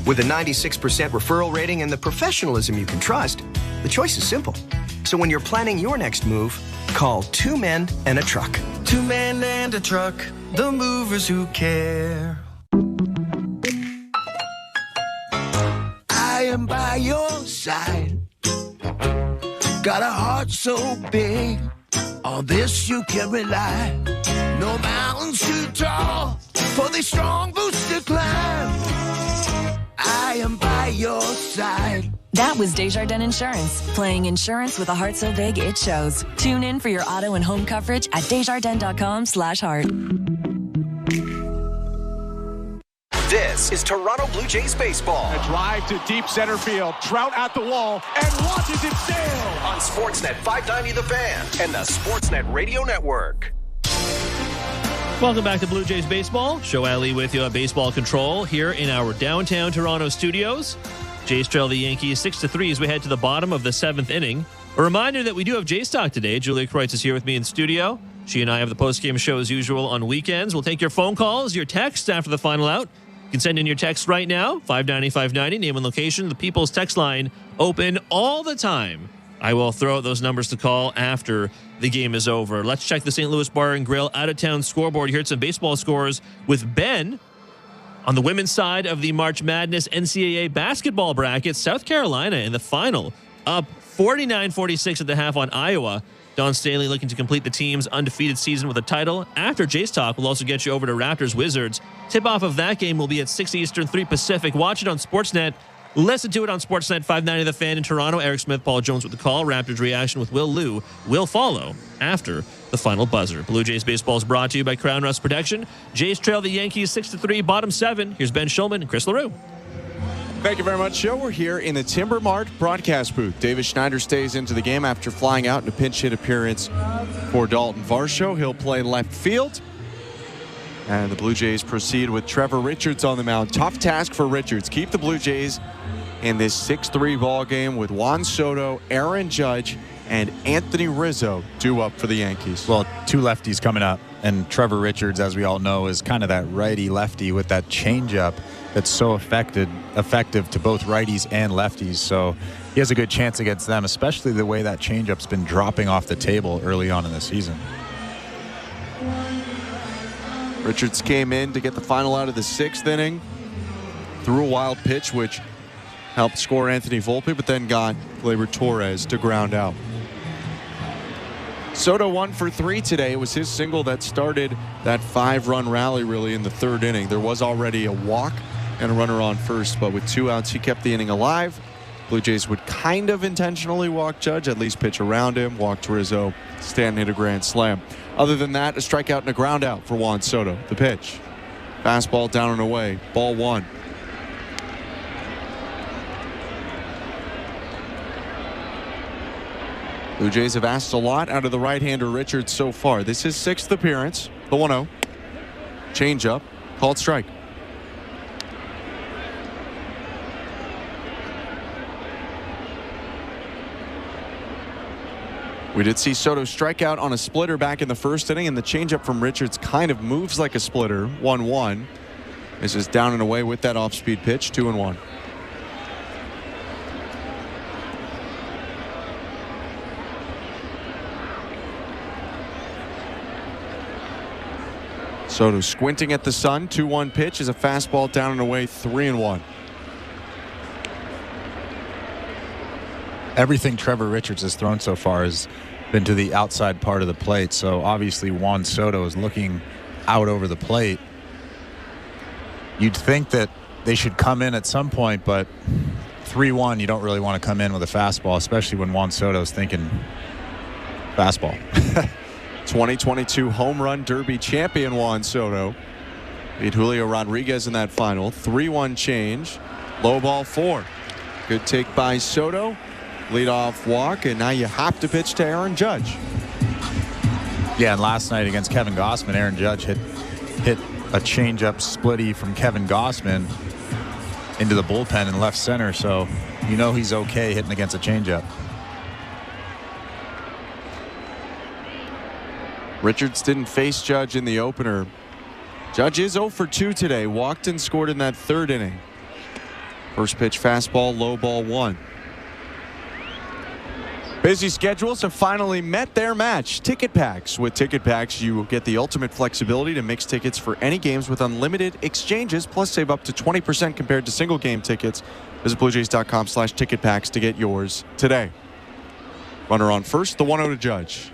With a 96% referral rating and the professionalism you can trust, the choice is simple. So when you're planning your next move, call 2 men and a truck. 2 men and a truck, the movers who care. I am by your side. Got a heart so big, on this you can rely. No mountains too tall for the strong boots to climb. I am by your side. That was Desjardins Insurance, playing insurance with a heart so big it shows. Tune in for your auto and home coverage at desjardins.com/heart. This is Toronto Blue Jays baseball. A drive to deep center field. Trout at the wall and watches it sail. On Sportsnet 590 The Fan and the Sportsnet Radio Network. Welcome back to Blue Jays Baseball. Show Ali with you at Baseball Control here in our downtown Toronto studios. Jays trail the Yankees 6-3 as we head to the bottom of the 7th inning. A reminder that we do have Jays Talk today. Julia Kreutz is here with me in studio. She and I have the postgame show as usual on weekends. We'll take your phone calls, your texts after the final out. You can send in your text right now, 590-590, name and location. The People's Text Line open all the time. I will throw out those numbers to call after the game is over. Let's check the St. Louis Bar and Grill out-of-town scoreboard. Here's some baseball scores with Ben. On the women's side of the March Madness NCAA basketball bracket, South Carolina in the final, up 49-46 at the half on Iowa. Don Staley looking to complete the team's undefeated season with a title. After Jays Talk, we'll also get you over to Raptors Wizards. Tip-off of that game will be at 6 Eastern, 3 Pacific. Watch it on Sportsnet. Listen to it on Sportsnet 590 The Fan in Toronto. Eric Smith, Paul Jones with the call. Raptors reaction with Will Liu will follow after the final buzzer. Blue Jays Baseball is brought to you by Crown Rust Protection. Jays trail the Yankees 6-3, bottom 7. Here's Ben Schulman and Chris LaRue. Thank you very much, Joe. We're here in the Timber Mart broadcast booth. Davis Schneider stays into the game after flying out in a pinch hit appearance for Dalton Varsho. He'll play left field. And the Blue Jays proceed with Trevor Richards on the mound. Tough task for Richards. Keep the Blue Jays in this 6-3 ball game with Juan Soto, Aaron Judge, and Anthony Rizzo due up for the Yankees. Well, 2 lefties coming up. And Trevor Richards, as we all know, is kind of that righty-lefty with that changeup that's so effective to both righties and lefties. So he has a good chance against them, especially the way that changeup's been dropping off the table early on in the season. Richards came in to get the final out of the 6th inning. Threw a wild pitch, which helped score Anthony Volpe, but then got Gleyber Torres to ground out. Soto 1 for 3 today. It was his single that started that 5-run rally really in the third inning. There was already a walk and a runner on first, but with 2 outs, he kept the inning alive. Blue Jays would kind of intentionally walk Judge, at least pitch around him, walked Rizzo. Stanton hit a grand slam. Other than that, a strikeout and a ground out for Juan Soto. The pitch. Fastball down and away. Ball 1. Blue Jays have asked a lot out of the right-hander Richards so far. This is his 6th appearance. The 1-0. Change-up. Called strike. We did see Soto strike out on a splitter back in the first inning, and the changeup from Richards kind of moves like a splitter. 1-1. This is down and away with that off-speed pitch. 2-1. Soto squinting at the sun. 2-1 pitch is a fastball down and away. 3-1. Everything Trevor Richards has thrown so far has been to the outside part of the plate. So obviously Juan Soto is looking out over the plate. You'd think that they should come in at some point, but 3-1, you don't really want to come in with a fastball, especially when Juan Soto's thinking fastball. 2022 Home Run Derby champion Juan Soto beat Julio Rodriguez in that final. 3-1 change. Low ball 4. Good take by Soto. Leadoff walk, and now you have to pitch to Aaron Judge. Yeah, and last night against Kevin Gausman, Aaron Judge hit a changeup splitty from Kevin Gausman into the bullpen in left center, so you know he's okay hitting against a changeup. Richards didn't face Judge in the opener. Judge is 0 for 2 today. Walked and scored in that third inning. First pitch fastball, low ball 1. Busy schedules have finally met their match. Ticket Packs. With Ticket Packs, you get the ultimate flexibility to mix tickets for any games with unlimited exchanges, plus save up to 20% compared to single game tickets. Visit BlueJays.com/ticketpacks to get yours today. Runner on first, the 1-0 to Judge.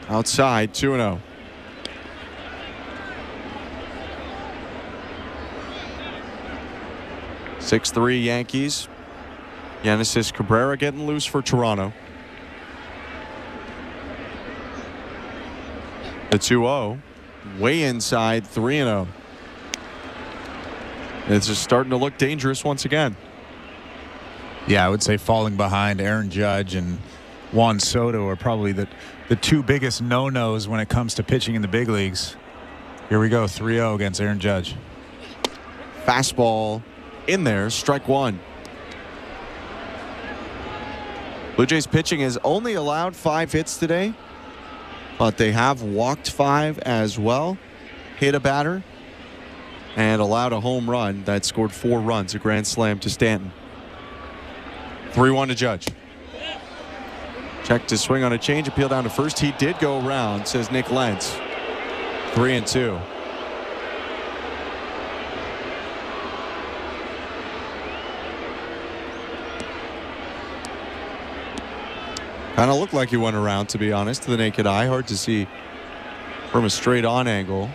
Outside, 2-0. (6-3) Yankees. Yannis Cabrera getting loose for Toronto. The 2-0, way inside, 3-0. It's just starting to look dangerous once again. Yeah, I would say falling behind Aaron Judge and Juan Soto are probably the 2 biggest no-nos when it comes to pitching in the big leagues. Here we go, 3-0 against Aaron Judge. Fastball in there, strike 1. Blue Jays pitching has only allowed 5 hits today, but they have walked 5 as well, hit a batter, and allowed a home run that scored 4 runs, a grand slam to Stanton. 3-1 to Judge. Checked his swing on a change, appeal down to first. He did go around, says Nick Lentz. 3-2. Kind of looked like he went around, to be honest, to the naked eye. Hard to see from a straight on angle.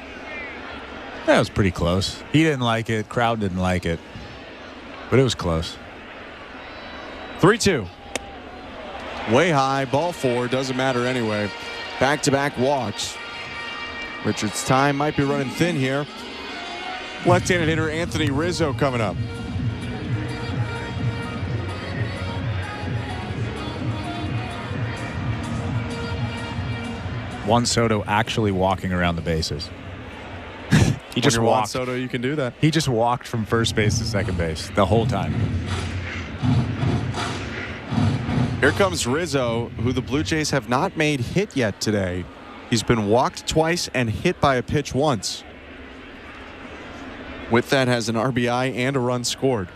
That was pretty close. He didn't like it. Crowd didn't like it. But it was close. 3-2. Way high, ball 4, doesn't matter anyway. Back-to-back walks. Richards' time might be running thin here. Left-handed hitter Anthony Rizzo coming up. Juan Soto actually walking around the bases. He just walked. Juan Soto, you can do that. He just walked from first base to second base the whole time. Here comes Rizzo, who the Blue Jays have not made hit yet today. He's been walked twice and hit by a pitch once. With that, has an RBI and a run scored.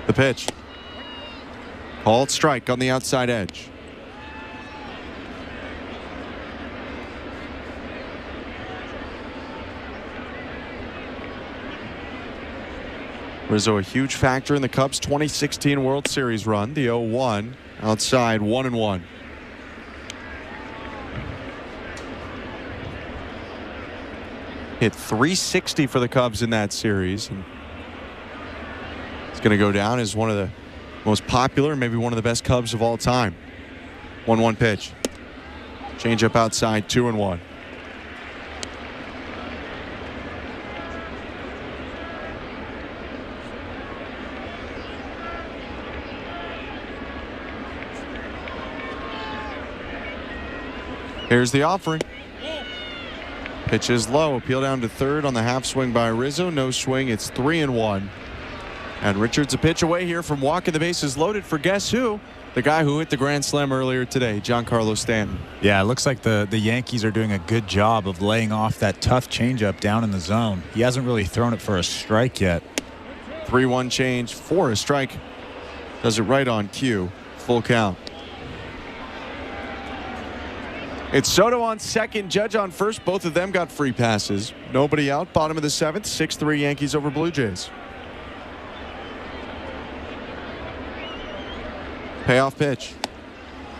The pitch. Called strike on the outside edge. Rizzo, a huge factor in the Cubs' 2016 World Series run. The 0-1 outside, 1-1. Hit .360 for the Cubs in that series. And it's going to go down as one of the most popular, maybe one of the best Cubs of all time. 1-1 pitch. Change up outside, 2-1. Here's the offering. Pitch is low. Appeal down to third on the half swing by Rizzo. No swing. It's 3-1. And Richards a pitch away here from walking the bases loaded for guess who? The guy who hit the grand slam earlier today, Giancarlo Stanton. Yeah, it looks like the Yankees are doing a good job of laying off that tough changeup down in the zone. He hasn't really thrown it for a strike yet. 3-1 change for a strike. Does it right on cue. Full count. It's Soto on second, Judge on first. Both of them got free passes. Nobody out. Bottom of the seventh. 6-3 Yankees over Blue Jays. Payoff pitch.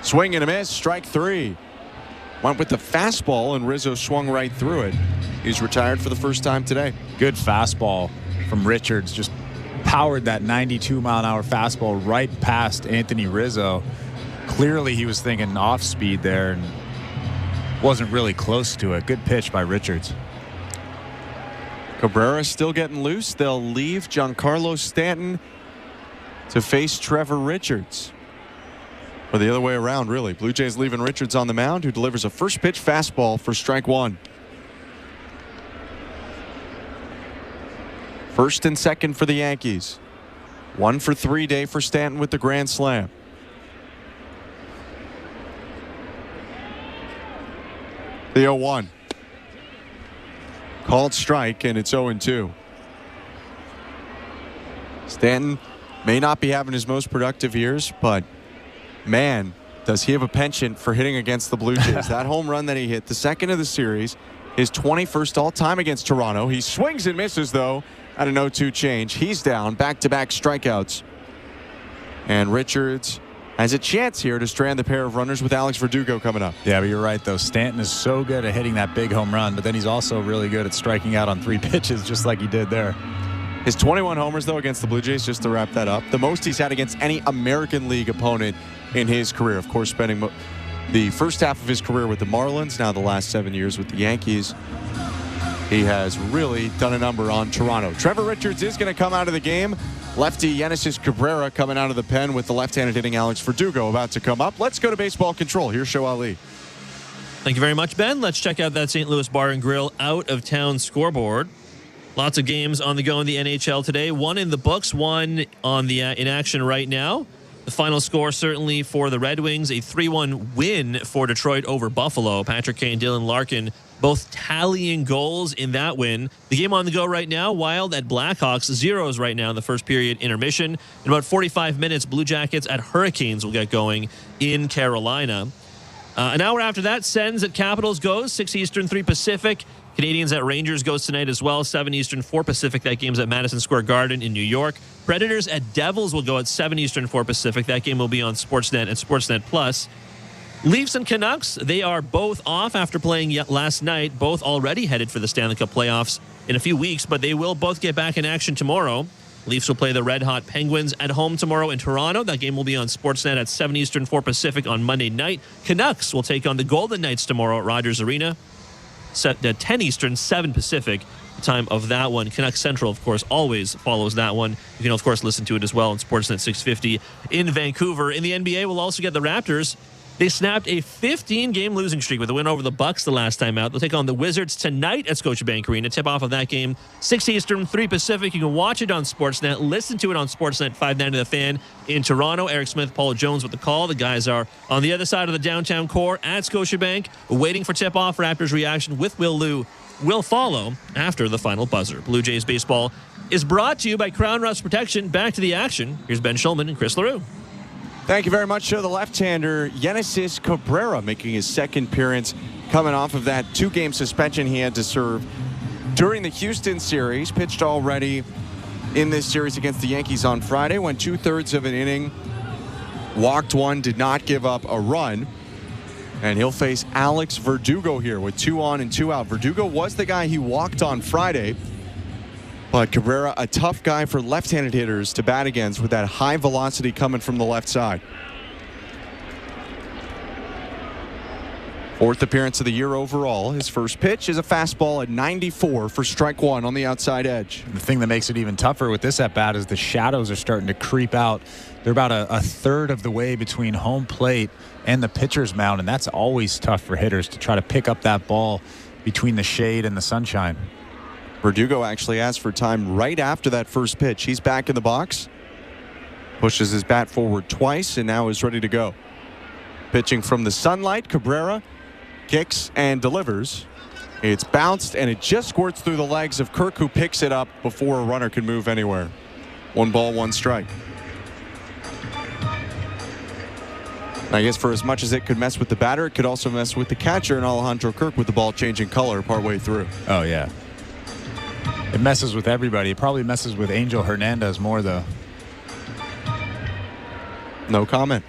Swing and a miss. Strike three. Went with the fastball and Rizzo swung right through it. He's retired for the first time today. Good fastball from Richards. Just powered that 92-mile-an-hour fastball right past Anthony Rizzo. Clearly he was thinking off speed there and wasn't really close to it. Good pitch by Richards. Cabrera still getting loose. They'll leave Giancarlo Stanton to face Trevor Richards. Or the other way around, really. Blue Jays leaving Richards on the mound, who delivers a first pitch fastball for strike one. First and second for the Yankees. 1 for 3 day for Stanton with the grand slam. The 0-1. Called strike, and it's 0-2. Stanton may not be having his most productive years, but man, does he have a penchant for hitting against the Blue Jays. That home run that he hit, the second of the series, his 21st all-time against Toronto. He swings and misses, though, at an 0-2 change. He's down, back-to-back strikeouts. And Richards has a chance here to strand the pair of runners with Alex Verdugo coming up. Yeah, but you're right, though. Stanton is so good at hitting that big home run, but then he's also really good at striking out on 3 pitches, just like he did there. His 21 homers, though, against the Blue Jays, just to wrap that up, the most he's had against any American League opponent in his career. Of course, spending the first half of his career with the Marlins, now the last 7 years with the Yankees. He has really done a number on Toronto. Trevor Richards is going to come out of the game. Lefty Yenesis Cabrera coming out of the pen with the left-handed hitting Alex Verdugo about to come up. Let's go to baseball control. Here's Show Ali. Thank you very much, Ben. Let's check out that St. Louis Bar and Grill out-of-town scoreboard. Lots of games on the go in the NHL today. One in the books, one on the in action right now. The final score certainly for the Red Wings, a 3-1 win for Detroit over Buffalo. Patrick Kane, Dylan Larkin both tallying goals in that win. The game on the go right now, Wild at Blackhawks, 0s right now in the first period intermission. In about 45 minutes, Blue Jackets at Hurricanes will get going in Carolina. An hour after that, Sens at Capitals goes, 6 Eastern, 3 Pacific. Canadians at Rangers goes tonight as well, 7 Eastern, 4 Pacific. That game's at Madison Square Garden in New York. Predators at Devils will go at 7 Eastern, 4 Pacific. That game will be on Sportsnet and Sportsnet Plus. Leafs and Canucks, they are both off after playing last night, both already headed for the Stanley Cup playoffs in a few weeks, but they will both get back in action tomorrow. Leafs will play the red-hot Penguins at home tomorrow in Toronto. That game will be on Sportsnet at 7 Eastern, 4 Pacific on Monday night. Canucks will take on the Golden Knights tomorrow at Rogers Arena. Set at 10 Eastern, 7 Pacific, the time of that one. Canucks Central, of course, always follows that one. You can, of course, listen to it as well on Sportsnet 650 in Vancouver. In the NBA, we'll also get the Raptors. They snapped a 15-game losing streak with a win over the Bucks the last time out. They'll take on the Wizards tonight at Scotiabank Arena. Tip-off of that game, 6 Eastern, 3 Pacific. You can watch it on Sportsnet. Listen to it on Sportsnet 590 The Fan in Toronto. Eric Smith, Paul Jones with the call. The guys are on the other side of the downtown core at Scotiabank, waiting for tip-off. Raptors reaction with Will Liu will follow after the final buzzer. Blue Jays baseball is brought to you by Crown Rust Protection. Back to the action. Here's Ben Schulman and Chris LaRue. Thank you very much. So the left-hander, Yenesis Cabrera, making his second appearance coming off of that 2-game suspension he had to serve during the Houston series. Pitched already in this series against the Yankees on Friday. Went 2/3 of an inning, walked one, did not give up a run. And he'll face Alex Verdugo here with 2 on and 2 out. Verdugo was the guy he walked on Friday. But Cabrera, a tough guy for left-handed hitters to bat against with that high velocity coming from the left side. 4th appearance of the year overall. His first pitch is a fastball at 94 for strike 1 on the outside edge. The thing that makes it even tougher with this at-bat is the shadows are starting to creep out. They're about a third of the way between home plate and the pitcher's mound, and that's always tough for hitters to try to pick up that ball between the shade and the sunshine. Verdugo actually asked for time right after that first pitch. He's back in the box, pushes his bat forward twice, and now is ready to go. Pitching from the sunlight, Cabrera kicks and delivers. It's bounced, and it just squirts through the legs of Kirk, who picks it up before a runner can move anywhere. 1 ball, 1 strike. I guess for as much as it could mess with the batter, it could also mess with the catcher and Alejandro Kirk with the ball changing color partway through. Oh, yeah. It messes with everybody. It probably messes with Angel Hernandez more, though. No comment.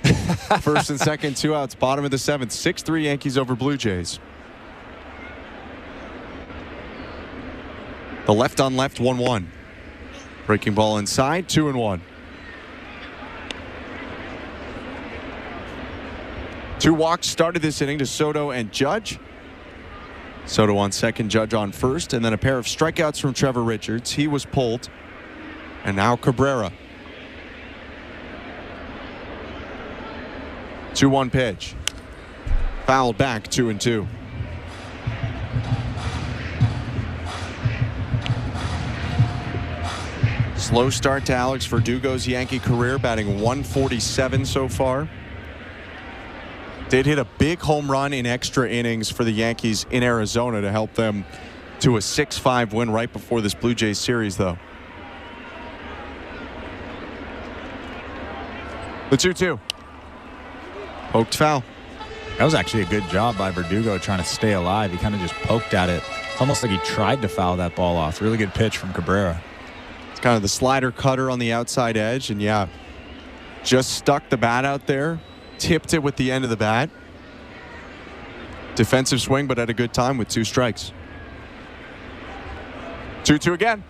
First and second, 2 outs, bottom of the 7th. 6-3 Yankees over Blue Jays. The left on left, 1-1. Breaking ball inside, 2-1. 2 walks started this inning to Soto and Judge. Soto on second, Judge on first, and then a pair of strikeouts from Trevor Richards. He was pulled. And now Cabrera. 2-1 pitch. Fouled back, 2-2. Slow start to Alex Verdugo's Yankee career, batting .147 so far. Did hit a big home run in extra innings for the Yankees in Arizona to help them to a 6-5 win right before this Blue Jays series, though. The 2-2. Poked foul. That was actually a good job by Verdugo trying to stay alive. He kind of just poked at it. It's almost like he tried to foul that ball off. Really good pitch from Cabrera. It's kind of the slider cutter on the outside edge, and yeah, just stuck the bat out there. Tipped it with the end of the bat. Defensive swing, but at a good time with 2 strikes. 2-2 again.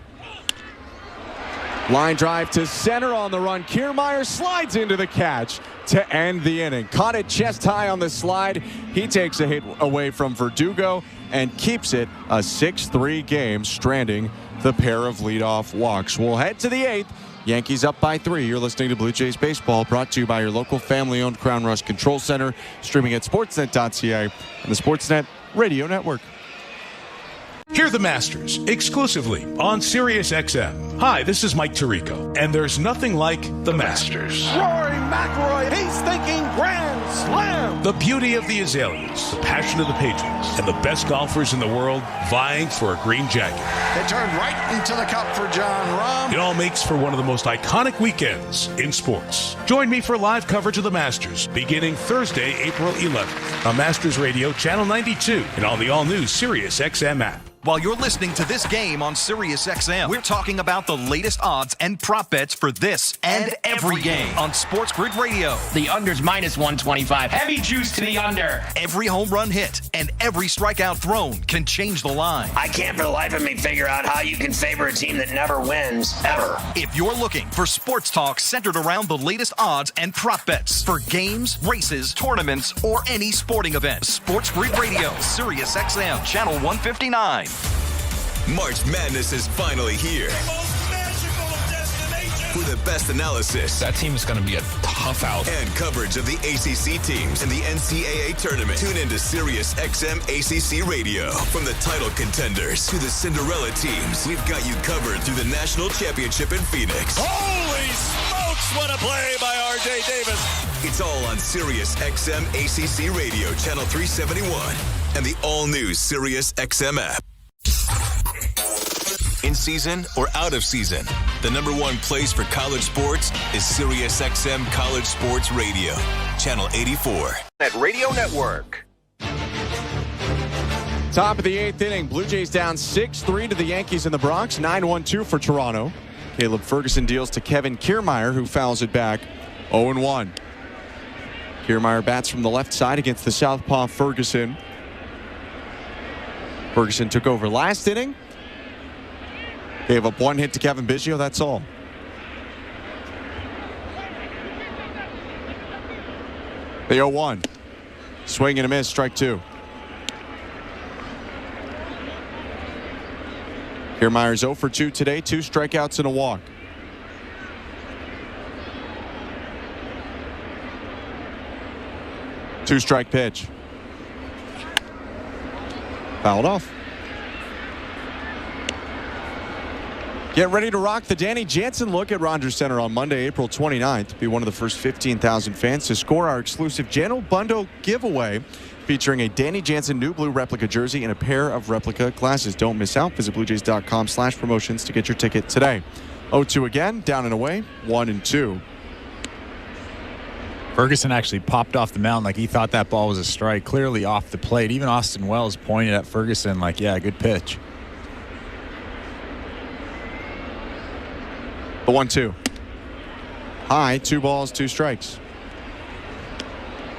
Line drive to center on the run. Kiermaier slides into the catch to end the inning. Caught it chest high on the slide. He takes a hit away from Verdugo and keeps it a 6-3 game, stranding the pair of leadoff walks. We'll head to the 8th. Yankees up by 3. You're listening to Blue Jays Baseball, brought to you by your local family-owned Crown Rush Control Center, streaming at sportsnet.ca and the Sportsnet Radio Network. Hear the Masters exclusively on SiriusXM. Hi, this is Mike Tirico, and there's nothing like the Masters. Rory McIlroy, he's thinking Grand Slam. The beauty of the azaleas, the passion of the patrons, and the best golfers in the world vying for a green jacket. They turned right into the cup for John Rahm. It all makes for one of the most iconic weekends in sports. Join me for live coverage of the Masters beginning Thursday, April 11th on Masters Radio, Channel 92, and on the all-new SiriusXM app. While you're listening to this game on SiriusXM, we're talking about the latest odds and prop bets for this and every game on Sports Grid Radio. The under's -125. Heavy juice to the under. Every home run hit and every strikeout thrown can change the line. I can't for the life of me figure out how you can favor a team that never wins, ever. If you're looking for sports talk centered around the latest odds and prop bets for games, races, tournaments, or any sporting event, Sports Grid Radio, SiriusXM, Channel 159. March Madness is finally here. For the best analysis. That team is going to be a tough out. And coverage of the ACC teams and the NCAA tournament. Tune into SiriusXM ACC Radio. From the title contenders to the Cinderella teams, we've got you covered through the national championship in Phoenix. Holy smokes, what a play by R.J. Davis. It's all on SiriusXM ACC Radio, Channel 371, and the all-new SiriusXM app. In season or out of season, the #1 place for college sports is SiriusXM College Sports Radio, Channel 84. At Radio Network. Top of the 8th inning, Blue Jays down 6-3 to the Yankees in the Bronx, 9-1-2 for Toronto. Caleb Ferguson deals to Kevin Kiermaier, who fouls it back 0-1. Kiermaier bats from the left side against the southpaw Ferguson. Ferguson took over last inning. Gave up 1 hit to Kevin Biggio, that's all. The 0-1. Swing and a miss, strike 2. Kiermaier's 0 for 2 today, 2 strikeouts and a walk. Two-strike pitch. Fouled off. Get ready to rock the Danny Jansen look at Rogers Center on Monday, April 29th. Be one of the first 15,000 fans to score our exclusive Jano Bundle giveaway, featuring a Danny Jansen new blue replica jersey and a pair of replica glasses. Don't miss out. Visit BlueJays.com/promotions to get your ticket today. 0-2 again, down and away, 1-2. Ferguson actually popped off the mound like he thought that ball was a strike, clearly off the plate. Even Austin Wells pointed at Ferguson like, yeah, good pitch. The 1-2. High, 2 balls, 2 strikes.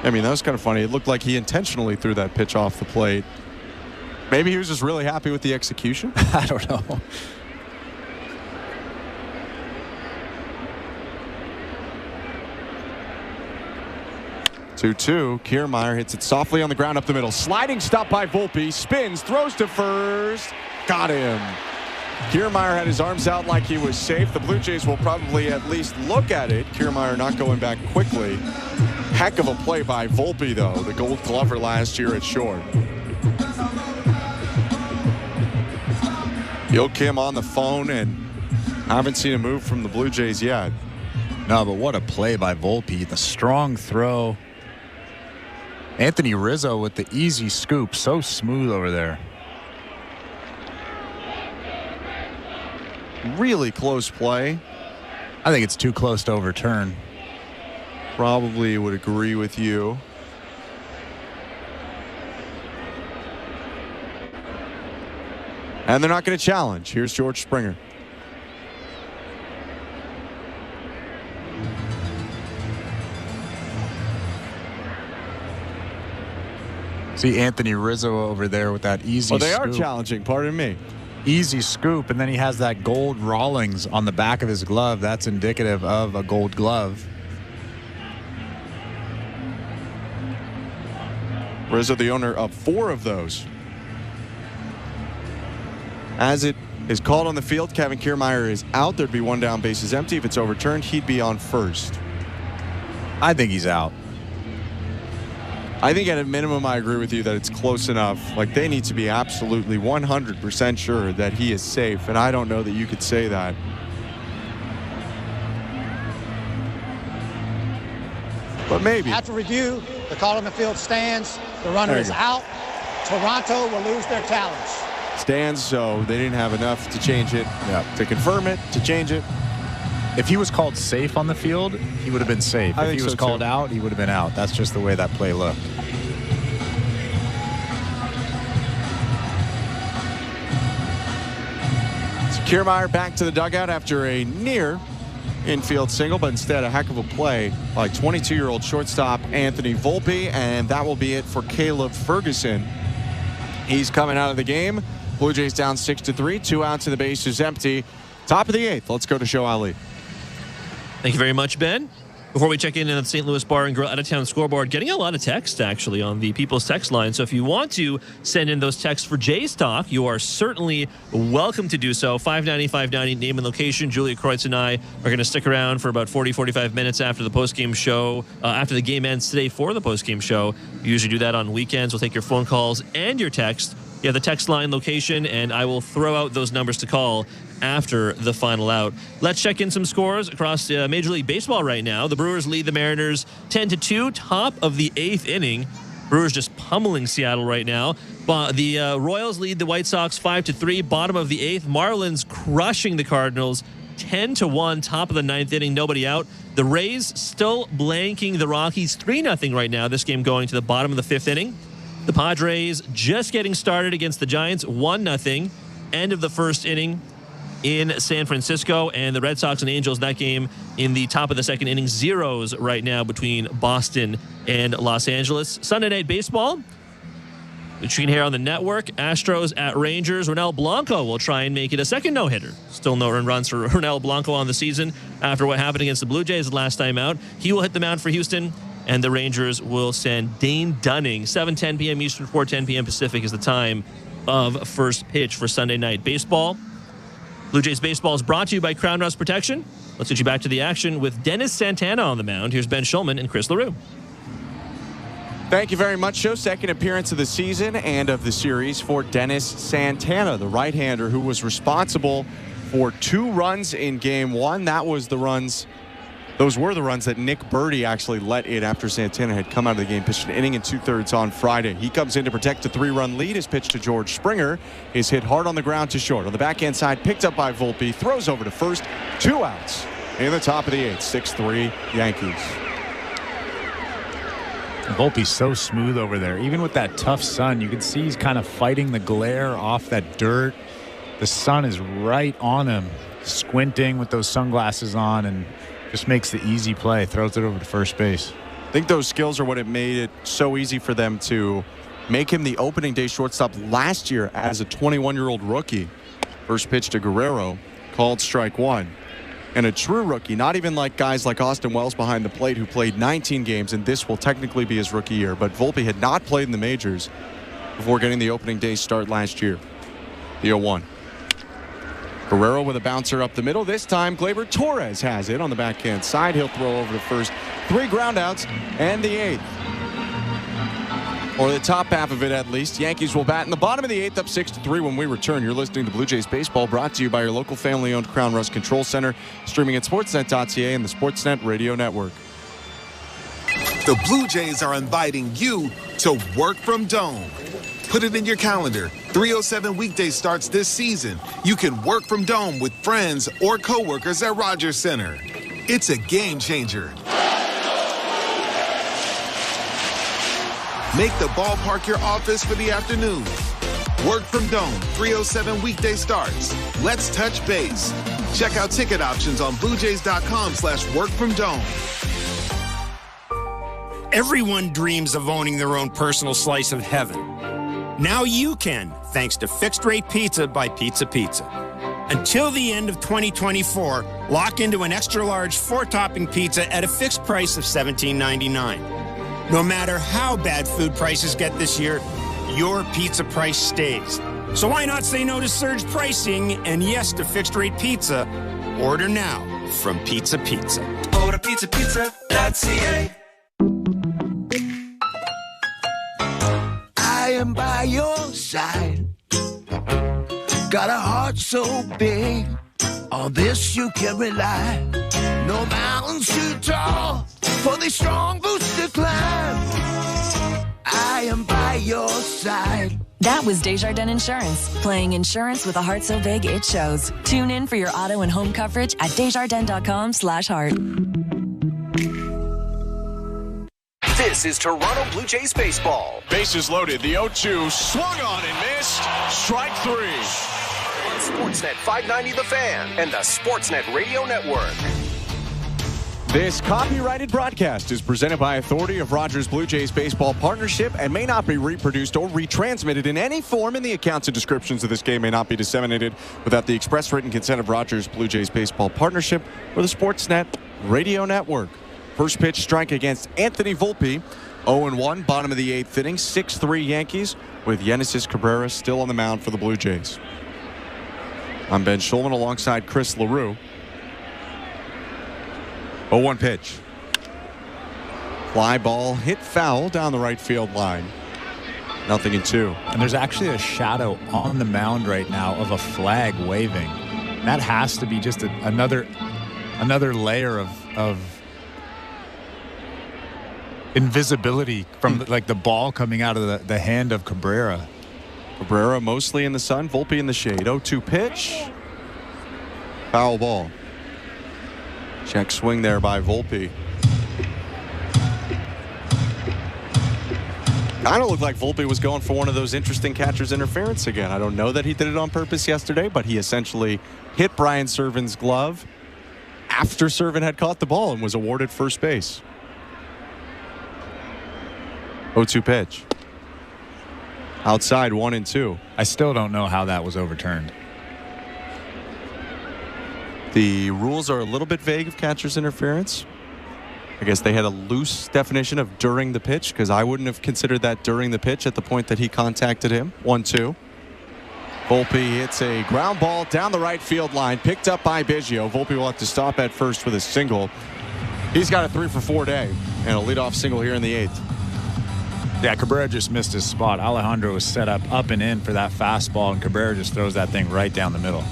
I mean, that was kind of funny. It looked like he intentionally threw that pitch off the plate. Maybe he was just really happy with the execution. I don't know. Two. Kiermaier hits it softly on the ground up the middle. Sliding stop by Volpe. Spins, throws to first. Got him. Kiermaier had his arms out like he was safe. The Blue Jays will probably at least look at it. Kiermaier not going back quickly. Heck of a play by Volpe, though, the Gold Glover last year at short. Gil Kim on the phone, and haven't seen a move from the Blue Jays yet. No, but what a play by Volpe. The strong throw. Anthony Rizzo with the easy scoop. So smooth over there. Really close play. I think it's too close to overturn. Probably would agree with you. And they're not going to challenge. Here's George Springer. See Anthony Rizzo over there with that easy scoop. Oh, they are challenging. Pardon me. Easy scoop, and then he has that gold Rawlings on the back of his glove. That's indicative of a gold glove. Rizzo, the owner of 4 of those. As it is called on the field, Kevin Kiermaier is out. There'd be 1 down, bases empty. If it's overturned, he'd be on first. I think he's out. I think at a minimum, I agree with you that it's close enough. Like, they need to be absolutely 100% sure that he is safe, and I don't know that you could say that. But maybe. After review, the call on the field stands. The runner is out. Toronto will lose their challenge. Stands, so they didn't have enough to change it, to confirm it, to change it. If he was called safe on the field, he would have been safe. If he was called out, he would have been out. That's just the way that play looked. So Kiermaier back to the dugout after a near infield single, but instead a heck of a play by 22-year-old shortstop Anthony Volpe, and that will be it for Caleb Ferguson. He's coming out of the game. Blue Jays down 6-3, 2 outs and the base is empty. Top of the 8th. Let's go to Show Ali. Thank you very much, Ben. Before we check in on the St. Louis Bar and Grill out-of-town scoreboard, getting a lot of text, actually, on the People's Text line. So if you want to send in those texts for Jays Talk, you are certainly welcome to do so. 590, name and location. Julia Kreutz and I are going to stick around for about 40-45 minutes after the postgame show, after the game ends today for the postgame show. We usually do that on weekends. We'll take your phone calls and your text. You have the text line location, and I will throw out those numbers to call after the final out. Let's check in some scores across Major League Baseball right now. The Brewers lead the Mariners 10-2, top of the 8th inning. Brewers just pummeling Seattle right now. The Royals lead the White Sox 5-3, bottom of the 8th. Marlins crushing the Cardinals 10-1, top of the 9th inning, nobody out. The Rays still blanking the Rockies 3-0 right now. This game going to the bottom of the 5th inning. The Padres just getting started against the Giants 1-0, end of the 1st inning. in San Francisco, and the Red Sox and Angels, that game in the top of the second inning, 0s right now between Boston and Los Angeles. Sunday Night Baseball, which you can hear on the network. Astros at Rangers. Ronel Blanco will try and make it a second no-hitter. Still no earned runs for Ronel Blanco on the season after what happened against the Blue Jays last time out. He will hit the mound for Houston, and the Rangers will send Dane Dunning. 7:10 p.m. Eastern, 4:10 p.m. Pacific is the time of first pitch for Sunday Night Baseball. Blue Jays Baseball is brought to you by Crown Rust Protection. Let's get you back to the action with Dennis Santana on the mound. Here's Ben Schulman and Chris LaRue. Thank you very much, Joe. Second appearance of the season and of the series for Dennis Santana, the right-hander who was responsible for 2 runs in Game 1. Those were the runs that Nick Birdie actually let in after Santana had come out of the game, pitched an inning and 2/3 on Friday. He comes in to protect a 3-run lead. His pitch to George Springer is hit hard on the ground to short. On the backhand side, picked up by Volpe, throws over to first. 2 outs in the top of the 8th. 6-3 Yankees. Volpe's so smooth over there. Even with that tough sun, you can see he's kind of fighting the glare off that dirt. The sun is right on him, squinting with those sunglasses on, and just makes the easy play, throws it over to first base. I think those skills are what it made it so easy for them to make him the opening day shortstop last year as a 21-year-old rookie. First pitch to Guerrero, called strike 1. And a true rookie, not even like guys like Austin Wells behind the plate who played 19 games, and this will technically be his rookie year. But Volpe had not played in the majors before getting the opening day start last year. The 0-1. Guerrero with a bouncer up the middle. This time, Gleyber Torres has it on the backhand side. He'll throw over to first. 3 groundouts and the 8th. Or the top half of it, at least. Yankees will bat in the bottom of the 8th, up 6-3 when we return. You're listening to Blue Jays Baseball, brought to you by your local family-owned Crown Rust Control Center, streaming at sportsnet.ca and the Sportsnet Radio Network. The Blue Jays are inviting you to work from Dome. Put it in your calendar. 307 weekday starts this season. You can work from Dome with friends or coworkers at Rogers Center. It's a game changer. Make the ballpark your office for the afternoon. Work from Dome, 307 weekday starts. Let's touch base. Check out ticket options on BlueJays.com/workfromdome. Everyone dreams of owning their own personal slice of heaven. Now you can, thanks to Fixed Rate Pizza by Pizza Pizza. Until the end of 2024, lock into an extra large 4-topping pizza at a fixed price of $17.99. No matter how bad food prices get this year, your pizza price stays. So why not say no to surge pricing and yes to Fixed Rate Pizza? Order now from Pizza Pizza. Order pizzapizza.ca. I am by your side. Got a heart so big, on this you can rely. No mountains too tall for the strong boots to climb. I am by your side. That was Desjardins Insurance, playing insurance with a heart so big it shows. Tune in for your auto and home coverage at Desjardins.com/heart. This is Toronto Blue Jays baseball. Bases loaded. The 0-2 swung on and missed. Strike 3. On Sportsnet 590 The Fan and the Sportsnet Radio Network. This copyrighted broadcast is presented by authority of Rogers Blue Jays Baseball Partnership and may not be reproduced or retransmitted in any form, and the accounts and descriptions of this game may not be disseminated without the express written consent of Rogers Blue Jays Baseball Partnership or the Sportsnet Radio Network. First pitch strike against Anthony Volpe. 0-1, bottom of the 8th inning. 6-3 Yankees with Yenesis Cabrera still on the mound for the Blue Jays. I'm Ben Schulman alongside Chris LaRue. 0-1 pitch. Fly ball hit foul down the right field line. 0-2. And there's actually a shadow on the mound right now of a flag waving. That has to be just another layer of invisibility from like the ball coming out of the hand of Cabrera. Cabrera mostly in the sun, Volpe in the shade. 0-2 pitch. Foul ball. Check swing there by Volpe. Kind of looked like Volpe was going for one of those interesting catcher's interference again. I don't know that he did it on purpose yesterday, but he essentially hit Brian Servin's glove after Servin had caught the ball and was awarded first base. 0-2 pitch. Outside, 1-2. I still don't know how that was overturned. The rules are a little bit vague of catcher's interference. I guess they had a loose definition of during the pitch, because I wouldn't have considered that during the pitch at the point that he contacted him. 1-2. Volpe hits a ground ball down the right field line, picked up by Biggio. Volpe will have to stop at first with a single. He's got a 3-for-4 day and a leadoff single here in the 8th. Yeah, Cabrera just missed his spot. Alejandro was set up and in for that fastball, and Cabrera just throws that thing right down the middle.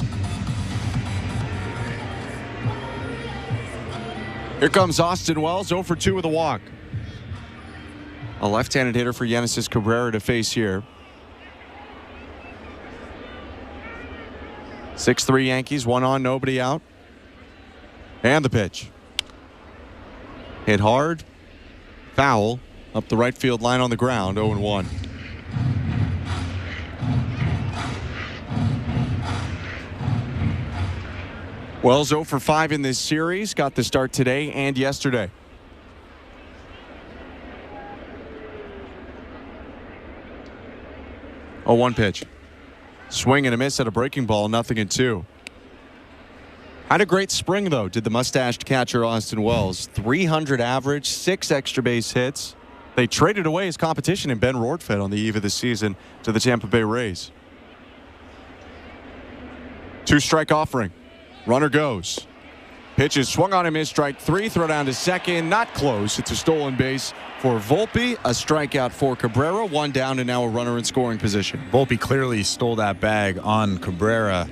Here comes Austin Wells, 0-for-2 with a walk. A left-handed hitter for Genesis Cabrera to face here. 6-3 Yankees, 1 on, nobody out. And the pitch. Hit hard, foul, up the right field line on the ground, 0-1. Wells 0-for-5 in this series. Got the start today and yesterday. Oh, 1 pitch. Swing and a miss at a breaking ball, 0-2. Had a great spring, though, did the mustached catcher Austin Wells. 300 average, 6 extra base hits. They traded away his competition in Ben Rortvedt on the eve of the season to the Tampa Bay Rays. 2-strike offering. Runner goes. Pitch is swung on and missed, strike 3. Throw down to second. Not close. It's a stolen base for Volpe. A strikeout for Cabrera. 1 down and now a runner in scoring position. Volpe clearly stole that bag on Cabrera.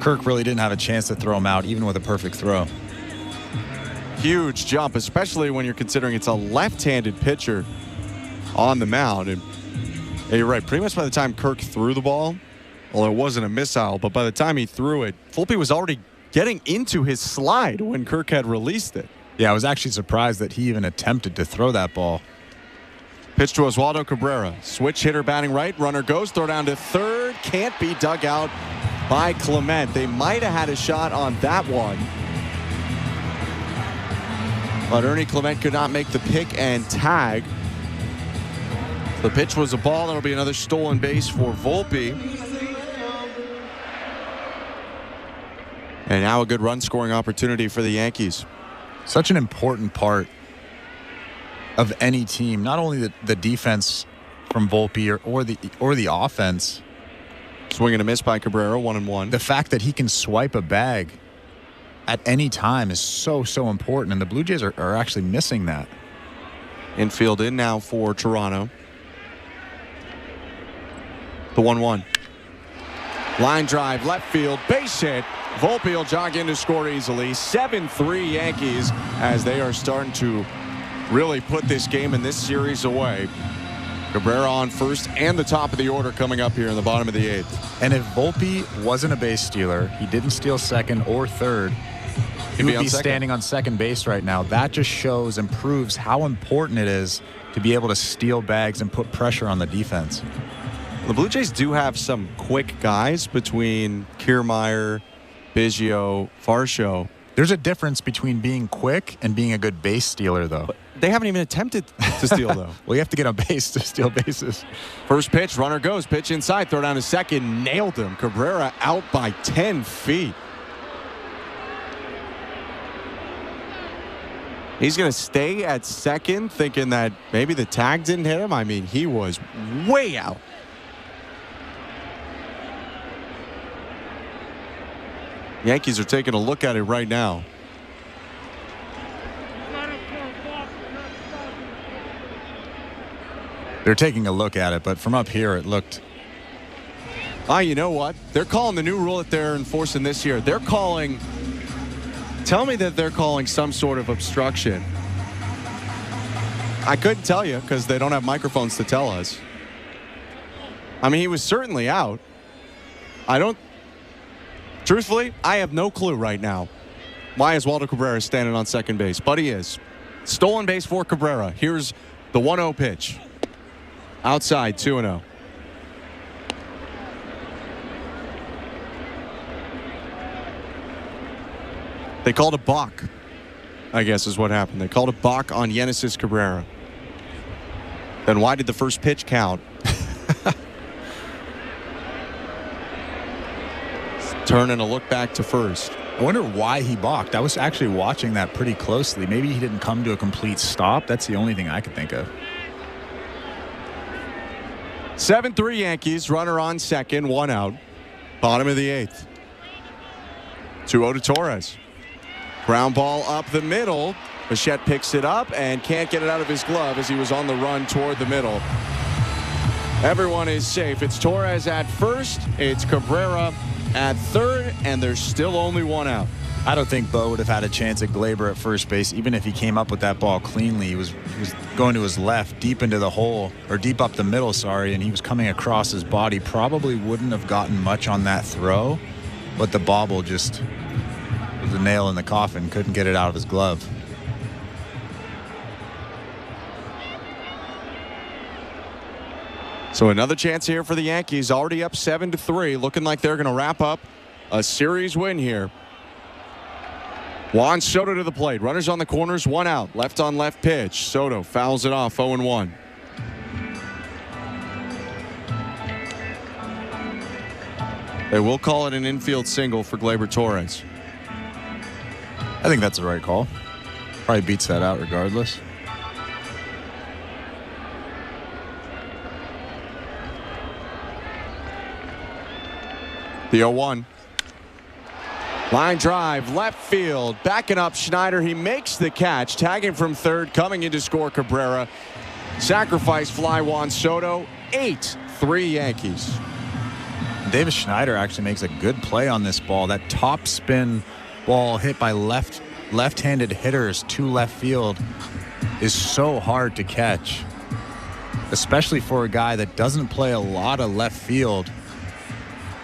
Kirk really didn't have a chance to throw him out, even with a perfect throw. Huge jump, especially when you're considering it's a left-handed pitcher on the mound. And yeah, you're right. Pretty much by the time Kirk threw the ball, well, it wasn't a missile, but by the time he threw it, Volpe was already getting into his slide when Kirk had released it. Yeah, I was actually surprised that he even attempted to throw that ball. Pitch to Oswaldo Cabrera. Switch hitter batting right. Runner goes. Throw down to third. Can't be dug out by Clement. They might have had a shot on that one, but Ernie Clement could not make the pick and tag. The pitch was a ball. That'll be another stolen base for Volpe. And now a good run scoring opportunity for the Yankees. Such an important part of any team, not only the defense from Volpe or the offense. Swing and a miss by Cabrera, 1-1. The fact that he can swipe a bag at any time is so important, and the Blue Jays are actually missing that. Infield in now for Toronto. The 1-1. Line drive, left field, base hit. Volpe will jog in to score easily. 7-3 Yankees as they are starting to really put this game and this series away. Cabrera on first and the top of the order coming up here in the bottom of the 8th. And if Volpe wasn't a base stealer, he didn't steal second or third, he would be standing on second base right now. That just shows and proves how important it is to be able to steal bags and put pressure on the defense. The Blue Jays do have some quick guys between Kiermaier, Biggio, Varsho. There's a difference between being quick and being a good base stealer, though. But they haven't even attempted to steal, though. Well, you have to get on base to steal bases. First pitch, runner goes. Pitch inside, throw down to second. Nailed him. Cabrera out by 10 feet. He's going to stay at second, thinking that maybe the tag didn't hit him. I mean, he was way out. Yankees are taking a look at it right now. They're taking a look at it, but from up here it looked... You know what? They're calling the new rule that they're enforcing this year. They're calling... Tell me that they're calling some sort of obstruction. I couldn't tell you because they don't have microphones to tell us. I mean, he was certainly out. Truthfully, I have no clue right now why Oswaldo Cabrera is standing on second base, but he is. Stolen base for Cabrera. Here's the 1-0 pitch. Outside, 2-0. They called a balk, I guess is what happened. They called a balk on Genesis Cabrera. Then why did the first pitch count? Turning a look back to first. I wonder why he balked. I was actually watching that pretty closely. Maybe he didn't come to a complete stop. That's the only thing I could think of. 7-3 Yankees. Runner on second. 1 out. Bottom of the 8th. 2-0 to Torres. Ground ball up the middle. Bichette picks it up and can't get it out of his glove as he was on the run toward the middle. Everyone is safe. It's Torres at first. It's Cabrera at third, and there's still only 1 out. I don't think Bo would have had a chance at Glaber at first base, even if he came up with that ball cleanly. He was going to his left, deep into the hole, or deep up the middle, sorry, and he was coming across his body. Probably wouldn't have gotten much on that throw, but the bobble just was a nail in the coffin. Couldn't get it out of his glove. So another chance here for the Yankees, already up 7-3, looking like they're going to wrap up a series win here. Juan Soto to the plate. Runners on the corners, 1 out. Left on left pitch. Soto fouls it off, 0-1. They will call it an infield single for Gleyber Torres. I think that's the right call. Probably beats that out regardless. The 0-1. Line drive, left field, backing up Schneider. He makes the catch, tagging from third, coming in to score Cabrera. Sacrifice fly Juan Soto, 8-3 Yankees. Davis Schneider actually makes a good play on this ball. That top spin ball hit by left-handed hitters to left field is so hard to catch, especially for a guy that doesn't play a lot of left field.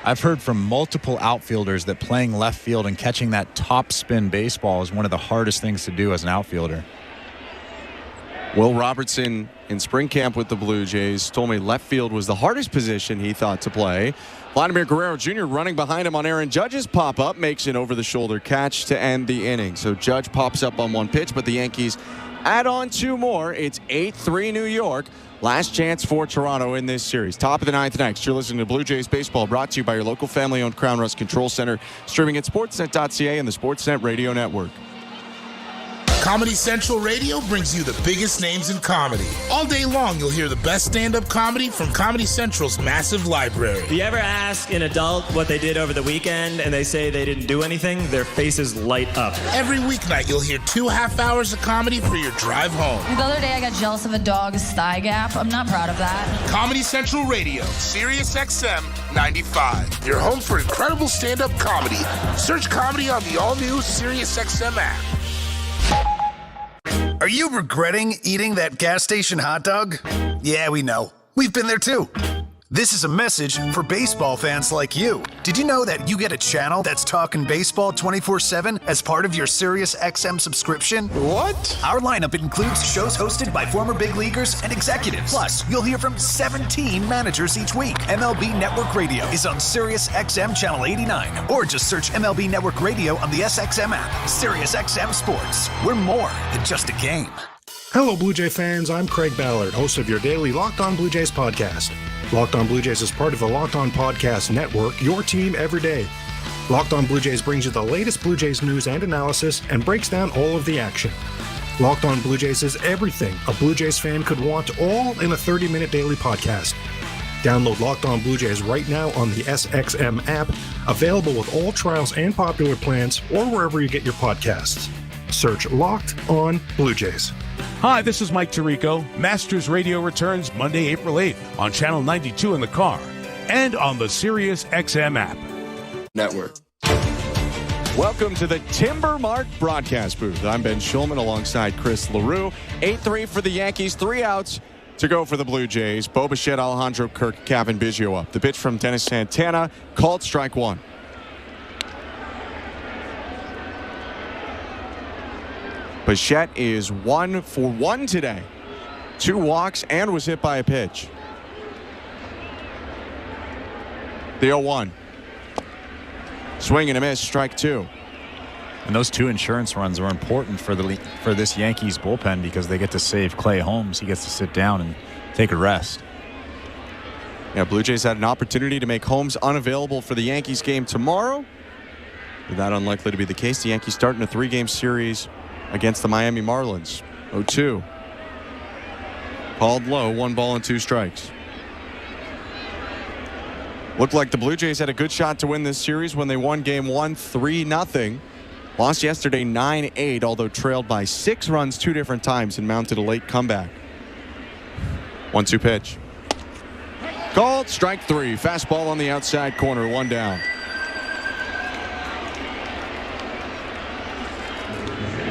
I've heard from multiple outfielders that playing left field and catching that top spin baseball is one of the hardest things to do as an outfielder. Will Robertson in spring camp with the Blue Jays told me left field was the hardest position he thought to play. Vladimir Guerrero Jr. running behind him on Aaron Judge's pop-up makes an over-the-shoulder catch to end the inning. So Judge pops up on 1 pitch, but the Yankees add on 2 more. It's 8-3 New York. Last chance for Toronto in this series. Top of the 9th next. You're listening to Blue Jays Baseball, brought to you by your local family-owned Crown Rust Control Center, streaming at sportsnet.ca and the Sportsnet Radio Network. Comedy Central Radio brings you the biggest names in comedy. All day long, you'll hear the best stand-up comedy from Comedy Central's massive library. Do you ever ask an adult what they did over the weekend and they say they didn't do anything? Their faces light up. Every weeknight, you'll hear 2 half-hours of comedy for your drive home. The other day, I got jealous of a dog's thigh gap. I'm not proud of that. Comedy Central Radio, Sirius XM 95. Your home for incredible stand-up comedy. Search comedy on the all-new Sirius XM app. Are you regretting eating that gas station hot dog? Yeah, we know. We've been there too. This is a message for baseball fans like you. Did you know that you get a channel that's talking baseball 24/7 as part of your Sirius XM subscription? What? Our lineup includes shows hosted by former big leaguers and executives. Plus, you'll hear from 17 managers each week. MLB Network Radio is on Sirius XM Channel 89. Or just search MLB Network Radio on the SXM app. Sirius XM Sports. We're more than just a game. Hello, Blue Jay fans. I'm Craig Ballard, host of your daily Locked On Blue Jays podcast. Locked On Blue Jays is part of the Locked On Podcast Network, your team every day. Locked On Blue Jays brings you the latest Blue Jays news and analysis and breaks down all of the action. Locked On Blue Jays is everything a Blue Jays fan could want, all in a 30-minute daily podcast. Download Locked On Blue Jays right now on the SXM app, available with all trials and popular plans, or wherever you get your podcasts. Search Locked On Blue Jays. Hi, this is Mike Tirico. Masters Radio returns Monday, April 8th on Channel 92 in the car and on the Sirius XM app. Network. Welcome to the Timber Mart broadcast booth. I'm Ben Schulman alongside Chris LaRue. 8-3 for the Yankees, 3 outs to go for the Blue Jays. Bo Bichette, Alejandro Kirk, Kevin Biggio up. The pitch from Dennis Santana, called strike 1. Bichette is 1 for 1 today. 2 walks and was hit by a pitch. The 0-1. Swing and a miss, strike 2. And those 2 insurance runs were important for this Yankees bullpen because they get to save Clay Holmes. He gets to sit down and take a rest. Yeah, Blue Jays had an opportunity to make Holmes unavailable for the Yankees game tomorrow. But that unlikely to be the case. The Yankees starting a 3-game series against the Miami Marlins. 0-2. Called low, 1 ball and 2 strikes. Looked like the Blue Jays had a good shot to win this series when they won Game 1 3-0. Lost yesterday 9-8, although trailed by 6 runs 2 different times and mounted a late comeback. 1-2 pitch. Called, strike 3. Fastball on the outside corner, 1 down.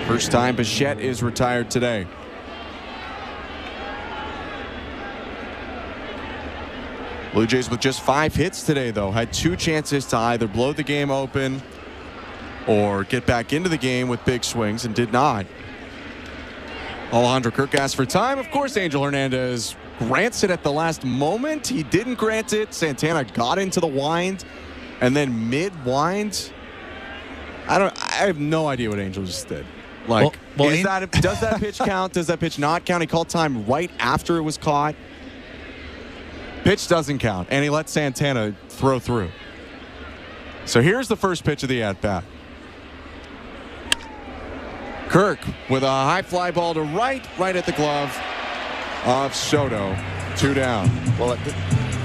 First time Bichette is retired today. Blue Jays with just 5 hits today, though. Had 2 chances to either blow the game open or get back into the game with big swings and did not. Alejandro Kirk asked for time. Of course, Angel Hernandez grants it at the last moment. He didn't grant it. Santana got into the wind, and then mid-wind, I have no idea what Angel just did. Like, does that pitch count? Does that pitch not count? He called time right after it was caught. Pitch doesn't count, and he let Santana throw through. So here's the first pitch of the at-bat. Kirk with a high fly ball to right at the glove of Soto. 2 down. Well,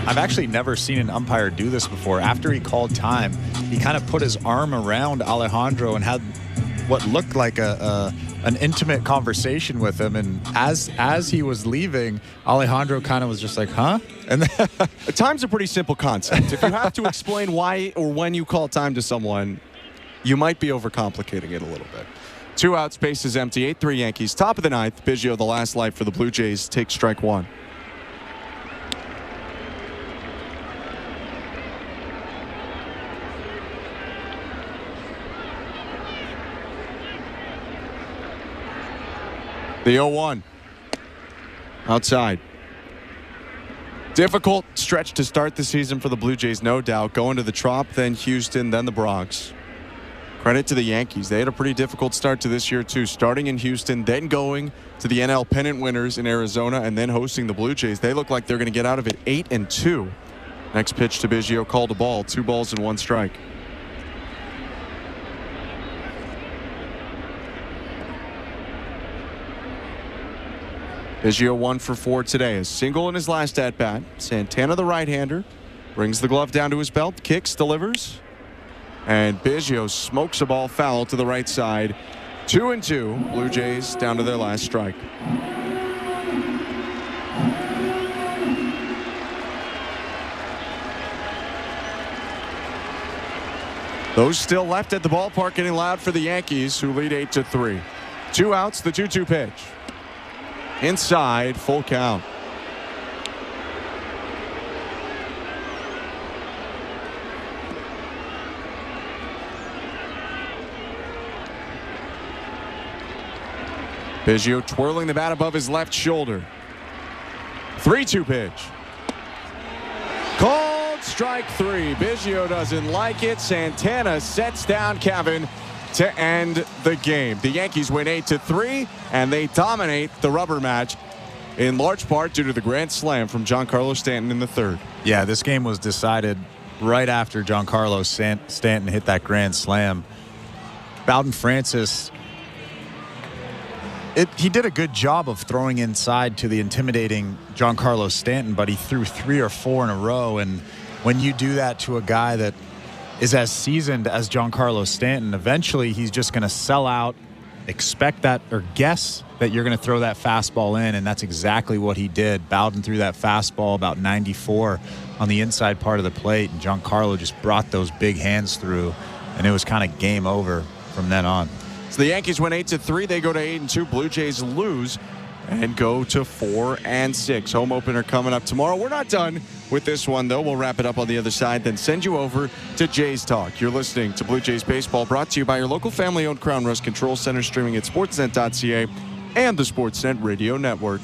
I've actually never seen an umpire do this before. After he called time, he kind of put his arm around Alejandro and had what looked like an intimate conversation with him, and as he was leaving, Alejandro kind of was just like, huh? And time's a pretty simple concept. If you have to explain why or when you call time to someone, you might be overcomplicating it a little bit. 2 outs, bases empty, 8-3 Yankees. Top of the 9th, Biggio, the last light for the Blue Jays, takes strike 1. The 0-1. Outside. Difficult stretch to start the season for the Blue Jays, no doubt. Going to the Trop, then Houston, then the Bronx. Credit to the Yankees. They had a pretty difficult start to this year, too. Starting in Houston, then going to the NL pennant winners in Arizona, and then hosting the Blue Jays. They look like they're going to get out of it 8-2. Next pitch to Biggio, called a ball. 2 balls and 1 strike. Biggio 1 for 4 today. A single in his last at-bat. Santana, the right-hander, brings the glove down to his belt, kicks, delivers. And Biggio smokes a ball foul to the right side. 2-2. Blue Jays down to their last strike. Those still left at the ballpark getting loud for the Yankees, who lead 8-3. 2 outs, the 2-2 pitch. Inside, full count. Biggio twirling the bat above his left shoulder. 3-2 pitch. Called strike 3. Biggio doesn't like it. Santana sets down Kevin to end the game. The Yankees win 8-3, and they dominate the rubber match in large part due to the grand slam from Giancarlo Stanton in the 3rd. Yeah, this game was decided right after Giancarlo Stanton hit that grand slam. Bowden Francis, he did a good job of throwing inside to the intimidating Giancarlo Stanton, but he threw 3 or 4 in a row. And when you do that to a guy that is as seasoned as Giancarlo Stanton, eventually he's just going to sell out, expect that or guess that you're going to throw that fastball in, and that's exactly what he did. Bowden threw that fastball about 94 on the inside part of the plate, and Giancarlo just brought those big hands through, and it was kind of game over from then on. So the Yankees win 8-3. They go to 8-2. Blue Jays lose and go to 4-6. Home opener coming up tomorrow. We're not done with this one, though. We'll wrap it up on the other side, then send you over to Jays Talk. You're listening to Blue Jays Baseball, brought to you by your local family-owned Crown Rust Control Center, streaming at sportsnet.ca and the Sportsnet Radio Network.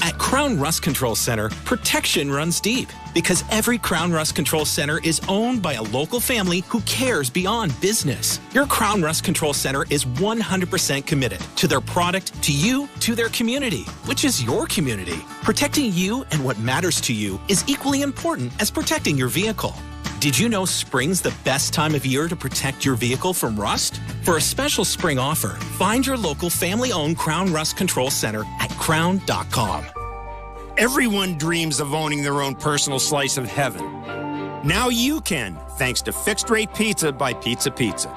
At Crown Rust Control Center, protection runs deep because every Crown Rust Control Center is owned by a local family who cares beyond business. Your Crown Rust Control Center is 100% committed to their product, to you, to their community, which is your community. Protecting you and what matters to you is equally important as protecting your vehicle. Did you know spring's the best time of year to protect your vehicle from rust? For a special spring offer, find your local family-owned Crown Rust Control Center at crown.com. Everyone dreams of owning their own personal slice of heaven. Now you can, thanks to Fixed Rate Pizza by Pizza Pizza.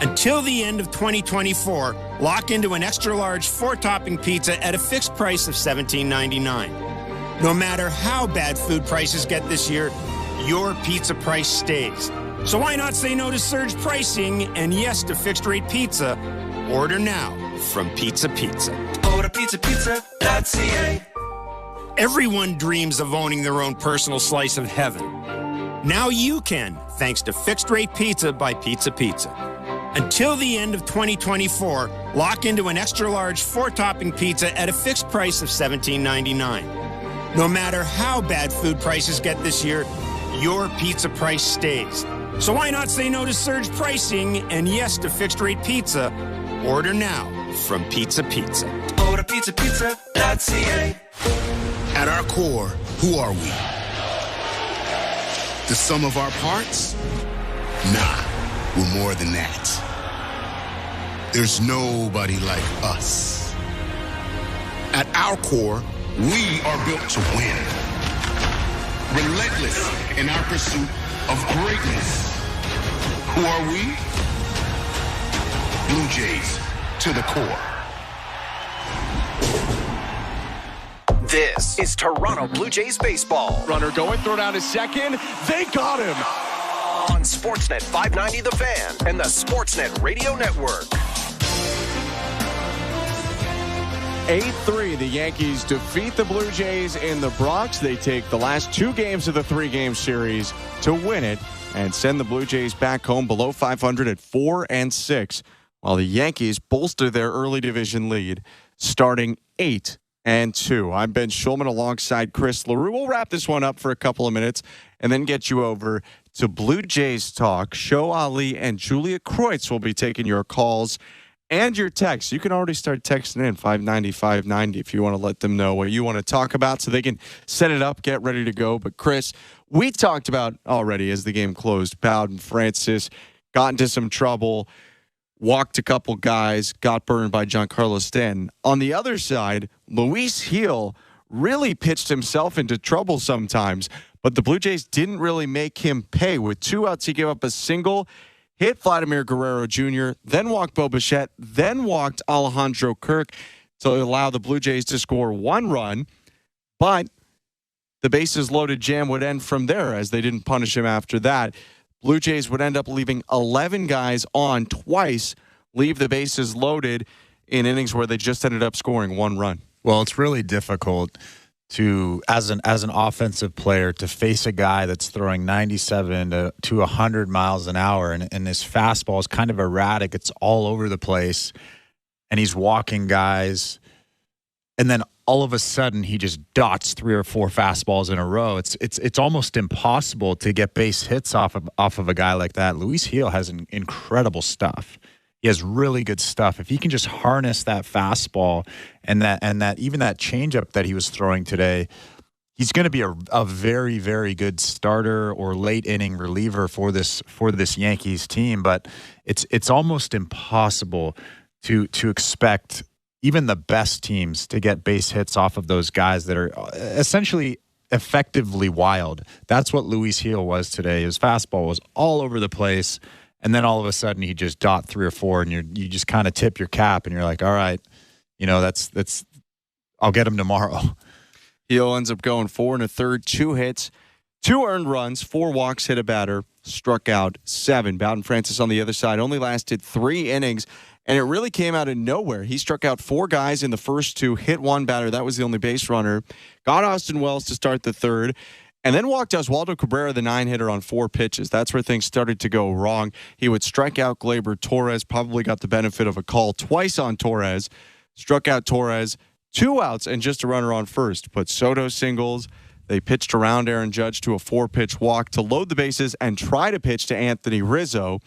Until the end of 2024, lock into an extra-large 4-topping pizza at a fixed price of $17.99. No matter how bad food prices get this year, your pizza price stays. So why not say no to surge pricing and yes to Fixed Rate Pizza? Order now from Pizza Pizza. Order pizzapizza.ca. Everyone dreams of owning their own personal slice of heaven. Now you can, thanks to Fixed Rate Pizza by Pizza Pizza. Until the end of 2024, lock into an extra-large 4-topping pizza at a fixed price of $17.99. No matter how bad food prices get this year, your pizza price stays. So why not say no to surge pricing and yes to Fixed Rate Pizza? Order now from Pizza Pizza. Order pizzapizza.ca. At our core, who are we? The sum of our parts? Nah, we're more than that. There's nobody like us. At our core, we are built to win. Relentless in our pursuit of greatness. Who are we? Blue Jays to the core. This is Toronto Blue Jays baseball. Runner going, throw down his second. They got him. On Sportsnet 590 The Fan and the Sportsnet Radio Network. 8-3, the Yankees defeat the Blue Jays in the Bronx. They take the last 2 games of the 3-game series to win it and send the Blue Jays back home below 500 at 4-6, while the Yankees bolster their early division lead, starting 8-2. I'm Ben Schulman alongside Chris LaRue. We'll wrap this one up for a couple of minutes and then get you over to Blue Jays Talk. Show Ali and Julia Kreutz will be taking your calls and your texts. You can already start texting in 590-590 if you want to let them know what you want to talk about so they can set it up, get ready to go. But Chris, we talked about already as the game closed, Bowden Francis got into some trouble, walked a couple guys, got burned by Giancarlo Stanton. On the other side, Luis Gil really pitched himself into trouble sometimes, but the Blue Jays didn't really make him pay. With 2 outs, he gave up a single, hit Vladimir Guerrero Jr., then walked Bo Bichette, then walked Alejandro Kirk to allow the Blue Jays to score 1 run. But the bases loaded jam would end from there as they didn't punish him after that. Blue Jays would end up leaving 11 guys on twice, leave the bases loaded in innings where they just ended up scoring 1 run. Well, it's really difficult to, as an offensive player, to face a guy that's throwing 97 to 100 miles an hour, and his fastball is kind of erratic. It's all over the place, and he's walking guys, and then all of a sudden he just dots 3 or 4 fastballs in a row. It's almost impossible to get base hits off of a guy like that. Luis Gil has incredible stuff. He has really good stuff. If he can just harness that fastball and that even that changeup that he was throwing today, he's going to be a very, very good starter or late inning reliever for this Yankees team. But it's almost impossible to expect even the best teams to get base hits off of those guys that are essentially effectively wild. That's what Luis Gil was today. His fastball was all over the place. And then all of a sudden he just dot 3 or 4 and you just kind of tip your cap and you're like, all right, that's I'll get him tomorrow. Gil ends up going 4 1/3, 2 hits, 2 earned runs, 4 walks, hit a batter, struck out 7. Bowden Francis on the other side only lasted 3 innings, and it really came out of nowhere. He struck out 4 guys in the first 2, hit 1 batter. That was the only base runner. Got Austin Wells to start the 3rd. And then walked Oswaldo Cabrera, the 9-hitter, on 4 pitches. That's where things started to go wrong. He would strike out Gleyber Torres, probably got the benefit of a call twice on Torres. Struck out Torres, 2 outs and just a runner on first. But Soto singles. They pitched around Aaron Judge to a 4-pitch walk to load the bases and try to pitch to Anthony Rizzo.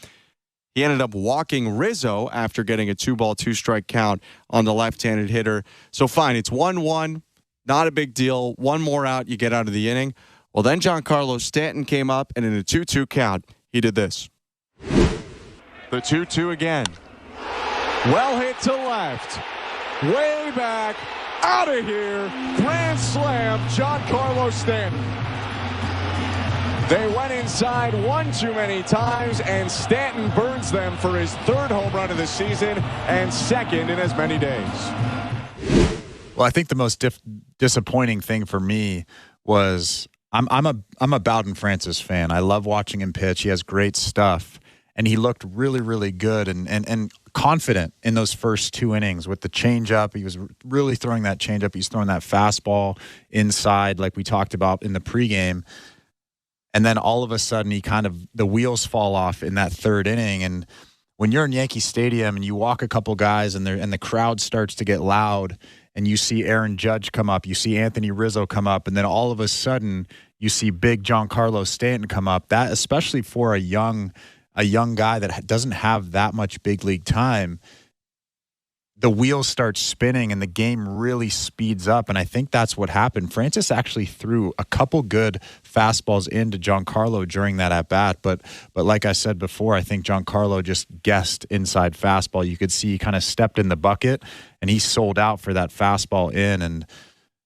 He ended up walking Rizzo after getting a 2-ball, 2-strike count on the left-handed hitter. So fine, it's 1-1. Not a big deal. One more out, you get out of the inning. Well, then Giancarlo Stanton came up, and in a 2-2 count, he did this. The 2-2 again. Well hit to left. Way back. Out of here. Grand slam, Giancarlo Stanton. They went inside one too many times, and Stanton burns them for his 3rd home run of the season and 2nd in as many days. Well, I think the most disappointing thing for me was I'm a Bowden Francis fan. I love watching him pitch. He has great stuff, and he looked really, really good and confident in those first 2 innings with the changeup. He was really throwing that changeup. He's throwing that fastball inside, like we talked about in the pregame. And then all of a sudden, the wheels fall off in that 3rd inning. And when you're in Yankee Stadium and you walk a couple guys and the crowd starts to get loud, and you see Aaron Judge come up, you see Anthony Rizzo come up, and then all of a sudden you see big Giancarlo Stanton come up. That, especially for a young guy that doesn't have that much big league time, the wheels start spinning and the game really speeds up. And I think that's what happened. Francis actually threw a couple good fastballs into Giancarlo during that at bat. But like I said before, I think Giancarlo just guessed inside fastball. You could see he kind of stepped in the bucket and he sold out for that fastball in. And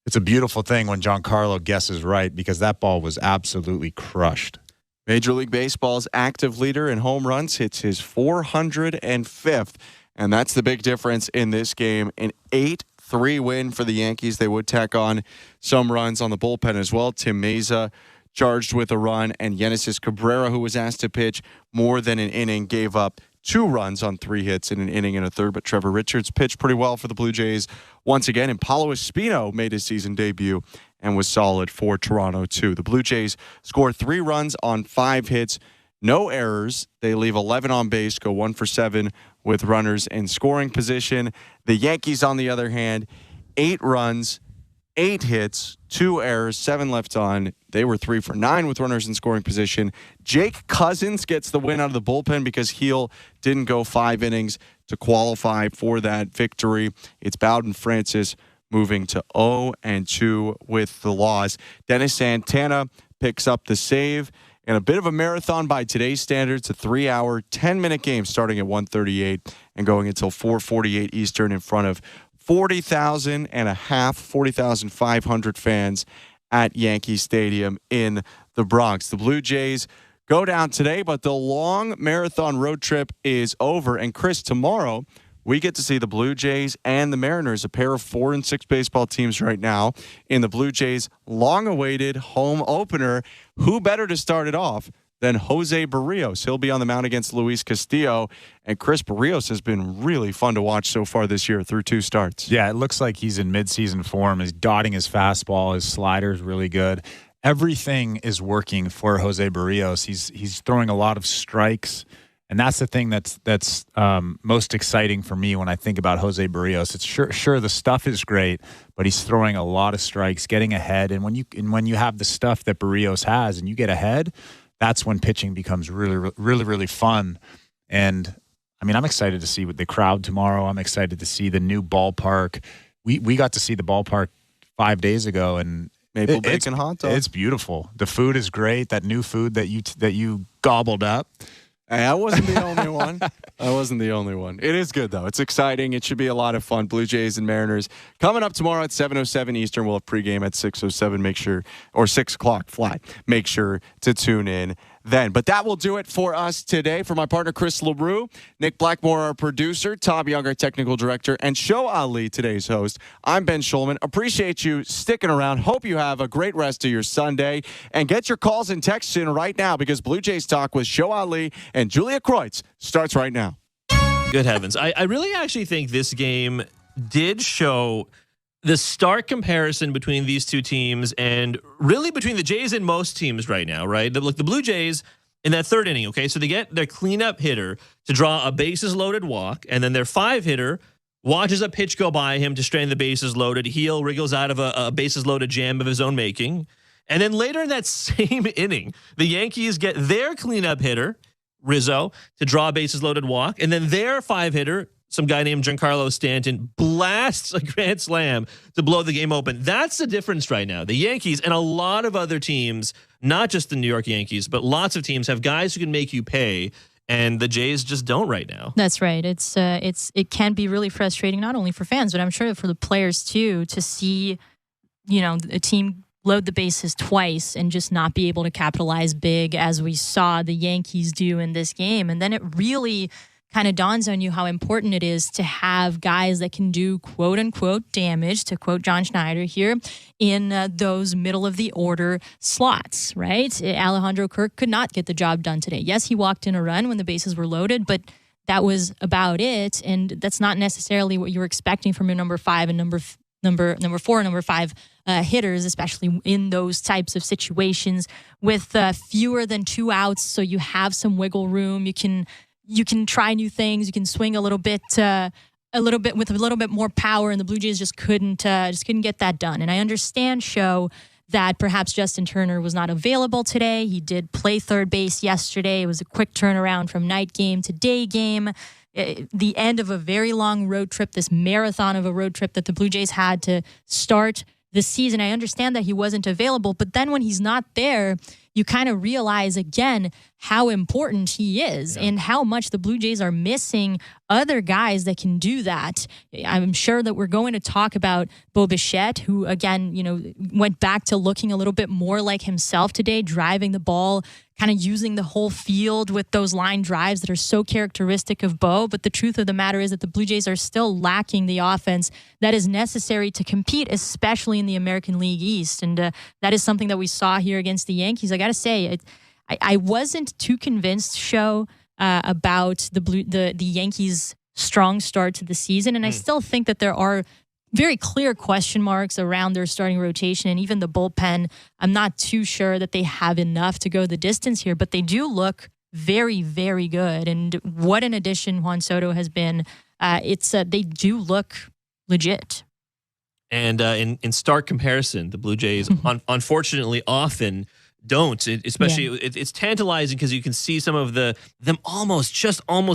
it's a beautiful thing when Giancarlo guesses right, because that ball was absolutely crushed. Major League Baseball's active leader in home runs hits his 405th. And that's the big difference in this game. An 8-3 win for the Yankees. They would tack on some runs on the bullpen as well. Tim Meza charged with a run, and Genesis Cabrera, who was asked to pitch more than an inning, gave up 2 runs on 3 hits in an inning and a third. But Trevor Richards pitched pretty well for the Blue Jays once again. And Paulo Espino made his season debut and was solid for Toronto too. The Blue Jays scored 3 runs on 5 hits. No errors. They leave 11 on base, go 1 for 7 with runners in scoring position. The Yankees, on the other hand, 8 runs, 8 hits, 2 errors, 7 left on. They were 3 for 9 with runners in scoring position. Jake Cousins gets the win out of the bullpen because Heel didn't go 5 innings to qualify for that victory. It's Bowden Francis moving to 0-2 with the loss. Dennis Santana picks up the save. And a bit of a marathon by today's standards, a 3-hour, 10-minute game starting at 1:38 and going until 4:48 Eastern in front of 40,500 fans at Yankee Stadium in the Bronx. The Blue Jays go down today, but the long marathon road trip is over. And Chris, tomorrow we get to see the Blue Jays and the Mariners, a pair of 4 and 6 baseball teams right now, in the Blue Jays' long-awaited home opener. Who better to start it off than Jose Barrios? He'll be on the mound against Luis Castillo. And Chris, Barrios has been really fun to watch so far this year through 2 starts. Yeah, it looks like he's in midseason form. He's dotting his fastball. His slider is really good. Everything is working for Jose Barrios. He's throwing a lot of strikes. And that's the thing that's most exciting for me when I think about Jose Barrios. It's sure the stuff is great, but he's throwing a lot of strikes, getting ahead. And when you have the stuff that Barrios has and you get ahead, that's when pitching becomes really, really, really fun. And I mean, I'm excited to see the crowd tomorrow. I'm excited to see the new ballpark. We got to see the ballpark 5 days ago, and Maple bacon hot dog. It's beautiful. The food is great. That new food that you gobbled up. Hey, I wasn't the only one. It is good, though. It's exciting. It should be a lot of fun. Blue Jays and Mariners coming up tomorrow at 7:07 Eastern. We'll have pregame at 6:07. Or 6 o'clock flat. Make sure to tune in then. But that will do it for us today. For my partner, Chris LaRue, Nick Blackmore, our producer, Tom Young, our technical director, and Show Ali, today's host, I'm Ben Schulman. Appreciate you sticking around. Hope you have a great rest of your Sunday. And get your calls and texts in right now, because Blue Jays Talk with Show Ali and Julia Kreutz starts right now. Good heavens. I really actually think this game did show the stark comparison between these two teams, and really between the Jays and most teams right now, right? The Blue Jays in that 3rd inning, okay? So they get their cleanup hitter to draw a bases-loaded walk, and then their 5 hitter watches a pitch go by him to strain the bases loaded. Heel wriggles out of a bases loaded jam of his own making. And then later in that same inning, the Yankees get their cleanup hitter, Rizzo, to draw a bases loaded walk. And then their 5-hitter, some guy named Giancarlo Stanton, blasts a grand slam to blow the game open. That's the difference right now. The Yankees and a lot of other teams, not just the New York Yankees, but lots of teams have guys who can make you pay. And the Jays just don't right now. That's right. It can be really frustrating, not only for fans, but I'm sure for the players too, to see, a team load the bases twice and just not be able to capitalize big, as we saw the Yankees do in this game. And then it really kind of dawns on you how important it is to have guys that can do quote unquote damage, to quote John Schneider here, in those middle of the order slots, right? Alejandro Kirk could not get the job done today. Yes, he walked in a run when the bases were loaded, but that was about it. And that's not necessarily what you were expecting from your number 5 and number 4 and number 5 hitters, especially in those types of situations with fewer than 2 outs. So you have some wiggle room. You can try new things. You can swing a little bit with a little bit more power, and the Blue Jays just couldn't get that done. And I understand, that perhaps Justin Turner was not available today. He did play third base yesterday. It was a quick turnaround from night game to day game. The end of a very long road trip, this marathon of a road trip that the Blue Jays had to start the season. I understand that he wasn't available, but then when he's not there, you kind of realize again how important he is and how much the Blue Jays are missing other guys that can do that. I'm sure that we're going to talk about Bo Bichette, who again, went back to looking a little bit more like himself today, driving the ball, kind of using the whole field with those line drives that are so characteristic of Bo. But the truth of the matter is that the Blue Jays are still lacking the offense that is necessary to compete, especially in the American League East. And that is something that we saw here against the Yankees. I got to say, I wasn't too convinced, about the Yankees' strong start to the season. And I still think that there are very clear question marks around their starting rotation and even the bullpen. I'm not too sure that they have enough to go the distance here, but they do look very, very good. And what an addition Juan Soto has been. They do look legit. And in stark comparison, the Blue Jays, unfortunately, often don't. It's tantalizing because you can see some of them almost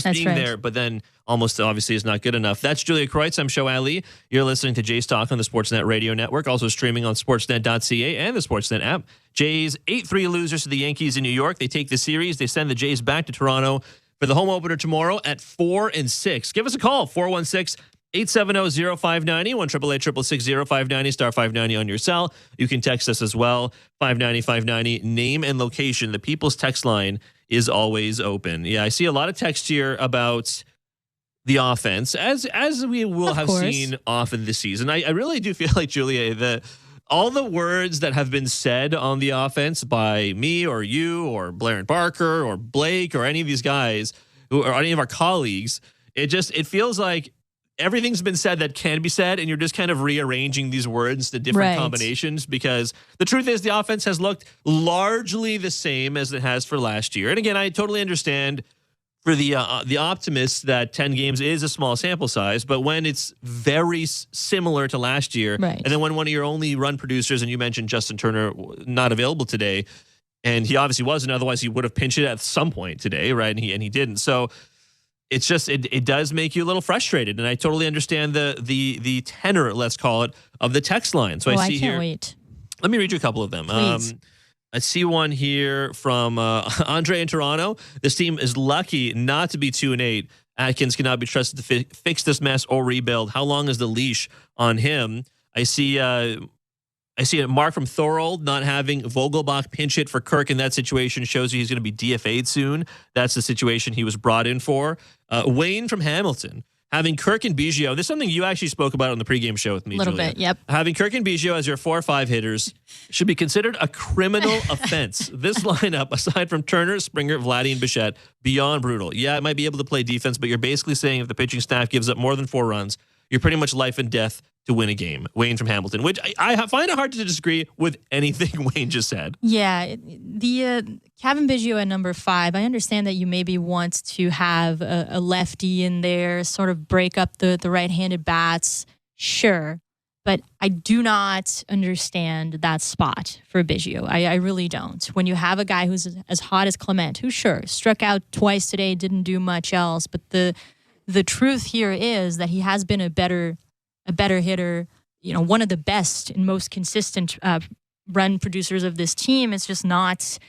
being there, but then almost obviously is not good enough. That's Julia Kreutz. I'm Show Ali. You're listening to Jays Talk on the Sportsnet Radio Network, also streaming on sportsnet.ca and the Sportsnet app. Jays 8-3 losers to the Yankees in New York. They take the series. They send the Jays back to Toronto for the home opener tomorrow at 4-6. Give us a call, 416-870-0590, 1-888-660-590, star 590 on your cell. You can text us as well, 590-590, name and location. The People's Text line is always open. Yeah, I see a lot of text here about the offense, as we will have seen often this season. I really do feel like, Julia, that all the words that have been said on the offense by me or you or Blair and Barker or Blake or any of these guys or any of our colleagues, it feels like everything's been said that can be said, and you're just kind of rearranging these words to different combinations, because the truth is the offense has looked largely the same as it has for last year. And again, I totally understand for the optimists that 10 games is a small sample size, but when it's very similar to last year, and then when one of your only run producers, and you mentioned Justin Turner not available today, and he obviously wasn't, otherwise he would have pinched it at some point today, right? And he didn't. So it's just it does make you a little frustrated, and I totally understand the tenor, let's call it, of the text line. So I see here. Wait. Let me read you a couple of them. I see one here from Andre in Toronto. This team is lucky not to be 2-8. Atkins cannot be trusted to fix this mess or rebuild. How long is the leash on him? I see a mark from Thorold not having Vogelbach pinch hit for Kirk in that situation shows you he's going to be DFA'd soon. That's the situation he was brought in for. Wayne from Hamilton. Having Kirk and Biggio, this is something you actually spoke about on the pregame show with me, Julia. A little bit, yep. Having Kirk and Biggio as your 4 or 5 hitters should be considered a criminal offense. This lineup, aside from Turner, Springer, Vladdy, and Bichette, beyond brutal. Yeah, it might be able to play defense, but you're basically saying if the pitching staff gives up more than 4 runs, you're pretty much life and death to win a game. Wayne from Hamilton, which I find it hard to disagree with anything Wayne just said. Yeah, the Kevin Biggio at number 5, I understand that you maybe want to have a lefty in there, sort of break up the right-handed bats. Sure. But I do not understand that spot for Biggio. I really don't. When you have a guy who's as hot as Clement, who sure struck out twice today, didn't do much else, but the truth here is that he has been a better hitter, one of the best and most consistent run producers of this team. It's just not.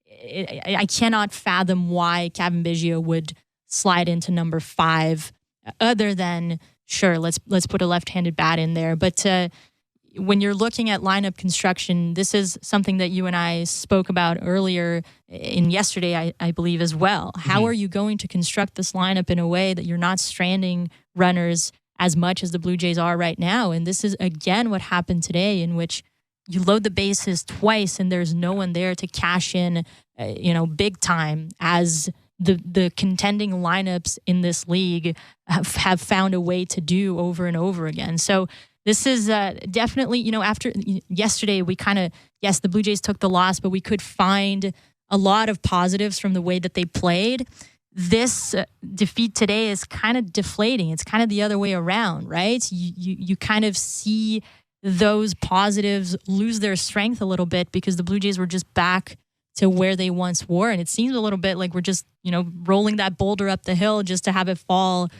I cannot fathom why Kevin Biggio would slide into number 5, other than. Sure, let's put a left-handed bat in there. But when you're looking at lineup construction, this is something that you and I spoke about earlier in yesterday, I believe, as well. How are you going to construct this lineup in a way that you're not stranding runners as much as the Blue Jays are right now? And this is, again, what happened today, in which you load the bases twice and there's no one there to cash in, big time, as the contending lineups in this league have found a way to do over and over again. So this is definitely, after yesterday, we yes, the Blue Jays took the loss, but we could find a lot of positives from the way that they played. This defeat today is kind of deflating. It's kind of the other way around, right? You kind of see those positives lose their strength a little bit because the Blue Jays were just back to where they once were. And it seems a little bit like we're just, rolling that boulder up the hill just to have it fall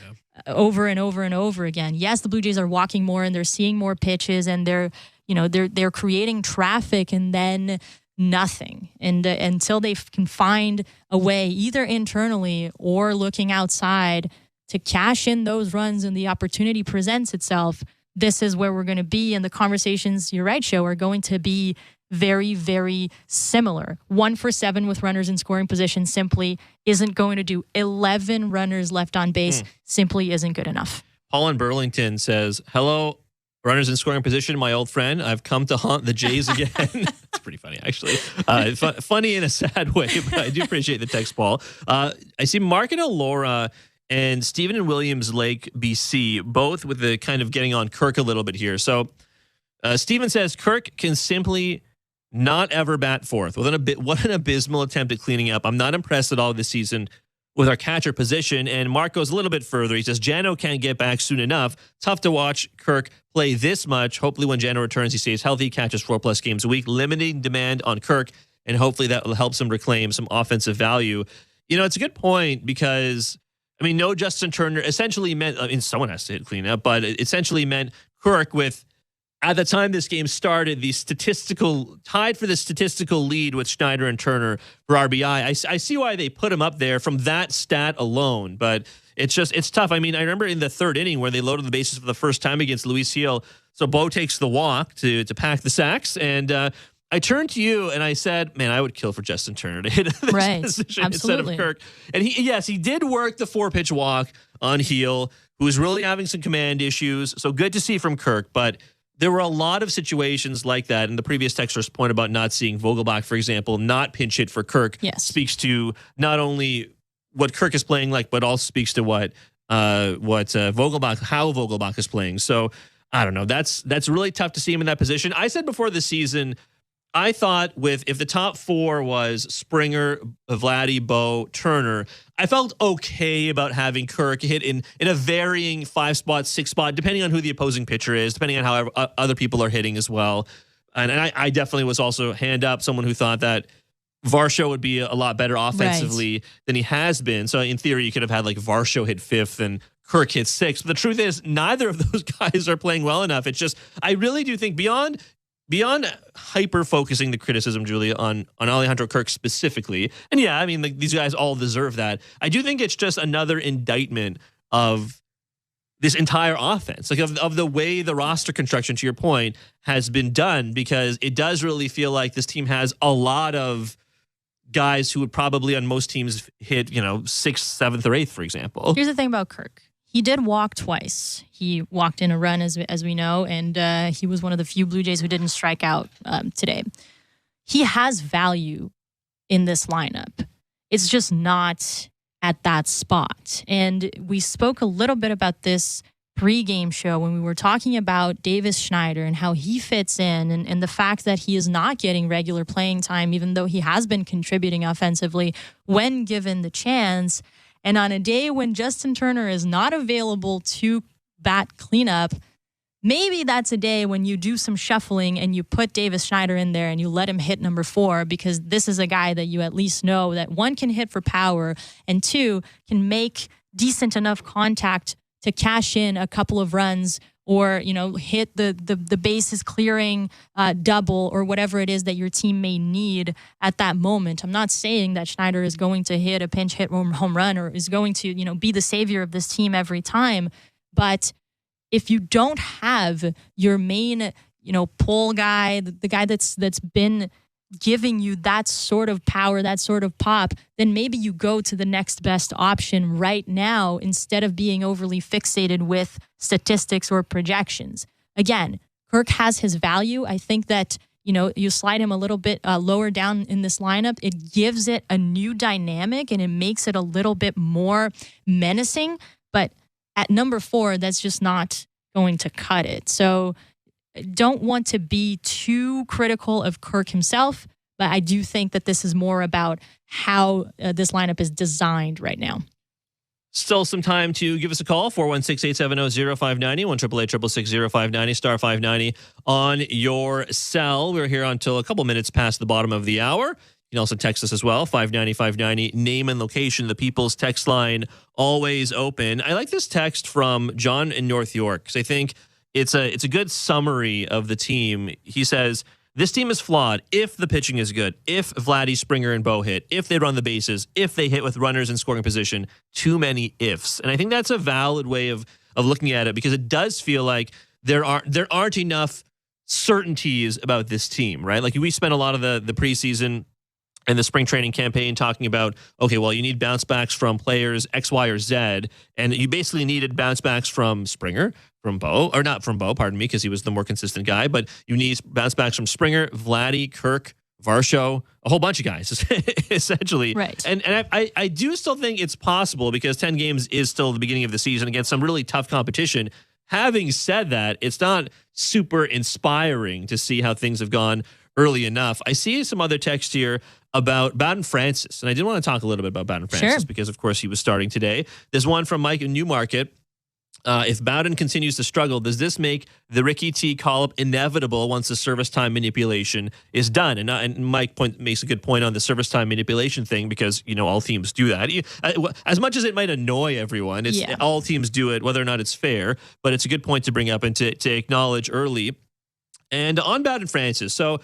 over and over and over again. Yes, the Blue Jays are walking more and they're seeing more pitches and they're creating traffic, and then nothing. And until they can find a way, either internally or looking outside, to cash in those runs and the opportunity presents itself, this is where we're going to be. And the conversations, you're right, Show, are going to be very, very similar. 1 for 7 with runners in scoring position simply isn't going to do. 11 runners left on base simply isn't good enough. Paul in Burlington says, hello, runners in scoring position, my old friend. I've come to haunt the Jays again. It's pretty funny, actually. Funny in a sad way, but I do appreciate the text, Paul. I see Mark and Elora and Stephen and Williams Lake, BC, both with the kind of getting on Kirk a little bit here. So Stephen says, Kirk can simply not ever bat fourth. What an abysmal attempt at cleaning up. I'm not impressed at all this season with our catcher position. And Mark goes a little bit further. He says, Jano can't get back soon enough. Tough to watch Kirk play this much. Hopefully when Jano returns, he stays healthy, catches 4+ games a week, limiting demand on Kirk, and hopefully that will help him reclaim some offensive value. It's a good point because, no Justin Turner essentially meant, someone has to hit cleanup, but it essentially meant Kirk with, at the time this game started, tied for the statistical lead with Schneider and Turner for RBI. I see why they put him up there from that stat alone, but it's tough. I remember in the 3rd inning where they loaded the bases for the first time against Luis Gil. So Bo takes the walk to pack the sacks, and I turned to you and I said, man, I would kill for Justin Turner to hit this position instead of Kirk. And he did work the 4-pitch walk on Gil, who was really having some command issues. So good to see from Kirk, but there were a lot of situations like that. And the previous texter's point about not seeing Vogelbach, for example, not pinch hit for Kirk, speaks to not only what Kirk is playing like, but also speaks to what Vogelbach, how Vogelbach is playing. So I don't know. That's really tough to see him in that position. I said before the season, I thought if the top 4 was Springer, Vladdy, Bo, Turner, I felt okay about having Kirk hit in a varying 5-spot, 6-spot, depending on who the opposing pitcher is, depending on how other people are hitting as well. And I definitely was also hand up someone who thought that Varsho would be a lot better offensively than he has been. So in theory, you could have had like Varsho hit 5th and Kirk hit 6th. But the truth is, neither of those guys are playing well enough. It's just, I really do think beyond hyper-focusing the criticism, Julia, on Alejandro Kirk specifically, and these guys all deserve that, I do think it's just another indictment of this entire offense, like of the way the roster construction, to your point, has been done, because it does really feel like this team has a lot of guys who would probably on most teams hit, 6th, 7th, or 8th, for example. Here's the thing about Kirk. He did walk twice. He walked in a run, as we know, and he was one of the few Blue Jays who didn't strike out today. He has value in this lineup. It's just not at that spot. And we spoke a little bit about this pregame show when we were talking about Davis Schneider and how he fits in and the fact that he is not getting regular playing time, even though he has been contributing offensively when given the chance. And on a day when Justin Turner is not available to bat cleanup, maybe that's a day when you do some shuffling and you put Davis Schneider in there and you let him hit number 4, because this is a guy that you at least know that, one, can hit for power, and 2, can make decent enough contact to cash in a couple of runs or, hit the bases clearing double or whatever it is that your team may need at that moment. I'm not saying that Schneider is going to hit a pinch hit home run or is going to, be the savior of this team every time. But if you don't have your main, pull guy, the guy that's been giving you that sort of power, that sort of pop, then maybe you go to the next best option right now instead of being overly fixated with statistics or projections. Again, Kirk has his value. I think that, you slide him a little bit lower down in this lineup, it gives it a new dynamic and it makes it a little bit more menacing. But at number 4, that's just not going to cut it. So don't want to be too critical of Kirk himself, but I do think that this is more about how this lineup is designed right now. Still some time to give us a call, 416-870-0590, 1-888-666-0590, star 590 on your cell. We're here until a couple minutes past the bottom of the hour. You can also text us as well, 590-590, name and location. The People's text line always open. I like this text from John in North York because I think it's a good summary of the team. He says, this team is flawed if the pitching is good, if Vladdy, Springer, and Bo hit, if they run the bases, if they hit with runners in scoring position. Too many ifs. And I think that's a valid way of looking at it, because it does feel like there aren't enough certainties about this team, right? Like, we spent a lot of the preseason and the spring training campaign talking about, okay, well, you need bounce backs from players X, Y, or Z. And you basically needed bounce backs from Springer, from Bo, or not from Bo, pardon me, because he was the more consistent guy. But you need bounce backs from Springer, Vladdy, Kirk, Varsho, a whole bunch of guys, essentially. Right. And I do still think it's possible, because 10 games is still the beginning of the season against some really tough competition. Having said that, it's not super inspiring to see how things have gone early enough. I see some other text here about Bowden Francis, and I did want to talk a little bit about Bowden Francis because, of course, he was starting today. There's one from Mike in Newmarket. If Bowden continues to struggle, does this make the Ricky T call-up inevitable once the service time manipulation is done? And Mike makes a good point on the service time manipulation thing, because, all teams do that. As much as it might annoy everyone, all teams do it, whether or not it's fair. But it's a good point to bring up and to acknowledge early. And on Bowden Francis, so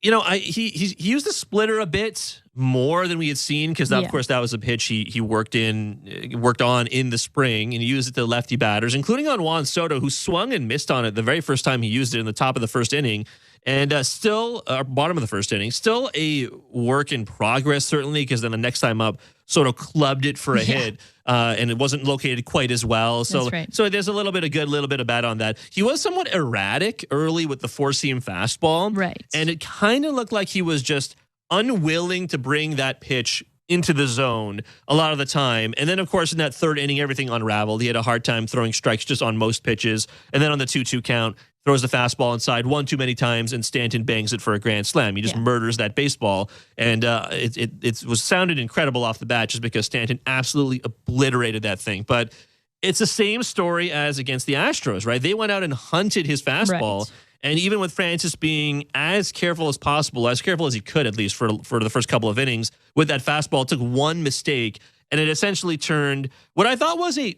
he used the splitter a bit more than we had seen, because of course that was a pitch he worked on in the spring, and he used it to lefty batters, including on Juan Soto, who swung and missed on it the very first time he used it in the top of the first inning, and bottom of the first inning. Still a work in progress, certainly, because then the next time up, Soto clubbed it for a hit, and it wasn't located quite as well. So, so there's a little bit of good, a little bit of bad on that. He was somewhat erratic early with the four-seam fastball, and it kind of looked like he was just unwilling to bring that pitch into the zone a lot of the time. And then, of course, in that third inning, everything unraveled. He had a hard time throwing strikes just on most pitches. And then on the 2-2 count, throws the fastball inside one too many times, and Stanton bangs it for a grand slam. He just murders that baseball. And it was sounded incredible off the bat, just because Stanton absolutely obliterated that thing. But it's the same story as against the Astros, right? They went out and hunted his fastball. Right. And even with Francis being as careful as possible, as careful as he could, at least for the first couple of innings, with that fastball, it took one mistake, and it essentially turned what I thought was a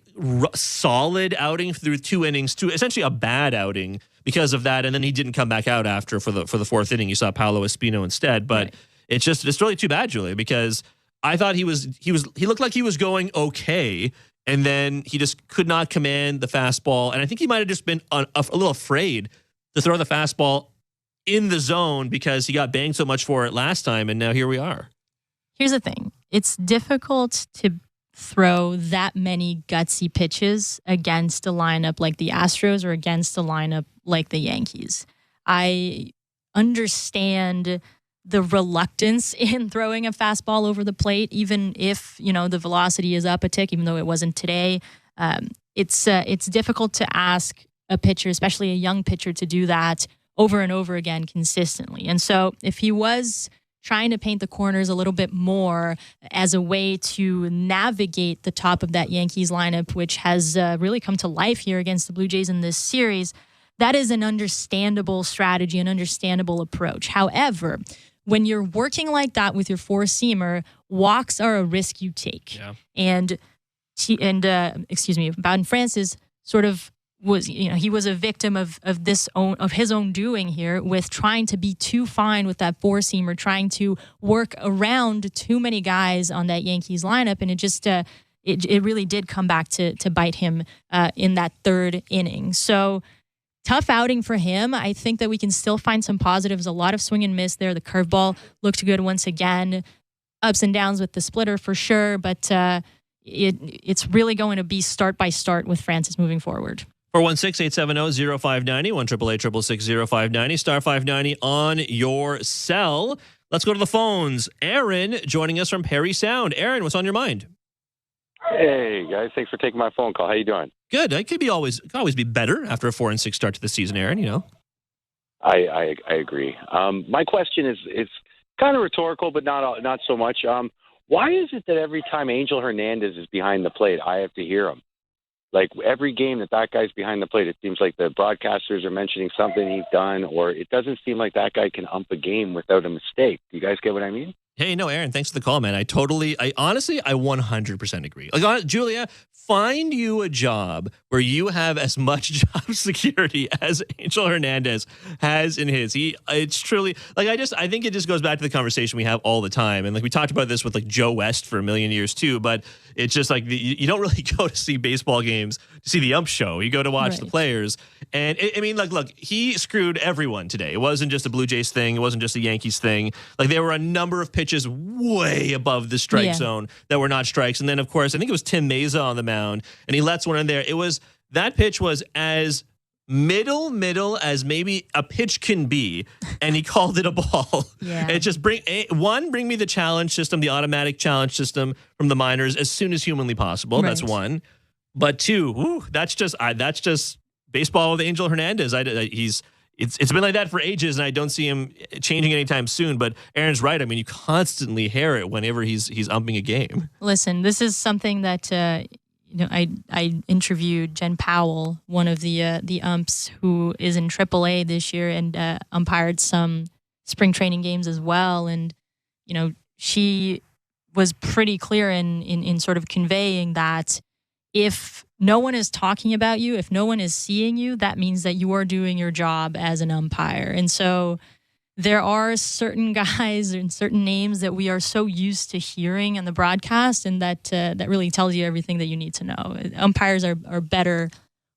solid outing through 2 innings to essentially a bad outing because of that. And then he didn't come back out after for the 4th inning. You saw Paolo Espino instead. But it's really too bad, Julia, because I thought he looked like he was going okay, and then he just could not command the fastball. And I think he might have just been a little afraid to throw the fastball in the zone, because he got banged so much for it last time, and now here we are. Here's the thing. It's difficult to throw that many gutsy pitches against a lineup like the Astros or against a lineup like the Yankees. I understand the reluctance in throwing a fastball over the plate, even if, the velocity is up a tick, even though it wasn't today. it's difficult to ask a pitcher, especially a young pitcher, to do that over and over again consistently. And so if he was trying to paint the corners a little bit more as a way to navigate the top of that Yankees lineup, which has really come to life here against the Blue Jays in this series, that is an understandable strategy, an understandable approach. However, when you're working like that with your four-seamer, walks are a risk you take. Yeah. And Bowden Francis sort of was, he was a victim of his own doing here with trying to be too fine with that four-seamer, trying to work around too many guys on that Yankees lineup, and it just it really did come back to bite him in that third inning. So tough outing for him. I think that we can still find some positives. A lot of swing and miss there. The curveball looked good once again. Ups and downs with the splitter for sure, but it's really going to be start by start with Francis moving forward. 416-870-0590, 1-888-666-0590, star 590 on your cell. Let's go to the phones. Aaron joining us from Perry Sound. Aaron, what's on your mind? Hey, guys. Thanks for taking my phone call. How you doing? Good. It could always be better after a 4-6 start to the season, Aaron, I agree. My question is kind of rhetorical, but not so much. Why is it that every time Angel Hernandez is behind the plate, I have to hear him? Like every game that guy's behind the plate, it seems like the broadcasters are mentioning something he's done, or it doesn't seem like that guy can ump a game without a mistake. Do you guys get what I mean? Hey, no, Aaron, thanks for the call, man. I honestly 100% agree. Like, Julia, find you a job where you have as much job security as Angel Hernandez has in his. It's truly, like, I think it just goes back to the conversation we have all the time. And like, we talked about this with like Joe West for a million years too, but it's just like, you don't really go to see baseball games to see the ump show. You go to watch the players. And look, he screwed everyone today. It wasn't just a Blue Jays thing. It wasn't just a Yankees thing. Like, there were a number of pitches way above the strike zone that were not strikes. And then, of course, I think it was Tim Meza on the mound, and he lets one in there. That pitch was as middle as maybe a pitch can be, and he called it a ball. Yeah. It just bring me the challenge system, the automatic challenge system from the minors as soon as humanly possible. Right. That's one. But two, that's just baseball with Angel Hernandez. It's been like that for ages, and I don't see him changing anytime soon. But Aaron's right. I mean, you constantly hear it whenever he's umping a game. Listen, this is something that I interviewed Jen Powell, one of the umps who is in AAA this year and umpired some spring training games as well. And she was pretty clear in sort of conveying that if no one is talking about you, if no one is seeing you, that means that you are doing your job as an umpire. And so there are certain guys and certain names that we are so used to hearing in the broadcast, and that really tells you everything that you need to know. Umpires are better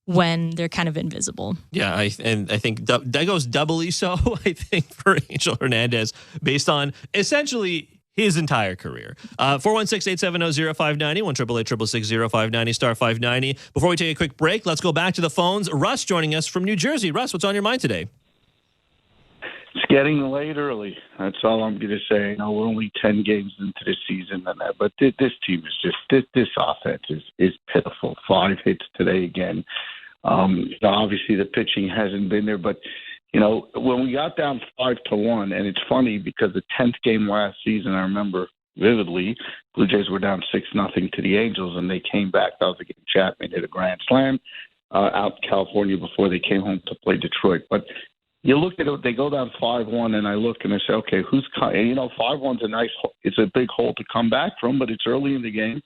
when they're kind of invisible. Yeah, I think that goes doubly so, I think, for Angel Hernandez, based on essentially his entire career. 416-870-0590, 1-888-666-0590, star 590. Before we take a quick break, let's go back to the phones. Russ joining us from New Jersey. Russ, what's on your mind today? It's getting late early. That's all I'm going to say. We're only 10 games into the season, but this team is just this offense is pitiful. 5 hits today again. Obviously the pitching hasn't been there, but when we got down 5-1, and it's funny because the 10th game last season, I remember vividly, Blue Jays were down 6-0 to the Angels, and they came back. That was against Chapman, hit a grand slam out in California before they came home to play Detroit. But you look at it, they go down 5-1, and I look and I say, okay, who's coming? 5-1's it's a big hole to come back from, but it's early in the game.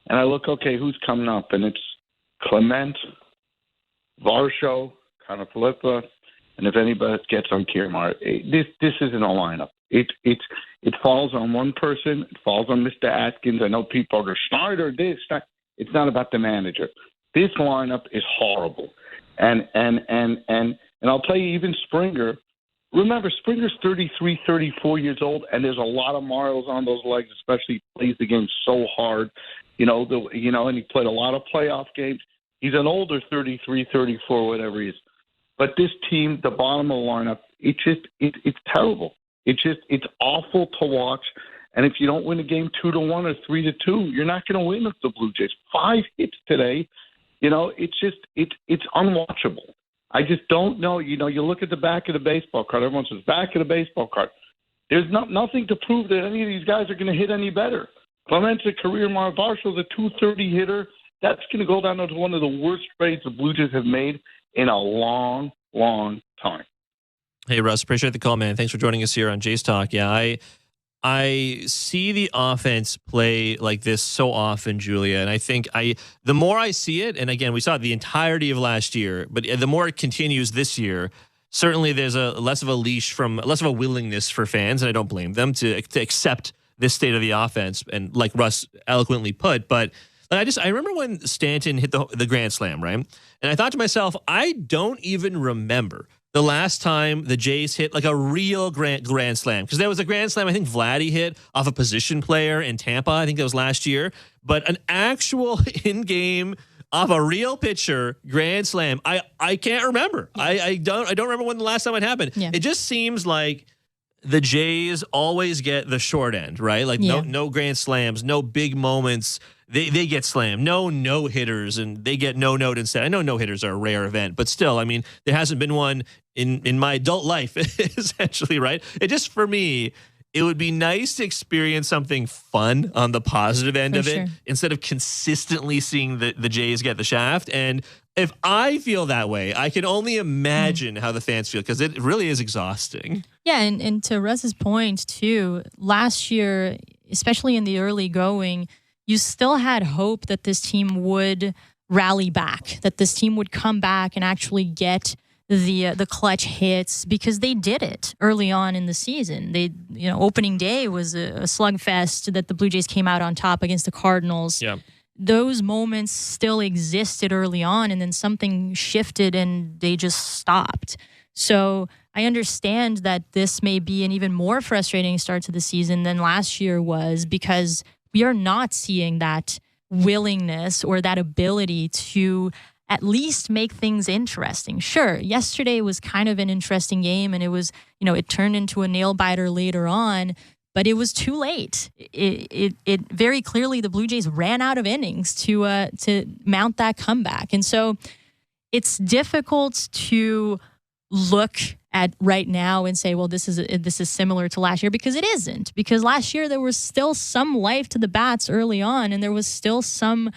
And I look, okay, who's coming up? And it's Clement, Varsho, Kanaflipa, and if anybody gets on Kiermaier, this isn't a lineup. It falls on one person. It falls on Mr. Atkins. I know people are Schneider. It's not about the manager. This lineup is horrible. And I'll tell you, even Springer. Remember, Springer's 33, 34 years old, and there's a lot of miles on those legs. Especially he plays the game so hard. And he played a lot of playoff games. He's an older 33, 34, whatever he is. But this team, the bottom of the lineup, it's terrible. It's awful to watch. And if you don't win a game 2-1 or 3-2, you're not going to win with the Blue Jays. 5 hits today. It's unwatchable. I just don't know. You look at the back of the baseball card. Everyone says back of the baseball card. There's nothing to prove that any of these guys are going to hit any better. Clement's a career. Marshall's a 230 hitter. That's going to go down to one of the worst trades the Blue Jays have made in a long, long time. Hey, Russ, appreciate the call, man. Thanks for joining us here on Jays Talk. Yeah, I see the offense play like this so often, Julia, and I think the more I see it, and again, we saw it the entirety of last year, but the more it continues this year, certainly there's less of a willingness for fans, and I don't blame them, to accept this state of the offense, and like Russ eloquently put, but I remember when Stanton hit the grand slam, right? And I thought to myself, I don't even remember the last time the Jays hit like a real grand slam. Because there was a grand slam I think Vladdy hit off a position player in Tampa. I think that was last year. But an actual in-game off a real pitcher grand slam, I can't remember. I don't remember when the last time it happened. Yeah. It just seems like the Jays always get the short end, right? Like no grand slams, no big moments. They get slammed. No hitters, and they get no instead. I know no hitters are a rare event, but still, I mean, there hasn't been one in my adult life, essentially, right? It just, for me, it would be nice to experience something fun on the positive end of it instead of consistently seeing the Jays get the shaft. And if I feel that way, I can only imagine how the fans feel, because it really is exhausting. Yeah, and to Russ's point, too, last year, especially in the early going, you still had hope that this team would rally back, that this team would come back and actually get the clutch hits, because they did it early on in the season. Opening day was a slugfest that the Blue Jays came out on top against the Cardinals. Yeah. Those moments still existed early on, and then something shifted and they just stopped. So I understand that this may be an even more frustrating start to the season than last year was, because we are not seeing that willingness or that ability to at least make things interesting. Sure, yesterday was kind of an interesting game, and it was, it turned into a nail biter later on, but it was too late. It very clearly, the Blue Jays ran out of innings to mount that comeback, and so it's difficult to look at right now and say, well, this is similar to last year, because it isn't. Because last year there was still some life to the bats early on, and there was still some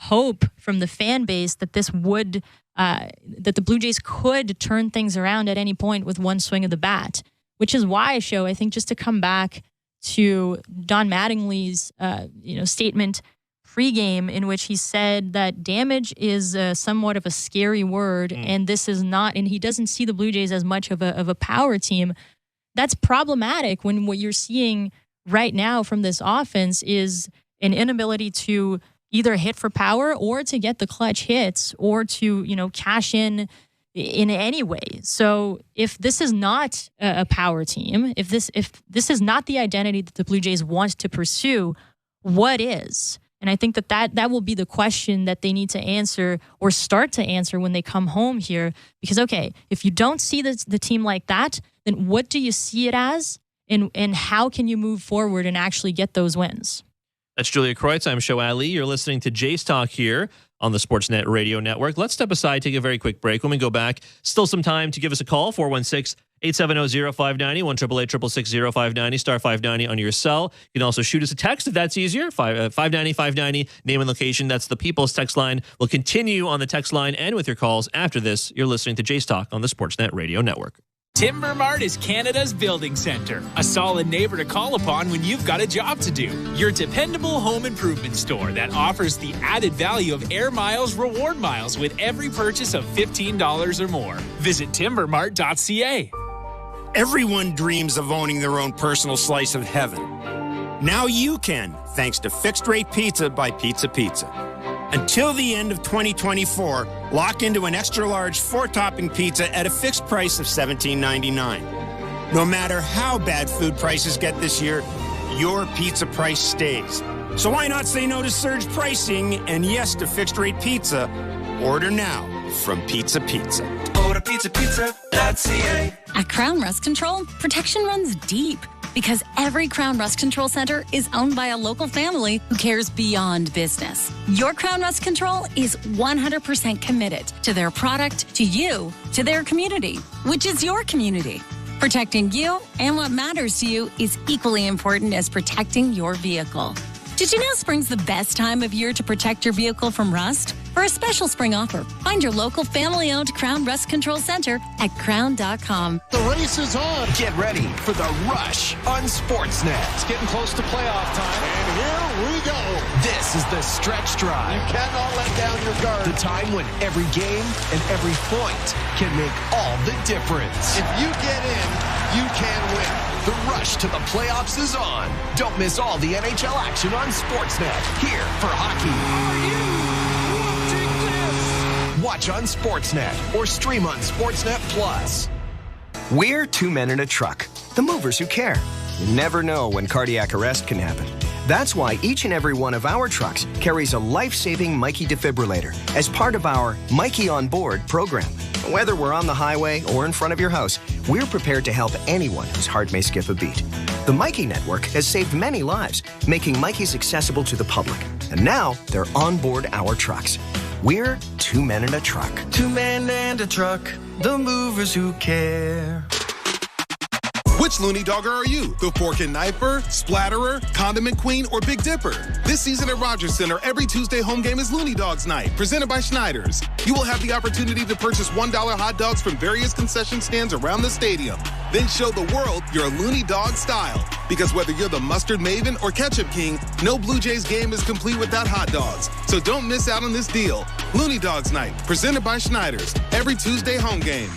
hope from the fan base that this would that the Blue Jays could turn things around at any point with one swing of the bat. Which is why, I think, just to come back to Don Mattingly's statement pregame, in which he said that damage is somewhat of a scary word, and this is not, and he doesn't see the Blue Jays as much of a power team. That's problematic when what you're seeing right now from this offense is an inability to either hit for power or to get the clutch hits or to, cash in any way. So if this is not a power team, if this is not the identity that the Blue Jays want to pursue, what is? And I think that will be the question that they need to answer, or start to answer, when they come home here. Because, okay, if you don't see the team like that, then what do you see it as? And how can you move forward and actually get those wins? That's Julia Kreutz. I'm Show Ali. You're listening to Jays Talk here on the Sportsnet Radio Network. Let's step aside, take a very quick break. When we go back, still some time to give us a call, 416-870-0590, 1-888-666-0590, star 590 on your cell. You can also shoot us a text if that's easier, 590-590, name and location. That's the People's Text Line. We'll continue on the text line and with your calls after this. You're listening to Jays Talk on the Sportsnet Radio Network. Timber Mart is Canada's building center, a solid neighbor to call upon when you've got a job to do. Your dependable home improvement store that offers the added value of Air Miles reward miles with every purchase of $15 or more. Visit timbermart.ca. Everyone dreams of owning their own personal slice of heaven. Now you can, thanks to Fixed Rate Pizza by Pizza Pizza. Until the end of 2024, lock into an extra-large 4-topping pizza at a fixed price of $17.99. No matter how bad food prices get this year, your pizza price stays. So why not say no to surge pricing and yes to fixed-rate pizza? Order now from Pizza Pizza. Go to pizzapizza.ca. At Crown Rust Control, protection runs deep. Because every Crown Rust Control Center is owned by a local family who cares beyond business. Your Crown Rust Control is 100% committed to their product, to you, to their community, which is your community. Protecting you and what matters to you is equally important as protecting your vehicle. Did you know spring's the best time of year to protect your vehicle from rust? For a special spring offer, find your local family-owned Crown Rust Control Center at crown.com. The race is on. Get ready for the rush on Sportsnet. It's getting close to playoff time. And here we go. This is the stretch drive. You cannot let down your guard. The time when every game and every point can make all the difference. If you get in, you can win. The rush to the playoffs is on. Don't miss all the NHL action on Sportsnet. Here for hockey. Watch on Sportsnet or stream on Sportsnet Plus. We're two men in a truck, the movers who care. You never know when cardiac arrest can happen. That's why each and every one of our trucks carries a life-saving Mikey defibrillator as part of our Mikey on Board program. Whether we're on the highway or in front of your house, we're prepared to help anyone whose heart may skip a beat. The Mikey Network has saved many lives, making Mikey's accessible to the public. And now they're on board our trucks. We're two men in a truck. Two men and a truck, the movers who care. Which Looney Dogger are you? The fork and knifer, splatterer, condiment queen, or Big Dipper? This season at Rogers Center, every Tuesday home game is Looney Dogs Night, presented by Schneider's. You will have the opportunity to purchase $1 hot dogs from various concession stands around the stadium. Then show the world your Looney Dog style. Because whether you're the mustard maven or ketchup king, no Blue Jays game is complete without hot dogs. So don't miss out on this deal. Looney Dogs Night, presented by Schneider's, every Tuesday home game.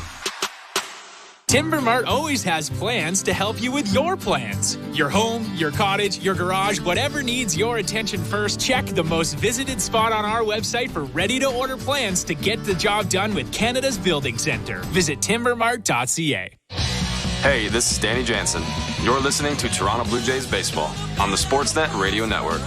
Timber Mart always has plans to help you with your plans. Your home, your cottage, your garage, whatever needs your attention first, check the most visited spot on our website for ready-to-order plans to get the job done with Canada's Building Centre. Visit timbermart.ca. Hey, this is Danny Jansen. You're listening to Toronto Blue Jays Baseball on the Sportsnet Radio Network.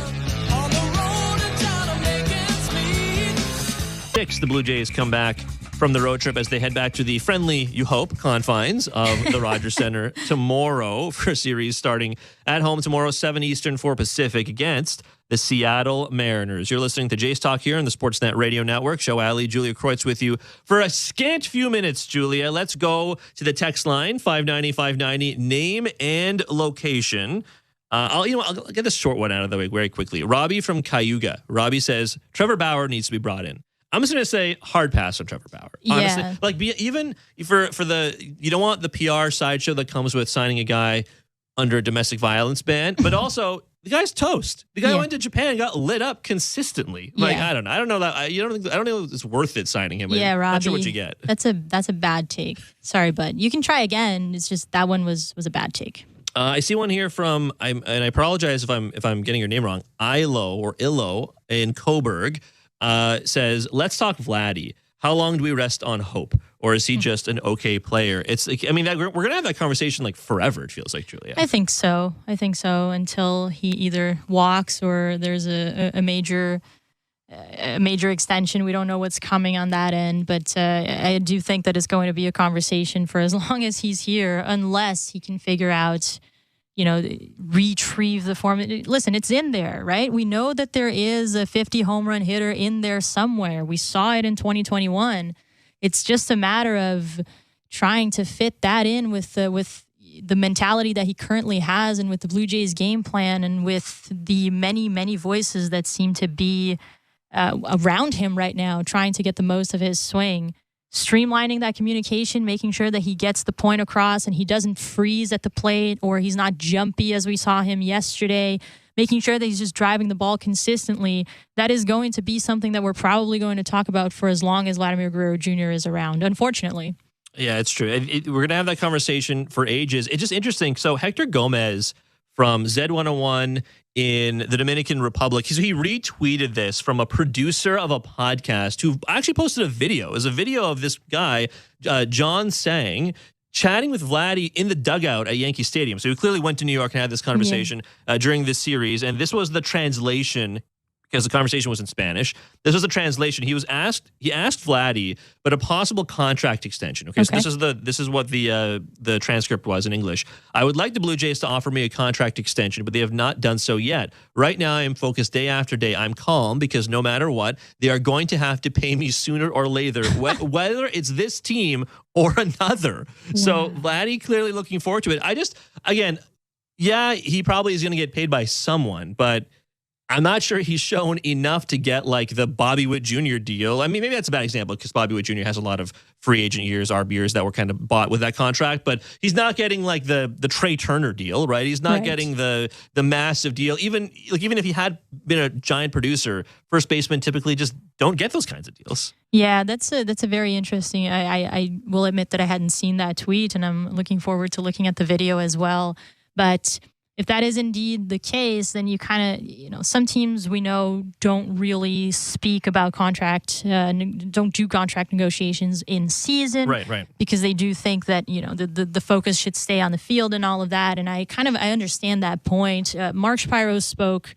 The Blue Jays come back from the road trip as they head back to the friendly, you hope, confines of the Rogers Center tomorrow for a series starting at home tomorrow, 7 Eastern, 4 Pacific, against the Seattle Mariners. You're listening to Jays Talk here on the Sportsnet Radio Network. Show Ali, Julia Kreutz with you for a scant few minutes, Julia. Let's go to the text line, 590-590, name and location. I'll get this short one out of the way very quickly. Robbie from Cayuga. Robbie says, Trevor Bauer needs to be brought in. I'm just going to say hard pass on Trevor Bauer. Honestly, Yeah. Even for you don't want the PR sideshow that comes with signing a guy under a domestic violence ban, but also the guy's toast. The guy went to Japan and got lit up consistently. I don't know. I don't know that. I don't know if it's worth it signing him. Yeah, Robbie. Not sure what you get. That's a bad take. Sorry, but you can try again. It's just that one was a bad take. I see one here from and I apologize if I'm getting your name wrong. Illo in Coburg. Says, let's talk Vladdy. How long do we rest on hope? Or is he just an okay player? It's like, we're going to have that conversation like forever, it feels like, Julia. I think so until he either walks or there's a major extension. We don't know what's coming on that end, but I do think that it's going to be a conversation for as long as he's here, unless he can figure out, retrieve the form. Listen, it's in there, right? We know that there is a 50 home run hitter in there somewhere. We saw it in 2021. It's just a matter of trying to fit that in with the mentality that he currently has and with the Blue Jays game plan and with the many, many voices that seem to be around him right now, trying to get the most of his swing. Streamlining that communication, making sure that he gets the point across and he doesn't freeze at the plate or he's not jumpy as we saw him yesterday, making sure that he's just driving the ball consistently. That is going to be something that we're probably going to talk about for as long as Vladimir Guerrero Jr. is around, unfortunately. Yeah, it's true. We're going to have that conversation for ages. It's just interesting. So Hector Gomez from Z101 in the Dominican Republic, he retweeted this from a producer of a podcast who actually posted a video. It was a video of this guy, John Sang, chatting with Vladdy in the dugout at Yankee Stadium. So he clearly went to New York and had this conversation during this series. And this was the translation because the conversation was in Spanish. This was a translation. He asked Vladdy, but a possible contract extension. Okay. So this is what the transcript was in English. I would like the Blue Jays to offer me a contract extension, but they have not done so yet. Right now, I am focused day after day. I'm calm because no matter what, they are going to have to pay me sooner or later, whether it's this team or another. Yeah. So Vladdy clearly looking forward to it. He probably is going to get paid by someone, but I'm not sure he's shown enough to get like the Bobby Witt Jr. deal. I mean, maybe that's a bad example because Bobby Witt Jr. has a lot of free agent years, ARB years that were kind of bought with that contract, but he's not getting like the Trey Turner deal, right? He's not getting the massive deal. Even if he had been a giant producer, first basemen typically just don't get those kinds of deals. Yeah, that's a very interesting. I will admit that I hadn't seen that tweet, and I'm looking forward to looking at the video as well. But if that is indeed the case, then you kind of, some teams we know don't really speak about don't do contract negotiations in season. Right. Because they do think that, the focus should stay on the field and all of that. And I understand that point. Mark Shapiro spoke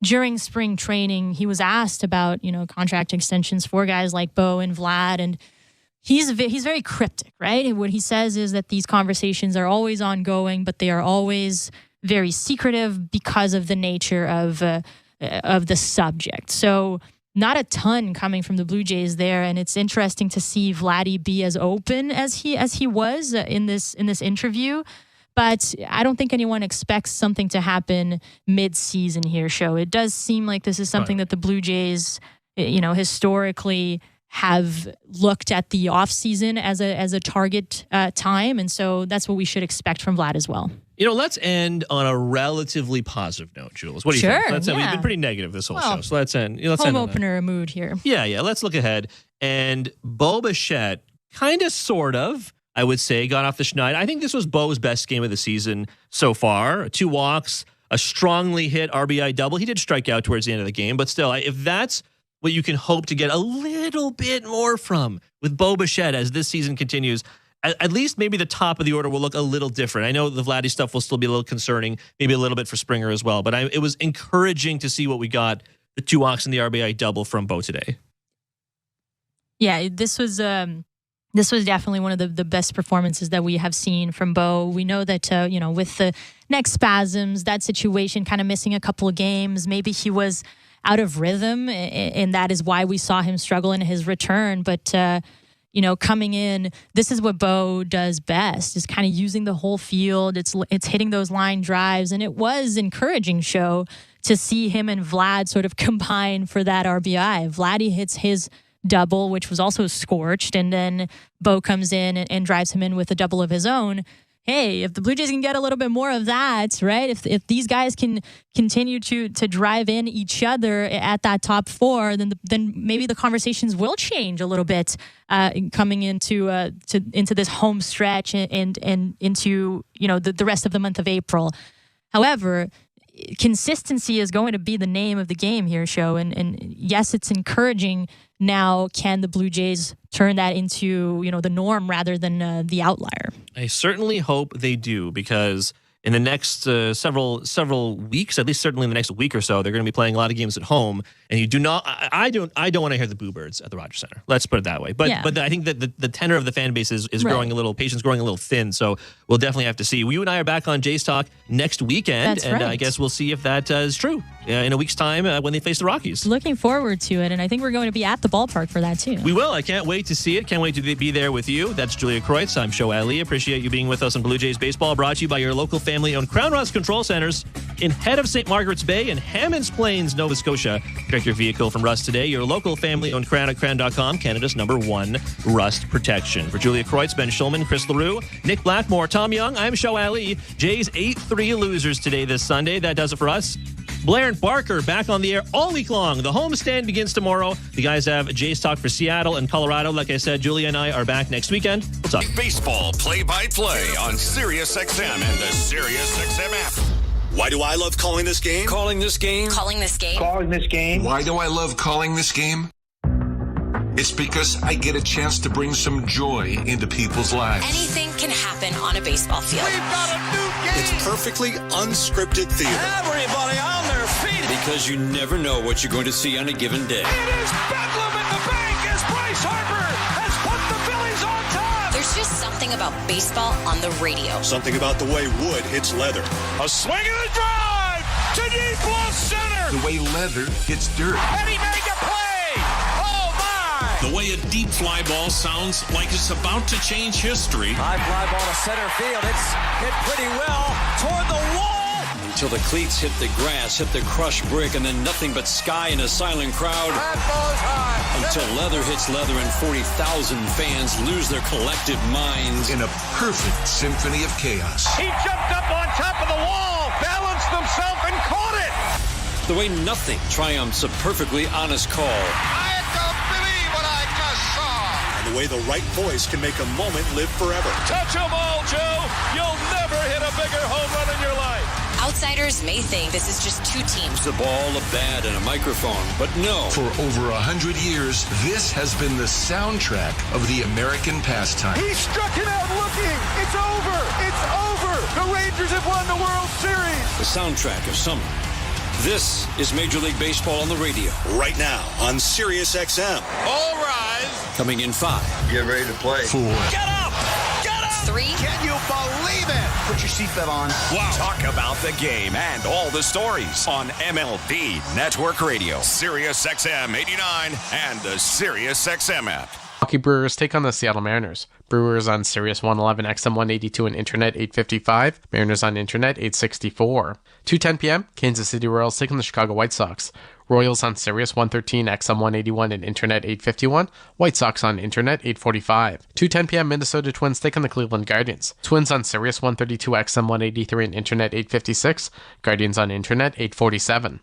during spring training. He was asked about, contract extensions for guys like Bo and Vlad, and he's very cryptic, right? And what he says is that these conversations are always ongoing, but they are always very secretive because of the nature of the subject. So not a ton coming from the Blue Jays there, and it's interesting to see Vladdy be as open as he was in this interview. But I don't think anyone expects something to happen mid-season here, Show. It does seem like this is something that the Blue Jays, historically have looked at the offseason as a target time, and so that's what we should expect from Vlad as well. Let's end on a relatively positive note, Jules. What do you think? We've been pretty negative this whole show, so let's end. Home opener mood here. Yeah. Let's look ahead. And Bo Bichette, kind of, sort of, I would say, got off the schneid. I think this was Bo's best game of the season so far. 2 walks, a strongly hit RBI double. He did strike out towards the end of the game, but still, if that's what you can hope to get a little bit more from with Bo Bichette as this season continues, at least maybe the top of the order will look a little different. I know the Vladdy stuff will still be a little concerning, maybe a little bit for Springer as well, but it was encouraging to see what we got, the 2 walks and the RBI double from Bo today. Yeah, this was definitely one of the best performances that we have seen from Bo. We know that, with the neck spasms, that situation, kind of missing a couple of games, maybe he was out of rhythm, and that is why we saw him struggle in his return. But, coming in, this is what Bo does best, is kind of using the whole field. It's hitting those line drives, and it was encouraging, Show, to see him and Vlad sort of combine for that RBI. Vladdy hits his double, which was also scorched, and then Bo comes in and drives him in with a double of his own. Hey, if the Blue Jays can get a little bit more of that, right? If these guys can continue to drive in each other at that top 4, then maybe the conversations will change a little bit coming into this home stretch and into the rest of the month of April. However, consistency is going to be the name of the game here, Show. And yes, it's encouraging. Now, can the Blue Jays turn that into, the norm rather than the outlier? I certainly hope they do, because in the next several weeks, at least certainly in the next week or so, they're going to be playing a lot of games at home, and you do not. I don't want to hear the Boo Birds at the Rogers Center. Let's put it that way. But I think that the tenor of the fan base is growing a little. Patience growing a little thin. So we'll definitely have to see. You and I are back on Jays Talk next weekend, That's right. I guess we'll see if that is true in a week's time when they face the Rockies. Looking forward to it, and I think we're going to be at the ballpark for that too. We will. I can't wait to see it. Can't wait to be there with you. That's Julia Kreutz. I'm Show Ali. Appreciate you being with us on Blue Jays Baseball, brought to you by your local family-owned Crown Rust Control Centers in head of St. Margaret's Bay and Hammonds Plains, Nova Scotia. Protect your vehicle from rust today. Your local family-owned Crown at Crown.com, Canada's #1 rust protection. For Julia Kreutz, Ben Schulman, Chris LaRue, Nick Blackmore, Tom Young, I'm Show Ali. Jays 8-3 losers today this Sunday. That does it for us. Blair and Barker back on the air all week long. The homestand begins tomorrow. The guys have Jays Talk for Seattle and Colorado. Like I said, Julia and I are back next weekend. We'll talk. Baseball play-by-play on SiriusXM and the SiriusXM app. Why do I love calling this game? Calling this game. Why do I love calling this game? It's because I get a chance to bring some joy into people's lives. Anything can happen on a baseball field. It's perfectly unscripted theater. Everybody on their feet. because you never know what you're going to see on a given day. It is bedlam in the bank as Bryce Harper has put the Phillies on top. There's just something about baseball on the radio. Something about the way wood hits leather. A swing and a drive to deep left center. The way leather hits dirt. And he made the play. Oh, my. The way a deep fly ball sounds like it's about to change history. High fly ball to center field. It's hit pretty well toward the wall. Until the cleats hit the grass, hit the crushed brick, and then nothing but sky and a silent crowd. That ball's high. Until leather hits leather and 40,000 fans lose their collective minds. In a perfect symphony of chaos. He jumped up on top of the wall, balanced himself, and caught it. The way nothing triumphs a perfectly honest call. I don't believe what I just saw. And the way the right voice can make a moment live forever. Touch 'em all, Joe. You'll never hit a bigger home run in your life. Outsiders may think this is just two teams. The ball, a bat, and a microphone. But no. For over 100 years, this has been the soundtrack of the American pastime. He struck it out looking. It's over. It's over. The Rangers have won the World Series. The soundtrack of summer. This is Major League Baseball on the radio. Right now on Sirius XM. All rise. Coming in 5. Get ready to play. 4. Get up. Get up. 3. Can you believe it? Put your seatbelt on. Wow. Talk about the game and all the stories on MLB Network Radio. Sirius XM 89 and the Sirius XM app. Milwaukee Brewers take on the Seattle Mariners. Brewers on Sirius 111, XM 182, and Internet 855. Mariners on Internet 864. 2:10 p.m., Kansas City Royals take on the Chicago White Sox. Royals on Sirius 113, XM 181, and Internet 851. White Sox on Internet 845. 2:10 p.m., Minnesota Twins take on the Cleveland Guardians. Twins on Sirius 132, XM 183, and Internet 856. Guardians on Internet 847.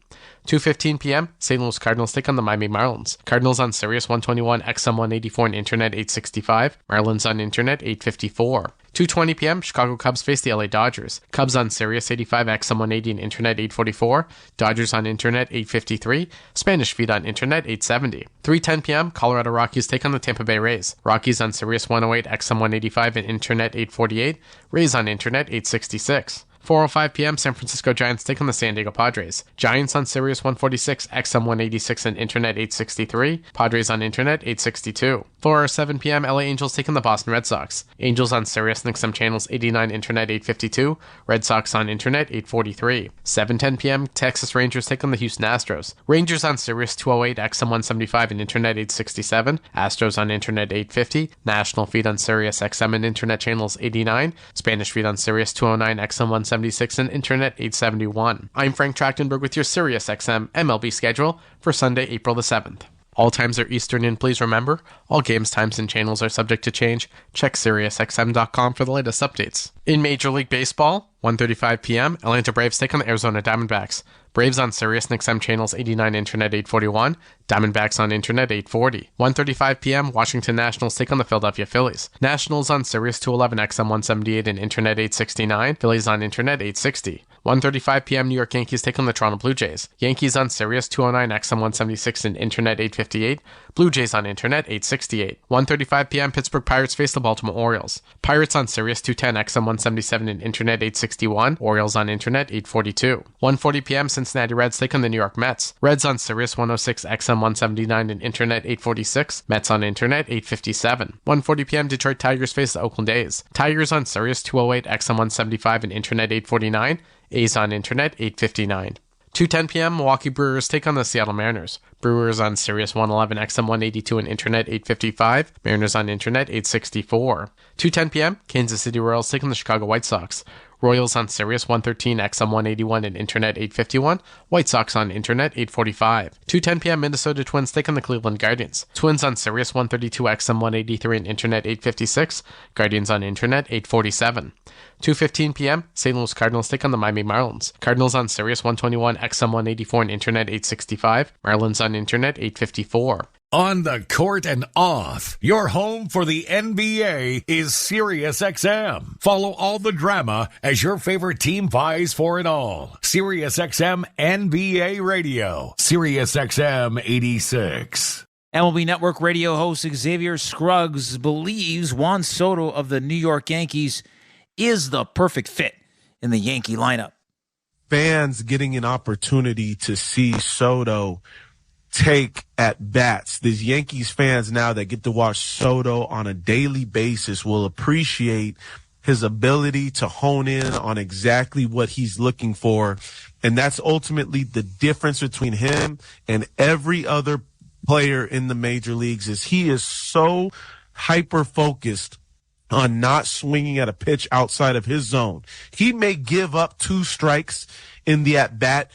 2:15 p.m., St. Louis Cardinals take on the Miami Marlins. Cardinals on Sirius 121, XM 184, and Internet 865. Marlins on Internet 854. 2:20 p.m., Chicago Cubs face the LA Dodgers. Cubs on Sirius 85, XM 180, and Internet 844. Dodgers on Internet 853. Spanish Feed on Internet 870. 3:10 p.m., Colorado Rockies take on the Tampa Bay Rays. Rockies on Sirius 108, XM 185, and Internet 848. Rays on Internet 866. 4:05 p.m., San Francisco Giants take on the San Diego Padres. Giants on Sirius 146, XM 186, and Internet 863. Padres on Internet 862. 4:07 p.m., LA Angels take on the Boston Red Sox. Angels on Sirius and XM channels 89, Internet 852. Red Sox on Internet 843. 7:10 p.m., Texas Rangers take on the Houston Astros. Rangers on Sirius 208, XM 175, and Internet 867. Astros on Internet 850. National Feed on Sirius XM and Internet channels 89. Spanish Feed on Sirius 209, XM 176, and Internet 871. I'm Frank Trachtenberg with your Sirius XM MLB schedule for Sunday, April the 7th. All times are Eastern, and please remember, all games, times, and channels are subject to change. Check SiriusXM.com for the latest updates. In Major League Baseball, 1:35 p.m., Atlanta Braves take on the Arizona Diamondbacks. Braves on Sirius and XM channels 89, Internet 841. Diamondbacks on Internet 840. 1:35 p.m., Washington Nationals take on the Philadelphia Phillies. Nationals on Sirius 211, XM 178, and Internet 869. Phillies on Internet 860. 1:35 p.m., New York Yankees take on the Toronto Blue Jays. Yankees on Sirius 209, XM 176, and Internet 858. Blue Jays on Internet 868. 1:35 p.m., Pittsburgh Pirates face the Baltimore Orioles. Pirates on Sirius 210, XM 177, and Internet 861. Orioles on Internet 842. 1:40 p.m., Cincinnati Reds take on the New York Mets. Reds on Sirius 106, XM 179, and Internet 846. Mets on Internet 857. 1:40 p.m., Detroit Tigers face the Oakland A's. Tigers on Sirius 208, XM 175, and Internet 849. A's on Internet 859. 2:10 p.m., Milwaukee Brewers take on the Seattle Mariners. Brewers on Sirius 111, XM 182, and Internet 855. Mariners on Internet 864. 2:10 p.m., Kansas City Royals take on the Chicago White Sox. Royals on Sirius 113, XM 181, and Internet 851. White Sox on Internet 845. 2:10 p.m., Minnesota Twins take on the Cleveland Guardians. Twins on Sirius 132, XM 183, and Internet 856. Guardians on Internet 847. 2:15 p.m., St. Louis Cardinals take on the Miami Marlins. Cardinals on Sirius 121, XM 184, and Internet 865. Marlins on Internet 854. On the court and off, your home for the NBA is SiriusXM. Follow all the drama as your favorite team vies for it all. SiriusXM NBA Radio. SiriusXM 86. MLB Network Radio host Xavier Scruggs believes Juan Soto of the New York Yankees is the perfect fit in the Yankee lineup. fans getting an opportunity to see Soto take at bats. These Yankees fans now that get to watch Soto on a daily basis will appreciate his ability to hone in on exactly what he's looking for. And that's ultimately the difference between him and every other player in the major leagues is he is so hyper-focused on not swinging at a pitch outside of his zone. He may give up 2 strikes in the at-bat,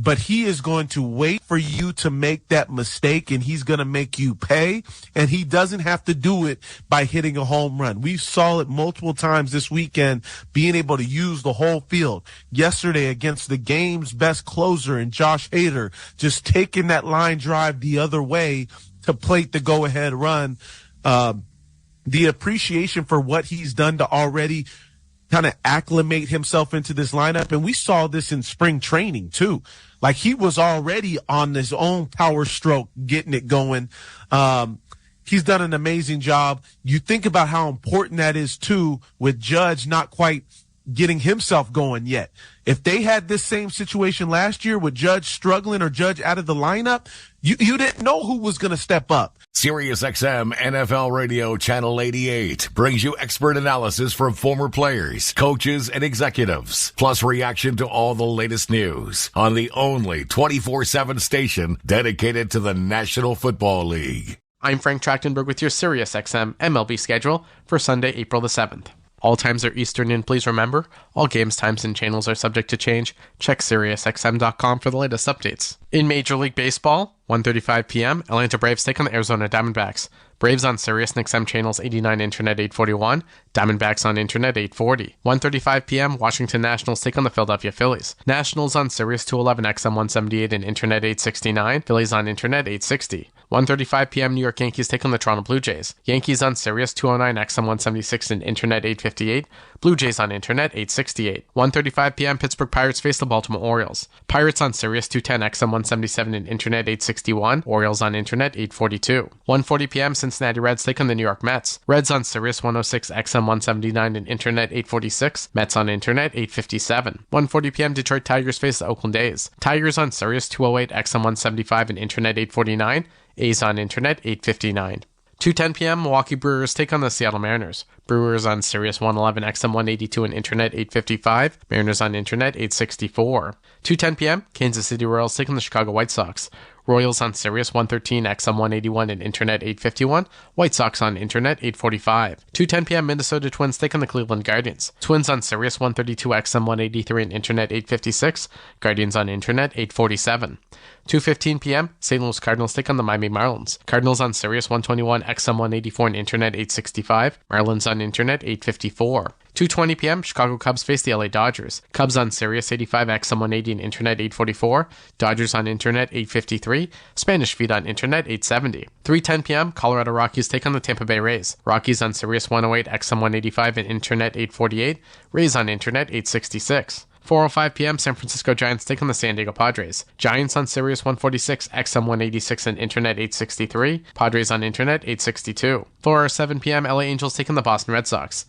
but he is going to wait for you to make that mistake, and he's going to make you pay, and he doesn't have to do it by hitting a home run. We saw it multiple times this weekend, being able to use the whole field. Yesterday against the game's best closer and Josh Hader, just taking that line drive the other way to plate the go-ahead run. The appreciation for what he's done to already kind of acclimate himself into this lineup. And we saw this in spring training too. Like he was already on his own power stroke, getting it going. He's done an amazing job. You think about how important that is too, with Judge not quite getting himself going yet. If they had this same situation last year with Judge struggling or Judge out of the lineup, you didn't know who was going to step up. SiriusXM NFL Radio Channel 88 brings you expert analysis from former players, coaches, and executives, plus reaction to all the latest news on the only 24/7 station dedicated to the National Football League. I'm Frank Trachtenberg with your SiriusXM MLB schedule for Sunday, April the 7th. All times are Eastern, and please remember, all games, times, and channels are subject to change. Check SiriusXM.com for the latest updates. In Major League Baseball, 1:35 p.m., Atlanta Braves take on the Arizona Diamondbacks. Braves on Sirius and XM channels 89, Internet 841. Diamondbacks on Internet 840. 1:35 p.m., Washington Nationals take on the Philadelphia Phillies. Nationals on Sirius 211, XM 178, and Internet 869. Phillies on Internet 860. 1:35 p.m., New York Yankees take on the Toronto Blue Jays. Yankees on Sirius 209, XM 176, and Internet 858. Blue Jays on Internet 868. 1:35 p.m., Pittsburgh Pirates face the Baltimore Orioles. Pirates on Sirius 210, XM 177, and Internet 861. Orioles on Internet 842. 1:40 p.m., Cincinnati Reds take on the New York Mets. Reds on Sirius 106, XM 179, and Internet 846. Mets on Internet 857. 1:40 p.m., Detroit Tigers face the Oakland A's. Tigers on Sirius 208, XM 175, and Internet 849. A's on Internet 859. 2:10 p.m., Milwaukee Brewers take on the Seattle Mariners. Brewers on Sirius 111, XM 182, and Internet 855. Mariners on Internet 864. 2:10 p.m., Kansas City Royals take on the Chicago White Sox. Royals on Sirius 113, XM 181, and Internet 851. White Sox on Internet 845. 2:10 p.m., Minnesota Twins take on the Cleveland Guardians. Twins on Sirius 132, XM 183, and Internet 856. Guardians on Internet 847. 2:15 p.m., St. Louis Cardinals take on the Miami Marlins. Cardinals on Sirius 121, XM 184, and Internet 865. Marlins on Internet 854. 2:20 p.m., Chicago Cubs face the LA Dodgers. Cubs on Sirius 85, XM 180, and Internet 844. Dodgers on Internet 853. Spanish Feed on Internet 870. 3:10 p.m., Colorado Rockies take on the Tampa Bay Rays. Rockies on Sirius 108, XM 185, and Internet 848. Rays on Internet 866. 4:05 p.m., San Francisco Giants take on the San Diego Padres. Giants on Sirius 146, XM 186, and Internet 863. Padres on Internet 862. 4:07 p.m., LA Angels take on the Boston Red Sox.